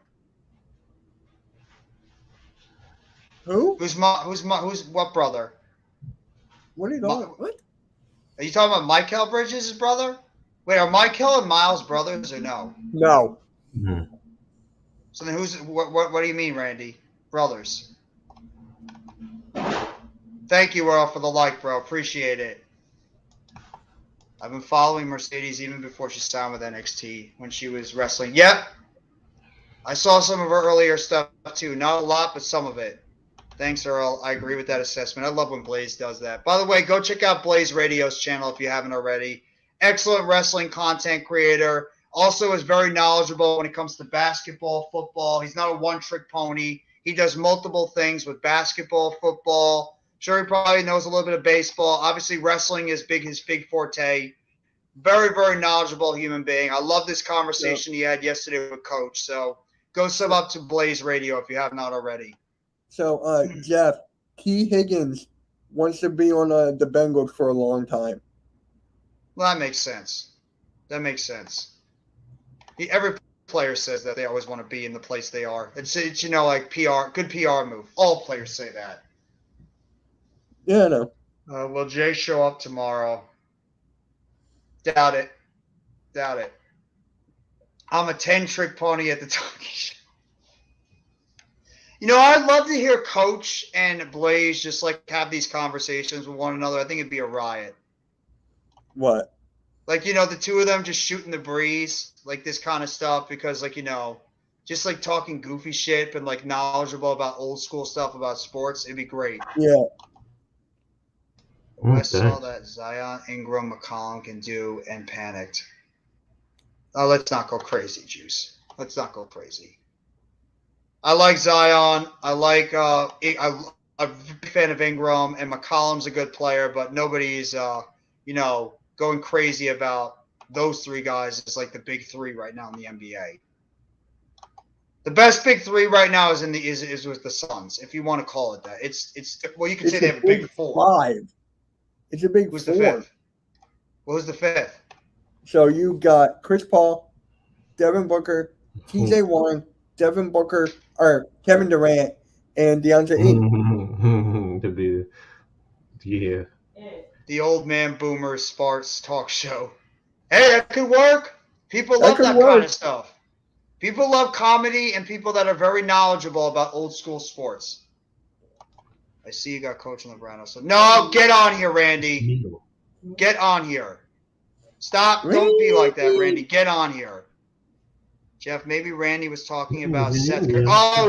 Who? Who's what brother? What are you talking about? What? Are you talking about Michael Bridges' brother? Wait, are Michael and Miles brothers or no? No. So then what do you mean, Randy? Brothers. Thank you, Earl, for the like, bro. Appreciate it. I've been following Mercedes even before she signed with NXT when she was wrestling. Yep. I saw some of her earlier stuff too. Not a lot, but some of it. Thanks, Earl. I agree with that assessment. I love when Blaze does that. By the way, go check out Blaze Radio's channel if you haven't already. Excellent wrestling content creator. Also is very knowledgeable when it comes to basketball, football. He's not a one-trick pony. He does multiple things with basketball, football. Sure, he probably knows a little bit of baseball. Obviously, wrestling is his big forte. Very, very knowledgeable human being. I love this conversation he had yesterday with Coach. So go sub up to Blaze Radio if you have not already. So, Jeff, T. Higgins wants to be on the Bengals for a long time. Well, that makes sense. That makes sense. Every player says that they always want to be in the place they are. It's like PR, good PR move. All players say that. Yeah, I know. Will Jay show up tomorrow? Doubt it. Doubt it. I'm a 10-trick pony at the talking show. I'd love to hear Coach and Blaze just have these conversations with one another. I think it'd be a riot. What? The two of them just shooting the breeze, this kind of stuff, because just talking goofy shit and knowledgeable about old school stuff about sports. It'd be great. Yeah. I saw that Zion, Ingram, McCollum can do and panicked. Oh, let's not go crazy, Juice. Let's not go crazy. I like Zion. I'm a big fan of Ingram, and McCollum's a good player, but nobody's, going crazy about those three guys. It's the big three right now in the NBA. The best big three right now is is with the Suns, if you want to call it that. You can say they have a big four. Five. It's a big Who's four. the fifth? Who's the fifth? So you got Chris Paul, Devin Booker, TJ Warren, Devin Booker, or Kevin Durant, and DeAndre Ayton. Yeah. The old man boomer Sparks talk show. Hey, that could work. People love that kind of stuff. People love comedy and people that are very knowledgeable about old school sports. I see you got Coach on the ground. So no, get on here, Randy. Get on here. Stop. Don't be like that, Randy. Get on here. Jeff, maybe Randy was talking about Seth.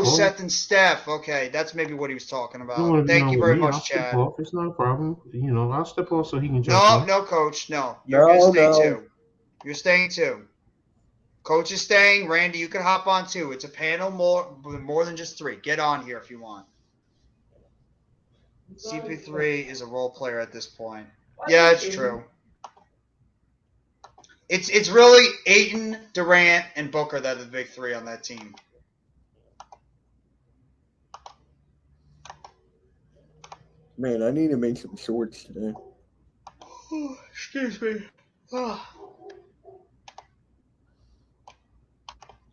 Seth and Steph. Okay, that's maybe what he was talking about. Thank you very much, Chad. It's not a problem. I'll step off so he can jump off. No, Coach. No. You're going to stay too. You're staying too. Coach is staying. Randy, you can hop on too. It's a panel more than just three. Get on here if you want. CP3 is a role player at this point. Yeah, it's true. It's really Ayton, Durant, and Booker that are the big three on that team. Man, I need to make some shorts today. Oh, excuse me. Oh.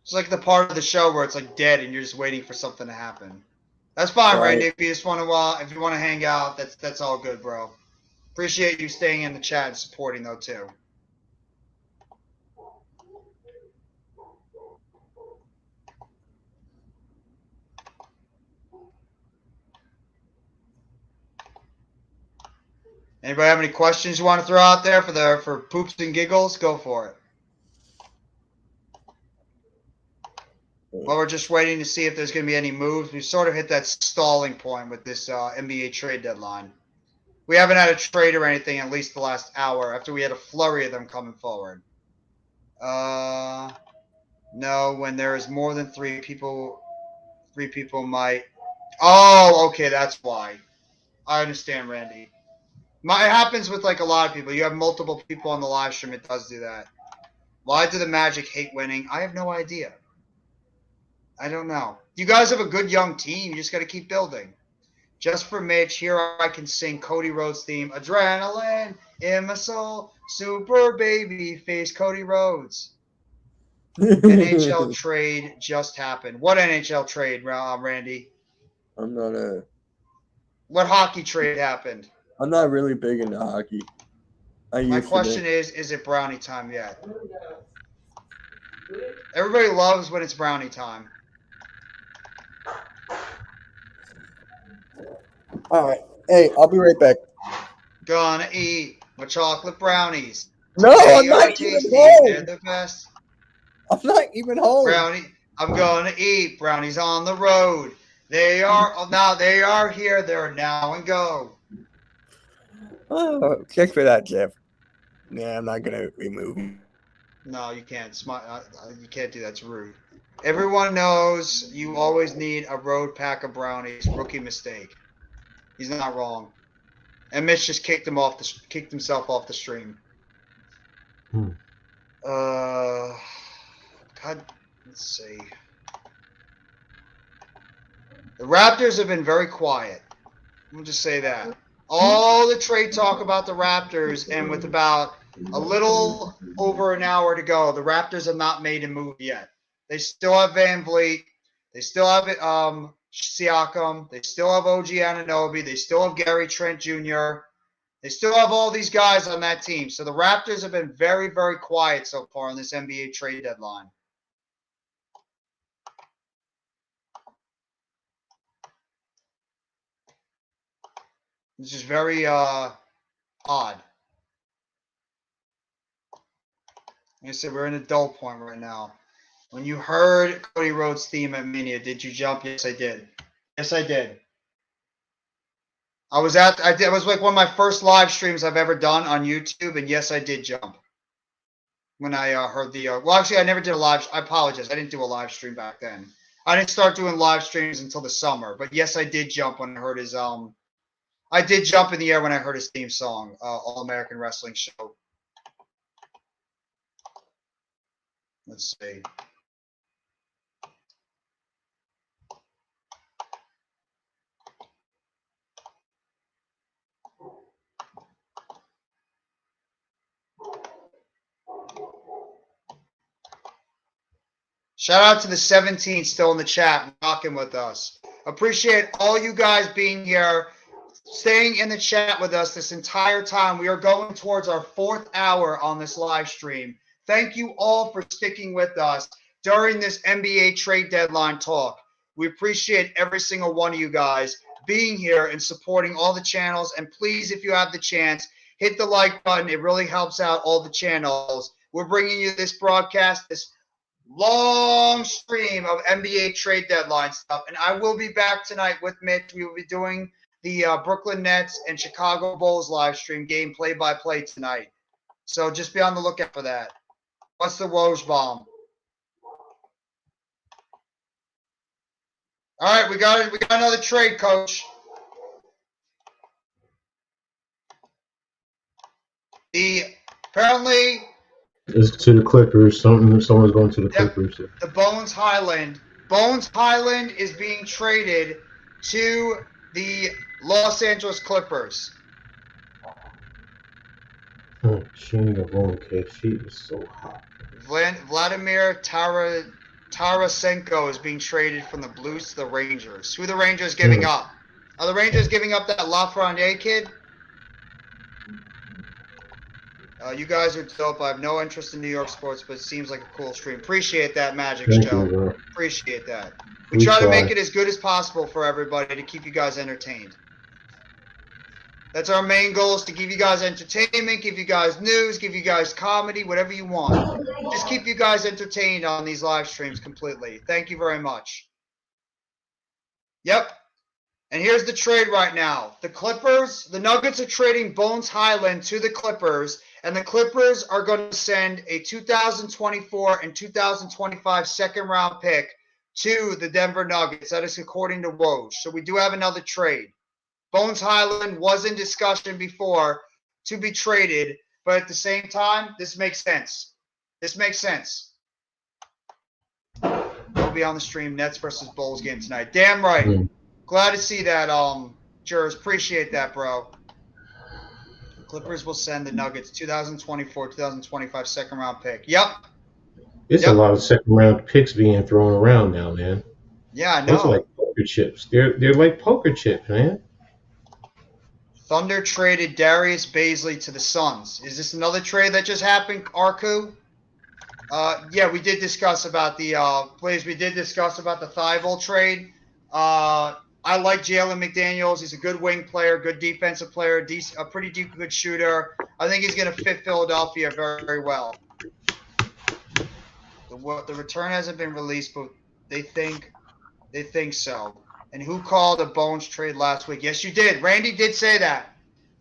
It's like the part of the show where it's dead and you're just waiting for something to happen. That's fine, right. Randy. If you just want to hang out, that's all good, bro. Appreciate you staying in the chat and supporting though too. Anybody have any questions you want to throw out there for poops and giggles? Go for it. Well, we're just waiting to see if there's going to be any moves. We've sort of hit that stalling point with this NBA trade deadline. We haven't had a trade or anything at least the last hour after we had a flurry of them coming forward. No, when there is more than three people might. Oh, okay, that's why. I understand, Randy. It happens with a lot of people. You have multiple people on the live stream. It does do that. Why do the Magic hate winning? I have no idea. I don't know. You guys have a good young team. You just got to keep building. Just for Mitch, here I can sing Cody Rhodes' theme. Adrenaline in my soul. Super baby face Cody Rhodes. NHL trade just happened. What NHL trade, Randy? I'm not a. What hockey trade happened? I'm not really big into hockey. My question is it brownie time yet? Everybody loves when it's brownie time. All right. Hey, I'll be right back. Gonna eat my chocolate brownies. No, I'm They are not even tasty. They're home. the best. I'm not even home. I'm gonna eat brownies on the road. They are here. They're now and go. Oh, thanks for that, Jeff. Yeah, I'm not gonna remove you. No, you can't. You can't do that. It's rude. Everyone knows you always need a road pack of brownies. Rookie mistake. He's not wrong. And Mitch just kicked himself off the stream. Hmm. God, let's see. The Raptors have been very quiet. We'll just say that. All the trade talk about the Raptors, and with about a little over an hour to go, the Raptors have not made a move yet. They still have Van Vliet. They still have Siakam. They still have OG Anunoby. They still have Gary Trent Jr. They still have all these guys on that team. So the Raptors have been very, very quiet so far on this NBA trade deadline. This is very odd. Like I said, we're in a dull point right now. When you heard Cody Rhodes' theme at Mania, did you jump? Yes, I did. Yes, I did. I was it was like one of my first live streams I've ever done on YouTube, and yes, I did jump. When I heard the, well, actually, I never did a live, I apologize. I didn't do a live stream back then. I didn't start doing live streams until the summer, but yes, I did jump when I heard his, I did jump in the air when I heard his theme song, All American Wrestling Show. Let's see. Shout out to the 17 still in the chat, rocking with us. Appreciate all you guys being here, staying in the chat with us this entire time. We are going towards our 4th hour on this live stream. Thank you all for sticking with us during this NBA trade deadline talk. We appreciate every single one of you guys being here and supporting all the channels. And please, if you have the chance, hit the like button. It really helps out all the channels. We're bringing you this broadcast, this long stream of NBA trade deadline stuff. And I will be back tonight with Mitch. We will be doing the Brooklyn Nets and Chicago Bulls live stream game play-by-play tonight. So just be on the lookout for that. What's the Woj bomb? All right, we got it. We got another trade, Coach. Apparently It's to the Clippers. Someone's going to the Clippers. The Bones Highland. Bones Highland is being traded to the Los Angeles Clippers. Oh, she ain't a wrong kid. She is so hot. Vladimir Tarasenko is being traded from the Blues to the Rangers. Who are the Rangers giving up? Are the Rangers giving up that Lafreniere kid? You guys are dope. I have no interest in New York sports, but it seems like a cool stream. Appreciate that, Magic Joe. Appreciate that. We try to make it as good as possible for everybody to keep you guys entertained. That's our main goal, is to give you guys entertainment, give you guys news, give you guys comedy, whatever you want. Just keep you guys entertained on these live streams completely. Thank you very much. Yep. And here's the trade right now. The Nuggets are trading Bones Highland to the Clippers, and the Clippers are going to send a 2024 and 2025 second-round pick to the Denver Nuggets. That is according to Woj. So we do have another trade. Bones Highland was in discussion before to be traded, but at the same time, this makes sense. This makes sense. We'll be on the stream, Nets versus Bulls game tonight. Damn right. Glad to see that, Jers. Appreciate that, bro. Clippers will send the Nuggets 2024, 2025 second-round pick. Yep. It's a lot of second-round picks being thrown around now, man. Yeah, I know. Those are like poker chips. They're like poker chips, man. Thunder traded Darius Baisley to the Suns. Is this another trade that just happened, Arku? Yeah, we did discuss about the Thibault trade. I I like Jalen McDaniels. He's a good wing player, good defensive player, a pretty good shooter. I think he's going to fit Philadelphia very, very well. The return hasn't been released, but they think so. And who called a Bones trade last week? Yes, you did. Randy did say that.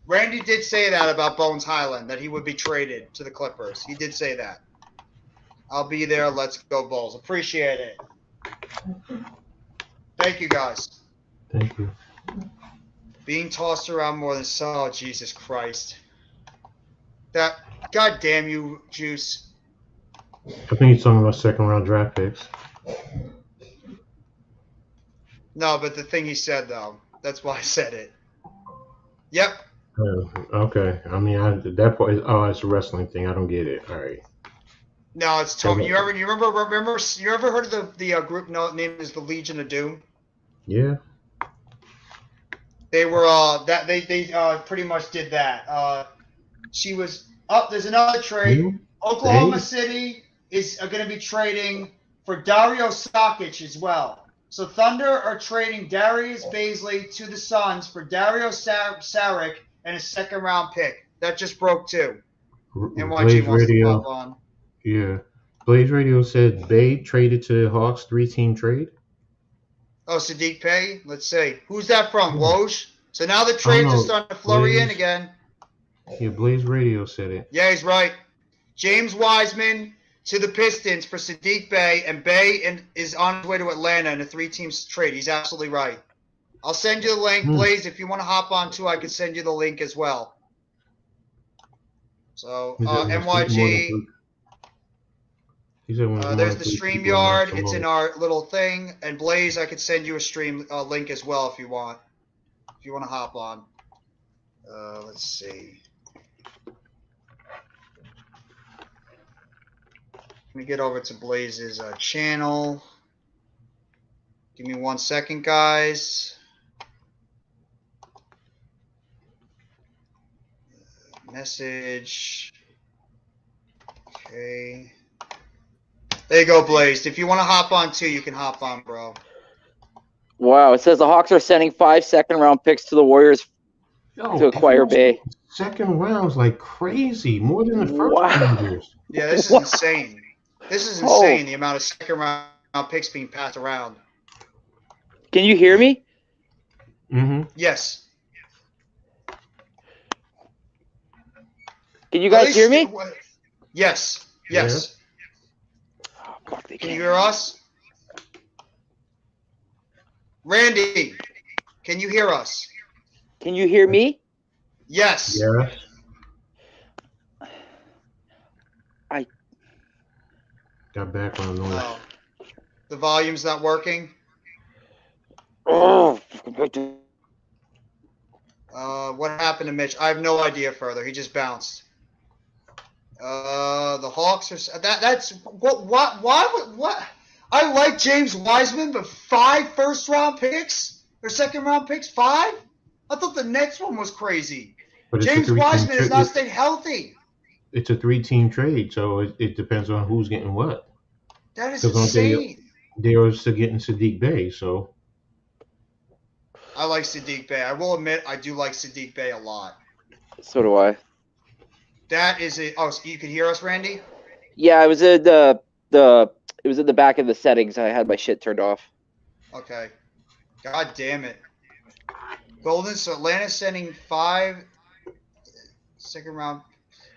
Randy did say that about Bones Highland, that he would be traded to the Clippers. He did say that. I'll be there. Let's go, Bulls. Appreciate it. Thank you, guys. Thank you. Being tossed around more than oh, Jesus Christ. That, God damn you, Juice. I think he's talking about second-round draft picks. No, but the thing he said, though, that's why I said it. Yep. Okay. I mean, that part is, it's a wrestling thing. I don't get it. All right. No, it's Tony. You ever heard of the group named as the Legion of Doom? Yeah. They were they pretty much did that. She was up. There's another trade. Oklahoma City is going to be trading for Dario Saric as well. So Thunder are trading Darius Baisley to the Suns for Dario Saric and a second-round pick. That just broke too. Blaze Radio. On. Yeah. Blaze Radio said Bay traded to the Hawks 3-team trade. Oh, Sadiq Bey? Let's see. Who's that from? Woj? So now the trades are starting to flurry in again. Yeah, Blaze Radio said it. Yeah, he's right. James Wiseman to the Pistons for Sadiq Bey, and Bey is on his way to Atlanta in a 3-team trade. He's absolutely right. I'll send you the link. Blaze, if you want to hop on too, I can send you the link as well. So, NYG. There's the StreamYard. It's in our little thing. And Blaze, I could send you a stream link as well if you want. If you want to hop on. Let's see. Let me get over to Blaze's channel. Give me 1 second, guys. Message. Okay. There you go, Blaze. If you want to hop on too, you can hop on, bro. Wow, it says the Hawks are sending 5 second-round picks to the Warriors to acquire Bay. Second round's like crazy, more than the first rounders. Yeah, this is insane. This is insane, the amount of second-round picks being passed around. Can you hear me? Mm-hmm. Yes. Can you guys hear me? Yes. Yes. Yeah. Can you hear us? Randy, can you hear us? Can you hear me? Yes. Yeah. Got background noise. The volume's not working. Oh. What happened to Mitch? I have no idea further. He just bounced. The Hawks are that's what I like James Wiseman, but 5 first-round picks or second-round picks? 5? I thought the next one was crazy. But James Wiseman has not stayed healthy. It's a 3-team trade, so it depends on who's getting what. That is insane. They are getting Sadiq Bey, so. I like Sadiq Bey. I will admit I do like Sadiq Bey a lot. So do I. That is a. Oh, so you can hear us, Randy? Yeah, it was at the it was at the back of the settings. I had my shit turned off. Okay. God damn it. Atlanta's sending 5 second-round.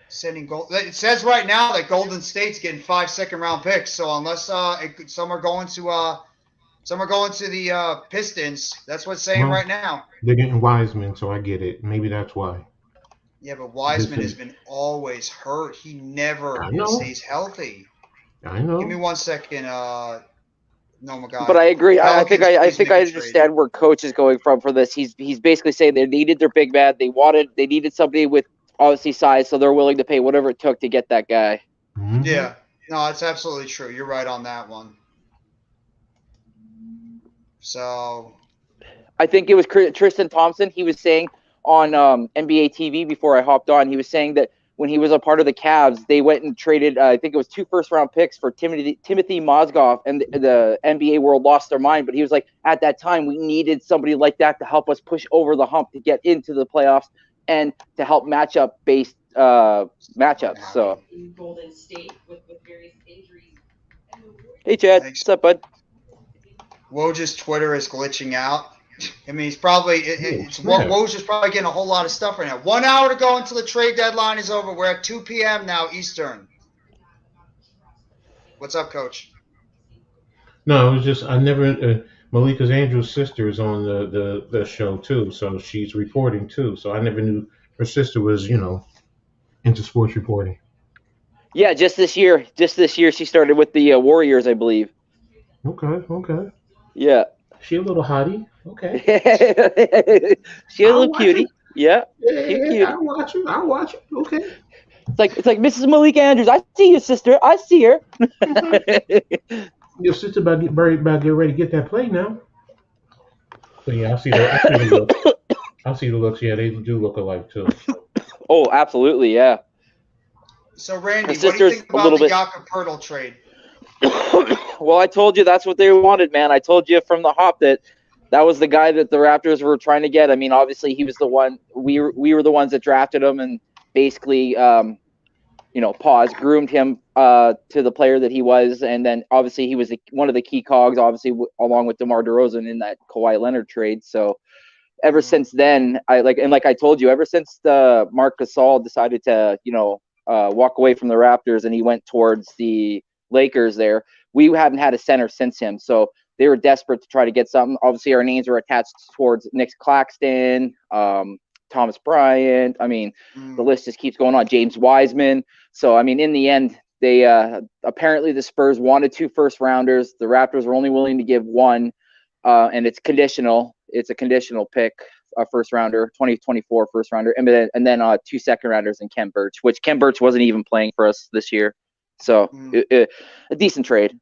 Sending gold. It says right now that Golden State's getting 5 second-round picks. So unless some are going to the Pistons, that's what's saying right now. They're getting Wiseman, so I get it. Maybe that's why. Yeah, but Wiseman has been always hurt. He never stays healthy. I know. Give me 1 second. No, my God. But I agree. I think I understand where Coach is going from for this. He's basically saying they needed their big man. They needed somebody with obviously size, so they're willing to pay whatever it took to get that guy. Mm-hmm. Yeah, no, it's absolutely true. You're right on that one. So, I think it was Tristan Thompson. He was saying on NBA TV before I hopped on. He was saying that when he was a part of the Cavs, they went and traded, I think it was 2 first-round picks for Timothy Mozgov, and the NBA world lost their mind. But he was like, at that time, we needed somebody like that to help us push over the hump to get into the playoffs and to help matchup-based matchups. So, Golden State with various injuries. hey, Chad. Thanks. What's up, bud? Woj's Twitter is glitching out. I mean, he's probably snap. Woj is probably getting a whole lot of stuff right now. 1 hour to go until the trade deadline is over. We're at 2 p.m. now Eastern. What's up, Coach? No, it was just I never. Malika Andrews' sister is on the show too, so she's reporting too. So I never knew her sister was into sports reporting. Yeah, just this year she started with the Warriors, I believe. Okay. Yeah. She a little hottie. Okay. She a little cutie. Yeah. Yeah, I'll watch her. Okay. It's like Mrs. Malik Andrews. I see you, sister. I see her. Your sister about to get ready to get that play now. So yeah, I see the looks. I see the looks. Yeah, they do look alike too. Oh, absolutely, yeah. So, Randy, Her what do you sister's think a about little the bit- Jakob Poeltl trade? Well, I told you that's what they wanted, man. I told you from the hop that was the guy that the Raptors were trying to get. I mean, obviously he was the one. We were the ones that drafted him and basically, groomed him to the player that he was. And then obviously he was one of the key cogs, obviously along with DeMar DeRozan in that Kawhi Leonard trade. So ever since then, like I told you, ever since Marc Gasol decided to walk away from the Raptors and he went towards the Lakers there, we haven't had a center since him. So they were desperate to try to get something. Obviously, our names were attached towards Nick Claxton, Thomas Bryant. I mean, the list just keeps going on. James Wiseman. So, I mean, in the end, they apparently the Spurs wanted 2 first-rounders. The Raptors were only willing to give 1, and it's conditional. It's a conditional pick, a first-rounder, 2024 first-rounder, and then 2 second-rounders and Kem Birch, which Kem Birch wasn't even playing for us this year. So, a decent trade.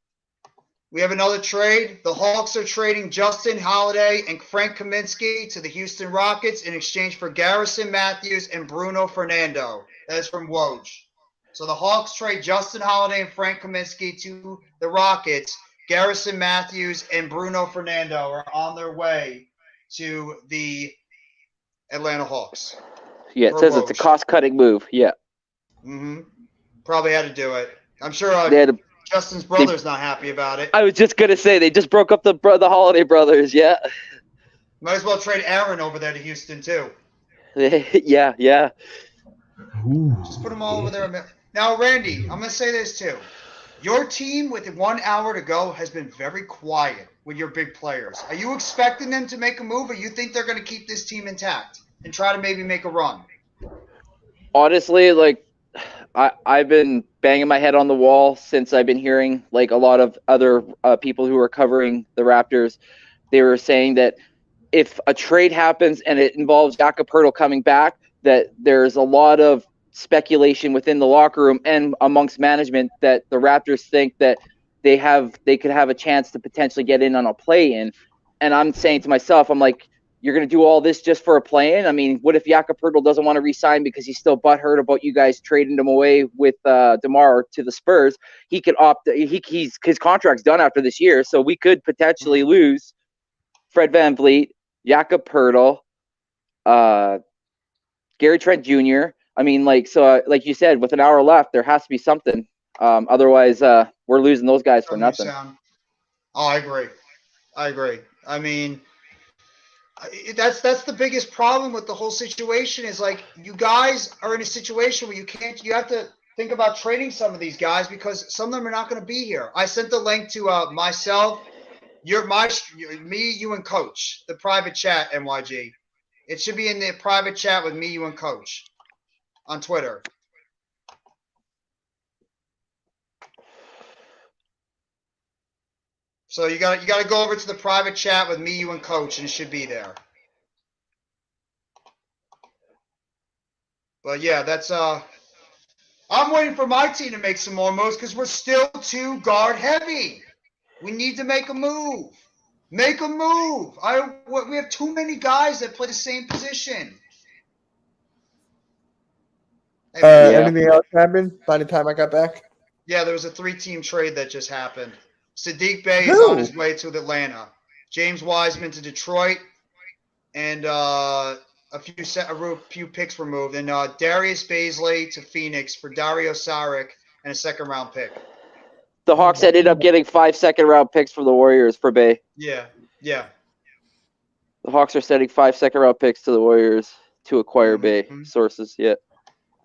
We have another trade. The Hawks are trading Justin Holiday and Frank Kaminsky to the Houston Rockets in exchange for Garrison Matthews and Bruno Fernando. That is from Woj. So the Hawks trade Justin Holiday and Frank Kaminsky to the Rockets. Garrison Matthews and Bruno Fernando are on their way to the Atlanta Hawks. Yeah, it says it's a cost-cutting move. Yeah. Probably had to do it. I'm sure Justin's brother's not happy about it. I was just going to say, they just broke up the Holiday brothers, yeah. Might as well trade Aaron over there to Houston, too. Yeah. Ooh, just put them all over there. Now, Randy, I'm going to say this, too. Your team, with 1 hour to go, has been very quiet with your big players. Are you expecting them to make a move, or you think they're going to keep this team intact and try to maybe make a run? Honestly, I've been banging my head on the wall since I've been hearing a lot of other people who are covering the Raptors. They were saying that if a trade happens and it involves Jakob Poeltl coming back, that there's a lot of speculation within the locker room and amongst management that the Raptors think that they could have a chance to potentially get in on a play-in. And I'm saying to myself, I'm like, you're going to do all this just for a play-in? I mean, what if Jakob Poeltl doesn't want to re-sign because he's still butthurt about you guys trading him away with DeMar to the Spurs? He could opt. His contract's done after this year, so we could potentially lose Fred VanVleet, Jakob Poeltl, Gary Trent Jr. I mean, like you said, with an hour left, there has to be something. Otherwise, we're losing those guys for nothing. Oh, I agree. I mean, that's the biggest problem with the whole situation is you guys are in a situation where you have to think about trading some of these guys because some of them are not going to be here. I sent the link to myself, me, you, and Coach, the private chat, NYG. It should be in the private chat with me, you, and Coach on Twitter. So you got to go over to the private chat with me, you, and Coach, and it should be there. But yeah, that's I'm waiting for my team to make some more moves because we're still too guard heavy. We need to make a move. Make a move. We have too many guys that play the same position. Yeah. Anything else happened by the time I got back? Yeah, there was a 3-team trade that just happened. Sadiq Bey is Who? on his way to Atlanta. James Wiseman to Detroit, and a few picks were moved. And Darius Baisley to Phoenix for Dario Saric and a second-round pick. The Hawks ended up getting 5 second-round picks from the Warriors for Bay. Yeah. The Hawks are sending 5 second-round picks to the Warriors to acquire Bay. Sources, yeah.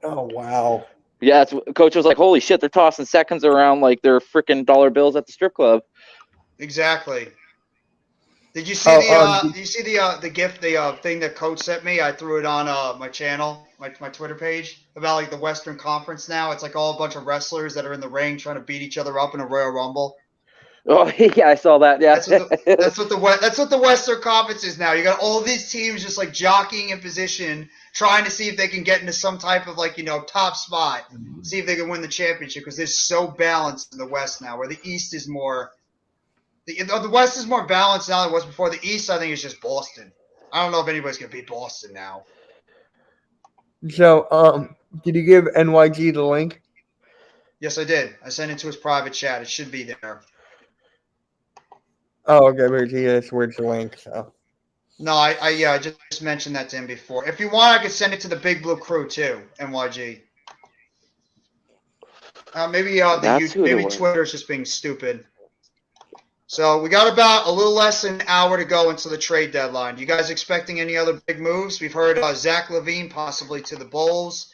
Oh, wow. Yeah, coach was like, holy shit, they're tossing seconds around like they're freaking dollar bills at the strip club. Exactly. Did you see the gift, the thing that coach sent me? I threw it on my channel, my Twitter page, about like the Western Conference now. It's like all a bunch of wrestlers that are in the ring trying to beat each other up in a Royal Rumble. Oh yeah, I saw that. Yeah, that's what the Western Conference is now. You got all these teams just like jockeying in position, trying to see if they can get into some type of like top spot, see if they can win the championship, because they're so balanced in the West now, where the East is more. The West is more balanced now than it was before. The East, I think, is just Boston. I don't know if anybody's gonna beat Boston now. So, did you give NYG the link? Yes, I did. I sent it to his private chat. It should be there. Oh, okay, but he has where's the link? So. No, I just mentioned that to him before. If you want, I could send it to the Big Blue Crew too, NYG. Maybe Twitter's just being stupid. So we got about a little less than an hour to go until the trade deadline. You guys expecting any other big moves? We've heard Zach LaVine possibly to the Bulls.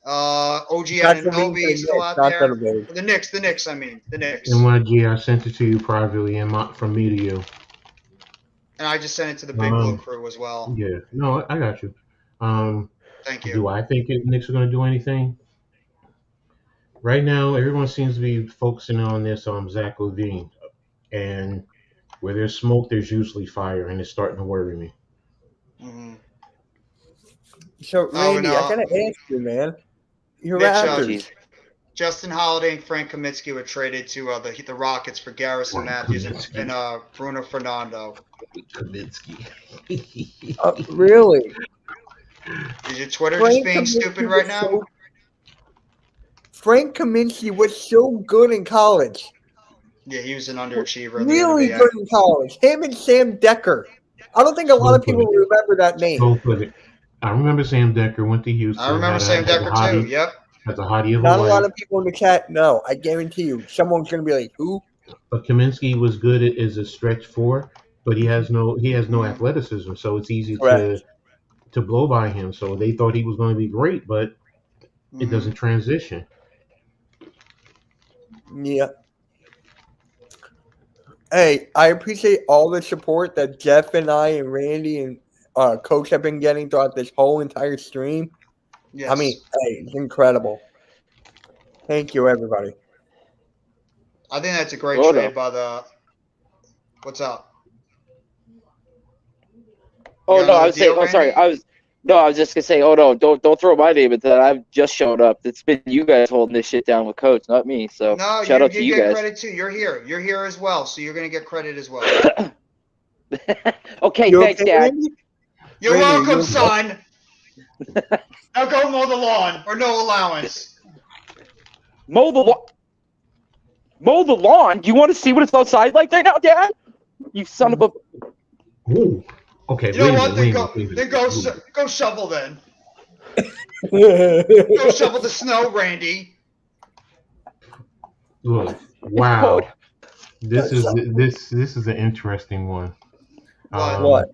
OG Anunoby still out there. The Knicks. I mean, the Knicks. NYG, I sent it to you privately from me to you. And I just sent it to the Big Blue Crew as well. Yeah, no, I got you. Thank you. Do I think the Knicks are going to do anything? Right now, everyone seems to be focusing on this Zach LaVine. And where there's smoke, there's usually fire, and it's starting to worry me. Mm-hmm. So, Randy, I gotta ask you, man. Your Raptors. Justin Holiday and Frank Kaminsky were traded to the Rockets for Garrison Matthews and Bruno Fernando. Kaminsky. Really? Is your Twitter just being stupid right now? Frank Kaminsky was so good in college. Yeah, he was an underachiever. Really good in college. Him and Sam Decker. I don't think a lot of people remember that name. I remember Sam Decker went to Houston. I remember Sam Decker too. Yep. That's a hottie of Not a lot of people in the chat know. I guarantee you, someone's gonna be like, "Who?" But Kaminsky was good as a stretch four, but he has no athleticism, so it's easy to blow by him. So they thought he was going to be great, but it doesn't transition. Yeah. Hey, I appreciate all the support that Jeff and I and Randy and Coach have been getting throughout this whole entire stream. Yes. I mean, hey, it's incredible. Thank you, everybody. I think that's a great trade by the. What's up? Oh no, I was saying. Oh, sorry. I was just gonna say. Oh no, don't throw my name into that. I've just showed up. It's been you guys holding this shit down with Coach, not me. So no, shout out to you guys. Credit too. You're here. You're here as well. So you're gonna get credit as well. Okay, thanks, Dad. You're welcome, son. Now go mow the lawn, or no allowance. Mow the lawn? Do you want to see what it's outside like right now, Dad? You son of a. Ooh. Okay. You know what? Then go shovel then. Go shovel the snow, Randy. Look, wow. This is an interesting one. What?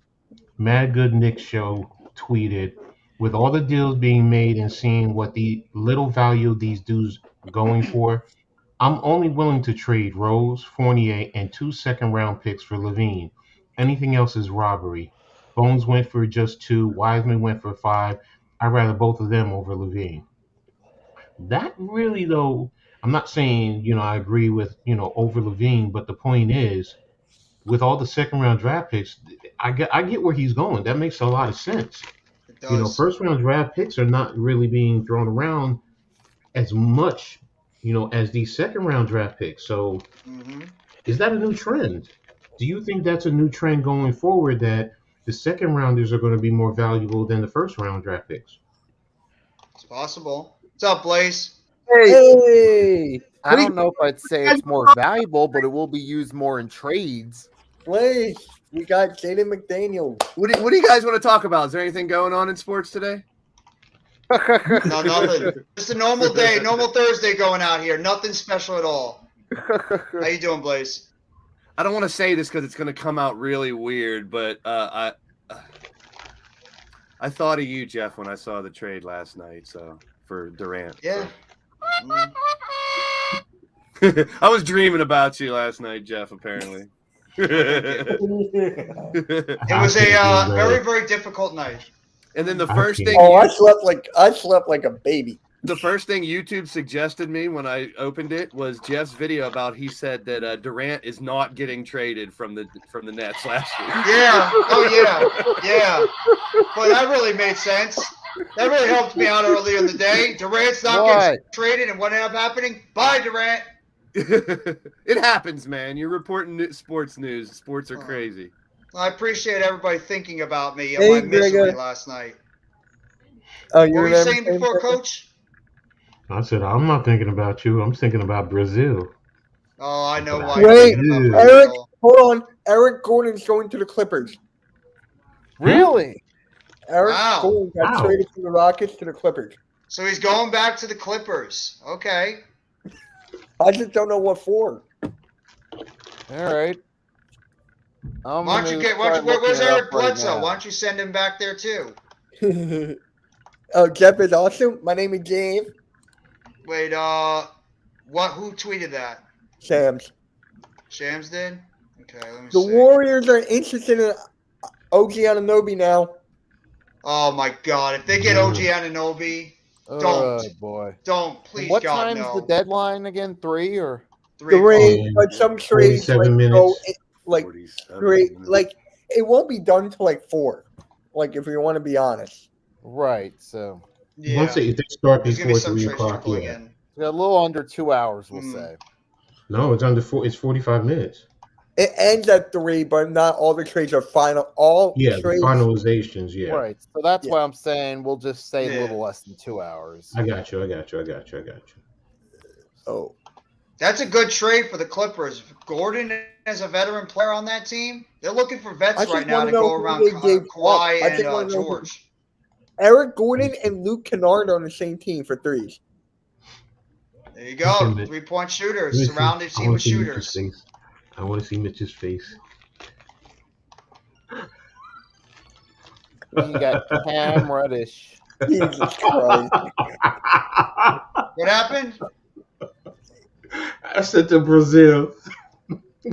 Mad Good Nick Show tweeted, with all the deals being made and seeing what the little value these dudes going for, I'm only willing to trade Rose, Fournier, and 2 second-round picks for LaVine. Anything else is robbery. Bones went for just 2. Wiseman went for 5. I'd rather both of them over LaVine. That really, though, I'm not saying, I agree with, over LaVine, but the point is, with all the second-round draft picks, I get where he's going. That makes a lot of sense. It does. First-round draft picks are not really being thrown around as much, as these second-round draft picks. So is that a new trend? Do you think that's a new trend going forward, that the second-rounders are going to be more valuable than the first-round draft picks? It's possible. What's up, Blaze? Hey, I don't know if I'd say it's more valuable, but it will be used more in trades. Blaze, we got Jaden McDaniel. What do you guys want to talk about? Is there anything going on in sports today? No, nothing. Just a normal day, normal Thursday going out here. Nothing special at all. How you doing, Blaze? I don't want to say this because it's going to come out really weird, but I thought of you, Jeff, when I saw the trade last night. So for Durant, Yeah. I was dreaming about you last night, Jeff. Apparently, It was a very, very difficult night. and then the first thing, Oh, I slept like a baby. the first thing YouTube suggested me when I opened it was Jeff's video about he said that Durant is not getting traded from the Nets last week. Yeah. Oh, yeah. But that really made sense. That really helped me out earlier in the day. Durant's not getting traded, and what ended up happening? Bye, Durant. It happens, man. You're reporting sports news. Sports are crazy. I appreciate everybody thinking about me and Hey, my misery Gregor. last night. Oh, What you were you remember saying before, Coach? I said, I'm not thinking about you. I'm thinking about Brazil. Oh, I know why Wait, you're thinking about Eric, Brazil. hold on. Eric Gordon's going to the Clippers. Really? Eric Wow. Gordon got Wow. traded from the Rockets to the Clippers. So he's going back to the Clippers. Okay. I just don't know what for. All right. Why don't you get? Where's Eric Bledsoe? Why don't you send him back there too? Oh, Jeff is awesome. My name is James Wait, what? Who tweeted that? Shams. Shams did. Okay, let me The see. Warriors are interested in OG Anunoby now. Oh my God! If they get OG Anunoby, Oh Don't. boy. don't please What God time's no. the deadline again? 3 or? 3 The rate, yeah. but some trades 47 like go minutes. like 47 great, minutes. like it won't be done till like 4. Like if we want to be honest. Right. So Yeah. Once if they start There's gonna before be some 3 trades o'clock, trickling yeah. in. we got a little under 2 hours, we'll Hmm. say. No, it's under 4. It's 45 minutes. It ends at 3, but not all the trades are final. All Yeah, the trades. finalizations. Yeah, Right. So that's Yeah. why I'm saying we'll just say a Yeah. little less than 2 hours. I got you. Oh, That's a good trade for the Clippers. Gordon is a veteran player on that team. They're looking for I vets just right now wanna to know go who around they gave up. Kawhi I just wanna and know who- George. Eric Gordon and Luke Kennard on the same team for threes. There you go. Okay, 3-point Let me shooters. see. Surround the I team wanna with see Mitch's shooters. face. I want to see Mitch's face. You got Cam Reddish. Jesus Christ. What happened? I said to Brazil.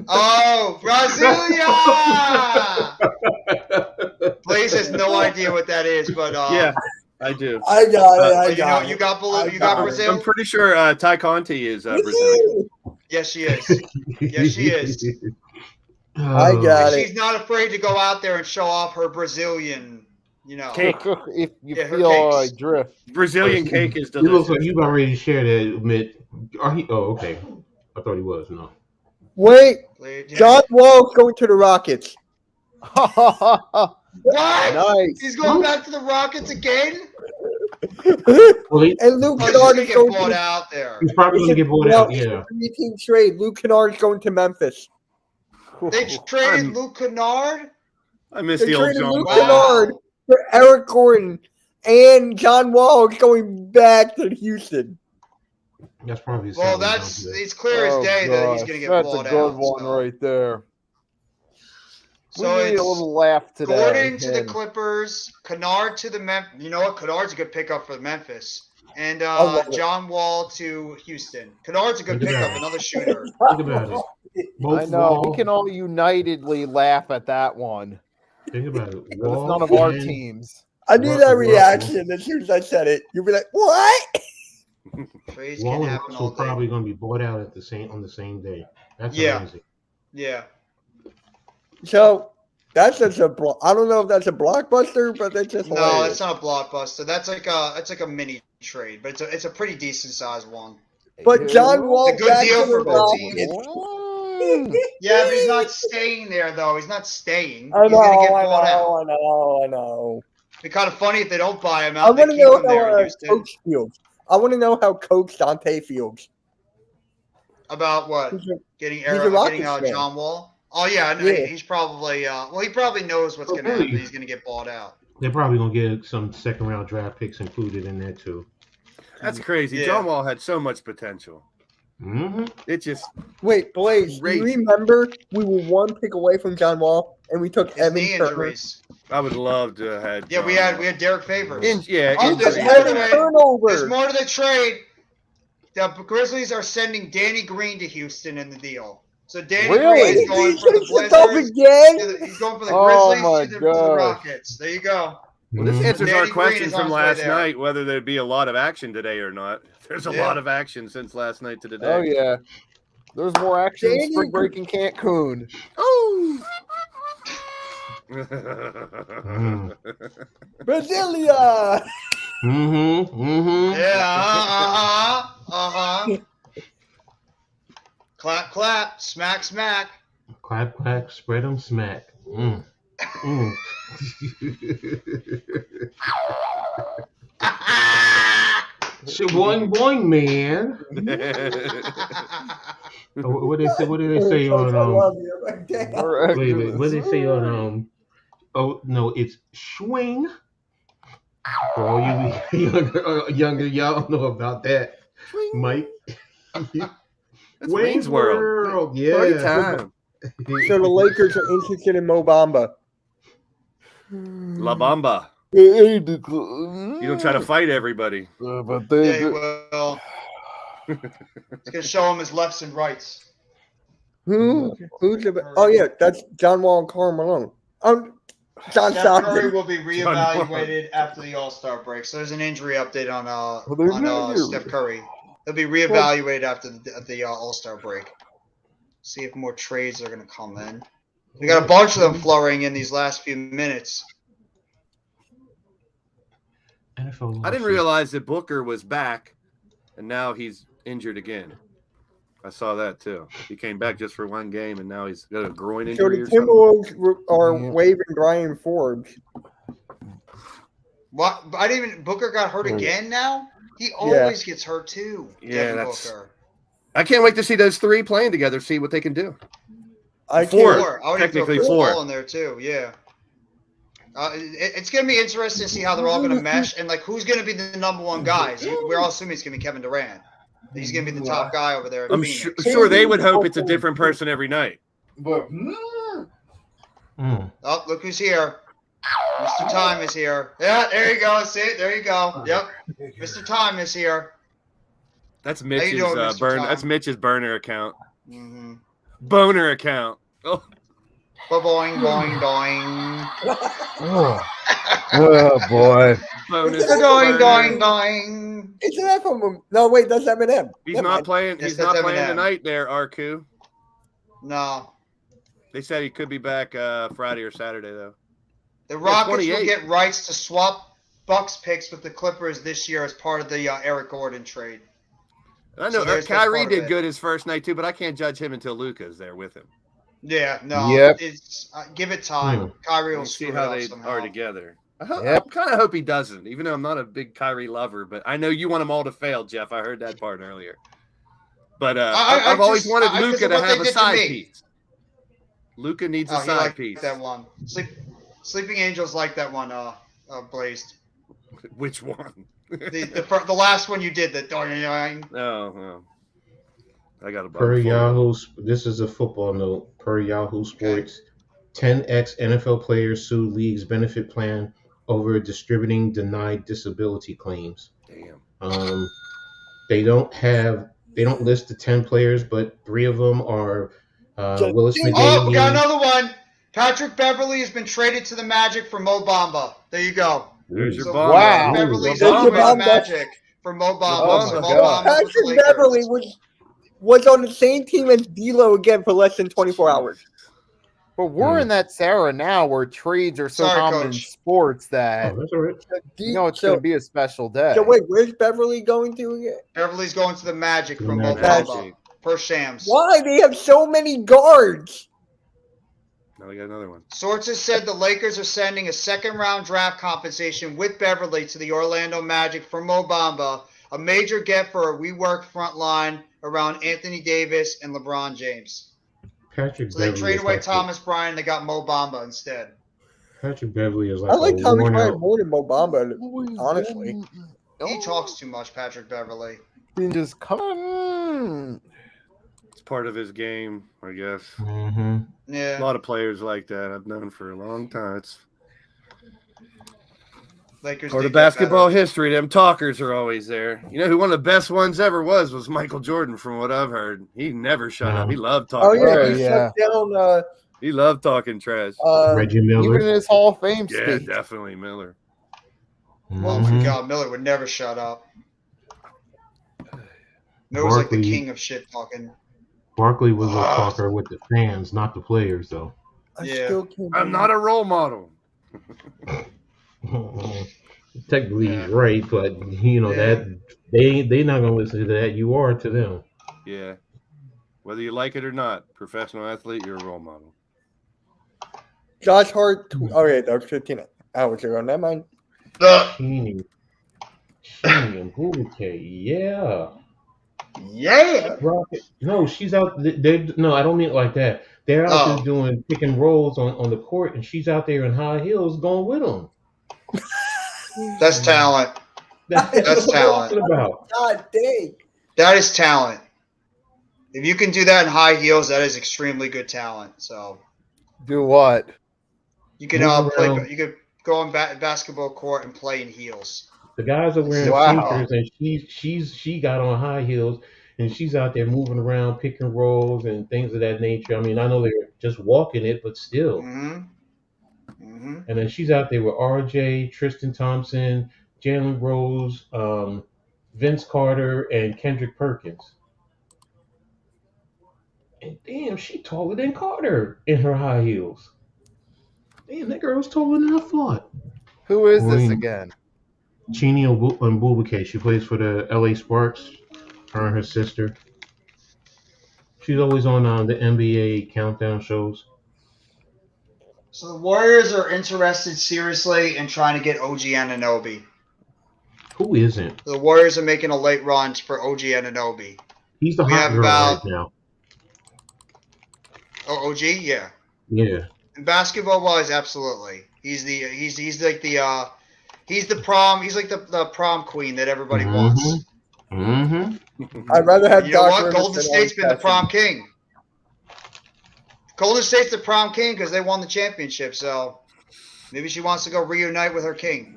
Oh, Brasilia! Blaze has no idea what that is, but Yeah, I do. I got it. you got Brazil. I'm pretty sure Ty Conti is Brazilian. Yes, she is. Yes, she is. I got And it. she's not afraid to go out there and show off her Brazilian, Cake. If you Yeah, her feel cakes. drift. Brazilian cake is You look delicious. like you've already shared that, Mitt. Okay. I thought he was. No. Wait, Yeah. John Wall's going to the Rockets. What? Nice. He's going back to the Rockets again? Well, And Luke Oh, he's Kennard gonna is get going bought to out there. he's probably going to get bought out. Yeah. 3-team trade. Luke Kennard is going to Memphis. They traded Luke Kennard? I miss They the old traded John Luke Wall. Kennard for Eric Gordon, and John Wall is going back to Houston. That's probably. Well, it's clear as Oh, day that he's gosh, going to get that's bought a good out. one so. right there. So We need it's a little laugh today. Gordon to the and- Clippers, Kennard to the Memphis. You know what? Kennard's a good pickup for Memphis. And love it. John Wall to Houston. Kennard's a good Think about pickup, it. another shooter. Think about it. Both I know. Wall, We can all unitedly laugh at that one. think about it. But it's Wall none of our and- teams. I knew that Russell. reaction as soon as I said it. You'd be like, "What?" Trades Wall can and happen all Russell day. probably going to be bought out at on the same day. That's Yeah. amazing. Yeah. So that's just I don't know if that's a blockbuster, but that's just No, hilarious. that's not a blockbuster. That's like a mini trade, but it's a pretty decent sized one. But John Wall It's a good back deal to for the both Rockets. teams. Yeah, but he's not staying there though. He's not staying. I He's gonna get know, I bought out. know, I know. It'd be kind of funny if they don't buy him I out. They want to keep know him there in how Houston. coach feels. I want to know how Coach Dante feels. About what? He's a Getting Rockets fan. John Wall? Oh yeah, no, Yeah. he's probably he probably knows what's going to happen. He's going to get bought out. They're probably gonna get some second-round draft picks included in there too. That's crazy. Yeah. John Wall had so much potential. Mm-hmm. It just Wait, Blaze, do you Crazy. remember we were one pick away from John Wall and we took His Evan knee Turner? injuries. I would love to have had. Yeah, John we Wall. had Derek Favors. Yeah, Oh, We took there's injuries. more to Evan it. Turnover. There's more to the trade. The Grizzlies are sending Danny Green to Houston in the deal. So Danny Really? Green is going He from the shakes us up Blizzards. again? He's going from the Oh Grizzlies my to the gosh. Rockets. There you go. Well, this answers Danny our Green question is on from his way last there. night, whether there'd be a lot of action today or not. There's a Yeah. lot of action since last night to today. Oh yeah. There's more action in Danny- spring break in Cancun. Oh! Brasilia! Mm-hmm. Mm-hmm. Yeah, Clap, clap, smack, smack. Clap, clap, spread 'em, smack. Mm. Mm. Boing, boing, man. What did they say? What did they say Coach, I on love you. Like, damn. Wait, what did they say on Oh no, it's swing. For all you younger, y'all don't know about that, Mike. That's Wayne's World. Yeah. time. So the Lakers are interested in Mo Bamba. La Bamba. You You don't try to fight everybody. but Yeah, he will. It's gonna show him his lefts and rights. Who's the? Oh yeah, that's John Wall and Karl Malone. John Steph Curry Stockton. will be reevaluated after the All-Star break. So there's an injury update on there's no news. Steph Curry. He'll be reevaluated after the All-Star break. See if more trades are going to come in. We got a bunch of them flurrying in these last few minutes. NFL I didn't realize that Booker was back, and now he's injured again. I saw that too. He came back just for one game, and now he's got a groin So injury the or something. Timberwolves are Yeah. waving Brian Forbes. What? I didn't even. Booker got hurt again now. He always gets hurt too. Yeah, Devin that's- Booker. I can't wait to see those three playing together, see what they can do. I Four. can't. Four. I would throw Technically Chris four. Paul in there too. Yeah. It's going to be interesting to see how they're all going to mesh and like who's going to be the number one guys. We're all assuming it's going to be Kevin Durant. He's going to be the top guy over there. In I'm Phoenix. sure they would hope it's a different person every night. But Mm. Oh, look who's here. Mr. Time is here. Yeah, there you go. See it? There you go. Yep. Mr. Time is here. That's you Mitch's doing, Mr. burn. Tom? That's Mitch's burner account. Mm-hmm. Boner account. Oh, Boing, boing, boing. oh boy. bonus. Doing, burner. doing, doing. Isn't that from? No, wait, that's Eminem. He's Never not mind. playing. Yes, He's that's not playing Eminem. tonight. There, Arku. No. They said he could be back Friday or Saturday though. The Rockets will 28. get rights to swap Bucks picks with the Clippers this year as part of the Eric Gordon trade. I know So there's that Kyrie part of did it. good his first night too, but I can't judge him until Luka's there with him. Yeah, no. Yep. It's give it time. Kyrie will We'll see screw how it they up somehow. are together. I Yep. kind of hope he doesn't, even though I'm not a big Kyrie lover. But I know you want them all to fail, Jeff. I heard that part earlier. But I've always wanted because Luka of to what they have a did to side me. piece. Luka needs a Oh, he side liked piece. that one. Sleeping Angels like that one. Blazed. Which one? The last one you did. That Oh, I got a Per bubble. Yahoo, this is a football note. Per Yahoo Sports, 10 ex-NFL players sue league's benefit plan over distributing denied disability claims. Damn. They don't list the 10 players, but 3 of them are Willis Oh, we McGahee. got another one. Patrick Beverly has been traded to the Magic for Mo Bamba. There you go. There's your So bomb. Wow. Patrick Beverly's There's on your the way to Bamba. Magic for Mo Bamba. So Bamba. Mo God. Bamba with the Patrick Beverly Lakers. was on the same team as D'Lo again for less than 24 hours. But we're in that era now where trades are so Sorry, common in Coach. sports that Oh, that's all right. you know it's going to be a special day. So wait, where's Beverly going to again? Beverly's going to the Magic for Mo Magic. Bamba. Per Shams. Why? They have so many guards. Now we got another one. Sources said the Lakers are sending a second-round draft compensation with Beverly to the Orlando Magic for Mo Bamba, a major get for a reworked front line around Anthony Davis and LeBron James. Patrick So they Beverly traded is away like Thomas Bryant. They got Mo Bamba instead. Patrick Beverly is I like a like Tommy worn Bryant out. more than Mobamba, honestly. He talks too much, Patrick Beverly. He just come on. It's part of his game, I guess. Mm-hmm. A Yeah. lot of players like that I've known for a long time. It's Lakers part did of get basketball better. history. Them talkers are always there. You know who one of the best ones ever was Michael Jordan, from what I've heard. He never shut up. He loved Oh talking yeah, Oh, trash. he yeah. shut down. He loved talking trash. Reggie Even Miller. in his Hall of Fame Yeah, speech. definitely Miller. Oh my Mhm. God, Miller would never shut up. Miller was like the Barkley- king of shit talking. Barkley was a Ah. talker with the fans, not the players, though. I Yeah. still can't. I'm not a role model. Technically, Yeah. he's right, but you know Yeah. that they not gonna listen to that. You are to them. Yeah. Whether you like it or not, professional athlete, you're a role model. Josh Hart. Okay, that was 15 hours ago. Never mind. Sheeny and Bouquet, yeah. Yeah. Rocket. No, she's out. No, I don't mean it like that. They're out Oh. there doing pick and rolls on the court, and she's out there in high heels going with them. That's talent. That's That's what I'm talent. talking about. God dang. That is talent. If you can do that in high heels, that is extremely good talent. So Do what? you can Move play. around. You could go on basketball court and play in heels. The guys are wearing Wow. sneakers, and she got on high heels, and she's out there moving around, pick and rolls, and things of that nature. I mean, I know they're just walking it, but still. Mm-hmm. Mm-hmm. And then she's out there with R.J., Tristan Thompson, Jalen Rose, Vince Carter, and Kendrick Perkins. And damn, she taller than Carter in her high heels. Damn, that girl's taller than I thought. Who is this Green. again? Chini Mbubike. She plays for the LA Sparks. Her and her sister. She's always on the NBA countdown shows. So the Warriors are interested seriously in trying to get OG Anunoby. Who isn't? The Warriors are making a late run for OG Anunoby. He's the We hot have girl about- right now. Oh, OG, yeah. Yeah. And basketball wise, absolutely. He's like the he's the prom queen that everybody wants. Mm-hmm. I'd rather have You know Doc what? Golden Rivers than State's been the Orange prom king. Golden State's the prom king because they won the championship. So maybe she wants to go reunite with her king.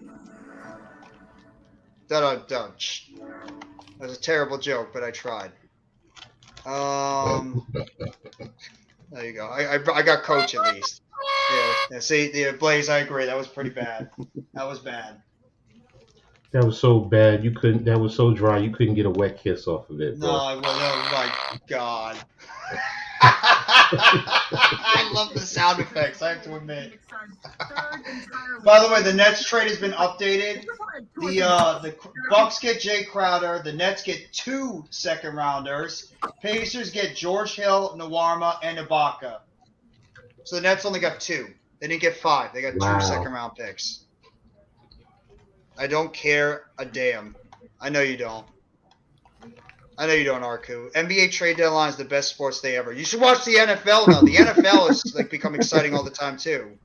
That was a terrible joke, but I tried. There you go. I got coach at least. Yeah. See, Blaze, I agree. That was pretty bad. That was bad. That was so bad. You couldn't. That was so dry. You couldn't get a wet kiss off of it, No, bro. I will. Oh my God. I love the sound effects, I have to admit. By the way, the Nets trade has been updated. The Bucks get Jay Crowder. The Nets get 2 second-rounders. Pacers get George Hill, Nwarma, and Ibaka. So the Nets only got 2. They didn't get 5. They got Wow. 2 second-round picks. I don't care a damn. I know you don't. I know you don't, Arku. NBA trade deadline is the best sports day ever. You should watch the NFL now. The NFL is like become exciting all the time too.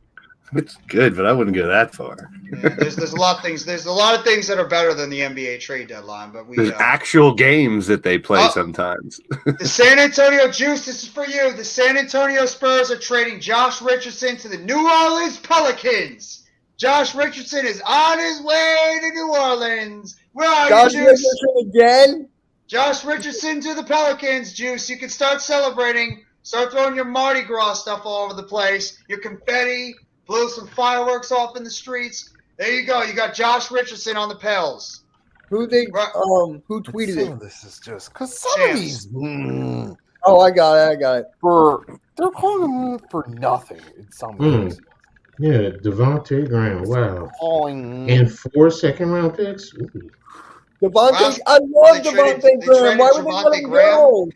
It's good, but I wouldn't go that far. Yeah, there's a lot of things. There's a lot of things that are better than the NBA trade deadline. But There's actual games that they play Oh. sometimes. the San Antonio Juice. This is for you. The San Antonio Spurs are trading Josh Richardson to the New Orleans Pelicans. Josh Richardson is on his way to New Orleans. Where are Josh you, Juice? Richardson again? Josh Richardson to the Pelicans, Juice. You can start celebrating. Start throwing your Mardi Gras stuff all over the place. Your confetti. Blow some fireworks off in the streets. There you go. You got Josh Richardson on the Pels. Who tweeted Some it? of this is just because some of Champs. these Oh, I got it. they're calling them for nothing in some Mm. cases. Yeah, Devontae Graham. Wow. Calling And 4 second-round picks. Ooh. Devontae, Wow. I love They Devontae traded Graham. Why would they let Devontae him Graham? go?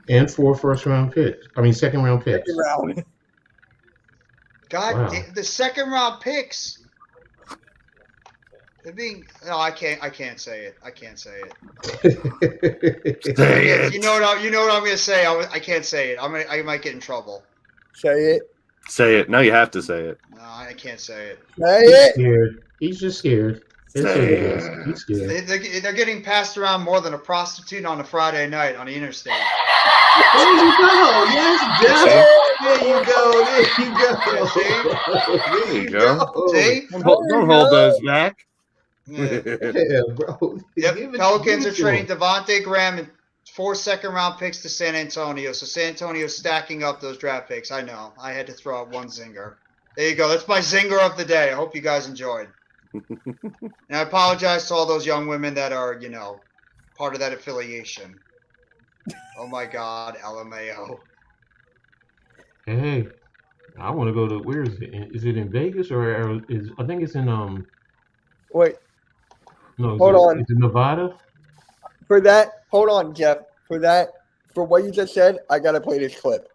And 4 first-round picks. I mean, second-round picks. Second round. God, Wow. the second round picks. No, I can't say it. I can't say it. Say it. You know what I'm gonna say. I can't say it. I might get in trouble. Say it. Say it. Now you have to say it. No, I can't say it. Say He's it. scared. He's just scared. That's what it is. He's scared. They're getting passed around more than a prostitute on a Friday night on the interstate. There you go. Yes, Jeff. There you go. There you go. See? Don't hold those back. Yeah. Yeah, bro. Yep. Give it- Pelicans give are it to trading him. Devontae Graham and 4 second-round picks to San Antonio. So San Antonio's stacking up those draft picks. I know. I had to throw out one zinger. There you go. That's my zinger of the day. I hope you guys enjoyed. And I apologize to all those young women that are, part of that affiliation. Oh my God, LMAO. Hey, I want to go to, where is it? Is it in Vegas or I think it's in Wait. no, Hold on. Is it Nevada? For that, hold on, Jeff. For what you just said, I gotta play this clip.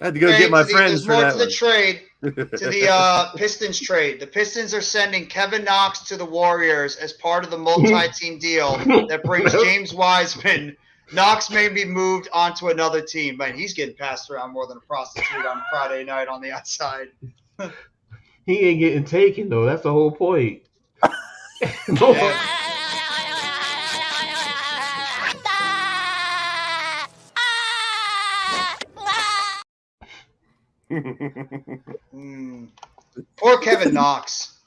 I had to go get my friends There's for more that to the one. trade, to the Pistons trade. The Pistons are sending Kevin Knox to the Warriors as part of the multi-team deal that brings James Wiseman. Knox may be moved onto another team, but he's getting passed around more than a prostitute on Friday night on the outside. He ain't getting taken though. That's the whole point. No. Yeah. Poor Kevin Knox.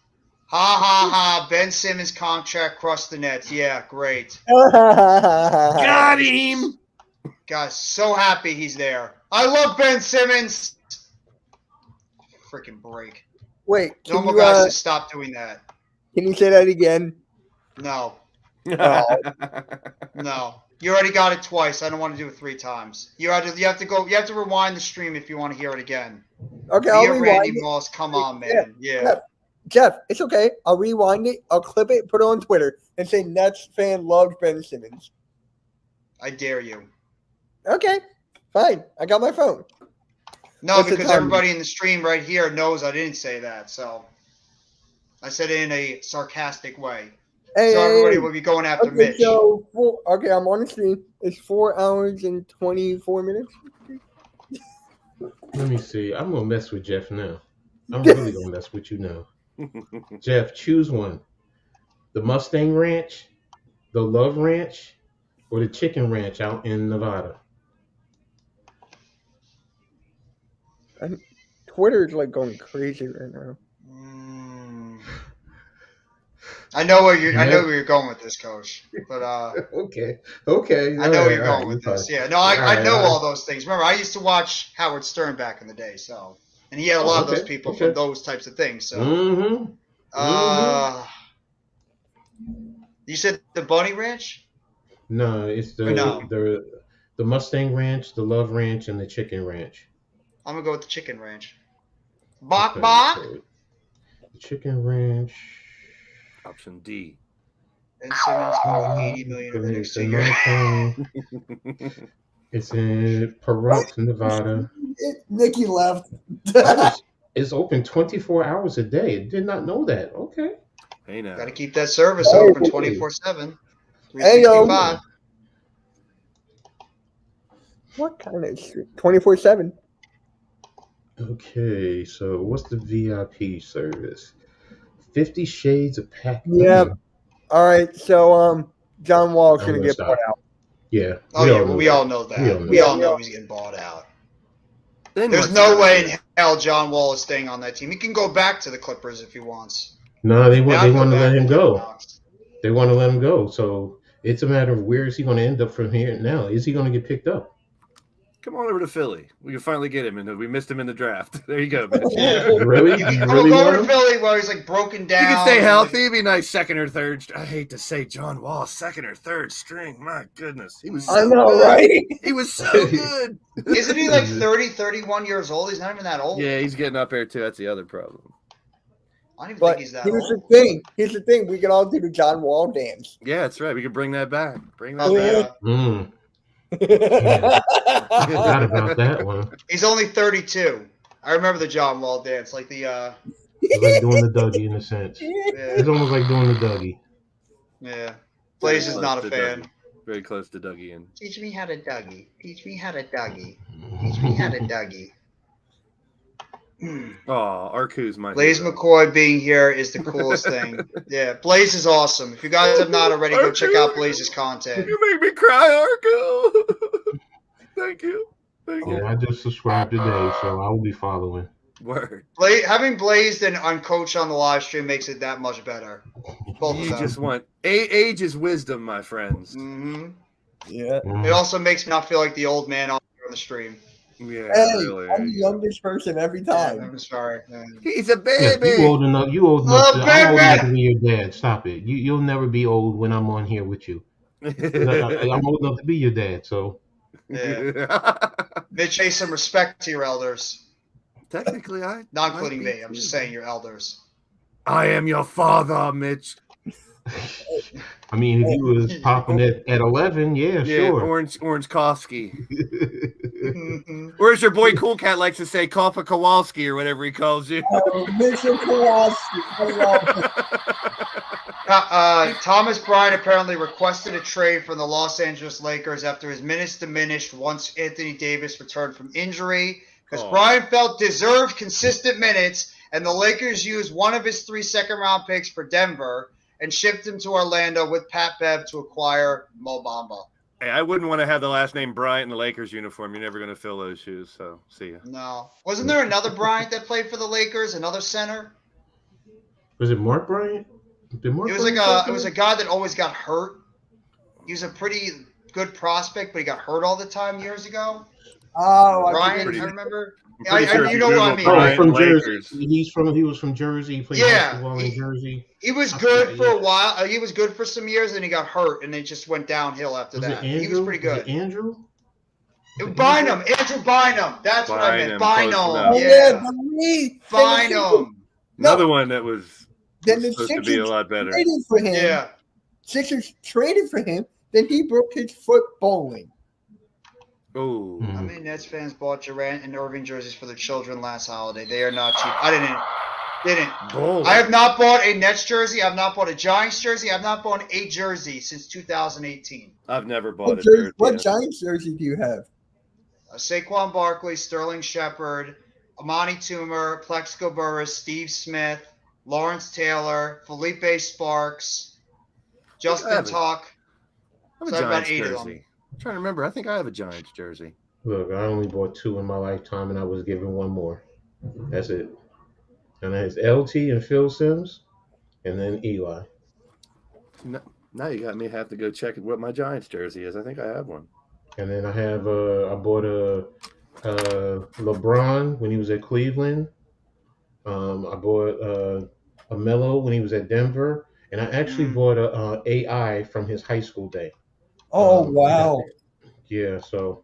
Ha ha ha. Ben Simmons contract crushed the Nets. Yeah, great. Got him. Guys, so happy he's there. I love Ben Simmons. Freaking break. Wait, Normal guys just stop doing that. can you say that again? No. Oh. No. You already got it twice. I don't want to do it 3 times. You have to rewind the stream if you want to hear it again. Okay, I'll rewind Randy it. Moss, come on, man. Yeah. Jeff, it's okay. I'll rewind it. I'll clip it, put it on Twitter, and say Nets fan loves Ben Simmons. I dare you. Okay, fine. I got my phone. No, What's the because time? everybody in the stream right here knows I didn't say that. So I said it in a sarcastic way. Hey, So everybody hey, will be going after okay, Mitch. so I'm on the stream. It's 4 hours and 24 minutes. Let me see. I'm gonna mess with Jeff now. I'm really gonna mess with you now. Jeff, choose one. The Mustang Ranch, the Love Ranch, or the Chicken Ranch out in Nevada. Twitter's like going crazy right now. I know where you're going with this, Coach. But Okay. I know where you're going with this. Yeah, no, I know all those things. Remember, I used to watch Howard Stern back in the day, so and he had a lot of those people from those types of things. So, you said the Bunny Ranch? No, it's the Mustang Ranch, the Love Ranch, and the Chicken Ranch. I'm gonna go with the Chicken Ranch. Bok Okay, bok. so the Chicken Ranch. Option D. Ben Simmons going 80 million over the next 2 years. It's in Pahrump, Nevada. Nikki left. It's open 24 hours a day. Did not know that. Okay. Hey now. Got to keep that service open 24/7. Hey, yo. 365. What kind of 24/7? Okay, so what's the VIP service? 50 Shades of Pac. Yep. All right, so John Wall's gonna get bought out. Yeah. Oh yeah, well, we all know that. We all know he's getting bought out. There's no way in hell John Wall is staying on that team. He can go back to the Clippers if he wants. No, they want to let him go. They want to let him go. So it's a matter of where is he going to end up from here now? Is he going to get picked up? Come on over to Philly. We can finally get him, and we missed him in the draft. There you go, man. Really? You can really go over to Philly where he's like broken down. You can stay healthy. Be nice second or third. I hate to say John Wall, second or third string. My goodness. He was so I know, good. right? He was so good. Isn't he like 30, 31 years old? He's not even that old. Yeah, he's getting up there, too. That's the other problem. I don't even But think he's that here's old. the thing. Here's the thing. We can all do the John Wall dance. Yeah, that's right. We could bring that back. Bring that Oh, back. yeah. I forgot about that one. He's only 32. I remember the John Wall dance, like the It's like doing the Dougie in a sense. yeah, It's almost like doing the Dougie. yeah. Blaze is Close not a to fan. Dougie. Very close to Dougie. And Teach me how to Dougie. Teach me how to Dougie. Teach me how to Dougie. oh, Arku's my Blaze hero. McCoy being here is the coolest thing. Yeah, Blaze is awesome. If you guys have not already, go check out Blaze's content. You make me cry, Arku. Thank you. Thank you. Yeah, I just subscribed today, so I will be following. Word. Having Blazed and Uncoached on the live stream makes it that much better. Both of You them. just want age is wisdom, my friends. Mm-hmm. Yeah. It also makes me not feel like the old man on the stream. Yeah, Hey, really. I'm the youngest person every Yeah, time. I'm sorry. He's a Yeah, baby. you old enough. You old Oh, enough. I'm old baby! enough to be your dad. Stop it. You'll never be old when I'm on here with you. I'm old enough to be your dad. So Yeah. Mitch, pay some respect to your elders. Technically, I Not might including be me. I'm just too. saying your elders. I am your father, Mitch. I mean, if you was popping at 11, yeah, sure. Orange Kowski. Where's your boy Cool Cat likes to say Kofa Kowalski or whatever he calls you? Mr. Kowalski. I love it. Thomas Bryant apparently requested a trade from the Los Angeles Lakers after his minutes diminished once Anthony Davis returned from injury, because Bryant felt deserved consistent minutes, and the Lakers used one of his 3 second-round picks for Denver and shipped him to Orlando with Pat Bev to acquire Mo Bamba. Hey, I wouldn't want to have the last name Bryant in the Lakers uniform. You're never going to fill those shoes. So, see ya. No. Wasn't there another Bryant that played for the Lakers, another center? Was it Mark Bryant? Did Mark It was Bryant it was a guy that always got hurt. He was a pretty good prospect, but he got hurt all the time years ago. Oh, Ryan, I remember. I'm pretty sure if you know what I mean. Google Right? from Lakers. Jersey. He was from Jersey. He played Yeah, basketball in Jersey. He was good for a while. He was good for some years, and he got hurt, and it just went downhill after that. He was pretty good. Andrew? Bynum, Andrew Bynum. That's what I meant. Bynum, close Bynum. enough. Yeah. Bynum. Another one that was Then the supposed to be a lot better. traded for him. Yeah. Sixers traded for him. Then he broke his foot bowling. Oh, How many Nets fans bought Durant and Irving jerseys for their children last holiday? They are not cheap. I didn't. I have not bought a Nets jersey. I've not bought a Giants jersey. I've not bought a jersey since 2018. I've never bought a What, jersey. what Giants jersey do you have? Saquon Barkley, Sterling Shepard, Amani Toomer, Plexico Burris, Steve Smith, Lawrence Taylor, Felipe Sparks, Justin Tuck. I have a So about Giants 8 of them. jersey. I'm trying to remember. I think I have a Giants jersey. Look, I only bought 2 in my lifetime, and I was given 1 more. That's it. And it's LT and Phil Sims, and then Eli. Now you got me have to go check what my Giants jersey is. I think I have one. And then I have I bought a LeBron when he was at Cleveland. I bought a Melo when he was at Denver, and I actually bought a AI from his high school day. Oh, wow. Yeah, so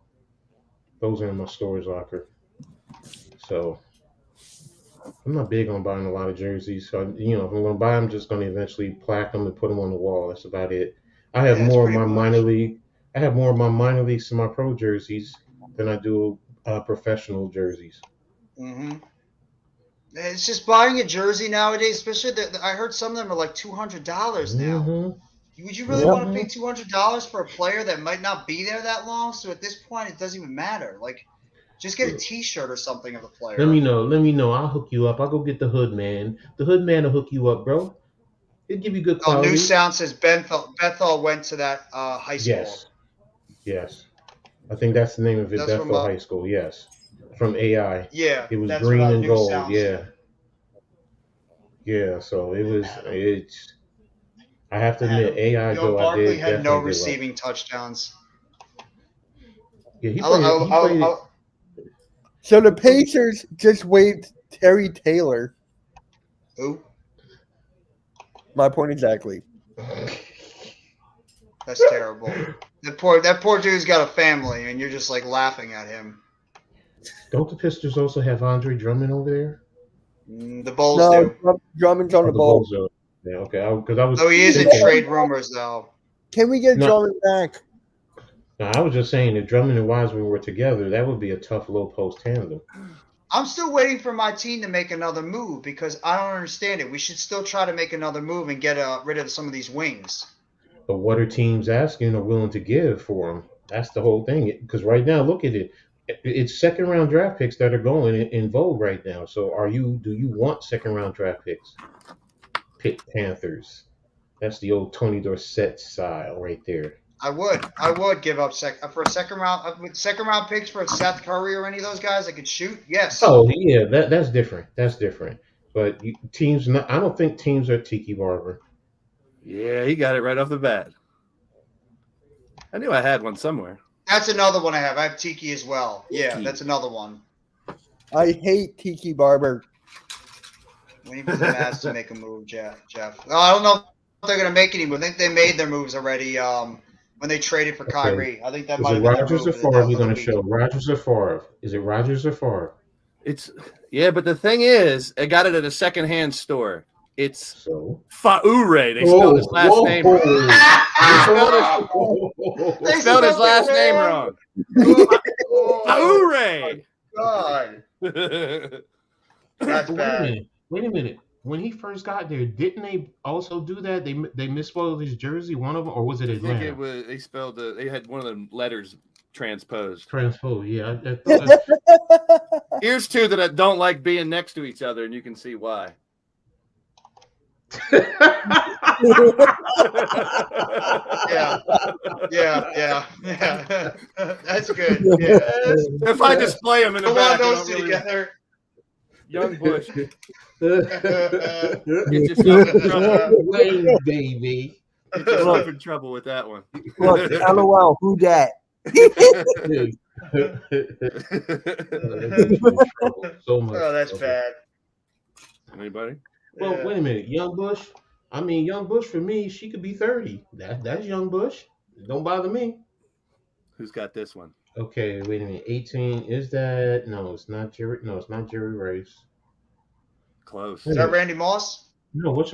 those are in my storage locker. So I'm not big on buying a lot of jerseys. So if I'm going to buy them, I'm just going to eventually plaque them and put them on the wall. That's about it. I have more of my minor league. I have more of my minor league semi-pro jerseys than I do professional jerseys. Mm-hmm. It's just buying a jersey nowadays, especially I heard some of them are like $200 now. Mm-hmm. Would you really want to pay $200 for a player that might not be there that long? So at this point, it doesn't even matter. Like, just get a T-shirt or something of the player. Let me know. I'll hook you up. I'll go get the hood man. The hood man will hook you up, bro. It'll give you good quality. New Sound says Bethel went to that high school. Yes. I think that's the name of it. That's Bethel High School. Yes. From AI. Yeah. It was that's green and New gold. Sound Yeah. said. Yeah. So it's. I have to admit, AI though Barkley I did had no definitely did well. receiving touchdowns. Yeah, he played. So the Pacers just waived Terry Taylor. Who? My point exactly. That's terrible. That poor dude's got a family, and you're just like laughing at him. Don't the Pistons also have Andre Drummond over there? The Bulls No, do. Drummond's on Oh, the the Bulls. Bulls are. Yeah, okay. Because I was. Oh, he is in thinking- trade rumors though. Can we get No. Drummond back? No, I was just saying if Drummond and Wiseman were together, that would be a tough low post tandem. I'm still waiting for my team to make another move because I don't understand it. We should still try to make another move and get rid of some of these wings. But what are teams asking or willing to give for him? That's the whole thing. Because right now, look at it. It's second round draft picks that are going in vogue right now. So do you want second round draft picks? Pick Panthers. That's the old Tony Dorsett style right there. I would give up for a second round picks for Seth Curry or any of those guys that could shoot. Yes. Oh yeah, that's different. That's different. But teams, I don't think teams are Tiki Barber. Yeah, he got it right off the bat. I knew I had one somewhere. That's another one I have. I have Tiki as well. Yeah, that's another one. I hate Tiki Barber. We need for the Mavs to make a move, Jeff. I don't know if they're going to make any move. I think they made their moves already when they traded for Kyrie. I think that might Is have it been their Rodgers or move. Favre you're going to show? Rodgers or Favre? Is it Rodgers or Favre? But the thing is, I got it at a secondhand store. It's So Faure. They spelled his last name wrong. They spelled his last name wrong. Faure. God. That's bad. Wait a minute. When he first got there, didn't they also do that? They misspelled his jersey, one of them, or was it I think Atlanta? it was. They spelled they had one of the letters transposed. Transposed, yeah. I thought Here's two that I don't like being next to each other, and you can see why. Yeah. That's good. Yeah. If I display them in the Put back, those two together. Young Bush. Get yourself in trouble. Wayne, baby. Get yourself in trouble with that one. Look, LOL, who dat? So much. Oh, that's bad. Anybody? Well, wait a minute. Young Bush? I mean, Young Bush, for me, she could be 30. That's Young Bush. Don't bother me. Who's got this one? Okay, wait a minute. 18. Is that... No, it's not Jerry. No, it's not Jerry Rice. Close. Is that Randy Moss? No, what's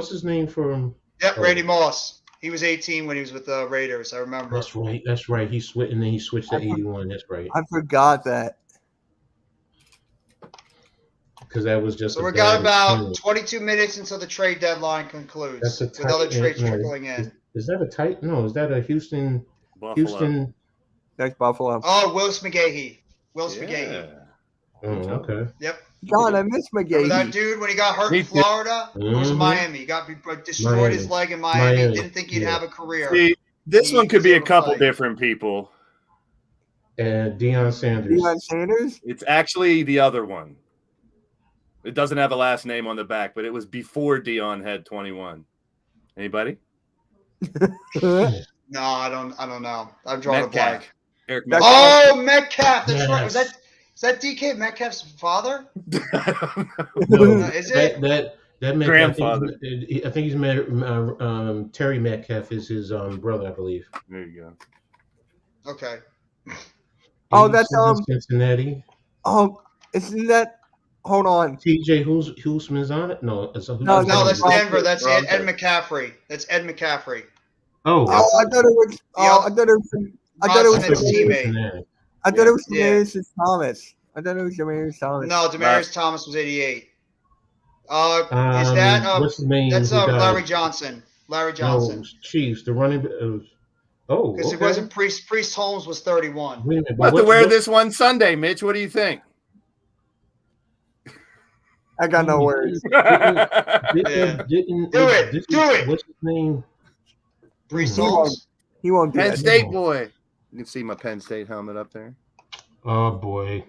his name from... Yep, Randy Moss. He was 18 when he was with the Raiders. I remember. That's right. He switched, and then he switched to 81. That's right. I forgot that. Because that was just. So we got about 22 minutes until the trade deadline concludes. With other trades trickling in. Is that a tight? No, is that a Houston? Buffalo. Houston. That's Buffalo. Oh, Willis McGahee. McGahee. Oh, okay. Yep. God, I miss Remember McGahee. that dude when he got hurt in Florida? It was in Miami. He got destroyed his leg in Miami. Didn't think he'd have a career. See, this one could be a couple different people. And Deion Sanders. Deion Sanders? It's actually the other one. It doesn't have a last name on the back, but it was before Deion had 21. Anybody? No, I don't know. I've drawn a blank. Eric Metcalf. Oh, Metcalf. That's right. Is that DK Metcalf's father? No, is it? That Metcalf, grandfather. I think he's married. Terry Metcalf is his brother, I believe. There you go. Okay. Oh, that's Cincinnati. Oh, isn't that? Hold on. TJ Hulsman's on it. No, that's Denver. That's Ed McCaffrey. That's Ed McCaffrey. Oh, I thought it was. I thought it was his teammate. I thought it was Demaryius Thomas. I thought it was Demaryius Thomas. No, Demaryius Thomas was 88. Is that what's his name? That's Larry Johnson. Larry Johnson. No, Chiefs. The running. Because it wasn't Priest Holmes was 31. Wait a minute, About to wear this one Sunday, Mitch. What do you think? I got no words. Do it. What's his name? Priest Holmes. He won't do Penn that. State boy. You can see my Penn State helmet up there. Oh boy,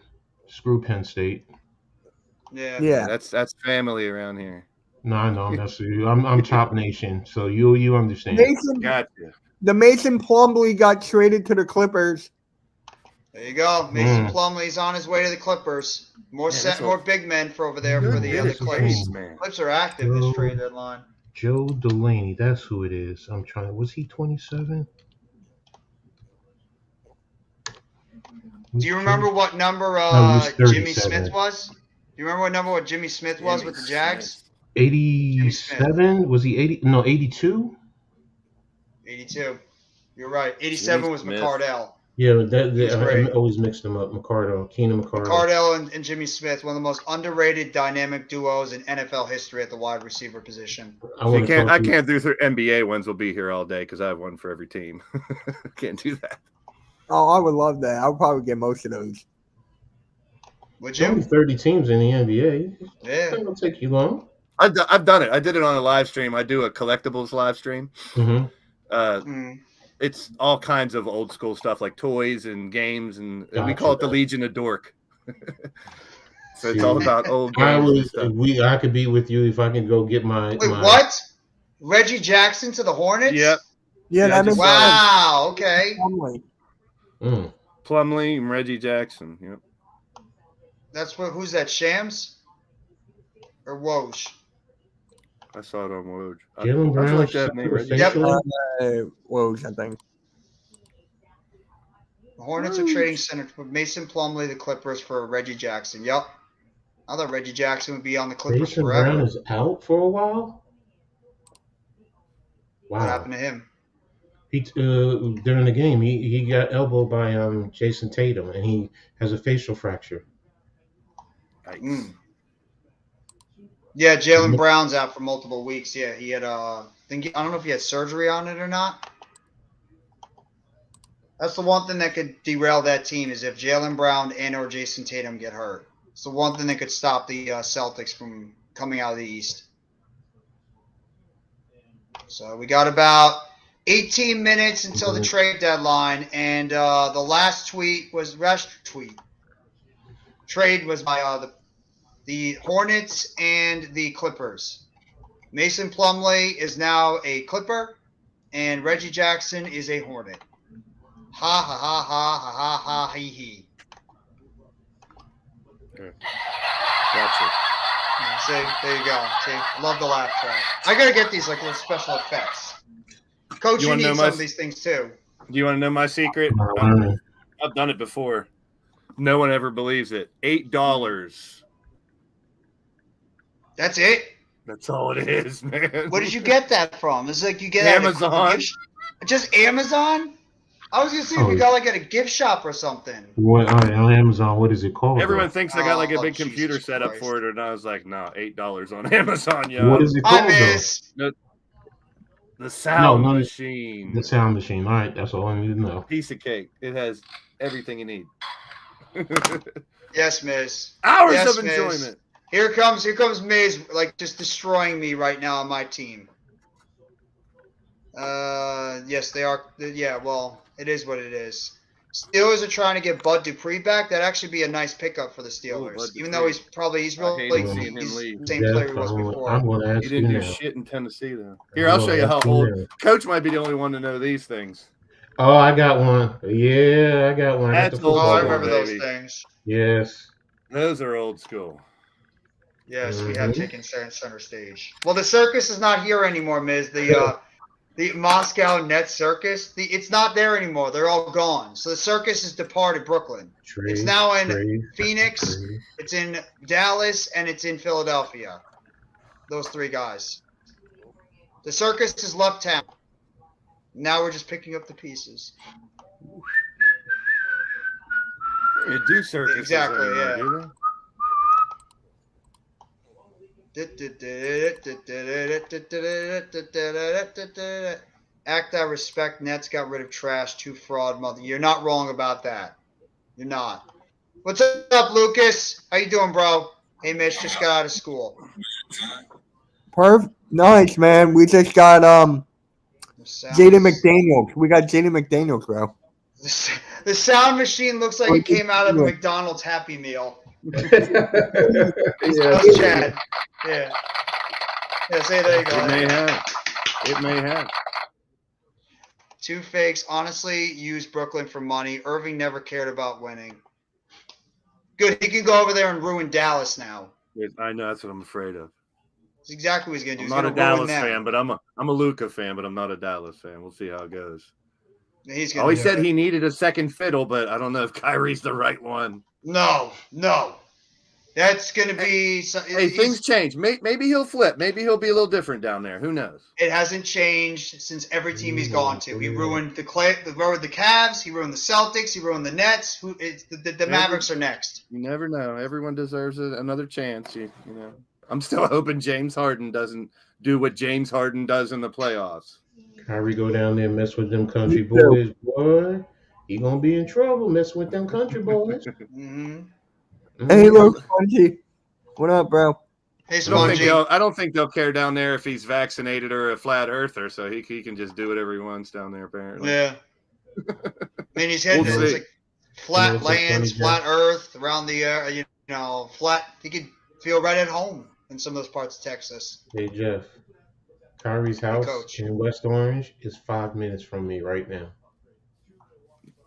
screw Penn State. Yeah. That's family around here. No, I know that's you. I'm Chop Nation, so you understand. Gotcha. The Mason Plumlee got traded to the Clippers. There you go. Mason Plumlee's on his way to the Clippers. More big men for over there for the Clippers. Clips are active this trade deadline. Joe Delaney, that's who it is. I'm trying. Was he 27? Do you remember what number Jimmy Smith was? You remember what Jimmy Smith was with the Jags? 87? Was he 80? No, 82? 82. You're right. 87 was Smith. McCardell. Yeah, He was I great. always mixed them up. Keenan McCardell. McCardell and Jimmy Smith, one of the most underrated dynamic duos in NFL history at the wide receiver position. I can't do through NBA ones. Will be here all day because I have one for every team. Can't do that. Oh, I would love that. I would probably get most of those. Would There's only you? 30 teams in the NBA. Yeah. It won't take you long. I've done it. I did it on a live stream. I do a collectibles live stream. Mm-hmm. It's all kinds of old school stuff like toys and games, and we Gotcha. call it the Legion of Dork. So it's all about old games. and stuff. I could be with you if I can go get my. Wait, what? Reggie Jackson to the Hornets? Yep. Yeah, that makes sense. Wow. Okay. Plumlee and Reggie Jackson. Yep. That's what. Who's that? Shams or Woj? I saw it on Woj. Jalen I Brown. like that name, Reggie. Yep. Woj, I think. The Hornets are trading center for Mason Plumlee, the Clippers, for Reggie Jackson. Yep. I thought Reggie Jackson would be on the Clippers Mason forever. Brown is out for a while. Wow. What happened to him? He during the game he got elbowed by Jason Tatum and he has a facial fracture. Yeah, Jalen Brown's out for multiple weeks. Yeah, he had I don't know if he had surgery on it or not. That's the one thing that could derail that team is if Jalen Brown and or Jason Tatum get hurt. It's the one thing that could stop the Celtics from coming out of the East. So we got about 18 minutes until the trade deadline, and the last tweet was trade was by the Hornets and the Clippers. Mason Plumlee is now a Clipper, and Reggie Jackson is a Hornet. Ha ha ha ha ha ha ha he he. Gotcha. See, there you go. See, I love the laugh track. I gotta get these like little special effects. Coach, you need some of these things too. Do you want to know my secret? I've done it before. No one ever believes it. $8. That's it? That's all it is, man. Where did you get that from? It's like you get Amazon. Just Amazon? I was gonna see if you got like at a gift shop or something. What on Amazon? What is it called? Everyone thinks I got like a big computer set up for it, and I was like, no, $8 on Amazon, yo. What is it called? The sound machine. The sound machine. All right, that's all I need to know. Piece of cake. It has everything you need. Yes, Miz. Hours of enjoyment. Here comes Miz, like just destroying me right now on my team. Yes, they are. Yeah, well, it is what it is. Steelers are trying to get Bud Dupree back. That'd actually be a nice pickup for the Steelers. Even though he's really the same player he was before. He didn't do shit in Tennessee, though. Here, I'll show you how old. Coach might be the only one to know these things. Oh, I got one. Yeah, I got one. That's old. I remember those things. Yes. Those are old school. Yes, we have taken center stage. Well, the circus is not here anymore, Miz. The Moscow Net Circus, it's not there anymore. They're all gone. So the circus has departed Brooklyn. It's now in Phoenix, it's in Dallas, and it's in Philadelphia. Those three guys. The circus has left town. Now we're just picking up the pieces. You do circuses. Exactly, yeah. Do Act I respect. Nets got rid of trash. 2 fraud mother. You're not wrong about that. You're not. What's up, Lucas? How you doing, bro? Hey, Mitch, just got out of school. Nice, man. We just got Jaden McDaniels. We got Jaden McDaniels, bro. The sound machine looks like it came out of a McDonald's Happy Meal. Chad. Yeah. Yeah, say there you go. It may have. 2 fakes. Honestly, use Brooklyn for money. Irving never cared about winning. Good. He can go over there and ruin Dallas now. I know. That's what I'm afraid of. That's exactly what he's going to do. I'm not a Dallas fan, but I'm a Luka fan, but I'm not a Dallas fan. We'll see how it goes. He said he needed a second fiddle, but I don't know if Kyrie's the right one. No. That's going to be. Hey, things change. Maybe he'll flip. Maybe he'll be a little different down there. Who knows? It hasn't changed since every team he's gone to. He ruined the Cavs. He ruined the Celtics. He ruined the Nets. The Mavericks are next. You never know. Everyone deserves another chance. You know. I'm still hoping James Harden doesn't do what James Harden does in the playoffs. Kyrie go down there and mess with them country boys, boy. He gonna be in trouble messing with them country boys. Mm-hmm. Hey, look, Spongy. What up, bro? Hey, Spongy. I don't think they'll care down there if he's vaccinated or a flat earther, so he can just do whatever he wants down there, apparently. Yeah. I mean, he's heading to like flat lands, flat earth around the flat. He could feel right at home in some of those parts of Texas. Hey, Jeff. Kyrie's house in West Orange is 5 minutes from me right now.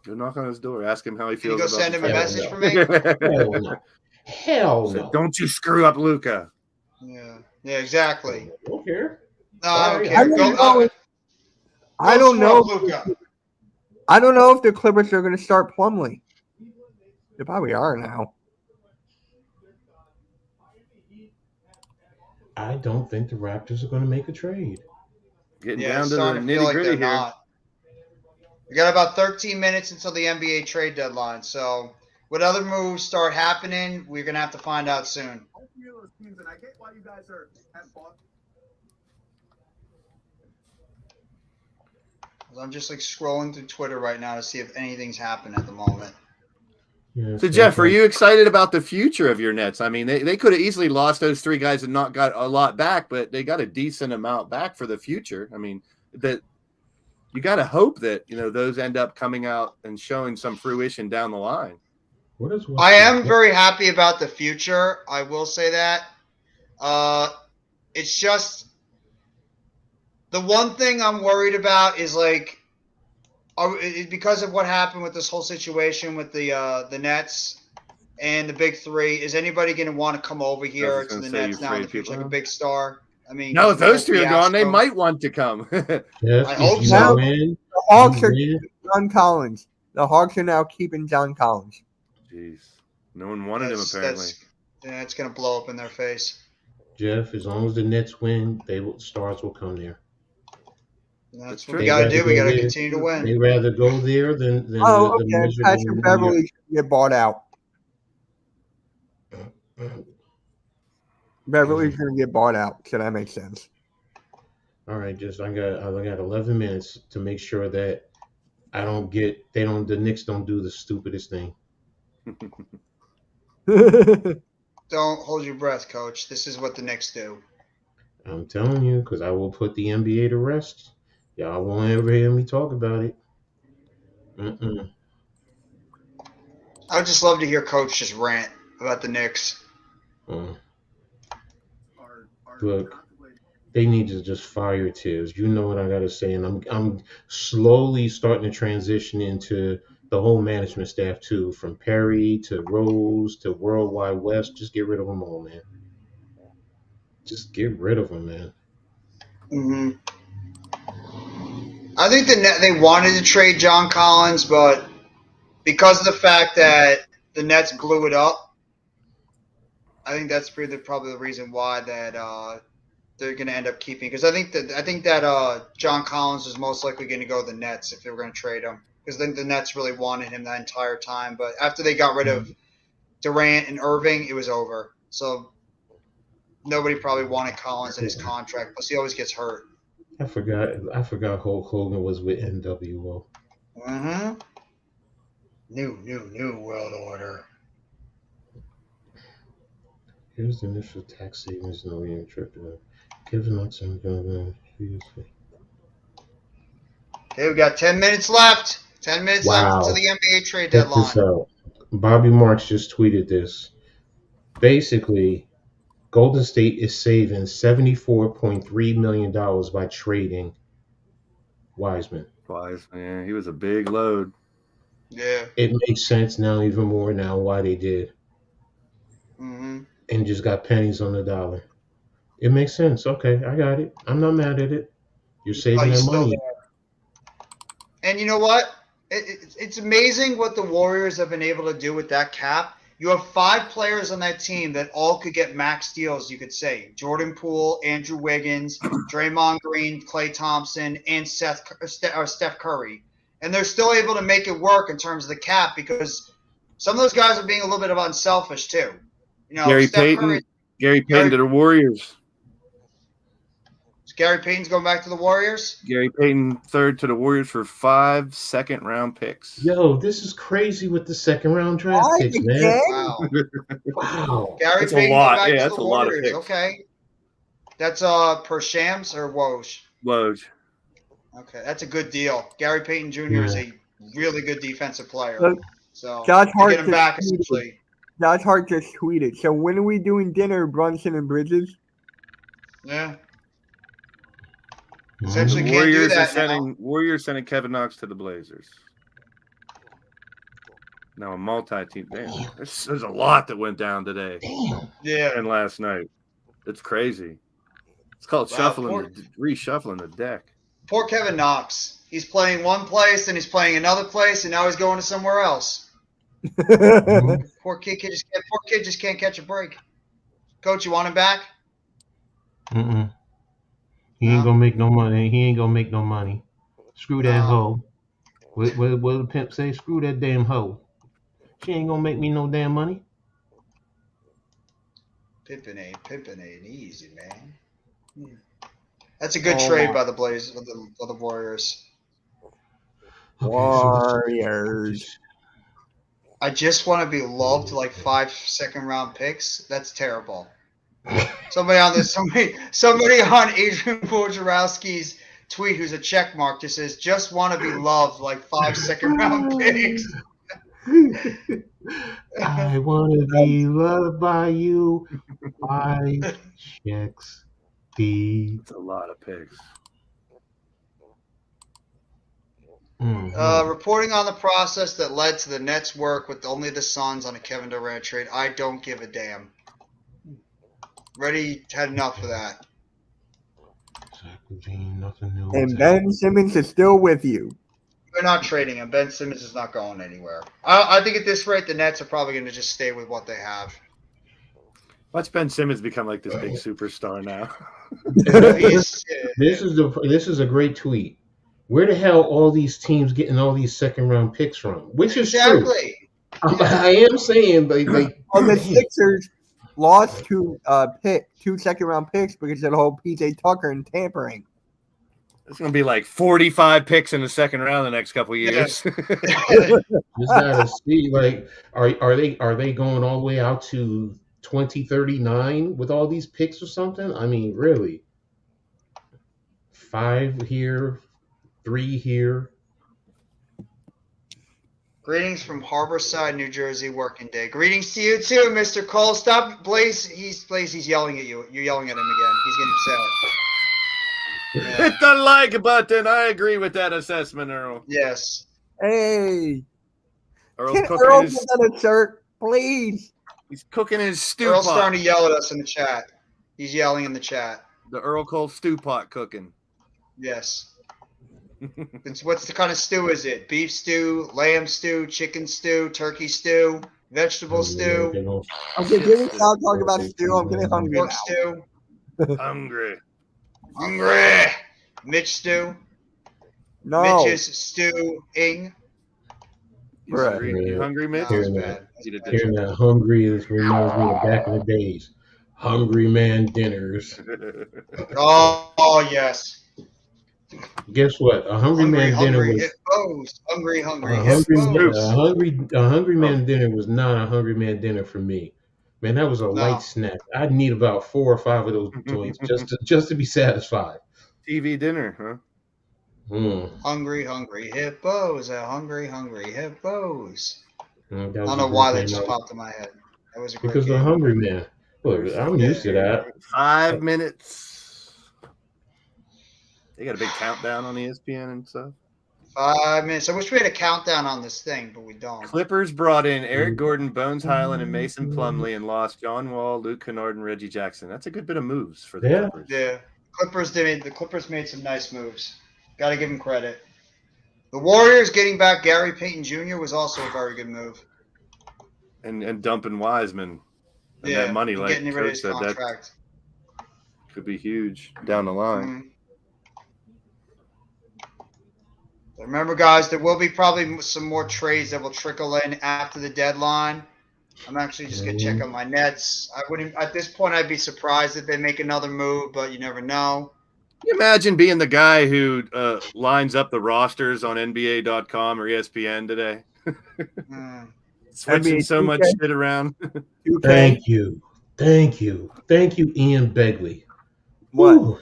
Go knock on his door. Ask him how he feels. Can you go send him a message for me? Hell no. Hell no. Don't you screw up Luka. Yeah, exactly. I don't care. No, I don't care. I don't know. I don't know if the Clippers are going to start Plumlee. They probably are now. I don't think the Raptors are going to make a trade. Getting down to the nitty-gritty here. We got about 13 minutes until the NBA trade deadline. So, what other moves start happening, we're going to have to find out soon. I'm just like scrolling through Twitter right now to see if anything's happened at the moment. Yeah, so, Jeff, are you excited about the future of your Nets? I mean, they could have easily lost those three guys and not got a lot back, but they got a decent amount back for the future. I mean, that you got to hope that, those end up coming out and showing some fruition down the line. I am very happy about the future. I will say that. It's just the one thing I'm worried about is like, because of what happened with this whole situation with the Nets and the big three, is anybody going to want to come over here to the Nets now in the future, like a big star? I mean, no, if those three are gone, they might want to come. Yes, I hope so. The Hawks are keeping John Collins. The Hawks are now keeping John Collins. Jeez. No one wanted him, apparently. It's going to blow up in their face. Jeff, as long as the Nets win, stars will come there. That's what we got to do. We got to continue to win. They'd rather go there than okay. Patrick Beverly should get bought out. Beverly's going to get bought out. So that makes sense. All right, I got 11 minutes to make sure that the Knicks don't do the stupidest thing. Don't hold your breath, Coach. This is what the Knicks do. I'm telling you, because I will put the NBA to rest. Y'all won't ever hear me talk about it. I would just love to hear Coach just rant about the Knicks. Look, they need to just fire Tibbs. You know what I gotta say, and I'm slowly starting to transition into the whole management staff too, from Perry to Rose to Worldwide West. Just get rid of them all, man. Just get rid of them, man. Mm-hmm. I think they wanted to trade John Collins, but because of the fact that the Nets blew it up, I think that's probably the reason why that they're going to end up keeping. Because I think that John Collins is most likely going to go to the Nets if they were going to trade him. Because I think the Nets really wanted him that entire time. But after they got rid of Durant and Irving, it was over. So nobody probably wanted Collins in his contract. Plus, he always gets hurt. I forgot Hulk Hogan was with NWO. Mm-hmm. New world order. Here's the initial tax savings no even tripping. Kevin Hudson. Okay, we got 10 minutes left. 10 minutes left until the NBA trade deadline. Check this out. Bobby Marks just tweeted this. Basically, Golden State is saving $74.3 million by trading Wiseman. Yeah, he was a big load. Yeah. It makes sense now, even more now, why they did. Mm-hmm. And just got pennies on the dollar. It makes sense. Okay, I got it. I'm not mad at it. You're saving that money. And you know what? It's amazing what the Warriors have been able to do with that cap. You have 5 players on that team that all could get max deals, you could say. Jordan Poole, Andrew Wiggins, Draymond Green, Klay Thompson, and Steph Curry. And they're still able to make it work in terms of the cap because some of those guys are being a little bit of unselfish too. You know, Gary Steph Payton. Curry, Gary Payton to the Warriors. Gary Payton's going back to the Warriors. Gary Payton third to the Warriors for 5 second-round picks. Yo, this is crazy with the second-round draft picks, man. Wow. Wow. Gary That's a Payton lot. back Yeah, to that's the a lot of Warriors. picks. Okay. That's per Shams or Woj? Woj. Okay, that's a good deal. Gary Payton Jr. is a really good defensive player. Look, So Josh to Hart get him just back tweeted. essentially. Josh Hart just tweeted. So when are we doing dinner, Brunson and Bridges? Yeah. Essentially can't do Warriors are that sending Warriors Kevin Knox to the Blazers. Now a multi-team. Damn, there's a lot that went down today Yeah. and last night. It's crazy. It's called reshuffling the deck. Poor Kevin Knox. He's playing one place, and he's playing another place, and now he's going to somewhere else. Poor kid just can't catch a break. Coach, you want him back? Mm-mm. He ain't gonna make no money. He ain't gonna make no money. Screw that hoe. What the pimp say? Screw that damn hoe. She ain't gonna make me no damn money. Pimpin' ain't easy, man. That's a good trade by the Blazers of the Warriors. Warriors. I just want to be loved like 5 second-round picks. That's terrible. Somebody on Adrian Wojnarowski's tweet who's a check mark just says, just want to be loved like 5 second-round picks. I want to be loved by you. 5 checks deep. It's a lot of picks. Reporting on the process that led to the Nets' work with only the Suns on a Kevin Durant trade. I don't give a damn. Ready had enough of that. Nothing new. And Ben Simmons is still with you. They're not trading him. Ben Simmons is not going anywhere. I think at this rate, the Nets are probably going to just stay with what they have. Watch Ben Simmons become like this big superstar now. This is a great tweet. Where the hell all these teams getting all these second-round picks from? Which is true. I am saying, but well, the Sixers lost 2 second-round picks because of the whole PJ Tucker and tampering. It's going to be like 45 picks in the second round the next couple of years. Just gotta see, like, are they going all the way out to 2039 with all these picks or something? I mean, really, 5 here, 3 here. Greetings from Harborside, New Jersey, working day. Greetings to you too, Mr. Cole. Stop, Blaze. He's yelling at you. You're yelling at him again. He's getting upset. Yeah. Hit the like button. I agree with that assessment, Earl. Yes. Hey. Earl's Can cooking Earl his, get on a shirt, please? He's cooking his stew Earl's pot. starting to yell at us in the chat. He's yelling in the chat. The Earl Cole stew pot cooking. Yes. What's the kind of stew is it? Beef stew, lamb stew, chicken stew, turkey stew, vegetable stew? Okay, give me stop talking about stew. I'm getting hungry Pork now. stew. Hungry. Hungry. Mitch stew. No. Mitch's stew-ing. Right. You hungry, Mitch? No, Hearing bad. that hungry is reminds me of back in the days. Hungry man dinners. Oh yes. Guess what? A hungry man dinner was hippos. Hungry a hungry hippos. man dinner was not a hungry man dinner for me. Man, that was a light snack. I'd need about 4 or 5 of those joints just to be satisfied. TV dinner, huh? Hungry hippos. Hungry hippos. I That don't was know a why great that just game. popped in my head. That was a great Because the game. hungry man. Look, I'm used to that. 5 minutes. They got a big countdown on ESPN and stuff. 5 minutes. I wish we had a countdown on this thing, but we don't. Clippers brought in Eric Gordon, Bones Highland, and Mason Plumlee, and lost John Wall, Luke Kennard, and Reggie Jackson. That's a good bit of moves for the Clippers. Yeah. The Clippers made some nice moves. Got to give them credit. The Warriors getting back Gary Payton Jr. was also a very good move. and dumping Wiseman. And that money, like getting rid of Coach his said, that contract. could be huge down the line. Mhm. Remember, guys, there will be probably some more trades that will trickle in after the deadline. I'm actually just gonna check on my Nets. I wouldn't at this point. I'd be surprised if they make another move, but you never know. Can you imagine being the guy who lines up the rosters on NBA.com or ESPN today? Switching NBA so much 2K? shit around. 2K? Thank you. Thank you. Thank you, Ian Begley. What? Whew.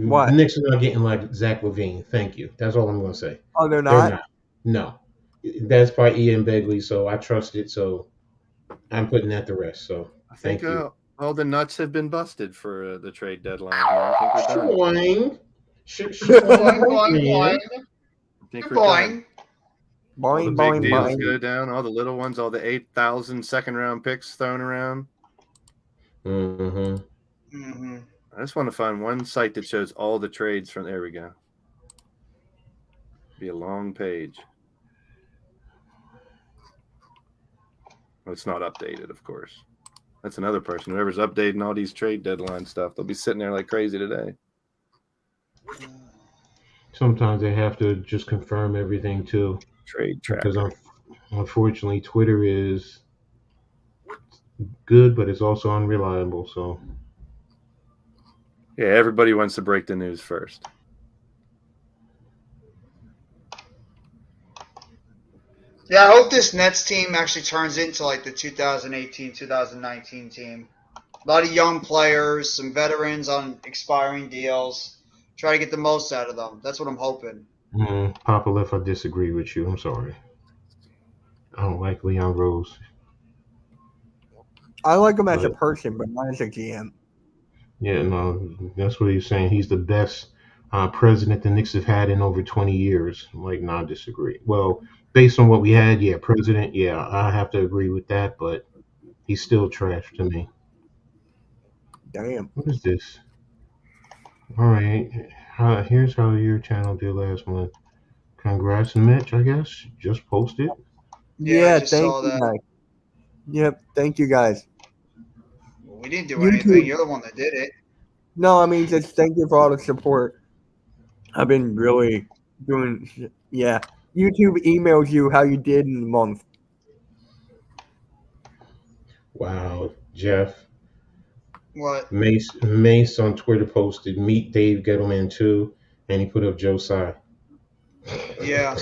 What? The Knicks are not getting like Zach LaVine. Thank you. That's all I'm going to say. Oh, they're They're not? not. No. That's by Ian Begley, so I trust it. So I'm putting that to rest. So I thank think you. all the nuts have been busted for the trade deadline. I think we're done. Boing. Boing, boing, Man. boing. I think we're done. Boing. All the Boing, big boing, deals boing. go down. All the little ones, all the 8,000 second-round picks thrown around. Mm-hmm. Mm-hmm. I just want to find one site that shows all the trades from. There we go. Be a long page. Well, it's not updated, of course. That's another person. Whoever's updating all these trade deadline stuff, they'll be sitting there like crazy today. Sometimes they have to just confirm everything too. Trade tracker. Because unfortunately, Twitter is good, but it's also unreliable. So yeah, everybody wants to break the news first. Yeah, I hope this Nets team actually turns into like the 2018-2019 team. A lot of young players, some veterans on expiring deals. Try to get the most out of them. That's what I'm hoping. Papa Left, I disagree with you. I'm sorry. I don't like Leon Rose. I like him as a person, but not as a GM. Yeah, no, that's what he's saying. He's the best president the Knicks have had in over 20 years. Like, not disagree. Well, based on what we had, yeah, president, yeah, I have to agree with that, but he's still trash to me. Damn. What is this? All right, here's how your channel did last month. Congrats, Mitch, I guess. Just posted. Yeah, I Thank just saw you that. guys. Yep, thank you guys. We didn't do YouTube. anything. You're the one that did it. No, I mean, just thank you for all the support. I've been really doing, yeah. YouTube emails you how you did in a month. Wow, Jeff. What? Mace on Twitter posted, meet Dave Gettleman too, and he put up Joe Tsai. Yeah.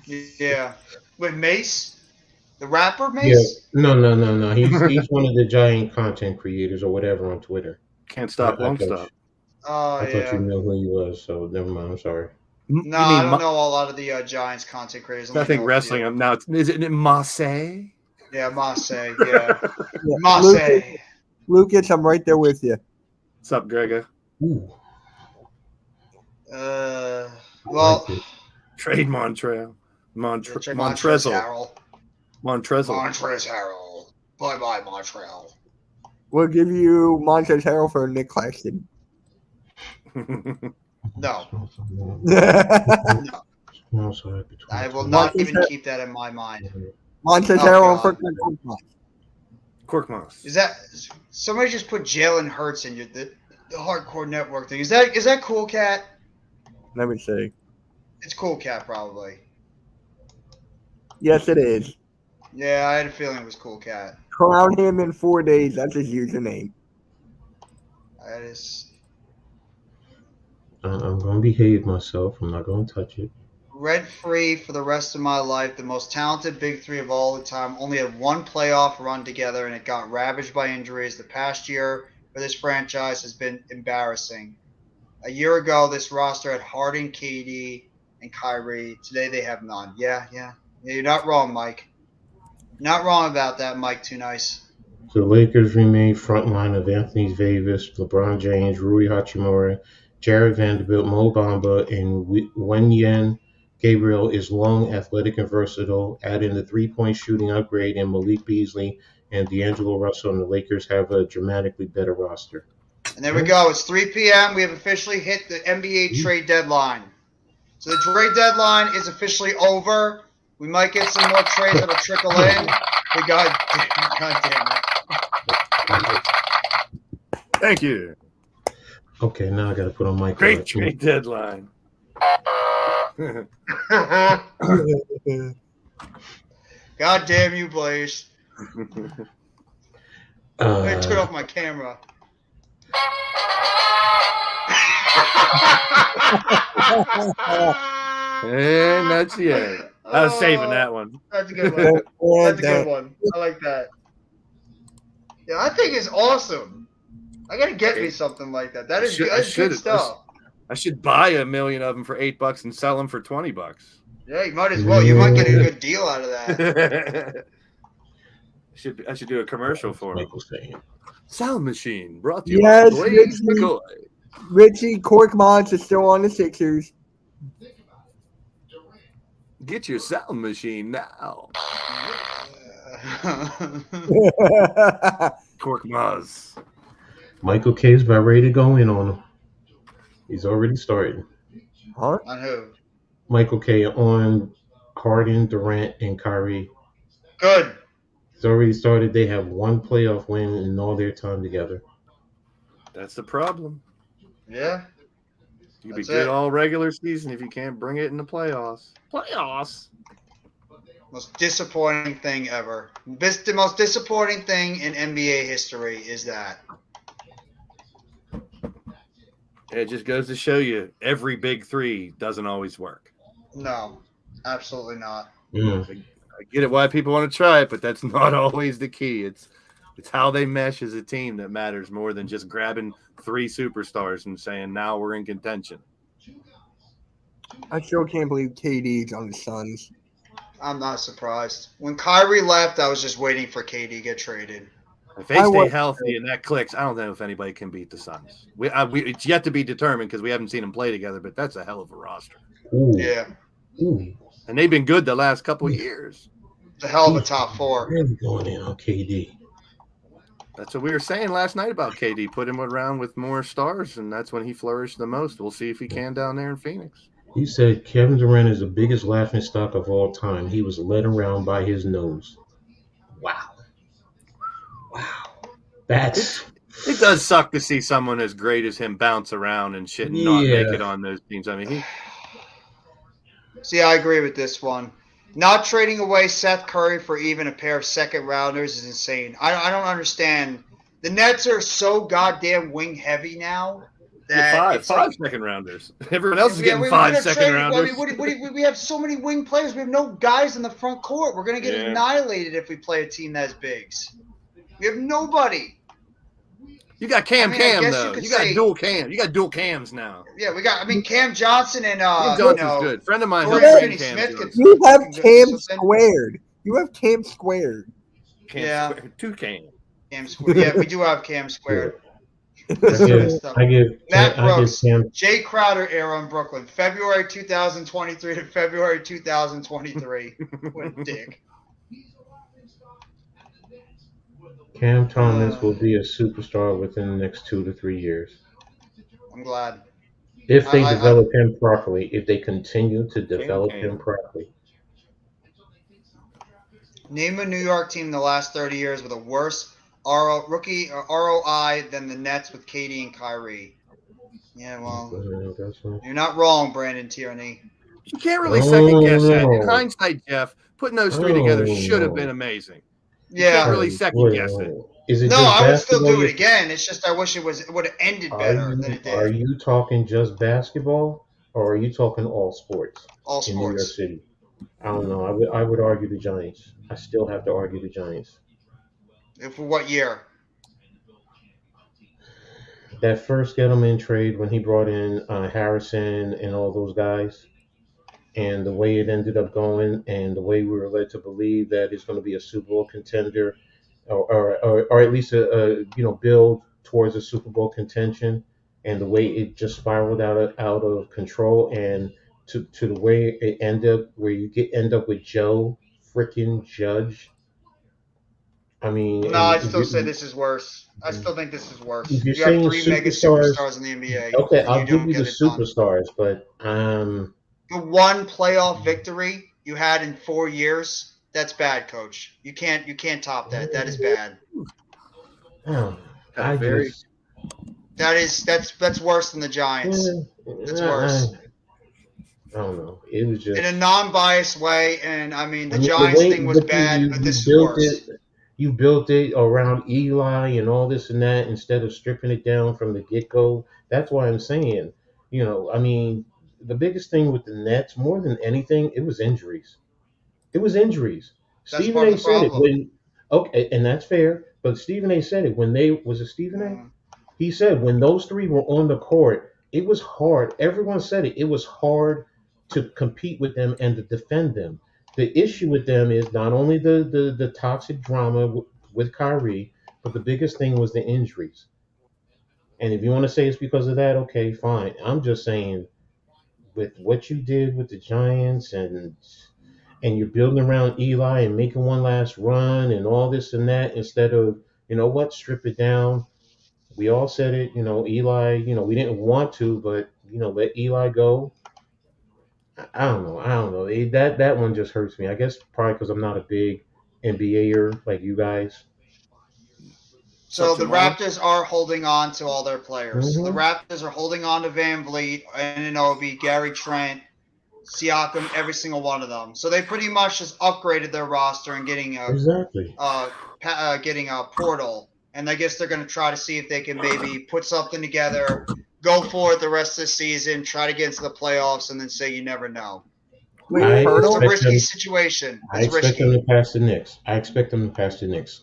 Yeah. With Mace? The rapper Mace? Yeah. No. He's one of the giant content creators or whatever on Twitter. Can't stop, won't stop. Oh, I thought you knew who he was, so never mind. I'm sorry. No, I don't know a lot of the Giants content creators. I think wrestling them now. Is it Marseille? Yeah, Marseille. Yeah. Yeah. Marseille. Lucas, I'm right there with you. What's up, Gregor? Ooh. Well, trade Montrezl. Montrezl Montrezl. Montrezl Harrell. Bye, Montreal. We'll give you Montrezl Harrell for Nick Claxton. No. No. I will not even keep that in my mind. Montrezl Harrell for Korkmaz. Is that somebody just put Jalen Hurts in the hardcore network thing? Is that Cool Cat? Let me see. It's Cool Cat, probably. Yes, it is. Yeah, I had a feeling it was Cool Cat. Crown him in 4 days. That's his username. That is. I'm going to behave myself. I'm not going to touch it. Rent-free for the rest of my life. The most talented big three of all the time. Only had one playoff run together, and it got ravaged by injuries. The past year for this franchise has been embarrassing. A year ago, this roster had Harden, KD, and Kyrie. Today, they have none. Yeah, you're not wrong, Mike. Not wrong about that, Mike. Too nice. The Lakers remain front line of Anthony Davis, LeBron James, Rui Hachimura, Jared Vanderbilt, Mo Bamba, and Wenyen Gabriel is long, athletic, and versatile. Add in the three-point shooting upgrade in Malik Beasley and D'Angelo Russell, and the Lakers have a dramatically better roster. And there we go. It's 3 p.m. We have officially hit the NBA trade deadline. So the trade deadline is officially over. We might get some more trades that'll trickle in. We God damn it. Thank you. Okay, now I got to put on my Great trade deadline. God damn you, Blaze. I turn off my camera. And that's the end. I was saving that one. That's a good one. That's a good one. I like that. Yeah, that thing is awesome. I gotta get me something like that. That is good stuff. I should buy 1 million of them for $8 and sell them for $20. Yeah, you might as well. You might get a good deal out of that. I should do a commercial for them. Michael saying. Sound Machine brought to you Yes, by Blaze McCoy. Richie Korkmaz is still on the Sixers. Get your sound machine now. Korkmaz. Michael K's about ready to go in on him. He's already started. Huh? On who? Michael K on Harden, Durant, and Kyrie. Good. It's already started. They have one playoff win in all their time together. That's the problem. Yeah. You can be good all regular season if you can't bring it in the playoffs. Playoffs. Most disappointing thing ever. The most disappointing thing in NBA history is that. It just goes to show you every big three doesn't always work. No, absolutely not. I get it why people want to try it, but that's not always the key. It's how they mesh as a team that matters more than just grabbing 3 superstars and saying, now we're in contention. I still can't believe KD's on the Suns. I'm not surprised. When Kyrie left, I was just waiting for KD to get traded. If they stay healthy and that clicks, I don't know if anybody can beat the Suns. It's yet to be determined because we haven't seen them play together, but that's a hell of a roster. Ooh. Yeah. Ooh. And they've been good the last couple of years. It's a hell of a top 4. Really going in on KD. That's what we were saying last night about KD. Put him around with more stars, and that's when he flourished the most. We'll see if he can down there in Phoenix. He said Kevin Durant is the biggest laughingstock of all time. He was led around by his nose. Wow. That's it does suck to see someone as great as him bounce around and shit and not make it on those teams. I mean, See, I agree with this one. Not trading away Seth Curry for even a pair of second rounders is insane. I don't understand. The Nets are so goddamn wing heavy now. That five second rounders. Everyone else is getting 5 second rounders. We have so many wing players. We have no guys in the front court. We're going to get annihilated if we play a team that has bigs. We have nobody. You got Cam, though. You got dual Cam. You got dual Cams now. Yeah, we got. Cam Johnson and Cam Johnson's good. Friend of mine. You have Cam squared. You have Cam squared. Squared. 2 Cam. Cam squared. Yeah, we do have Cam squared. I give Matt Brooks, Jay Crowder era in Brooklyn, February 2023 to February 2023. What a dick. Cam Thomas will be a superstar within the next 2 to 3 years. I'm glad. If they develop him properly, if they continue to develop him properly. Name a New York team in the last 30 years with a worse rookie ROI than the Nets with KD and Kyrie. Yeah, well, you're not wrong, Brandon Tierney. You can't really second guess that. In hindsight, Jeff, putting those 3 together should have been amazing. You can't really second guess it. Is it no, I would still do it again. It's just I wish it would have ended better than it did. Are you talking just basketball, or are you talking all sports? All sports. In New York City. I don't know. I would argue the Giants. I still have to argue the Giants. For what year? That first Gettleman trade when he brought in Harrison and all those guys, and the way it ended up going, and the way we were led to believe that it's going to be a Super Bowl contender, or at least build towards a Super Bowl contention, and the way it just spiraled out of control, and to the way it ended up, where you end up with Joe freaking Judge. I mean, no, I still say this is worse. I still think this is worse. You have 3 mega superstars in the NBA. Okay, I'll give you the superstars, but the one playoff victory you had in 4 years, that's bad, coach. You can't top that. That is bad. Oh, Had a I very just That's worse than the Giants. That's worse. I don't know. It was In a just. non-biased way, and I mean the I mean, the Giants way, thing was but bad, but you this is built it, worse. you built it around Eli and all this and that instead of stripping it down from the get go. That's why I'm saying, I mean, the biggest thing with the Nets, more than anything, it was injuries. It was injuries. That's Stephen part of A. the said it problem. when, okay, and that's fair. But Stephen A. said it when was it Stephen A? Mm. He said when those three were on the court, it was hard. Everyone said it. It was hard to compete with them and to defend them. The issue with them is not only the toxic drama with Kyrie, but the biggest thing was the injuries. And if you want to say it's because of that, okay, fine. I'm just saying with what you did with the Giants and you're building around Eli and making one last run and all this and that instead of, strip it down. We all said it, Eli, we didn't want to, but, let Eli go. I don't know. I don't know. That one just hurts me. I guess probably because I'm not a big NBAer like you guys. So Such the an honor. Raptors are holding on to all their players. So the Hmm. Raptors are holding on to Van Vliet, Anunoby, Gary Trent, Siakam, every single one of them. So they pretty much just upgraded their roster and Exactly. getting a Portal. And I guess they're going to try to see if they can maybe put something together, go for it the rest of the season, try to get into the playoffs, and then say you never know. Wait, I It's a Pirtle? expect risky them. situation. I It's expect them risky. to pass the Knicks. I expect them to pass the Knicks.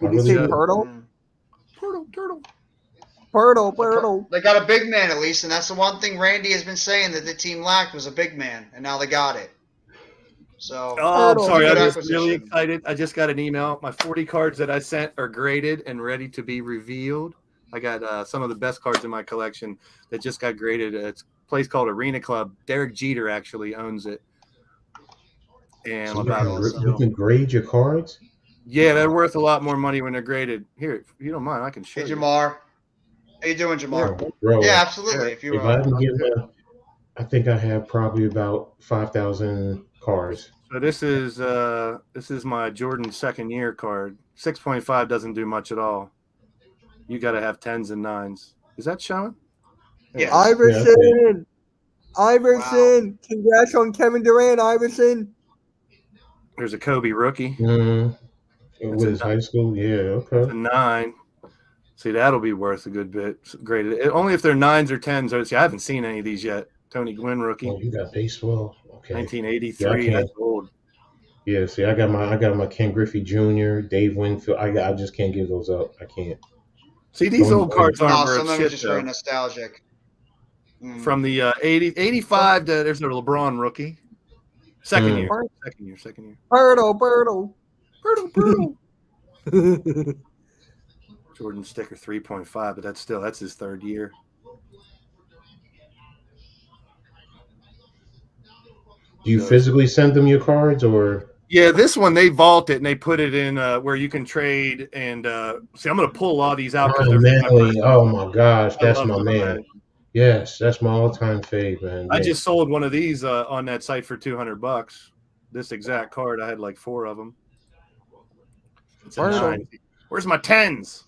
I Did you really say do. Pirtle? Mm. Turtle. Pirtle. They got a big man at least, and that's the one thing Randy has been saying that the team lacked was a big man, and now they got it. So Oh, I'm Turtle. it's a sorry. good I'm just really acquisition. excited. I just got an email. My 40 cards that I sent are graded and ready to be revealed. I got some of the best cards in my collection that just got graded. It's a place called Arena Club. Derek Jeter actually owns it. And So I'm It's you pretty about can to awesome. you reveal. can grade your cards. Yeah, they're worth a lot more money when they're graded. Here, if you don't mind, I can show Hey you. Jamar, how you doing, Jamar? Oh, bro, Yeah, absolutely. If you if I haven't Sounds given good. I think I have probably about 5,000 cards. So this is my Jordan second year card. 6.5 doesn't do much at all. You got to have 10s and 9s. Is that showing? There it is. yes. Yeah, okay. Iverson. Congrats on Kevin Durant, Iverson. There's a Kobe rookie. Mm, That's with a his high school, yeah, that's okay. a 9. See, that'll be worth a good bit. Graded only if they're 9s or 10s. See, I haven't seen any of these yet. Tony Gwynn rookie, Oh, you got baseball, okay. Yeah, I 1983. can't. That's old. Yeah, see, I got my Ken Griffey Jr., Dave Winfield. I just can't give those up. I can't. See, these Tony old Gwynn. cards aren't No, some worth of them are shit just very though. nostalgic. Mm. From the 85 to there's a LeBron rookie. Second Mm. year. Pirtle. Second year. Pirtle. Jordan sticker 3.5, but that's his third year. Do you physically send them your cards or? Yeah, this one they vault it and they put it in where you can trade and see. I'm gonna pull a lot of these out because Oh, they're from my Manly. personal. Oh my gosh, I that's love my them. man. Yes, that's my all-time fave, man. I Yeah. just sold one of these on that site for $200. This exact card, I had like 4 of them. It's a Pirtle. 9. Where's my 10s?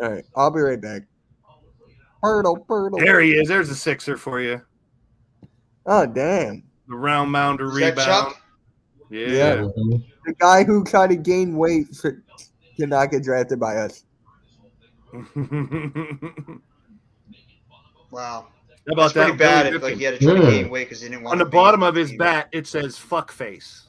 All right, I'll be right back. Pirtle. There he is. There's a 6er for you. Oh, damn. The round mounder Is that rebound. Chuck? Yeah. Mhm. The guy who tried to gain weight did not get drafted by us. Wow. How That's about pretty that? bad Billy if like Griffin. he had to try to gain weight because he didn't want On to the be bottom on of the his team. bat, it says "fuck face."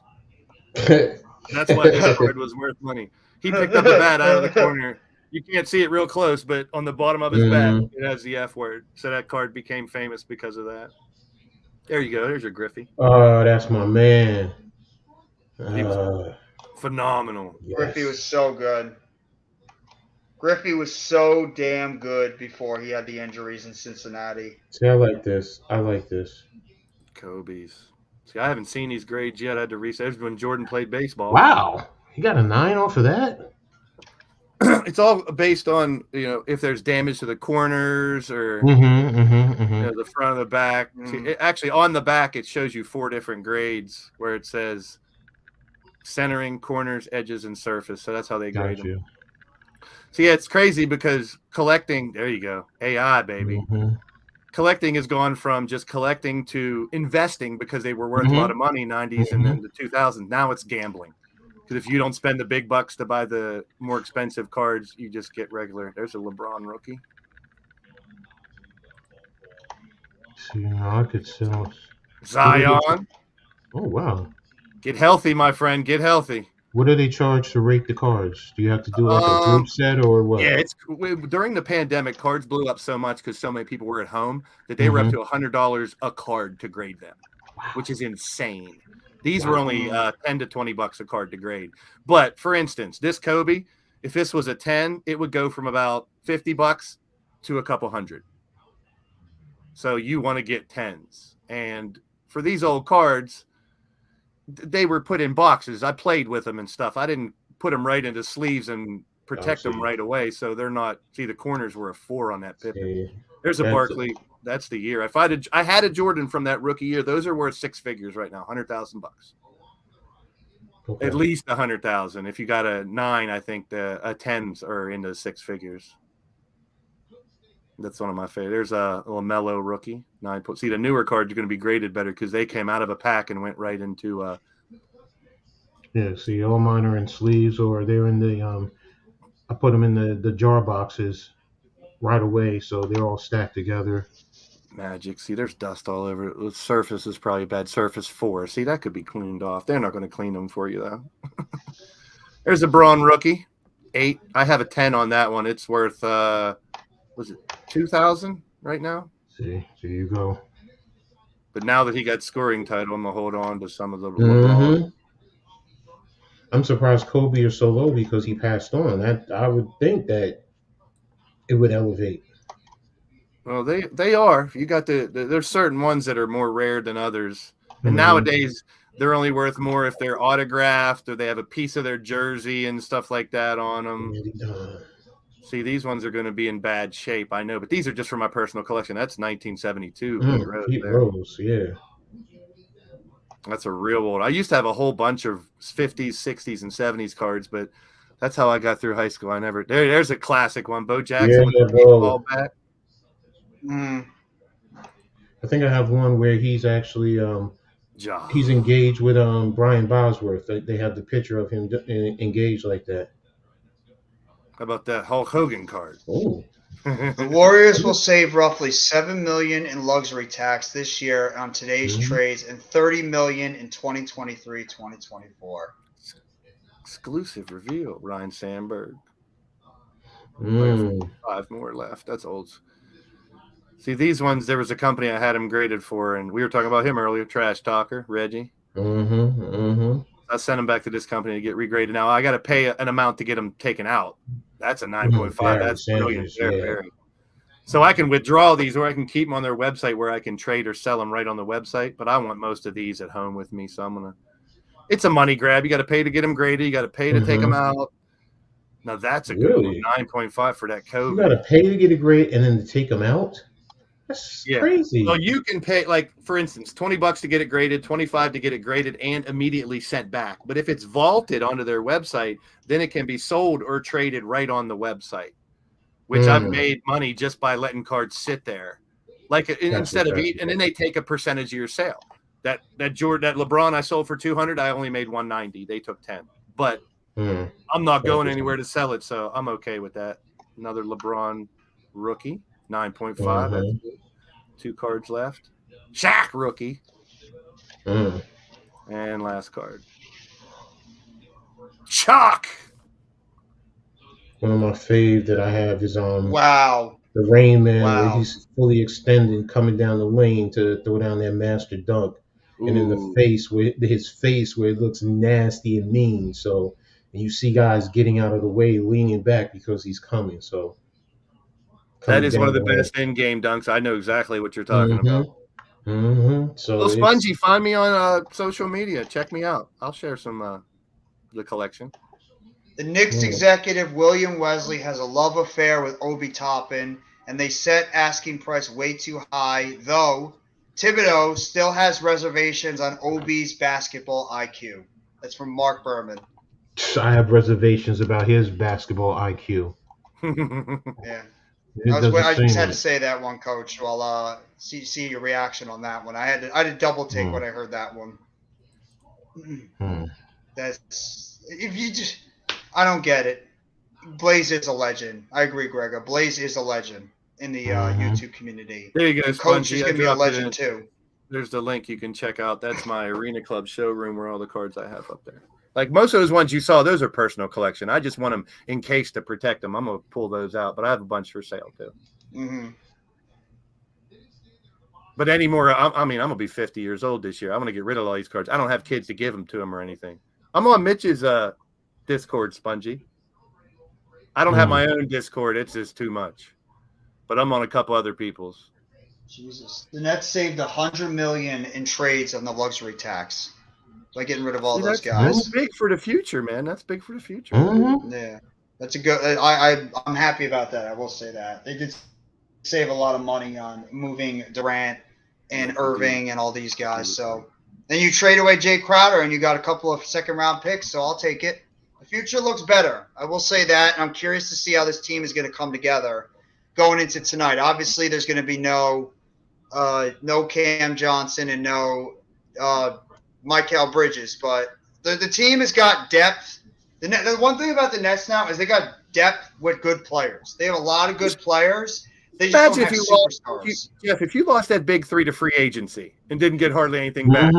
That's why this card was worth money. He picked up the bat out of the corner. You can't see it real close, but on the bottom of his bat, Mhm. it has the F word. So that card became famous because of that. There you go. There's your Griffey. Oh, that's my man. He was phenomenal. Griffey Yes. was so good. Griffey was so damn good before he had the injuries in Cincinnati. See, I like this. I like this. Kobe's. See, I haven't seen these grades yet. I had to research when Jordan played baseball. Wow, he got a 9 off of that. it's all based on if there's damage to the corners or the front of the back. See, actually, on the back it shows you 4 different grades where it says centering, corners, edges, and surface. So that's how they grade Got them. you. So yeah, it's crazy because collecting. There you go, AI baby. Collecting has gone from just collecting to investing because they were worth a lot of money 90s and then the 2000s. Now it's gambling. Because if you don't spend the big bucks to buy the more expensive cards, you just get regular. There's a LeBron rookie. So, I could sell Zion. Oh, wow. Get healthy, my friend. Get healthy. What do they charge to rate the cards? Do you have to do like a group set or what? Yeah, during the pandemic, cards blew up so much because so many people were at home that they were up to $100 a card to grade them, which is insane. These were only 10 to 20 bucks a card to grade. But for instance, this Kobe, if this was a 10, it would go from about 50 bucks to a couple hundred. So you want to get 10s. And for these old cards, they were put in boxes. I played with them and stuff. I didn't put them right into sleeves and protect them right away. So they're not. See, the corners were a 4 on that Pippen. There's a Barkley. That's the year. I had a Jordan from that rookie year. Those are worth 6 figures right now, $100,000 bucks. Okay. At least 100,000. If you got a 9, I think the 10s are into 6 figures. That's one of my favorites. There's a LaMelo rookie. 9. See, the newer cards are going to be graded better because they came out of a pack and went right into. Yeah, see, all mine are in sleeves or they're in the. I put them in the jar boxes right away, so they're all stacked together. Magic. See, there's dust all over it. The surface is probably bad. Surface 4. See, that could be cleaned off. They're not going to clean them for you though. There's a Braun rookie. 8. I have a 10 on that one. It's worth. Was it 2,000 right now? See, there you go. But now that he got scoring title, I'm gonna hold on to some of the. I'm surprised Kobe is so low because he passed on. I would think that it would elevate. Well, they are. You got there's certain ones that are more rare than others, and nowadays they're only worth more if they're autographed or they have a piece of their jersey and stuff like that on them. See, these ones are going to be in bad shape, I know, but these are just for my personal collection. That's 1972. Pete Rose, yeah. That's a real old. I used to have a whole bunch of 50s, 60s, and 70s cards, but that's how I got through high school. There's a classic one. Bo Jackson with the ball bat. I think I have one where he's actually he's engaged with Brian Bosworth. They have the picture of him engaged like that. How about that Hulk Hogan card? Oh. The Warriors will save roughly $7 million in luxury tax this year on today's trades and $30 million in 2023-2024. Exclusive reveal, Ryan Sandberg. 5 more left. That's old. See, these ones, there was a company I had him graded for, and we were talking about him earlier, Trash Talker, Reggie. I sent him back to this company to get regraded. Now, I got to pay an amount to get them taken out. That's a 9.5. That's brilliant. So I can withdraw these or I can keep them on their website where I can trade or sell them right on the website. But I want most of these at home with me. So I'm going to – it's a money grab. You got to pay to get them graded. You got to pay to take them out. Now, that's a good one. 9.5 for that Kobe. You got to pay to get a grade and then to take them out? That's crazy. Well, you can pay, like, for instance, $20 to get it graded, $25 to get it graded and immediately sent back. But if it's vaulted onto their website, then it can be sold or traded right on the website, which I've made money just by letting cards sit there. Like instead of and then they take a percentage of your sale. That LeBron I sold for $200, I only made $190. They took 10. But I'm not going anywhere to sell it, so I'm okay with that. Another LeBron rookie. 9.5. That's 2 cards left. Shaq rookie. And last card. Chalk. One of my fave that I have is the Rain Man where he's fully extended coming down the lane to throw down that master dunk. And in the face where his face where it looks nasty and mean. So and you see guys getting out of the way, leaning back because he's coming. So that is one of the best in-game dunks. I know exactly what you're talking about. So Little Spongy, find me on social media. Check me out. I'll share some the collection. The Knicks executive William Wesley has a love affair with Obi Toppin, and they set asking price way too high, though Thibodeau still has reservations on Obi's basketball IQ. That's from Mark Berman. I have reservations about his basketball IQ. Yeah. It doesn't I just seem had to it. say that one, Coach. Well, see your reaction on that one. I had to double take when I heard that one. That's if you just, I don't get it. Blaze is a legend. I agree, Gregor. Blaze is a legend in the YouTube community. There you go, The coach Spongy. is I gonna be a dropped it in. legend too. There's the link you can check out. That's my Arena Club showroom where all the cards I have up there. Like most of those ones you saw, those are personal collection. I just want them in case to protect them. I'm going to pull those out, but I have a bunch for sale too. Mm-hmm. But anymore, I'm going to be 50 years old this year. I'm going to get rid of all these cards. I don't have kids to give them to them or anything. I'm on Mitch's Discord, Spongy. I don't have my own Discord. It's just too much. But I'm on a couple other people's. Jesus. The Nets saved $100 million in trades on the luxury tax by getting rid of all those guys. That's big for the future, man. That's big for the future. Yeah, that's a good. I'm happy about that. I will say that they did save a lot of money on moving Durant and Irving and all these guys. So then you trade away Jay Crowder and you got a couple of second-round picks. So I'll take it. The future looks better. I will say that. I'm curious to see how this team is going to come together going into tonight. Obviously, there's going to be no Cam Johnson and no Mikal Bridges, but the team has got depth. The one thing about the Nets now is they got depth with good players. They have a lot of good players. They just don't have superstars. Jeff, if you lost that big three to free agency and didn't get hardly anything back,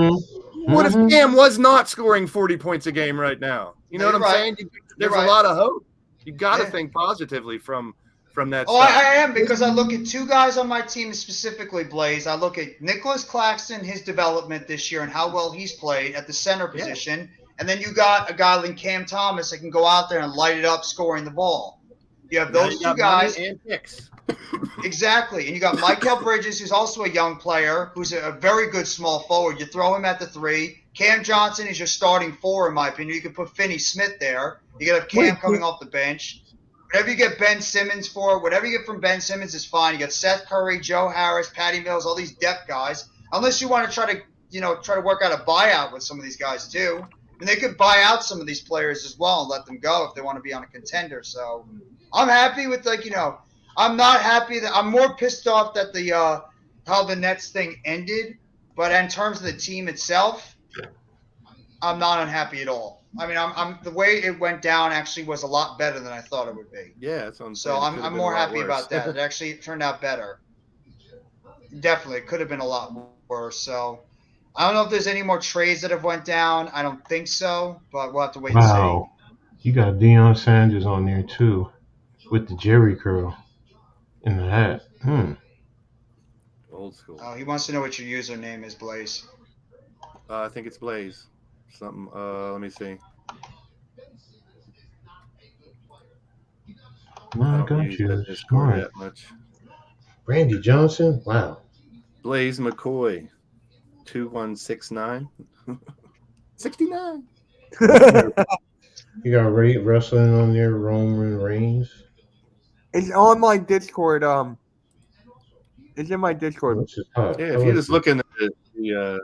what if Cam was not scoring 40 points a game right now? You know what I'm saying? There's a lot of hope. You got to think positively from that. Oh, I am, because I look at two guys on my team specifically, Blaze. I look at Nicholas Claxton, his development this year, and how well he's played at the center position. And then you got a guy like Cam Thomas that can go out there and light it up scoring the ball. You have those two guys. And picks. Exactly. And you got Mikal Bridges, who's also a young player, who's a very good small forward. You throw him at the three. Cam Johnson is your starting four, in my opinion. You can put Finney Smith there. You got Cam coming off the bench. Whatever you get Ben Simmons for, whatever you get from Ben Simmons is fine. You got Seth Curry, Joe Harris, Patty Mills, all these depth guys. Unless you want to try to work out a buyout with some of these guys too. And they could buy out some of these players as well and let them go if they want to be on a contender. So I'm happy with I'm not happy that I'm more pissed off that how the Nets thing ended. But in terms of the team itself, I'm not unhappy at all. I mean, I'm the way it went down actually was a lot better than I thought it would be. Yeah, that's what I'm saying. So I'm more happy about that. It actually turned out better. Definitely, it could have been a lot worse. So I don't know if there's any more trades that have went down. I don't think so, but we'll have to wait and see. You got Deion Sanders on there too, with the Jerry curl in the hat. Old school. Oh, he wants to know what your username is, Blaze. I think it's Blaze. Something. Let me see. I got you. Smart. That much. Randy Johnson. Wow. Blaze McCoy. 2169. 69. You got Ray wrestling on there. Roman Reigns. It's on my Discord. It's in my Discord. Yeah, if you just look in the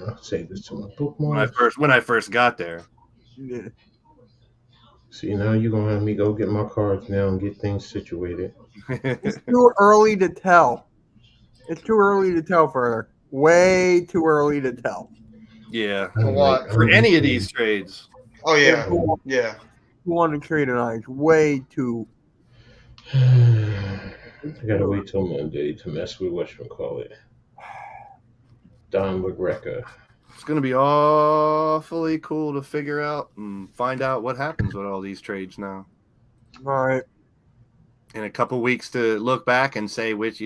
I'll save this to my bookmark. When I first got there. Yeah. See, now you're gonna have me go get my cards now and get things situated. It's too early to tell. It's too early to tell further. Way too early to tell. Yeah. For what? For any of these trades. Oh yeah. Yeah. Who want to trade tonight? It's way too. I gotta wait till Monday to mess with whatchamacallit. Don McGregor. It's going to be awfully cool to figure out and find out what happens with all these trades now. All right. In a couple weeks to look back and say which,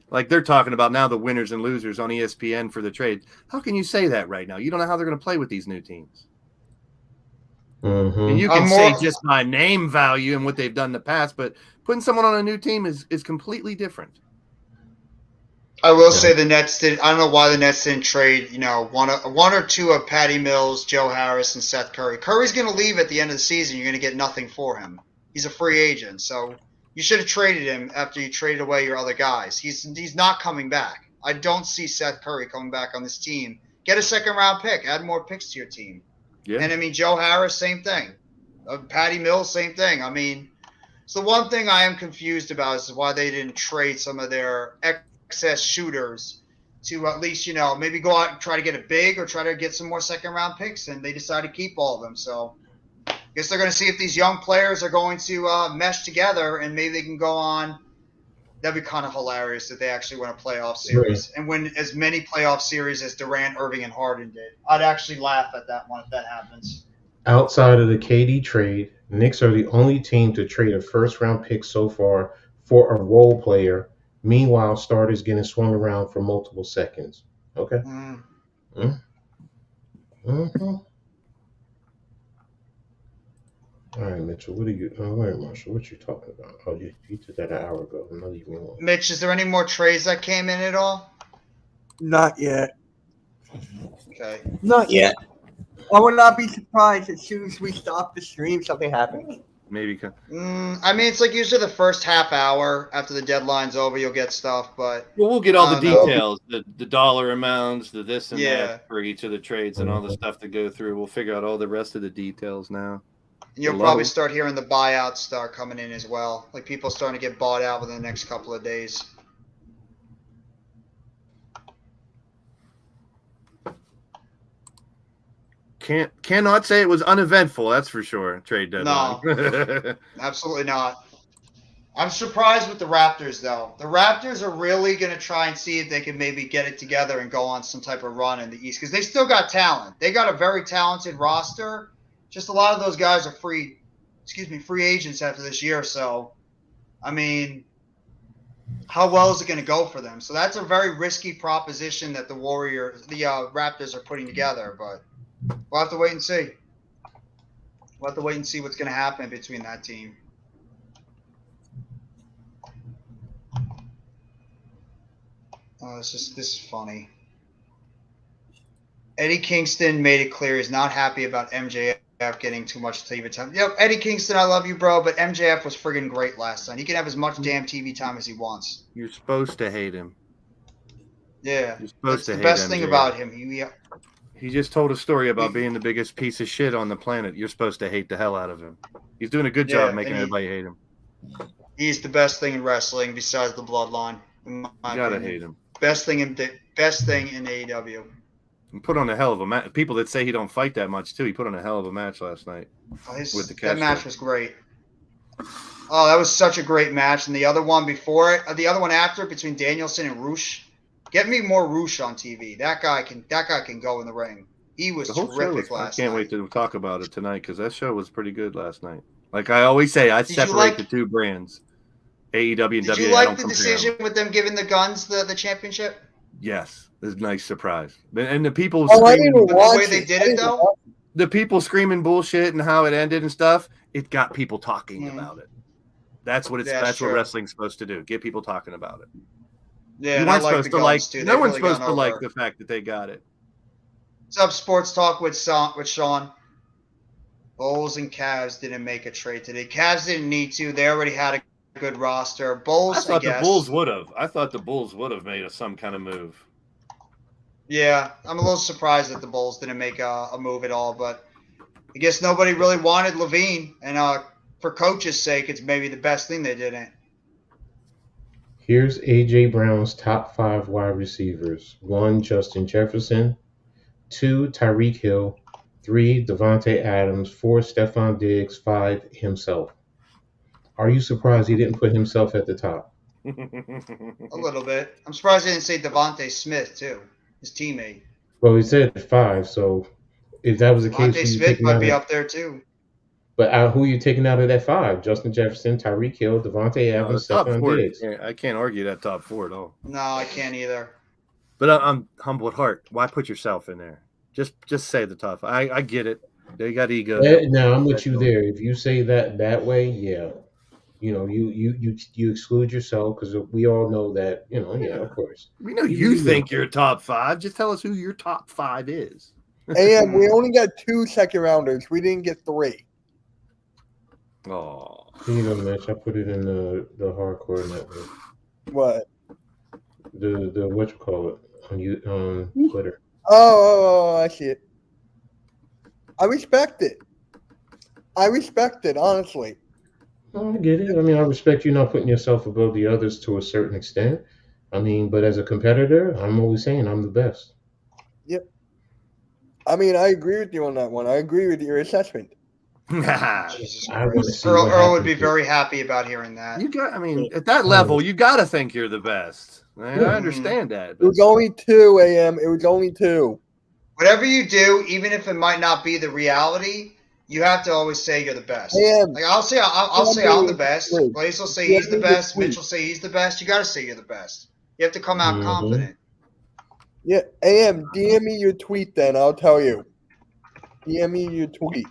like they're talking about now the winners and losers on ESPN for the trade. How can you say that right now? You don't know how they're going to play with these new teams. Mm-hmm. And you can say just by name value and what they've done in the past, but putting someone on a new team is completely different. I will say the Nets did. I don't know why the Nets didn't trade. One or two of Patty Mills, Joe Harris, and Seth Curry. Curry's going to leave at the end of the season. You're going to get nothing for him. He's a free agent, so you should have traded him after you traded away your other guys. He's not coming back. I don't see Seth Curry coming back on this team. Get a second-round pick. Add more picks to your team. Yeah. And, Joe Harris, same thing. Patty Mills, same thing. So the one thing I am confused about is why they didn't trade some of their excess shooters to at least, maybe go out and try to get a big or try to get some more second-round picks, and they decided to keep all of them. So I guess they're going to see if these young players are going to mesh together, and maybe they can go on. That'd be kind of hilarious if they actually win a playoff series and win as many playoff series as Durant, Irving, and Harden did. I'd actually laugh at that one if that happens. Outside of the KD trade, Knicks are the only team to trade a first-round pick so far for a role player. Meanwhile, starters getting swung around for multiple seconds. Okay. Mm-hmm. All right, Mitchell. What are you? Wait, Marshall. What you talking about? Oh, you did that an hour ago. I'm not even alone. Mitch, is there any more trades that came in at all? Not yet. Okay. Not yet. I would not be surprised as soon as we stop the stream, something happens. Maybe. It's like usually the first half hour after the deadline's over, you'll get stuff, but we'll get all the details, the dollar amounts, the this and that for each of the trades and all the stuff to go through. We'll figure out all the rest of the details now. And you'll probably start hearing the buyouts start coming in as well. Like people starting to get bought out within the next couple of days. Cannot say it was uneventful, that's for sure. Trade deadline. No, absolutely not. I'm surprised with the Raptors, though. The Raptors are really going to try and see if they can maybe get it together and go on some type of run in the East, because they still got talent. They got a very talented roster. Just a lot of those guys are free agents after this year. So, how well is it going to go for them? So that's a very risky proposition that the Raptors are putting together, but we'll have to wait and see. We'll have to wait and see what's going to happen between that team. Oh, this is funny. Eddie Kingston made it clear he's not happy about MJF getting too much TV time. Yep, Eddie Kingston, I love you, bro, but MJF was friggin' great last night. He can have as much damn TV time as he wants. You're supposed to hate him. Yeah, you're supposed to hate the best MJF. thing about him. He just told a story about being the biggest piece of shit on the planet. You're supposed to hate the hell out of him. He's doing a good job making everybody hate him. He's the best thing in wrestling besides the Bloodline. You gotta hate him. Best thing in AEW. He put on a hell of a match. People that say he don't fight that much too. He put on a hell of a match last night with the That match was great. Oh, that was such a great match. And the other one before it, the other one after, between Danielson and Roosh. Get me more Roosh on TV. That guy can go in the ring. He was terrific last night. I can't wait to talk about it tonight because that show was pretty good last night. Like I always say, I separate the two brands, AEW and WWE. Did you like the decision with them giving the Guns the championship? Yes, it was a nice surprise. And the people the way they did it though. The people screaming bullshit and how it ended and stuff. It got people talking about it. That's what that's what wrestling's supposed to do. Get people talking about it. Yeah, you weren't supposed to like. No one's supposed to like the fact that they got it. What's up, Sports Talk with Sean? Bulls and Cavs didn't make a trade today. Cavs didn't need to. They already had a good roster. Bulls, I thought the Bulls would have. I thought the Bulls would have made some kind of move. Yeah, I'm a little surprised that the Bulls didn't make a move at all, but I guess nobody really wanted Levine, and for coach's sake, it's maybe the best thing they didn't. Here's A.J. Brown's top 5 wide receivers. 1, Justin Jefferson. 2, Tyreek Hill. 3, Devontae Adams. 4, Stephon Diggs. 5, himself. Are you surprised he didn't put himself at the top? A little bit. I'm surprised he didn't say Devontae Smith, too, his teammate. Well, he said 5, so if that was the case... Devontae Smith might be up there, too. But who are you taking out of that 5? Justin Jefferson, Tyreek Hill, Devontae Adams, Stephon Diggs. I can't argue that top 4 at all. No, I can't either. But I'm humble at heart. Why put yourself in there? Just say the top 5. I get it. They got ego. No, I'm with you there. If you say that way, yeah. you exclude yourself because we all know that, yeah, of course. We know you think you're top 5. Just tell us who your top 5 is. And we only got 2 second rounders. We didn't get 3. Oh, Mitch, I put it in the hardcore network. What? The what you call it on Twitter. Oh, I see it. I respect it. Honestly. I get it. I mean, I respect you not putting yourself above the others to a certain extent. I mean, but as a competitor, I'm always saying I'm the best. Yep. I mean, I agree with you on that one. I agree with your assessment. Jesus I want to Christ. see Earl would be very happy about hearing that. At that level, you got to think you're the best. I understand that. It was only 2 a.m. It was only 2. Whatever you do, even if it might not be the reality, you have to always say you're the best. Like I'll say I'm the best. Blaze will say he's the best. Mitch will say he's the best. You got to say you're the best. You have to come out confident. Yeah, AM, DM me your tweet then. I'll tell you. DM me your tweet.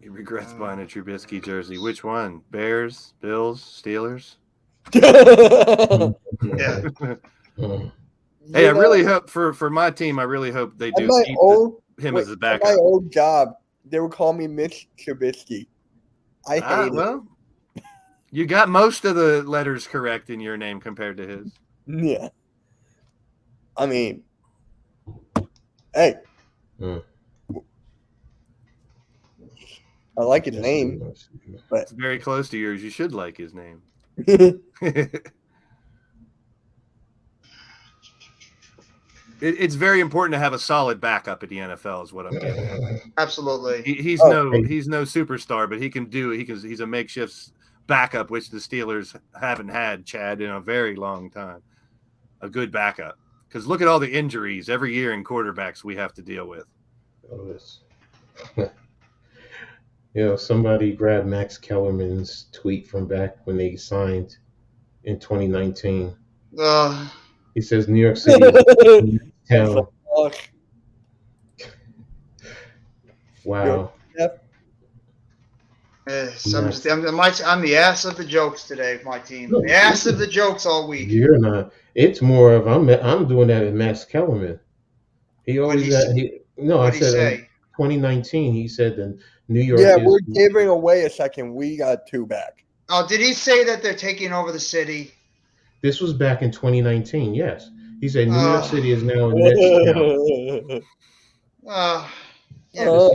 He regrets buying a Trubisky jersey. Which one? Bears, Bills, Steelers? Yeah. Hey, I really hope for my team. I really hope they do keep him as a backup. At my old job, they would call me Mitch Trubisky. I hate it. Well, you got most of the letters correct in your name compared to his. Yeah. I mean, hey. I like his name, but it's very close to yours. You should like his name. It's very important to have a solid backup at the NFL, is what I'm getting at. Absolutely. He's no superstar, but he's a makeshift backup, which the Steelers haven't had, Chad, in a very long time. A good backup. Because look at all the injuries every year in quarterbacks we have to deal with. Somebody grabbed Max Kellerman's tweet from back when they signed in 2019. He says New York City is town. Wow. Yep. I'm the ass of the jokes today, my team. The ass of the jokes all week. You're not. It's more of I'm doing that with Max Kellerman. He always I said 2019. He said that New York. Yeah, we're giving away a second. We got 2 back. Oh, did he say that they're taking over the city? This was back in 2019. Yes, he said New York City is now in next town.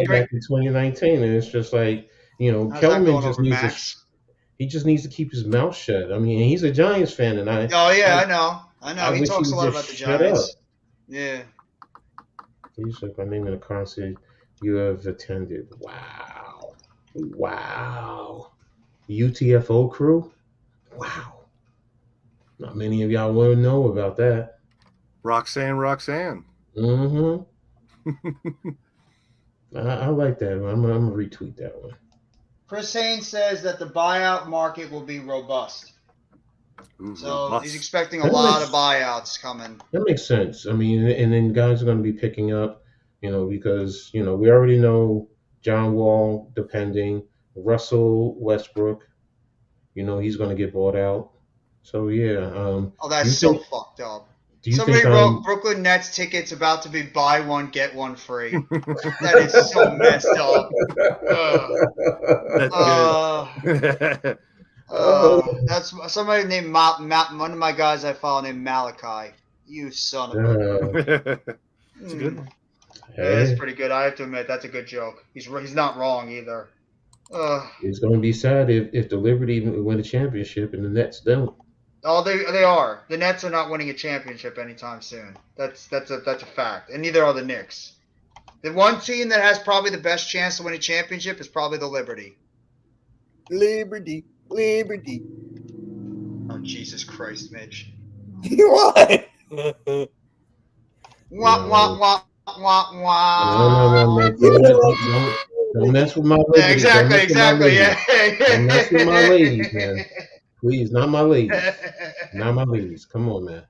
Back in 2019, and it's just like Kellerman just needs to keep his mouth shut. I mean, he's a Giants fan, and I know. He talks a lot about the Giants. Yeah. He's like, my name in a concert you have attended. Wow. UTFO crew. Wow. Not many of y'all want to know about that. Roxanne. Mm-hmm. I like that one. I'm going to retweet that one. Chris Haynes says that the buyout market will be robust. So he's expecting a lot of buyouts coming. That makes sense. I mean, and then guys are going to be picking up, because, we already know John Wall, depending, Russell Westbrook, he's going to get bought out. So, yeah. That's so fucked up. Somebody wrote Brooklyn Nets tickets about to be buy one, get one free. That is so messed up. That's somebody named one of my guys I follow named Malachi. You son of a. It's a good one. That's pretty good. I have to admit, that's a good joke. He's not wrong either. It's going to be sad if the Liberty win a championship and the Nets don't. Oh, they are. The Nets are not winning a championship anytime soon. That's a fact. And neither are the Knicks. The one team that has probably the best chance to win a championship is probably the Liberty. Liberty. Oh, Jesus Christ, Mitch. What? Wah. No. Don't mess with my ladies. Yeah, exactly. Yeah. Don't mess with my ladies, man. Please, not my ladies. Not my ladies. Come on, man.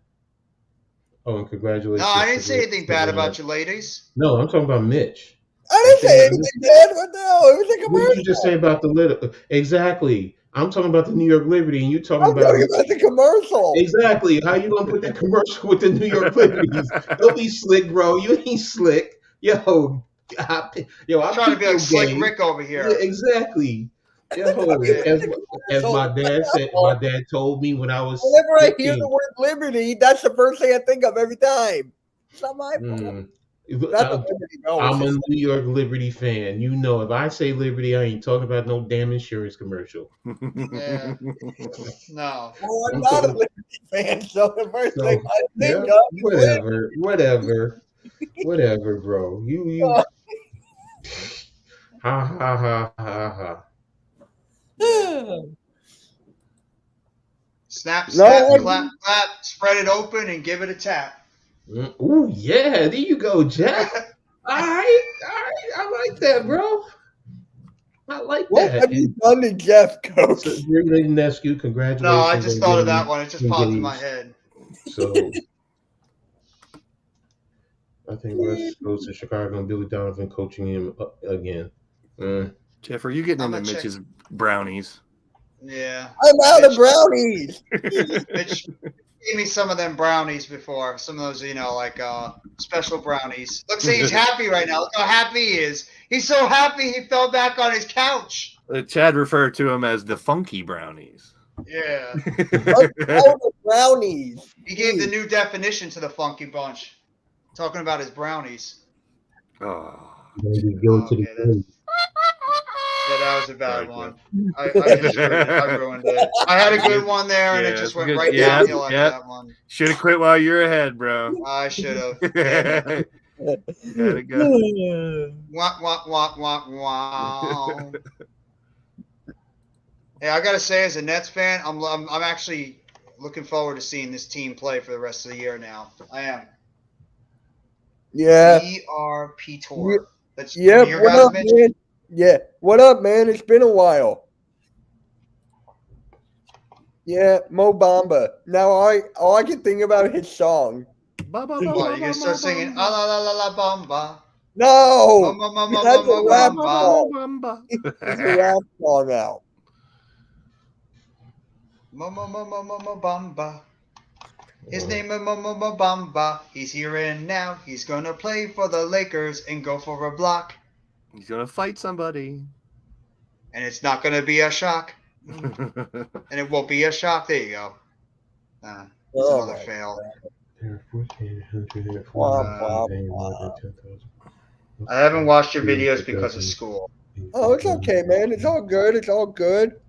Oh, and congratulations. No, I didn't say anything bad about your ladies. No, I'm talking about Mitch. I didn't say anything bad. What the hell? It was a What commercial. did you just say about the little? Exactly. I'm talking about the New York Liberty, and you talking I'm about talking about the commercial. exactly. How you gonna put that commercial with the New York Liberties? Don't be slick, bro. You ain't slick. Yo, I trying to peep be your like Slick game. Rick over Yeah, here. exactly. Yo, Yeah. as my dad said, my dad told me when I was Whenever I hear 15. the word Liberty, that's the first thing I think of every time. It's not my fault. Mm. Not the Liberty. No, I'm a it's just, New York Liberty fan. You know, if I say Liberty, I ain't talking about no damn insurance commercial. Yeah. No. well, I'm I'm not a talking, Liberty fan, so the first so thing I yeah, think of is whatever, bro. You, ha ha ha ha ha. Liberty. Snap, No, snap, I- clap, clap. Spread it open and give it a tap. Ooh, yeah, there you go, Jack. All right, I like that, bro. I like What that. have you done to Jeff, Coach? So, your nephew, No, congratulations. I just on thought of getting that one. It just popped in my engaged. head. So I think Russ goes to Chicago and Billy Donovan coaching him again. Jeff, are you getting I'm into gonna check. Mitch's brownies? Yeah. I'm out of brownies. Mitch gave me some of them brownies before. Some of those, like special brownies. Look, see, he's happy right now. Look how happy he is. He's so happy he fell back on his couch. Chad referred to them as the funky brownies. Yeah. Out of brownies. He gave the new definition to the funky bunch. Talking about his brownies. Oh. Maybe go to the Okay, game. Yeah, that was a bad Sorry, one. I ruined it. I had a good one there, and it just went right downhill after that one. Should have quit while you're ahead, bro. I should have. Gotta go. Wah, wah, wah, wah, wah. Yeah, I gotta say, as a Nets fan, I'm actually looking forward to seeing this team play for the rest of the year. Now, I am. Yeah. ERP Tour. That's Yeah. your What guys, up, Mitch? man? Yeah. What up, man? It's been a while. Yeah, Mo Bamba. Now all I can think about his song. What, you gonna start singing "Ah la la la la bamba"? No, that's a rap Bamba. song. It's a rap song out. Bamba. His name is Bamba. He's here and now. He's gonna play for the Lakers and go for a block. He's gonna fight somebody. And it's not gonna be a shock. And it won't be a shock. There you go. It's another fail. I haven't watched your videos because of school. Oh, it's okay, man. It's all good. It's all good.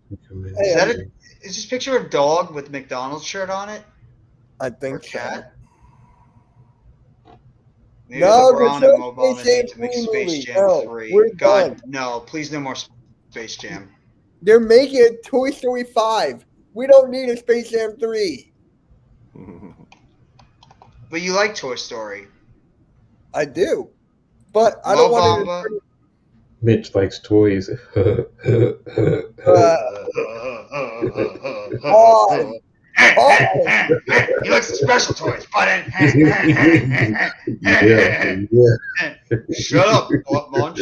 Is this picture of dog with McDonald's shirt on it? I Or think so. cat? Maybe No, LeBron there's and no Mo Bamba Space need to make Jam Space movie. Jam No, 3. we're God, done. no, please no more Space Jam. They're making a Toy Story 5. We don't need a Space Jam 3. But you like Toy Story. I do. But I Mo don't want Bamba. to. Mitch likes toys. He likes the special toys, but shut up, butt munch.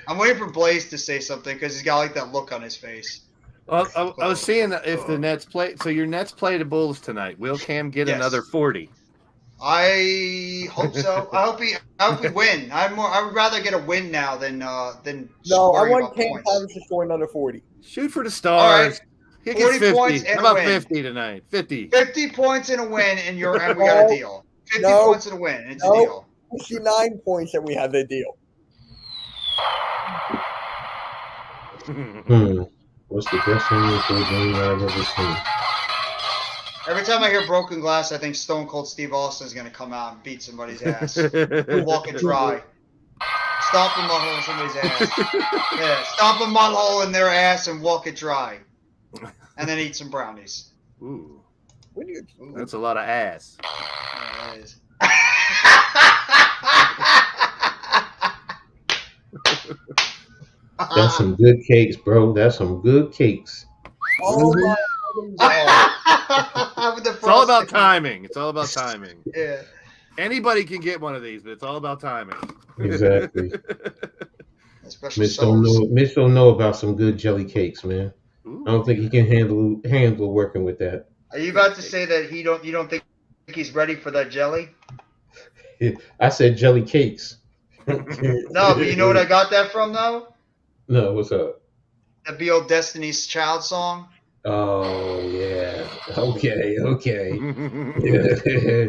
I'm waiting for Blaze to say something because he's got like that look on his face. Well, I was seeing that if the Nets play, so your Nets play the Bulls tonight. Will Cam get Yes. another 40? I hope so. I hope we win. I would rather get a win now than No, I worry want about Cam points. Thomas to score another 40. Shoot for the All stars. right. He 40 gets 50. points and How about a win. 50 tonight? 50. 50 points and a win, and we got a deal. 50 No. points and a win, and it's a No. deal. 69 points and we have the deal. What's the best thing for a game I've ever seen? Every time I hear broken glass, I think Stone Cold Steve Austin is going to come out and beat somebody's ass. Walk it dry. Stomp a mud hole in somebody's ass. Yeah, stomp a mud hole in their ass and walk it dry. And then eat some brownies. Ooh, What do you? that's a lot of ass. Yeah, that is. That's some good cakes, bro. That's some good cakes. Oh my God. With the It's all about frosting. timing. It's all about timing. Yeah. Anybody can get one of these, but it's all about timing. Exactly. Especially Mitch don't souls. know. Mitch don't know about some good jelly cakes, man. Ooh. I don't think he can handle working with that. Are you about to say that you don't think he's ready for that jelly? I said jelly cakes. No, but you know what I got that from though? No, what's up? That be old Destiny's Child song. Oh yeah. Okay. Yeah.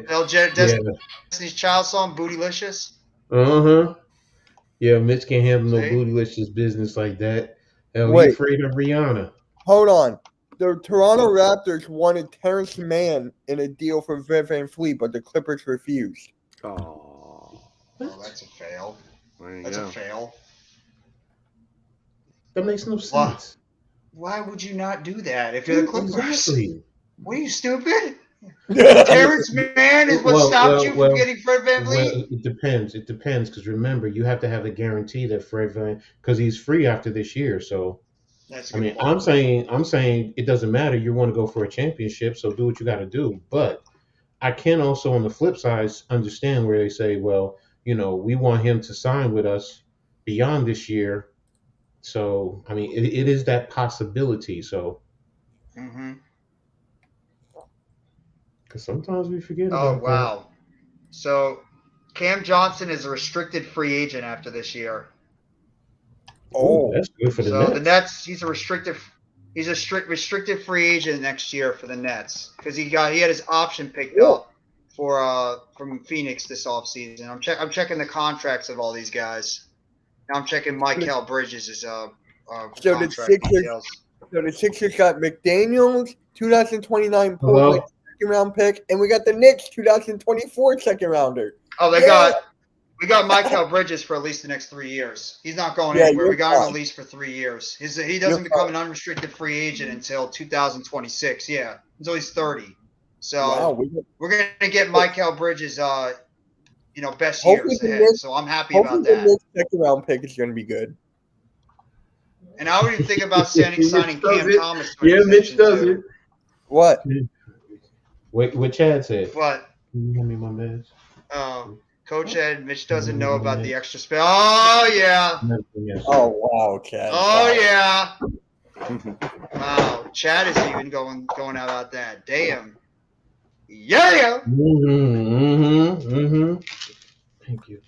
Destiny's Child song, Bootylicious. Uh-huh. Yeah, Mitch can't handle no See? bootylicious business like that. Hell, he Wait. afraid of Rihanna. Hold on. The Toronto Raptors wanted Terrence Mann in a deal for Fred VanVleet, but the Clippers refused. Oh, Oh, that's a fail. there you That's go. a fail. That makes no sense. Why would you not do that if you're the Clippers? Exactly. What are you, stupid? Terrence Mann is what stopped you from getting Fred VanVleet? Well, it depends. It depends because remember, you have to have a guarantee that because he's free after this year. So, That's a I good mean, point. I'm saying it doesn't matter. You want to go for a championship, so do what you got to do. But I can also, on the flip side, understand where they say, well, we want him to sign with us beyond this year. So, I mean, it is that possibility. So, Mm-hmm. because sometimes we forget Oh, about that. wow. So Cam Johnson is a restricted free agent after this year. Oh, that's good for the Nets. So the Nets, he's a restricted restricted free agent next year for the Nets because he had his option picked up for from Phoenix this offseason. I'm checking the contracts of all these guys. Now I'm checking Mikal Bridges' contract details. So the Sixers got McDaniels, 2029 Hello? second round pick, and we got the Knicks 2024 second rounder. Oh, we got Mikal Bridges for at least the next 3 years. He's not going anywhere. We got him at least for 3 years. He doesn't become an unrestricted free agent until 2026. Yeah, until he's 30. So we're gonna get Mikal Bridges, best years ahead. So I'm happy about that. The Knicks second round pick is going to be good. And I would even think about signing Cam Thomas. Yeah, Mitch does it. What? What Chad said. What? Can you hand me my meds? Oh, Coach Ed, Mitch doesn't know about the extra space. Oh, yeah. Oh, wow, Chad. Oh, yeah. Wow, Chad is even going out about that. Damn. Yeah. Thank you.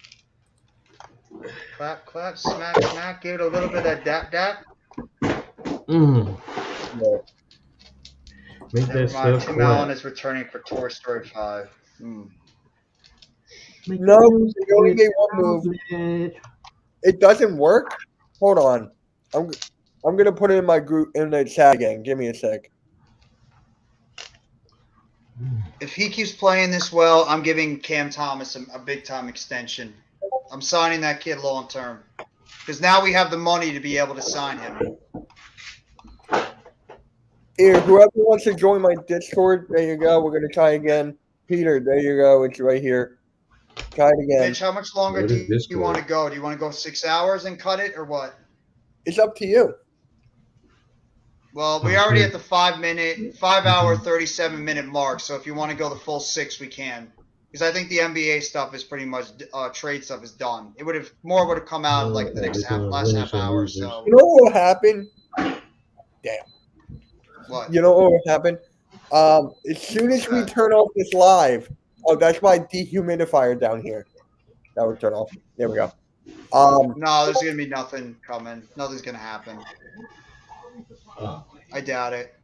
Clap, clap, smack, smack. Give it a little bit of that dap. Make that stuff Tim Allen is returning for Toy Story 5. No, you only made one move. It doesn't work? Hold on. I'm gonna put it in my group in the chat again. Give me a sec. If he keeps playing this well, I'm giving Cam Thomas a big time extension. I'm signing that kid long term because now we have the money to be able to sign him. Here, whoever wants to join my Discord, there you go. We're gonna try again. Peter, there you go. It's right here. Try it again. Mitch, how much longer do you want to go? Do you want to go 6 hours and cut it or what? It's up to you. Well, we already at the 5 hour, 37-minute mark. So if you want to go the full 6, we can. Because I think the NBA stuff is pretty much trade stuff is done. It would have come out like the last half hour. So you know what will happen? Damn. What? You know what will happen? As soon as we turn off this live, that's my dehumidifier down here. That would turn off. There we go. No, there's gonna be nothing coming. Nothing's gonna happen. I doubt it.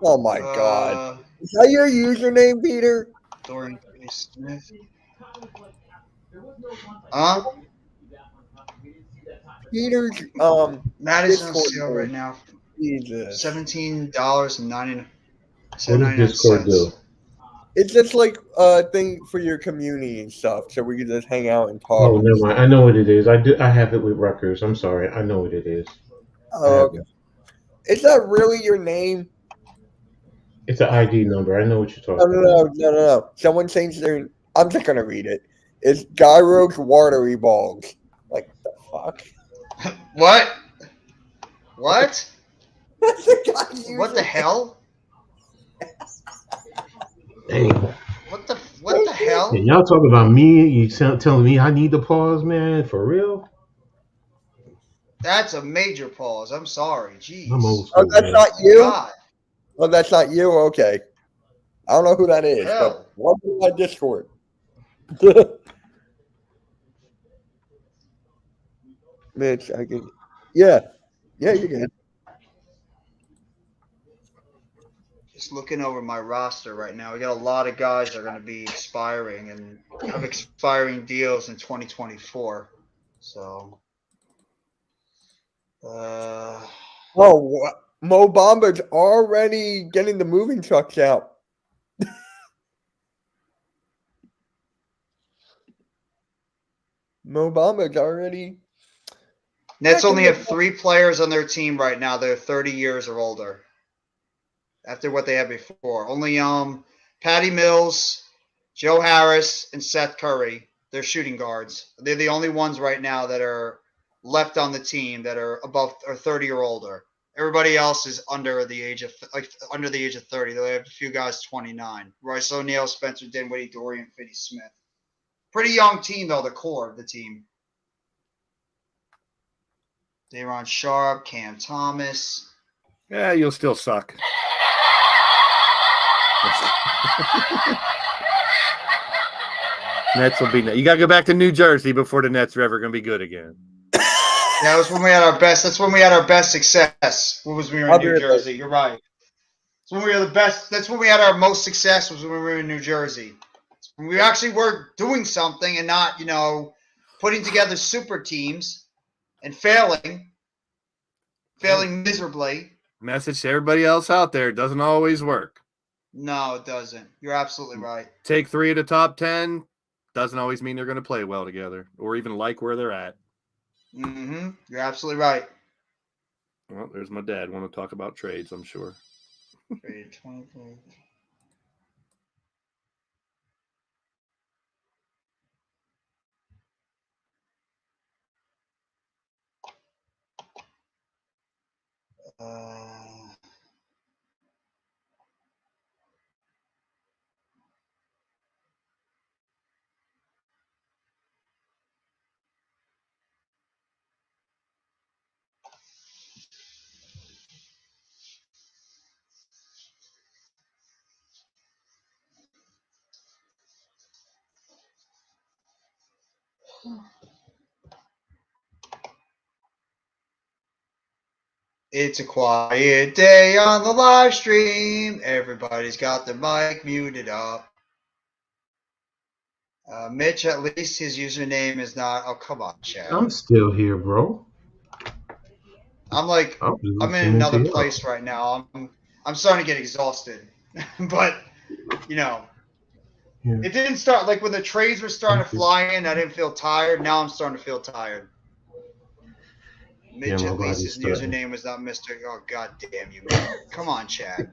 Oh my God! Is that your username, Peter? Dorian Smith. Peter's Madison on sale right now. Jesus. $17.99. What does Discord do? It's just like a thing for your community and stuff, so we can just hang out and talk. Oh, never mind. I know what it is. I have it with Rutgers. I'm sorry. I know what it is. Oh, okay. Is that really your name? It's an ID number. I know what you're talking about. No. Someone changed their. I'm just gonna read it. It's Gyro's Watery Balls. Like the fuck? What? What? That's the guy What the hell? Dang. What the hell? And y'all talking about me? You telling me I need to pause, man? For real? That's a major pause. I'm sorry. I'm old Jeez. Oh, school, that's man. not you? God. Oh, that's not you? Okay. I don't know who that is, but Hell. welcome to my Discord. Mitch, I can. Yeah. Yeah, you can. Just looking over my roster right now. We got a lot of guys that are going to be expiring and have expiring deals in 2024. So, Oh, Mo Bamba's already getting the moving trucks out. Mo Bamba's already. Nets only have 3 players on their team right now that are 30 years or older. After what they had before, only Patty Mills, Joe Harris, and Seth Curry. They're shooting guards. They're the only ones right now that are left on the team that are above or 30 or older. Everybody else is under the age of 30. They have a few guys 29. Royce O'Neal, Spencer Dinwiddie, Dorian Finney-Smith. Pretty young team though. The core of the team. Day'Ron Sharp, Cam Thomas. Yeah, you'll still suck. Nets will be. You got to go back to New Jersey before the Nets are ever going to be good again. That was when we had our best. That's when we had our best success. What was we were in New Jersey? You're right. That's when we were the best. That's when we had our most success. Was when we were in New Jersey. When we actually were doing something and not, putting together super teams and failing miserably. Message to everybody else out there: it doesn't always work. No, it doesn't. You're absolutely right. Take 3 of the top 10 doesn't always mean they're going to play well together or even like where they're at. Mm-hmm. You're absolutely right. Well, there's my dad. Want to talk about trades? I'm sure. Trade 23. It's a quiet day on the live stream. Everybody's got their mic muted up. Mitch, at least his username is not. Oh, come on, Chad. I'm still here, bro. I'm in another place right now. I'm starting to get exhausted, but It didn't start like when the trades were starting to fly in. I didn't feel tired. Now I'm starting to feel tired. Mitch, at least his username was not Mr. Oh, God damn you, man. Come on, Chad.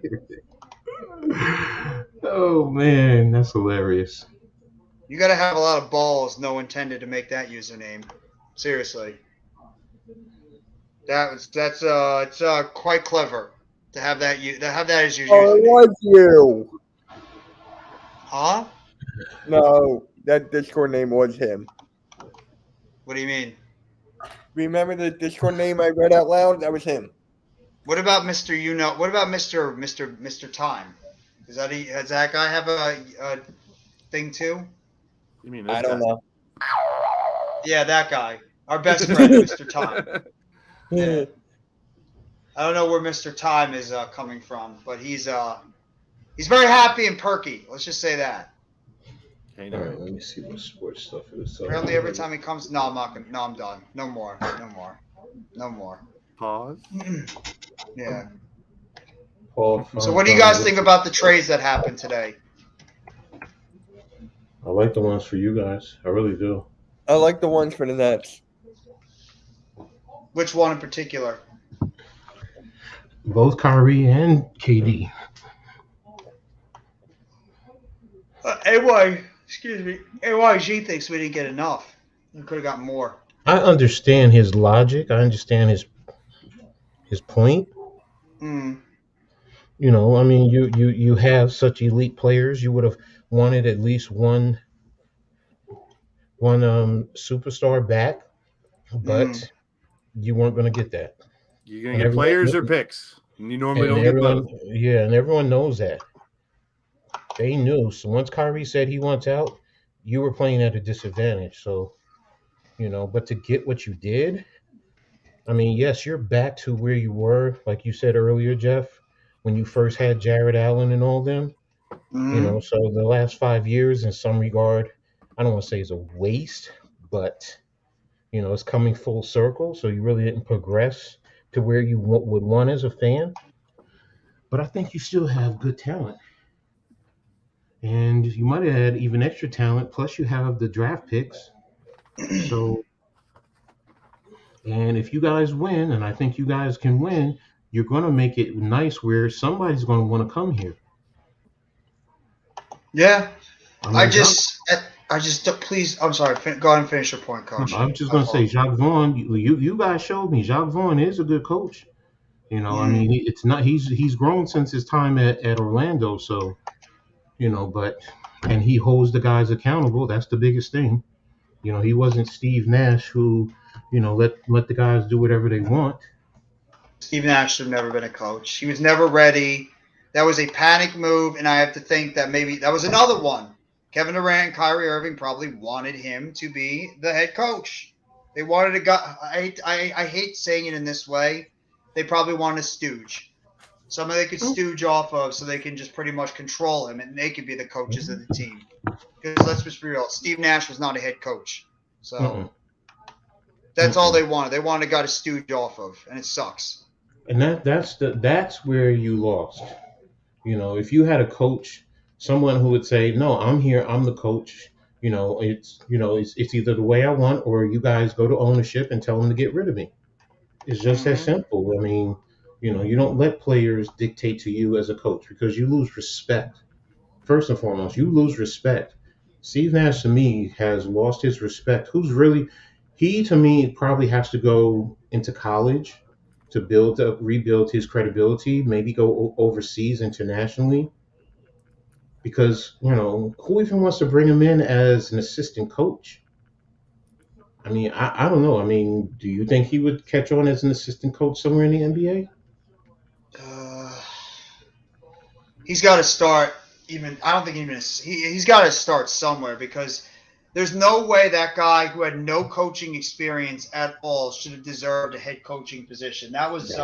Oh, man. That's hilarious. You got to have a lot of balls, no intended, to make that username. Seriously. It's quite clever to have that as your username. Oh, it was you. Huh? No, that Discord name was him. What do you mean? Remember the Discord name I read out loud? That was him. What about Mr. What about Mr. Time? Does that guy have a thing too? You mean I don't know. Yeah, that guy. Our best friend, Mr. Time. Yeah. I don't know where Mr. Time is coming from, but he's very happy and perky. Let's just say that. All right, let me see what sports stuff is. Apparently, every time he comes, no, I'm not gonna. No, I'm done. No more. Pause. Yeah. Paul, So, what do you guys think about the trades that happened today? I like the ones for you guys. I really do. I like the ones for the Nets. Which one in particular? Both Kyrie and KD. AYG thinks we didn't get enough. We could have got more. I understand his logic. I understand his point. You know, I mean, you have such elite players. You would have wanted at least one superstar back, Mm. but you weren't going to get that. You're gonna And get players everyone or picks, and you normally and don't get everyone both. yeah, and everyone knows that. They knew. So once Kyrie said he wants out, you were playing at a disadvantage. So, but to get what you did, I mean, yes, you're back to where you were, like you said earlier, Jeff, when you first had Jared Allen and all them. Hmm. So the last 5 years, in some regard, I don't want to say is a waste, but it's coming full circle. So you really didn't progress to where you would want as a fan. But I think you still have good talent, and you might have had even extra talent. Plus, you have the draft picks. So, and if you guys win, and I think you guys can win, you're going to make it nice where somebody's going to want to come here. Yeah. I I mean, just, please. I'm sorry. Go ahead and finish your point, No, Coach. I'm just I going to say apologize. Jacques Vaughn. You guys showed me Jacques Vaughn is a good coach. I Mm. mean, it's not he's grown since his time at Orlando. So but and he holds the guys accountable. That's the biggest thing. He wasn't Steve Nash who let the guys do whatever they want. Steve Nash should have never been a coach. He was never ready. That was a panic move, and I have to think that maybe that was another one. Kevin Durant and Kyrie Irving probably wanted him to be the head coach. They wanted a guy. I hate saying it in this way. They probably wanted a stooge. Someone they could stooge off of so they can just pretty much control him and they could be the coaches of the team. Because let's just be real, Steve Nash was not a head coach. So Mm-mm. that's all Mm-mm. they wanted. They wanted a guy to stooge off of, and it sucks. And that's where you lost. If you had a coach, someone who would say, "No, I'm here. I'm the coach." It's either the way I want, or you guys go to ownership and tell them to get rid of me. It's just that Mm-hmm. simple. I mean, you don't let players dictate to you as a coach because you lose respect. First and foremost, you lose respect. Steve Nash to me has lost his respect. He to me probably has to go into college to rebuild his credibility, maybe go overseas internationally because, who even wants to bring him in as an assistant coach? I mean, I don't know. I mean, do you think he would catch on as an assistant coach somewhere in the NBA? He's got to start. Even I don't think he's got to start somewhere because there's no way that guy who had no coaching experience at all should have deserved a head coaching position. That was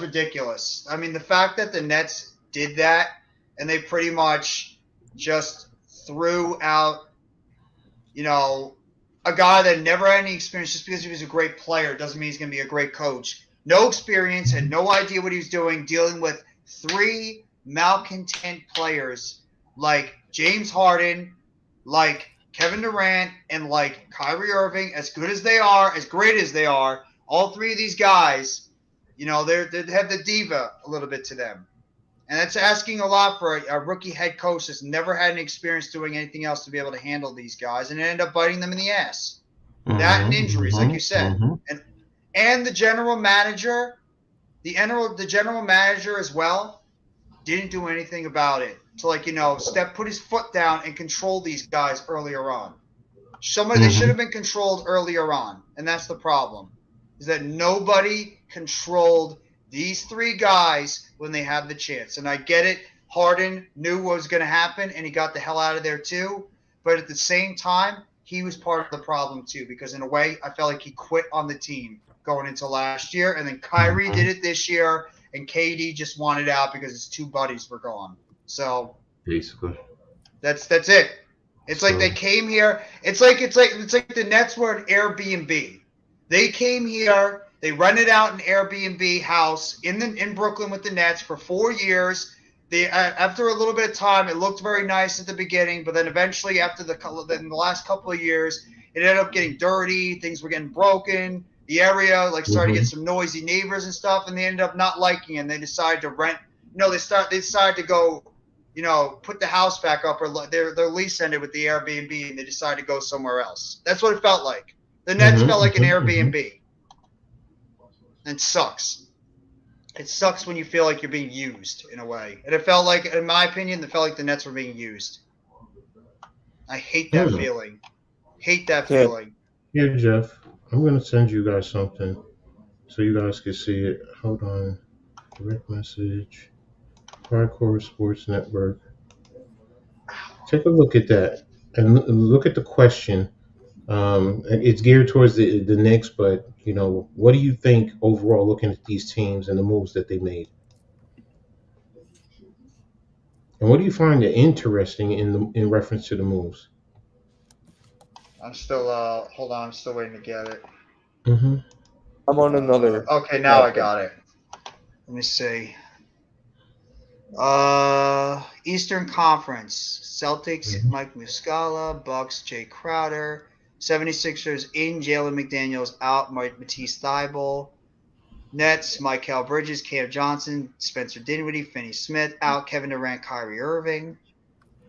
ridiculous. I mean, the fact that the Nets did that and they pretty much just threw out, a guy that never had any experience just because he was a great player doesn't mean he's going to be a great coach. No experience, had no idea what he was doing, dealing with three malcontent players like James Harden, like Kevin Durant, and like Kyrie Irving. As good as they are, as great as they are, all three of these guys, they have the diva a little bit to them. And that's asking a lot for a rookie head coach that's never had any experience doing anything else to be able to handle these guys, and it ended up biting them in the ass. That and injuries, like you said, and the general manager, the general manager as well, didn't do anything about it to put his foot down and control these guys earlier on. They should have been controlled earlier on, and that's the problem. Is that nobody controlled these three guys when they had the chance. And I get it. Harden knew what was going to happen, and he got the hell out of there too. But at the same time, he was part of the problem too, because in a way, I felt like he quit on the team going into last year. And then Kyrie did it this year, and KD just wanted out because his two buddies were gone. So basically, that's it. It's like they came here. It's like the Nets were an Airbnb. They came here. They rented out an Airbnb house in Brooklyn with the Nets for 4 years. After a little bit of time, it looked very nice at the beginning, but then eventually, in the last couple of years, it ended up getting dirty. Things were getting broken. The area started to get some noisy neighbors and stuff, and they ended up not liking it. And they decided to rent. They decided to go, put the house back up, or their lease ended with the Airbnb, and they decided to go somewhere else. That's what it felt like. The Nets felt like an Airbnb. And sucks. it sucks when you feel like you're being used in a way. And it felt like, in my opinion, it felt like the Nets were being used. I hate that Hmm. feeling. Hate that Yeah. feeling. Here, Jeff, I'm going to send you guys something so you guys can see it. Hold on. Direct message. Hardcore Sports Network. Take a look at that and look at the question. It's geared towards the Knicks, but what do you think overall, looking at these teams and the moves that they made, and what do you find interesting in reference to the moves? I'm still, hold on, I'm still waiting to get it. Mm-hmm. I'm on another. Okay, now I got it. Let me see. Eastern Conference. Celtics, Mm-hmm. Mike Muscala. Bucks, Jay Crowder. 76ers in, Jalen McDaniels out, Matisse Thybulle. Nets, Michael Bridges, Cam Johnson, Spencer Dinwiddie, Finney Smith out, Kevin Durant, Kyrie Irving.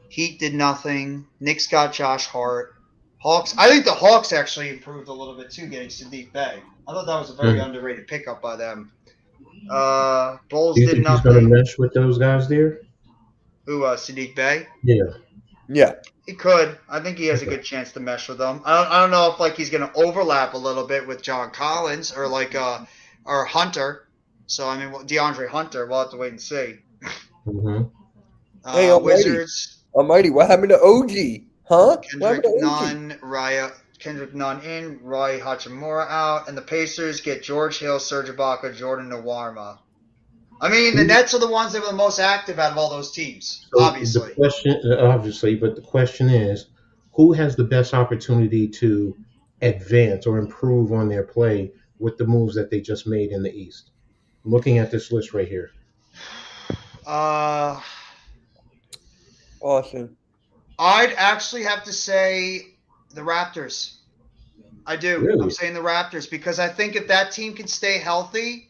Heat did nothing. Knicks got Josh Hart. Hawks, I think the Hawks actually improved a little bit too, getting Sadiq Bey. I thought that was a very Mm. underrated pickup by them. Do Bulls you did think he's going to nothing. mesh with those guys there? Who, Sadiq Bey? Yeah. Yeah. He could. I think he has a Okay. good chance to mesh with them. I don't know if like he's going to overlap a little bit with John Collins or like or Hunter. So I mean, DeAndre Hunter. We'll have to wait and see. Mm-hmm. Hey, Almighty. Wizards. Almighty, what happened to OG? Huh? What happened Kendrick to OG? Nunn, Kendrick Nunn in, Roy Hachimura out, and the Pacers get George Hill, Serge Ibaka, Jordan Nwarma. I mean, the Nets are the ones that were the most active out of all those teams, So the obviously. question, obviously, but the question is, who has the best opportunity to advance or improve on their play with the moves that they just made in the East? Looking at this list right here. Uh, Awesome. I'd actually have to say the Raptors. I do. I'm Really? saying the Raptors because I think if that team can stay healthy,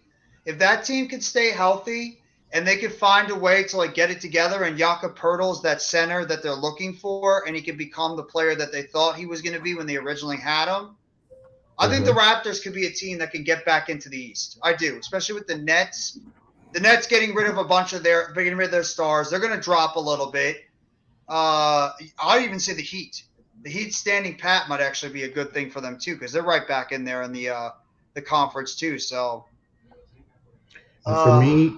and they could find a way to like get it together, and Jakob Poeltl's that center that they're looking for, and he can become the player that they thought he was going to be when they originally had him. I think the Mm-hmm. Raptors could be a team that can get back into the East. I do, especially with the Nets. The Nets getting rid of their stars. They're going to drop a little bit. I'd even say the Heat. The Heat standing pat might actually be a good thing for them too, because they're right back in there in the conference too. So, And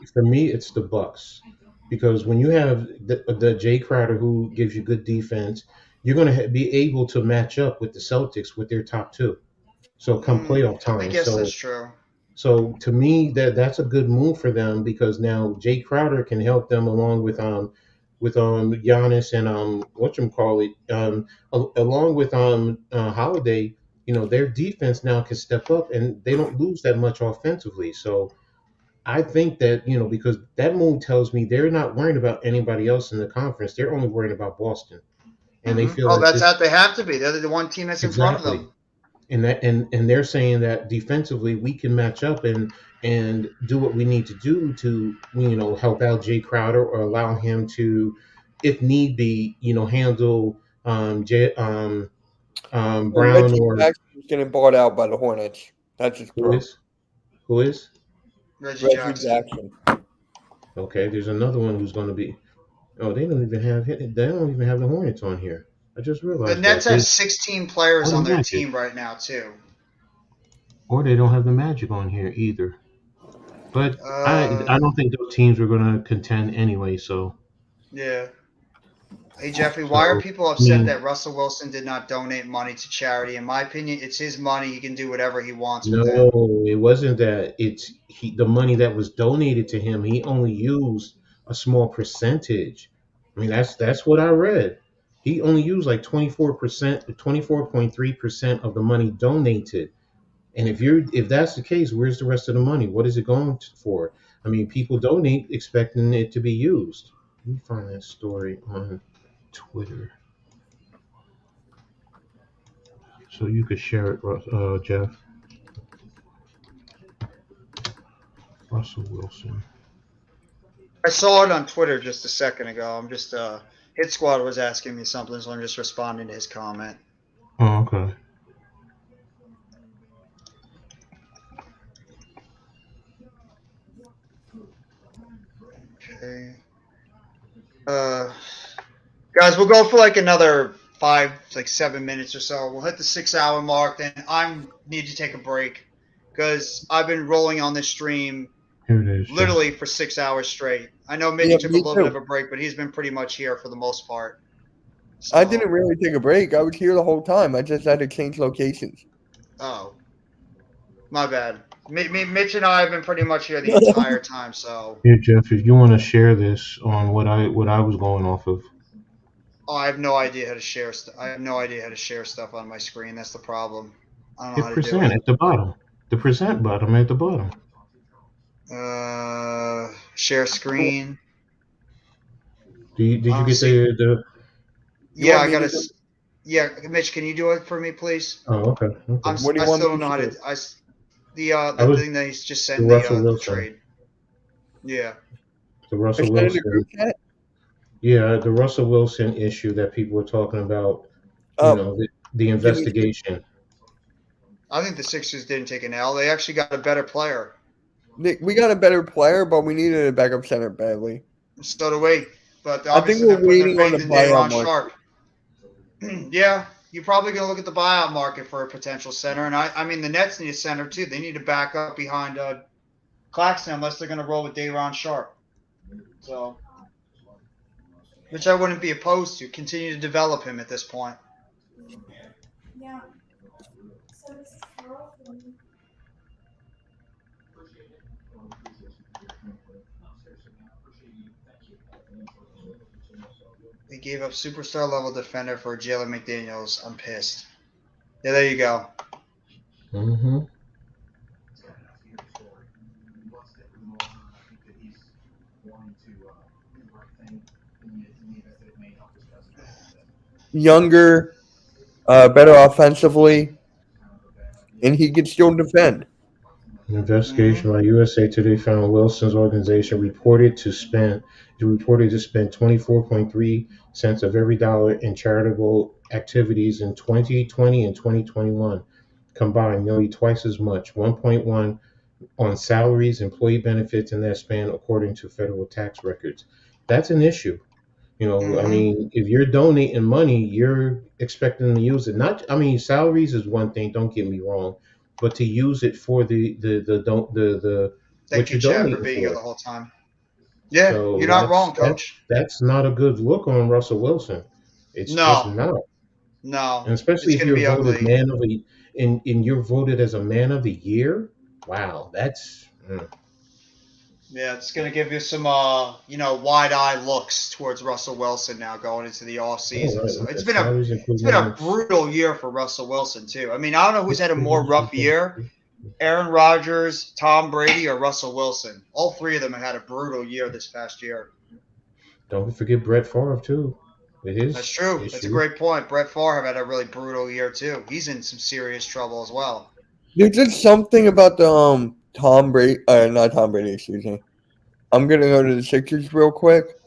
for me, it's the Bucks, because when you have the Jay Crowder who gives you good defense, you're going to be able to match up with the Celtics with their top two. So come playoff I time, guess that's true. so to me, that's a good move for them, because now Jay Crowder can help them along with Giannis and whatchamacallit, along with Holiday. Their defense now can step up and they don't lose that much offensively. So I think that, because that move tells me they're not worrying about anybody else in the conference. They're only worried about Boston, and they feel Oh, that that's how this they have to be. They're the one team that's in front of exactly. them. And they're saying that defensively we can match up and do what we need to do to help out Jay Crowder, or allow him to, if need be, handle Well, Brown, Reggie or Jackson's getting bought out by the Hornets. That's his who bro. is who is Reggie Reggie Jackson. Jackson. okay. There's another one who's going to be. Oh, they don't even have the Hornets on here. I just The realized Nets that have 16 players or the on their Magic, team right now too. or they don't have the Magic on here either. But I don't think those teams were going to contend anyway. Yeah. Hey Jeffrey, why are So people I upset mean, that Russell Wilson did not donate money to charity? In my opinion, it's his money. He can do whatever he wants with it. no, it wasn't that. The money that was donated to him. He only used a small percentage. I mean, that's what I read. He only used like 24%, 24.3% of the money donated. And if that's the case, where's the rest of the money? What is it going for? I mean, people donate expecting it to be used. Let me find that story on Twitter so you could share it, Jeff. Russell Wilson. I saw it on Twitter just a second ago. I'm just Hit Squad was asking me something, so I'm just responding to his comment. Oh, okay. Guys, we'll go for like another 7 minutes or so. We'll hit the 6 hour mark. Then I need to take a break because I've been rolling on this stream Here it is. literally for 6 hours straight. I know Mitch Yeah, took a me little bit too. of a break, but he's been pretty much here for the most part. I didn't really take a break. I was here the whole time. I just had to change locations. Oh, my bad. Mitch and I have been pretty much here the entire time. So Here, Jeff, if you want to share this on what I was going off of. I have no idea how to share. I have no idea how to share stuff on my screen. That's the problem. I don't know how Hit to do present it. at the bottom. The present button at the bottom. Share screen. Did you get See. the? Yeah, I gotta. Yeah, Mitch, can you do it for me, please? Oh, okay. I still don't know how to. The thing that he's just sent the trade. Yeah. The Russell Wilson. Yeah, the Russell Wilson issue that people were talking about. You know, the investigation. I think the Sixers didn't take an L. They actually got a better player. We got a better player, but we needed a backup center badly. So do we. But I think we're waiting on the buyout market. Yeah, you're probably going to look at the buyout market for a potential center. And I mean, the Nets need a center too. They need to back up behind Claxton unless they're going to roll with Day'Ron Sharp. So, which I wouldn't be opposed to. Continue to develop him at this point. Yeah. They gave up superstar level defender for Jalen McDaniels. I'm pissed. Yeah, there you go. Mm-hmm. Younger, better offensively, and he can still defend. An investigation by USA Today found Wilson's organization reported to spend 24.3 cents of every dollar in charitable activities in 2020 and 2021 combined, nearly twice as much, 1.1 on salaries, employee benefits in that span, according to federal tax records. That's an issue. You know, I mean, if you're donating money, you're expecting to use it. Salaries is one thing. Don't get me wrong, but to use it for the what you're donating for being for here the whole time. Yeah, so you're not wrong, Coach. That's not a good look on Russell Wilson. It's just not. No, and especially if you're voted man of the and you're voted as a man of the year. Wow, that's. Yeah, it's going to give you some, wide-eye looks towards Russell Wilson now going into the off season. Right. So it's been a brutal year for Russell Wilson too. I mean, I don't know who's had a more rough year: Aaron Rodgers, Tom Brady, or Russell Wilson. All three of them have had a brutal year this past year. Don't forget Brett Favre too. That's true. That's a great point. Brett Favre had a really brutal year too. He's in some serious trouble as well. There's just something about the Tom Brady, not Tom Brady, excuse me. I'm going to go to the Sixers real quick.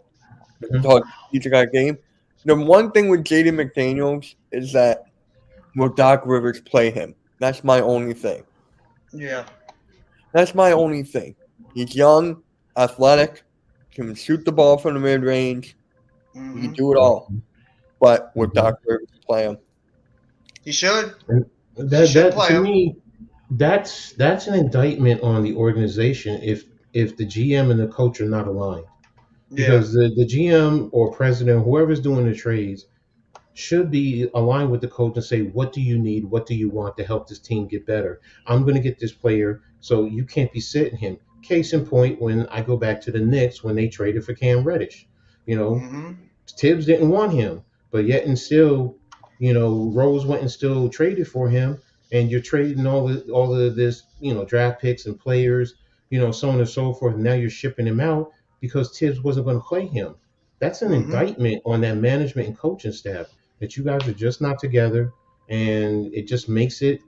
Talk each guy game. The one thing with Jaden McDaniels is that will Doc Rivers play him? That's my only thing. Yeah. That's my only thing. He's young, athletic, can shoot the ball from the mid-range. He can do it all. But will Doc Rivers play him? He should. To me, that's an indictment on the organization if the GM and the coach are not aligned. Because the GM or president, whoever's doing the trades, should be aligned with the coach and say, what do you need? What do you want to help this team get better? I'm going to get this player, so you can't be sitting him. Case in point, when I go back to the Knicks when they traded for Cam Reddish. Tibbs didn't want him, but yet and still, Rose went and still traded for him. And you're trading all of this, draft picks and players, so on and so forth. And now you're shipping him out because Tibbs wasn't going to play him. That's an indictment on that management and coaching staff that you guys are just not together, and it just makes it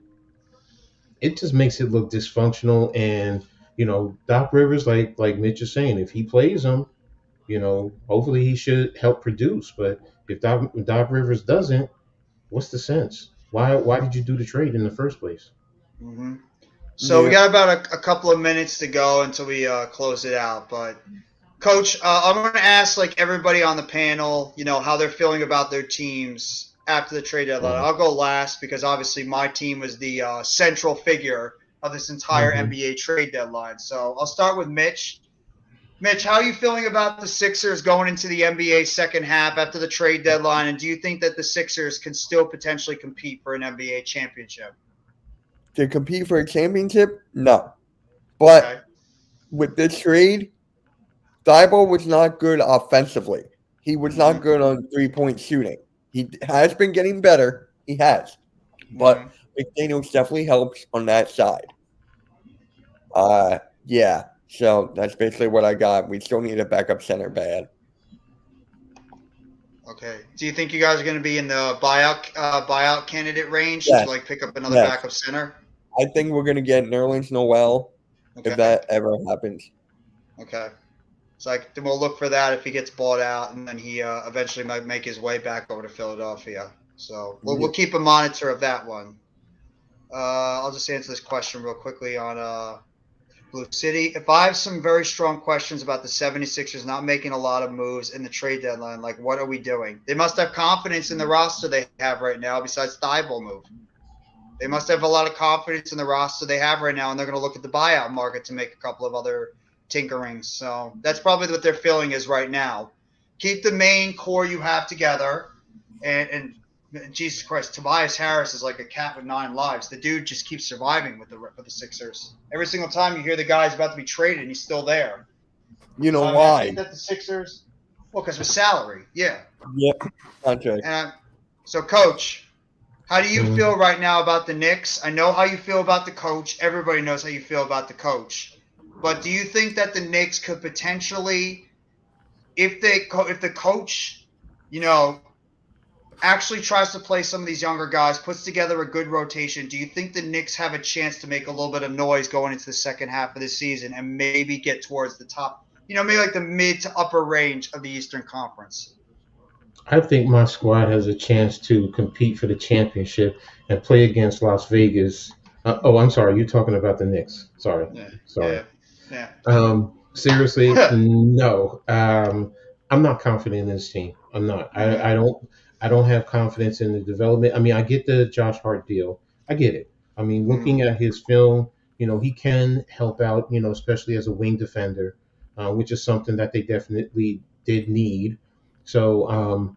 look dysfunctional. And Doc Rivers, like Mitch is saying, if he plays him, hopefully he should help produce. But if Doc Rivers doesn't, what's the sense? Why did you do the trade in the first place? So we got about a couple of minutes to go until we close it out. But Coach, I'm going to ask like everybody on the panel, how they're feeling about their teams after the trade deadline. Mhm. I'll go last because obviously my team was the central figure of this entire NBA trade deadline. So I'll start with Mitch. Mitch, how are you feeling about the Sixers going into the NBA second half after the trade deadline? And do you think that the Sixers can still potentially compete for an NBA championship? To compete for a championship? No. But Okay. with this trade, Thibault was not good offensively. He was not good on 3-point shooting. He has been getting better. He has. But McDaniels definitely helps on that side. Yeah. So that's basically what I got. We still need a backup center bad. Okay. Do you think you guys are going to be in the buyout candidate range to Yes. like pick up another Yes. backup center? I think we're going to get Nerlens Noel Okay. if that ever happens. Okay. It's like then we'll look for that if he gets bought out, and then he eventually might make his way back over to Philadelphia. So we'll keep a monitor of that one. I'll just answer this question real quickly on Blue City. If I have some very strong questions about the 76ers not making a lot of moves in the trade deadline, like what are we doing? They must have confidence in the roster they have right now besides the Thibault move. They must have a lot of confidence in the roster they have right now, and they're going to look at the buyout market to make a couple of other tinkerings. So that's probably what their feeling is right now. Keep the main core you have together, and Jesus Christ, Tobias Harris is like a cat with 9 lives. The dude just keeps surviving with the Sixers. Every single time you hear the guy's about to be traded, and he's still there. You know I why? think that the Sixers, because of salary, yeah. Yep. Contract. So, Coach, how do you feel right now about the Knicks? I know how you feel about the coach. Everybody knows how you feel about the coach. But do you think that the Knicks could potentially, if the coach, actually tries to play some of these younger guys, puts together a good rotation, do you think the Knicks have a chance to make a little bit of noise going into the second half of the season and maybe get towards the top, maybe like the mid to upper range of the Eastern Conference? I think my squad has a chance to compete for the championship and play against Las Vegas. I'm sorry, you're talking about the Knicks. Sorry. Yeah. Seriously, no. I'm not confident in this team. I'm not. I don't. I don't have confidence in the development. I mean, I get the Josh Hart deal. I get it. I mean, looking at his film, he can help out. Especially as a wing defender, which is something that they definitely did need. So,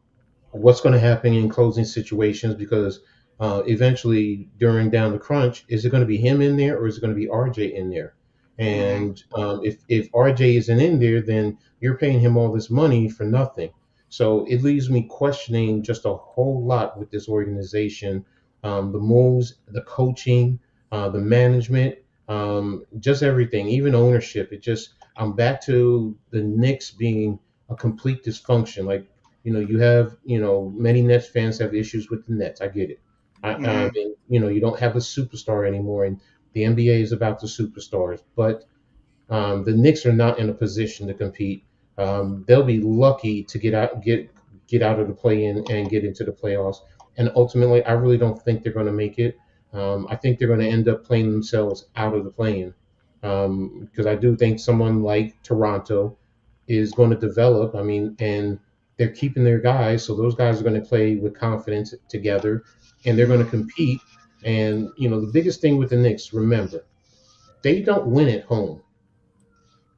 what's going to happen in closing situations? Because eventually, during down the crunch, is it going to be him in there or is it going to be RJ in there? And if RJ isn't in there, then you're paying him all this money for nothing. So it leaves me questioning just a whole lot with this organization, the moves, the coaching, the management, just everything, even ownership. I'm back to the Knicks being a complete dysfunction. Like, you have, many Nets fans have issues with the Nets. I get it. I mean, you don't have a superstar anymore, and the NBA is about the superstars. But the Knicks are not in a position to compete. They'll be lucky to get out of the play-in and get into the playoffs. And ultimately, I really don't think they're going to make it. I think they're going to end up playing themselves out of the play-in because I do think someone like Toronto is going to develop. I mean, and they're keeping their guys, so those guys are going to play with confidence together, and they're going to compete. And the biggest thing with the Knicks, remember, they don't win at home.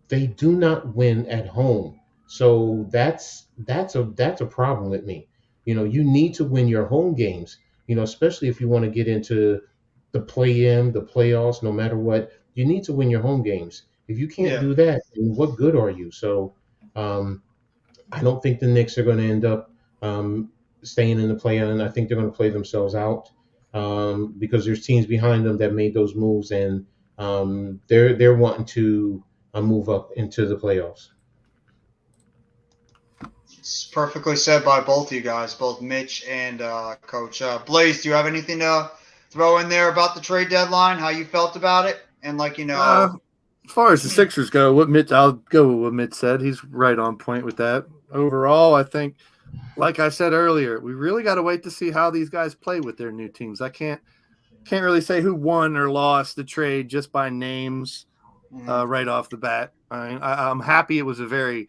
They do not win at home. So that's a problem with me. You need to win your home games, especially if you want to get into the play-in, the playoffs, no matter what, you need to win your home games. If you can't do that, then what good are you? So I don't think the Knicks are going to end up staying in the play-in. I think they're going to play themselves out because there's teams behind them that made those moves, and they're wanting to move up into the playoffs. It's perfectly said by both you guys, both Mitch and Coach. Blaze, do you have anything to throw in there about the trade deadline? How you felt about it? And as far as the Sixers go, I'll go with what Mitch said. He's right on point with that. Overall, I think, like I said earlier, we really got to wait to see how these guys play with their new teams. I can't really say who won or lost the trade just by names. right off the bat. I'm happy it was a very,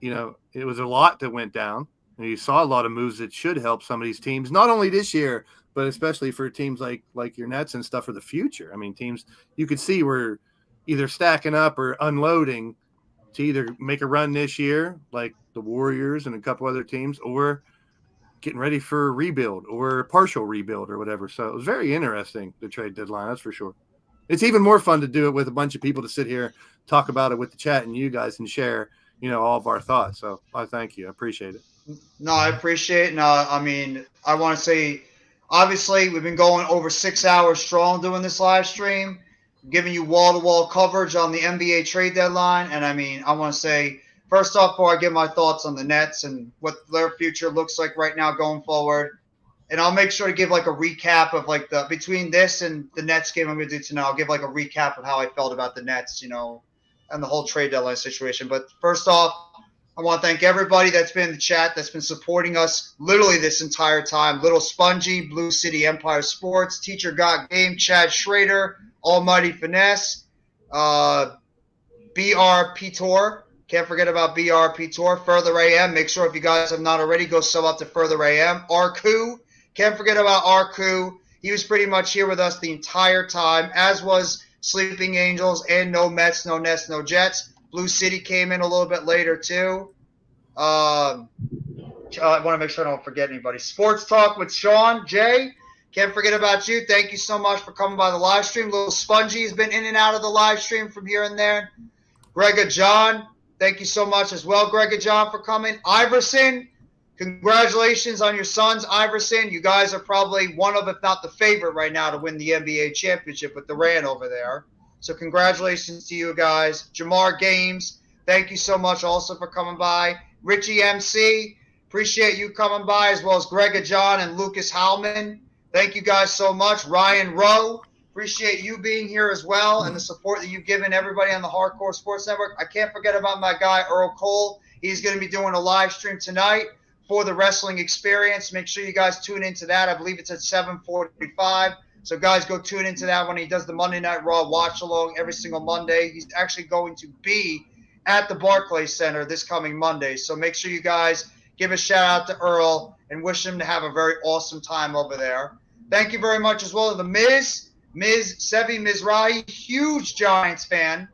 it was a lot that went down. And you saw a lot of moves that should help some of these teams, not only this year, but especially for teams like your Nets and stuff for the future. I mean, teams you could see were either stacking up or unloading to either make a run this year, like the Warriors and a couple other teams, or getting ready for a rebuild or partial rebuild or whatever. So it was very interesting, the trade deadline, that's for sure. It's even more fun to do it with a bunch of people to sit here, talk about it with the chat and you guys and share, all of our thoughts. So I thank you. I appreciate it. No, I appreciate it. No, I mean, I want to say, obviously, we've been going over 6 hours strong doing this live stream, giving you wall-to-wall coverage on the NBA trade deadline. And I mean, I want to say, first off, before I give my thoughts on the Nets and what their future looks like right now going forward, and I'll make sure to give like a recap of like between this and the Nets game I'm going to do tonight, I'll give like a recap of how I felt about the Nets, and the whole trade deadline situation. But first off, I want to thank everybody that's been in the chat, that's been supporting us literally this entire time. Little Spongy, Blue City Empire Sports, Teacher Got Game, Chad Schrader, Almighty Finesse, BRP Tour. Can't forget about BRP Tour. Further AM. Make sure if you guys have not already, go sub up to Further AM. Arku. Can't forget about Arku. He was pretty much here with us the entire time, as was Sleeping Angels and No Mets, No Nets, No Jets. Blue City came in a little bit later, too. I want to make sure I don't forget anybody. Sports Talk with Sean, Jay. Can't forget about you. Thank you so much for coming by the live stream. Little Spongy has been in and out of the live stream from here and there. Grega John, thank you so much as well, Grega John, for coming. Iverson, congratulations on your sons, Iverson. You guys are probably one of, if not the favorite right now to win the NBA championship with Durant over there. So congratulations to you guys. Jamar Games, thank you so much also for coming by. Richie MC, appreciate you coming by, as well as Grega John and Lucas Howman. Thank you guys so much. Ryan Rowe, appreciate you being here as well and the support that you've given everybody on the Hardcore Sports Network. I can't forget about my guy, Earl Cole. He's going to be doing a live stream tonight for the Wrestling Experience. Make sure you guys tune into that. I believe it's at 7:45. So, guys, go tune into that when he does the Monday Night Raw watch-along every single Monday. He's actually going to be at the Barclays Center this coming Monday. So make sure you guys give a shout-out to Earl and wish him to have a very awesome time over there. Thank you very much as well to the Miz Sevi Mizrahi, huge Giants fan.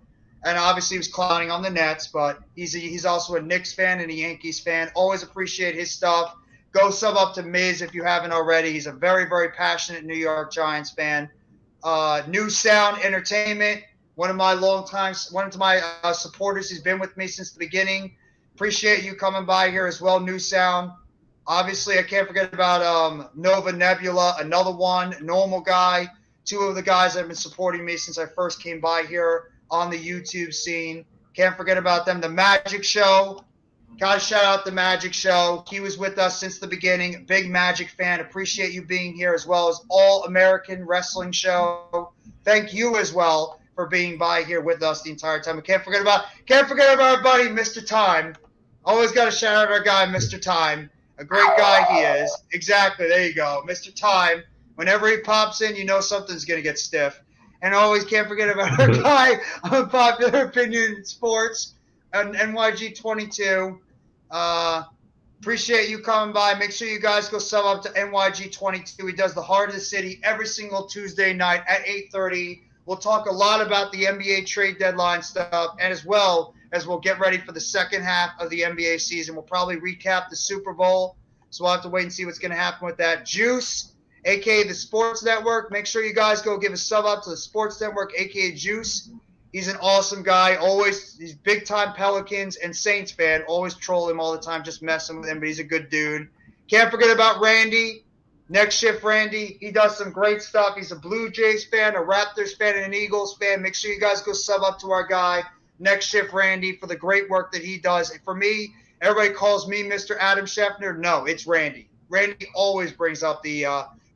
And obviously he was clowning on the Nets, but he's also a Knicks fan and a Yankees fan. Always appreciate his stuff. Go sub up to Miz if you haven't already. He's a very, very passionate New York Giants fan. New Sound Entertainment, one of my supporters. He's been with me since the beginning. Appreciate you coming by here as well, New Sound. Obviously, I can't forget about Nova Nebula, another one, Normal Guy. Two of the guys that have been supporting me since I first came by here on the YouTube scene. Can't forget about them. The Magic Show. Gotta shout out the Magic Show. He was with us since the beginning. Big Magic fan. Appreciate you being here, as well as All American Wrestling Show. Thank you as well for being by here with us the entire time. Can't forget about our buddy, Mr. Time. Always got to shout out our guy, Mr. Time. A great guy he is. Exactly. There you go. Mr. Time. Whenever he pops in, you know something's going to get stiff. And always can't forget about our guy on Popular Opinion Sports and NYG22. Appreciate you coming by. Make sure you guys go sub up to NYG22. He does the Heart of the City every single Tuesday night at 8:30. We'll talk a lot about the NBA trade deadline stuff, and as well as we'll get ready for the second half of the NBA season. We'll probably recap the Super Bowl, so we'll have to wait and see what's going to happen with that. Juice, a.k.a. the Sports Network. Make sure you guys go give a sub up to the Sports Network, a.k.a. Juice. He's an awesome guy. He's big-time Pelicans and Saints fan. Always troll him all the time, just messing with him, but he's a good dude. Can't forget about Randy. Next Shift Randy. He does some great stuff. He's a Blue Jays fan, a Raptors fan, and an Eagles fan. Make sure you guys go sub up to our guy, Next Shift Randy, for the great work that he does. For me, everybody calls me Mr. Adam Scheffner. No, it's Randy. Randy always brings up the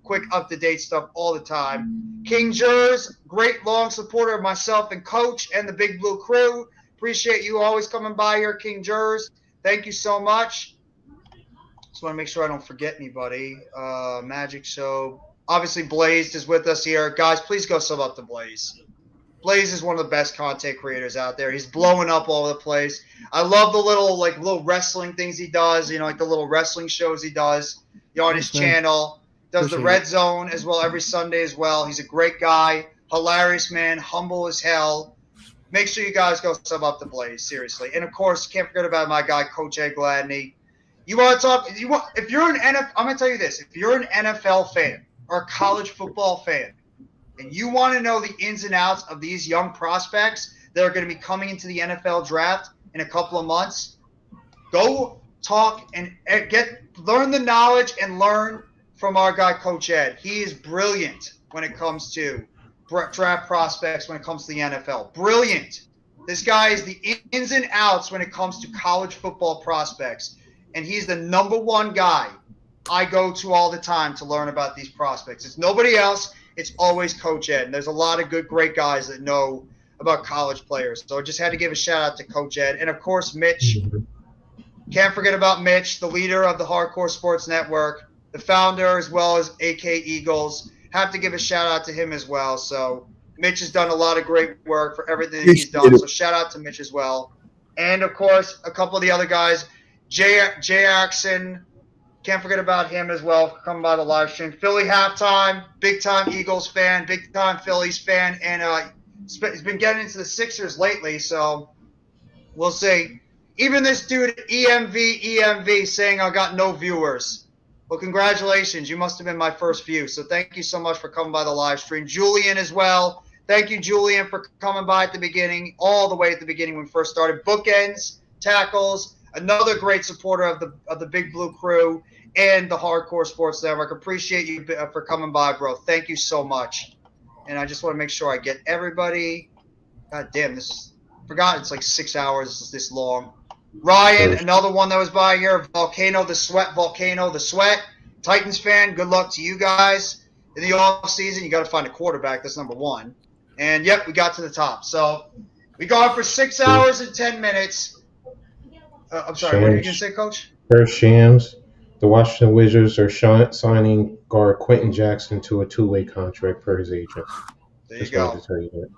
quick, up-to-date stuff all the time. King Jers, great long supporter of myself and Coach and the Big Blue Crew. Appreciate you always coming by here, King Jers. Thank you so much. Just want to make sure I don't forget anybody. Magic Show. Obviously, Blazed is with us here. Guys, please go sub up to Blaze. Blaze is one of the best content creators out there. He's blowing up all over the place. I love the little wrestling things he does, like the little wrestling shows he does, on his channel. Does the Red Zone as well every Sunday as well. He's a great guy, hilarious man, humble as hell. Make sure you guys go sub up to Blaze, seriously. And of course, can't forget about my guy, Coach Ed Gladney. You want to talk? If you're an NFL, I'm gonna tell you this: if you're an NFL fan or a college football fan, and you want to know the ins and outs of these young prospects that are going to be coming into the NFL draft in a couple of months, go talk and learn the knowledge and learn from our guy, Coach Ed. He is brilliant when it comes to draft prospects, when it comes to the NFL. Brilliant. This guy is the ins and outs when it comes to college football prospects. And he's the number one guy I go to all the time to learn about these prospects. It's nobody else. It's always Coach Ed. And there's a lot of great guys that know about college players. So I just had to give a shout out to Coach Ed. And, of course, Mitch. Can't forget about Mitch, the leader of the Hardcore Sports Network, the founder as well as AK Eagles. Have to give a shout out to him as well. So Mitch has done a lot of great work for everything that he's done. So shout out to Mitch as well. And, of course, a couple of the other guys. Jay Axon, can't forget about him as well for coming by the live stream. Philly Halftime, big-time Eagles fan, big-time Phillies fan. And he's been getting into the Sixers lately, so we'll see. Even this dude, EMV, saying I got no viewers. Well, congratulations. You must have been my first view. So thank you so much for coming by the live stream. Julian as well. Thank you, Julian, for coming by at the beginning, all the way at the beginning when we first started. Bookends, Tackles, another great supporter of the Big Blue Crew and the Hardcore Sports Network. Appreciate you for coming by, bro. Thank you so much. And I just want to make sure I get everybody. God damn, forgot it's like 6 hours this long. Ryan, another one that was by here. Volcano the Sweat. Titans fan, good luck to you guys. In the off season, you got to find a quarterback. That's number one. And, yep, we got to the top. So we go on for 6 hours and 10 minutes. I'm sorry, what are you going to say, Coach? First Shams, the Washington Wizards are signing guard Quentin Jackson to a two-way contract per his agent. There you go. To tell you that.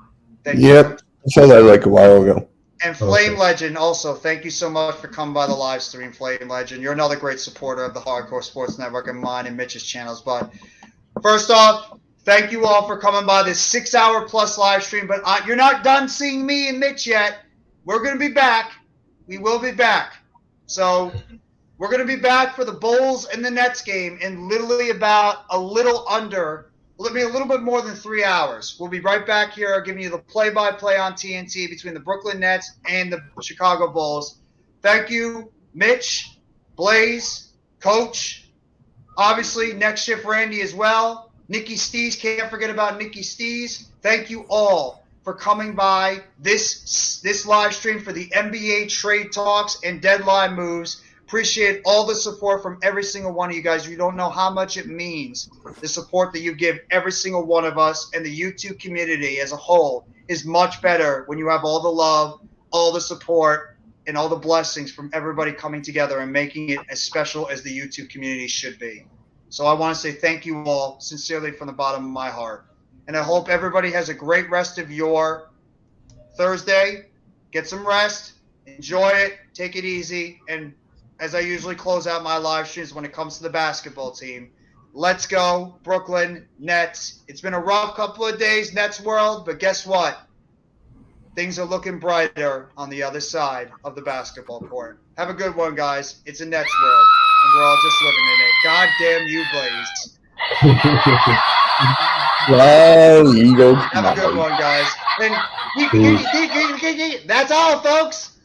Thank you. Yep, I saw that like a while ago. And Flame Legend also, thank you so much for coming by the live stream, Flame Legend. You're another great supporter of the Hardcore Sports Network and mine and Mitch's channels. But first off, thank you all for coming by this 6 hour plus live stream. But you're not done seeing me and Mitch yet. We're going to be back. We will be back. So we're going to be back for the Bulls and the Nets game in literally about a little bit more than 3 hours. We'll be right back here giving you the play-by-play on TNT between the Brooklyn Nets and the Chicago Bulls. Thank you, Mitch, Blaze, Coach, obviously Next Shift Randy as well. Nikki Stees, can't forget about Nikki Stees. Thank you all for coming by this live stream for the NBA trade talks and deadline moves. Appreciate all the support from every single one of you guys. You don't know how much it means, the support that you give every single one of us, and the YouTube community as a whole is much better when you have all the love, all the support, and all the blessings from everybody coming together and making it as special as the YouTube community should be. So I want to say thank you all sincerely from the bottom of my heart. And I hope everybody has a great rest of your Thursday. Get some rest. Enjoy it. Take it easy. And as I usually close out my live streams when it comes to the basketball team, let's go, Brooklyn Nets. It's been a rough couple of days, Nets world, but guess what? Things are looking brighter on the other side of the basketball court. Have a good one, guys. It's a Nets world, and we're all just living in it. God damn you, Blaze. Well, Eagles. Have a good one, guys. And that's all, folks.